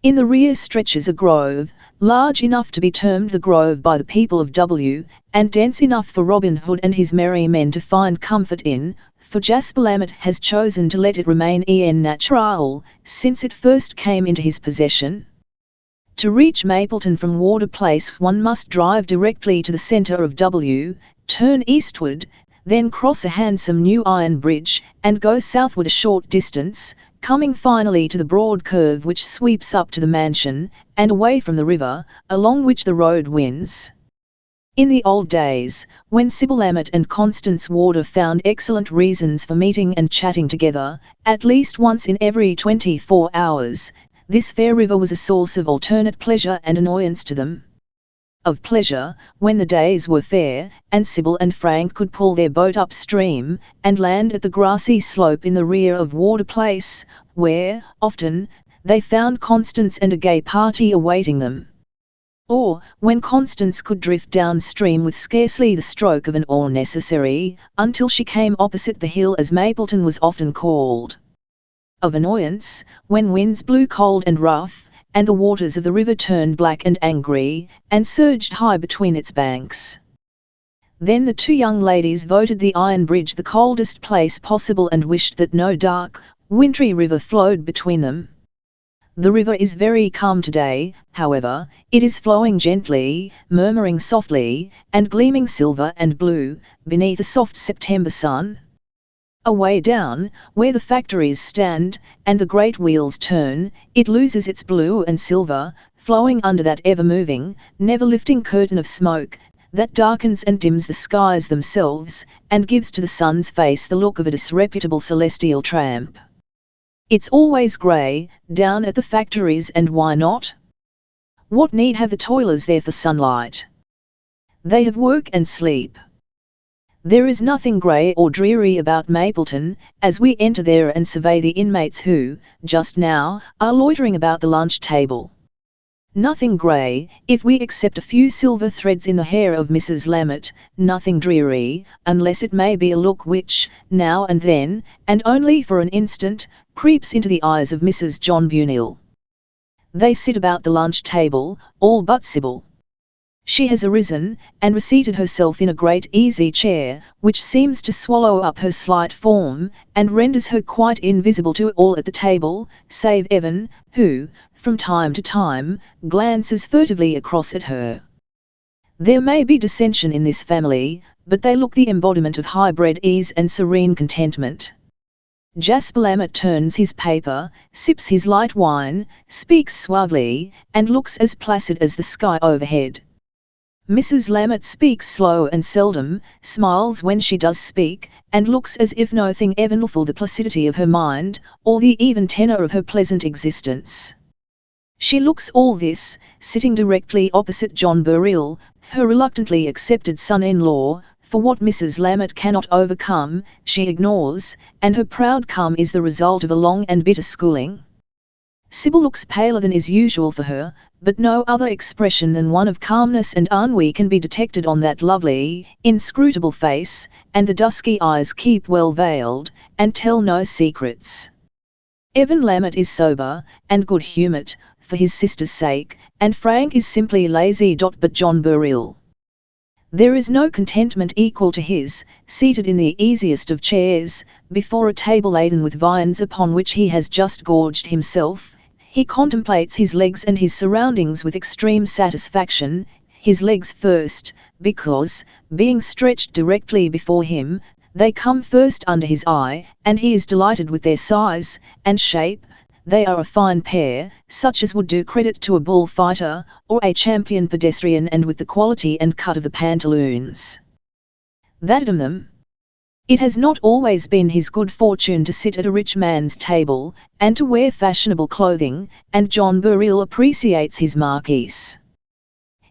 In the rear stretches a grove, large enough to be termed the grove by the people of W., and dense enough for Robin Hood and his merry men to find comfort in, for Jasper Lammett has chosen to let it remain en naturel, since it first came into his possession. To reach Mapleton from Warder Place one must drive directly to the centre of W., turn eastward, then cross a handsome new iron bridge, and go southward a short distance, coming finally to the broad curve which sweeps up to the mansion, and away from the river, along which the road winds. In the old days, when Sybil Lammett and Constance Warder found excellent reasons for meeting and chatting together, at least once in every 24 hours, this fair river was a source of alternate pleasure and annoyance to them. Of pleasure, when the days were fair, and Sybil and Frank could pull their boat upstream, and land at the grassy slope in the rear of Warder Place, where, often, they found Constance and a gay party awaiting them. Or, when Constance could drift downstream with scarcely the stroke of an oar necessary, until she came opposite the hill as Mapleton was often called. Of annoyance, when winds blew cold and rough, and the waters of the river turned black and angry, and surged high between its banks. Then the two young ladies voted the iron bridge the coldest place possible and wished that no dark, wintry river flowed between them. The river is very calm today, however, it is flowing gently, murmuring softly, and gleaming silver and blue, beneath a soft September sun. Away down, where the factories stand, and the great wheels turn, it loses its blue and silver, flowing under that ever-moving, never-lifting curtain of smoke, that darkens and dims the skies themselves, and gives to the sun's face the look of a disreputable celestial tramp. It's always grey, down at the factories, and why not? What need have the toilers there for sunlight? They have work and sleep. There is nothing grey or dreary about Mapleton, as we enter there and survey the inmates who, just now, are loitering about the lunch table. Nothing grey, if we accept a few silver threads in the hair of Mrs. Lammett, nothing dreary, unless it may be a look which, now and then, and only for an instant, creeps into the eyes of Mrs. John Bunhill. They sit about the lunch table, all but Sybil. She has arisen, and reseated herself in a great easy chair, which seems to swallow up her slight form, and renders her quite invisible to all at the table, save Evan, who, from time to time, glances furtively across at her. There may be dissension in this family, but they look the embodiment of high-bred ease and serene contentment. Jasper Lammett turns his paper, sips his light wine, speaks suavely, and looks as placid as the sky overhead. Mrs. Lammett speaks slow and seldom, smiles when she does speak, and looks as if nothing ever ruffled the placidity of her mind, or the even tenor of her pleasant existence. She looks all this, sitting directly opposite John Burrill, her reluctantly accepted son-in-law, for what Mrs. Lammett cannot overcome, she ignores, and her proud calm is the result of a long and bitter schooling. Sybil looks paler than is usual for her, but no other expression than one of calmness and ennui can be detected on that lovely, inscrutable face, and the dusky eyes keep well veiled, and tell no secrets. Evan Lammett is sober, and good-humoured, for his sister's sake, and Frank is simply lazy. But John Burrill. There is no contentment equal to his, seated in the easiest of chairs, before a table laden with viands upon which he has just gorged himself. He contemplates his legs and his surroundings with extreme satisfaction, his legs first, because, being stretched directly before him, they come first under his eye, and he is delighted with their size and shape. They are a fine pair, such as would do credit to a bullfighter, or a champion pedestrian, and with the quality and cut of the pantaloons that them. It has not always been his good fortune to sit at a rich man's table, and to wear fashionable clothing, and John Burrill appreciates his marquise.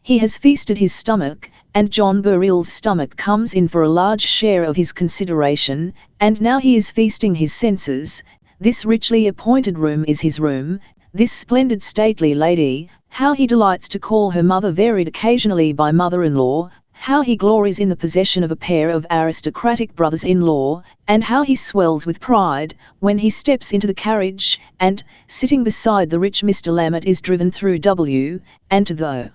He has feasted his stomach, and John Burrill's stomach comes in for a large share of his consideration, and now he is feasting his senses. This richly appointed room is his room, this splendid stately lady, how he delights to call her mother, varied occasionally by mother-in-law, how he glories in the possession of a pair of aristocratic brothers-in-law, and how he swells with pride when he steps into the carriage, and, sitting beside the rich Mr. Lammett, is driven through W, and to the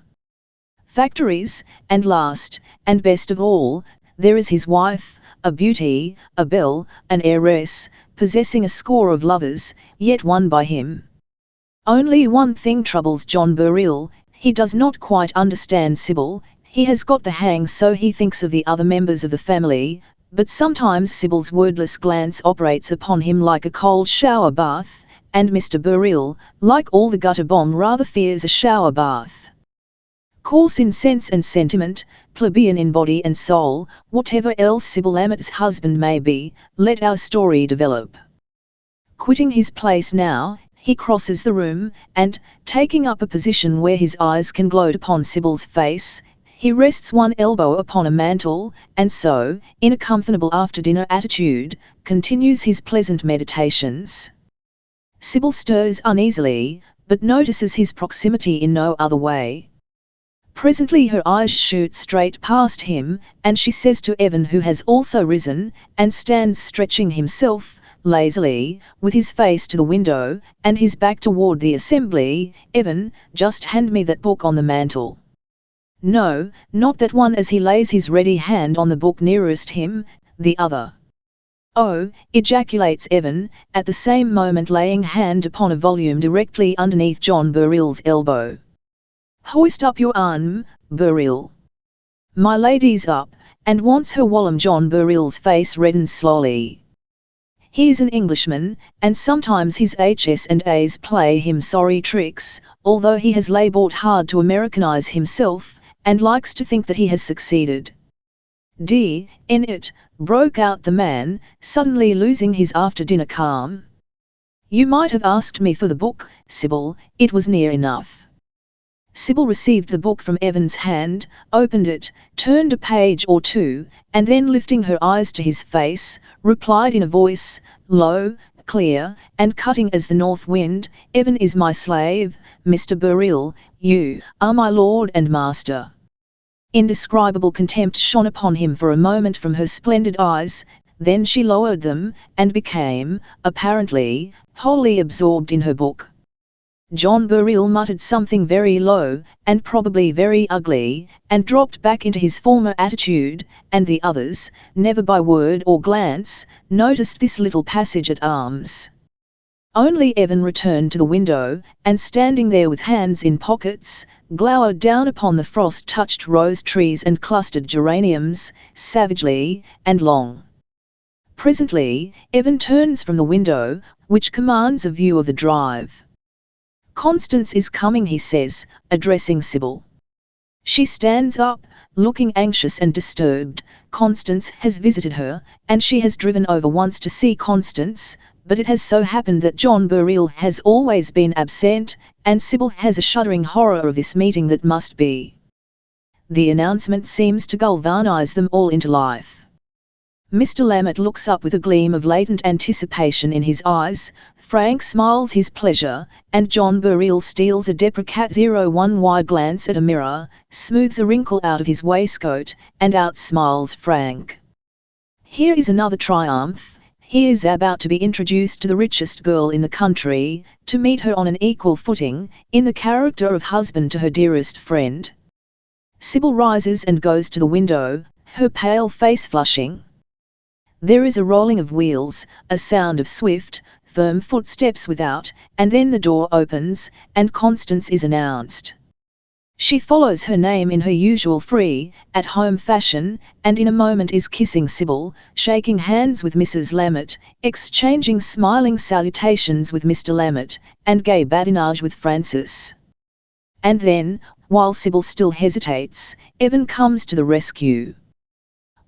factories, and last, and best of all, there is his wife, a beauty, a belle, an heiress, possessing a score of lovers, yet won by him. Only one thing troubles John Burrill: he does not quite understand Sybil. He has got the hang, so he thinks, of the other members of the family, but sometimes Sybil's wordless glance operates upon him like a cold shower bath, and Mr. Burrill, like all the gutter bomb, rather fears a shower bath. Coarse in sense and sentiment, plebeian in body and soul, whatever else Sybil Lammett's husband may be, let our story develop. Quitting his place now, he crosses the room, and, taking up a position where his eyes can gloat upon Sybil's face, he rests one elbow upon a mantle, and so, in a comfortable after-dinner attitude, continues his pleasant meditations. Sybil stirs uneasily, but notices his proximity in no other way. Presently her eyes shoot straight past him, and she says to Evan, who has also risen, and stands stretching himself, lazily, with his face to the window, and his back toward the assembly. "Evan, just hand me that book on the mantel." "No, not that one," as he lays his ready hand on the book nearest him, "the other." "Oh," ejaculates Evan, at the same moment laying hand upon a volume directly underneath John Burrill's elbow. "Hoist up your arm, Burrill. My lady's up, and wants her wallum." John Burrill's face reddens slowly. He is an Englishman, and sometimes his H's play him sorry tricks, although he has laboured hard to Americanize himself, and likes to think that he has succeeded. "D.N.it," broke out the man, suddenly losing his after-dinner calm. "You might have asked me for the book, Sybil, it was near enough." Sybil received the book from Evan's hand, opened it, turned a page or two, and then lifting her eyes to his face, replied in a voice, low, clear, and cutting as the north wind, "Evan is my slave, Mr. Burrill, you are my lord and master." Indescribable contempt shone upon him for a moment from her splendid eyes, then she lowered them, and became, apparently, wholly absorbed in her book. John Burrill muttered something very low, and probably very ugly, and dropped back into his former attitude, and the others, never by word or glance, noticed this little passage at arms. Only Evan returned to the window, and standing there with hands in pockets, glowered down upon the frost-touched rose trees and clustered geraniums, savagely and long. Presently, Evan turns from the window, which commands a view of the drive. "Constance is coming," he says, addressing Sybil. She stands up, looking anxious and disturbed. Constance has visited her, and she has driven over once to see Constance, but it has so happened that John Burrill has always been absent, and Sybil has a shuddering horror of this meeting that must be. The announcement seems to galvanize them all into life. Mr. Lammett looks up with a gleam of latent anticipation in his eyes, Frank smiles his pleasure, and John Burrill steals a deprecate 01 glance at a mirror, smooths a wrinkle out of his waistcoat, and outsmiles Frank. Here is another triumph. He is about to be introduced to the richest girl in the country, to meet her on an equal footing, in the character of husband to her dearest friend. Sybil rises and goes to the window, her pale face flushing. There is a rolling of wheels, a sound of swift, firm footsteps without, and then the door opens, and Constance is announced. She follows her name in her usual free, at-home fashion, and in a moment is kissing Sybil, shaking hands with Mrs. Lammett, exchanging smiling salutations with Mr. Lammett, and gay badinage with Francis. And then, while Sybil still hesitates, Evan comes to the rescue.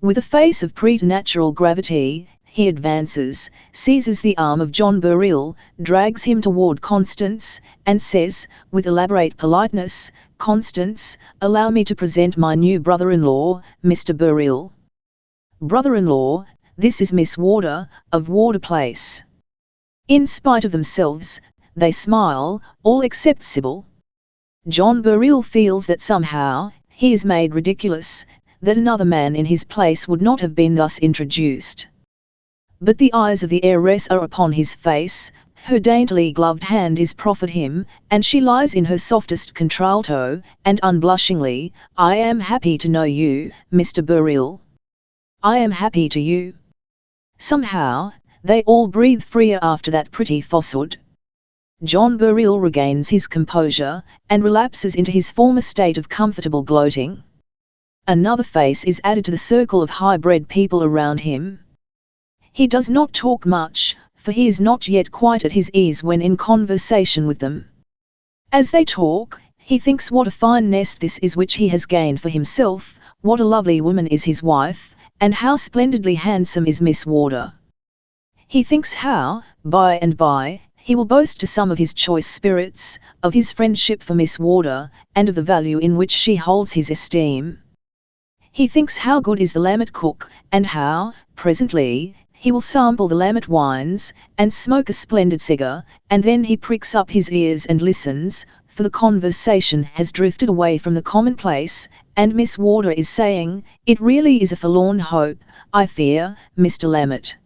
With a face of preternatural gravity, he advances, seizes the arm of John Burrill, drags him toward Constance, and says, with elaborate politeness, "Constance, allow me to present my new brother-in-law, Mr. Burrill." "Brother-in-law, this is Miss Warder, of Warder Place." In spite of themselves, they smile, all except Sybil. John Burrill feels that somehow, he is made ridiculous, that another man in his place would not have been thus introduced. But the eyes of the heiress are upon his face, her daintily gloved hand is proffered him, and she lies in her softest contralto, and unblushingly, "I am happy to know you, Mr. Burrill." "I am happy to you." Somehow, they all breathe freer after that pretty falsehood. John Burrill regains his composure, and relapses into his former state of comfortable gloating. Another face is added to the circle of high-bred people around him. He does not talk much, for he is not yet quite at his ease when in conversation with them. As they talk, he thinks what a fine nest this is which he has gained for himself, what a lovely woman is his wife, and how splendidly handsome is Miss Warder. He thinks how, by and by, he will boast to some of his choice spirits, of his friendship for Miss Warder, and of the value in which she holds his esteem. He thinks how good is the Lammett cook, and how, presently, he will sample the Lammett wines, and smoke a splendid cigar, and then he pricks up his ears and listens, for the conversation has drifted away from the commonplace, and Miss Warder is saying, "It really is a forlorn hope, I fear, Mr. Lammett."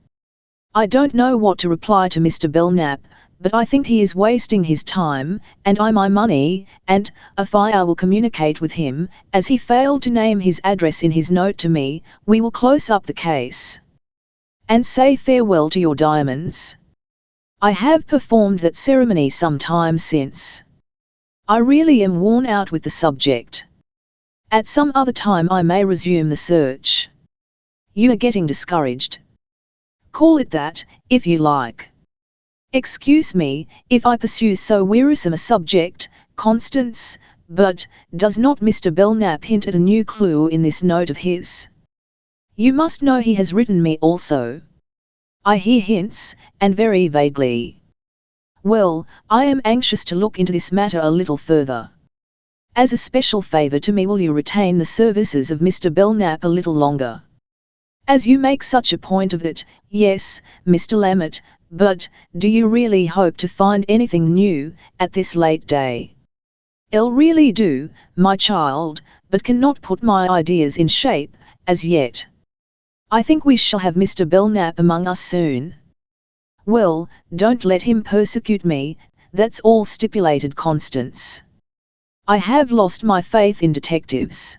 I don't know what to reply to Mr. Belknap, but I think he is wasting his time, and my money, and, if I will communicate with him, as he failed to name his address in his note to me, we will close up the case. And say farewell to your diamonds. I have performed that ceremony some time since. I really am worn out with the subject. At some other time I may resume the search. You are getting discouraged. Call it that, if you like. Excuse me, if I pursue so wearisome a subject, Constance, but, does not Mr. Belknap hint at a new clue in this note of his? You must know he has written me also. I hear hints, and very vaguely. Well, I am anxious to look into this matter a little further. As a special favour to me, will you retain the services of Mr. Belknap a little longer? As you make such a point of it, yes, Mr. Lammett, but, do you really hope to find anything new, at this late day? I'll really do, my child, but cannot put my ideas in shape, as yet. I think we shall have Mr. Belknap among us soon. Well, don't let him persecute me, that's all, stipulated Constance. I have lost my faith in detectives.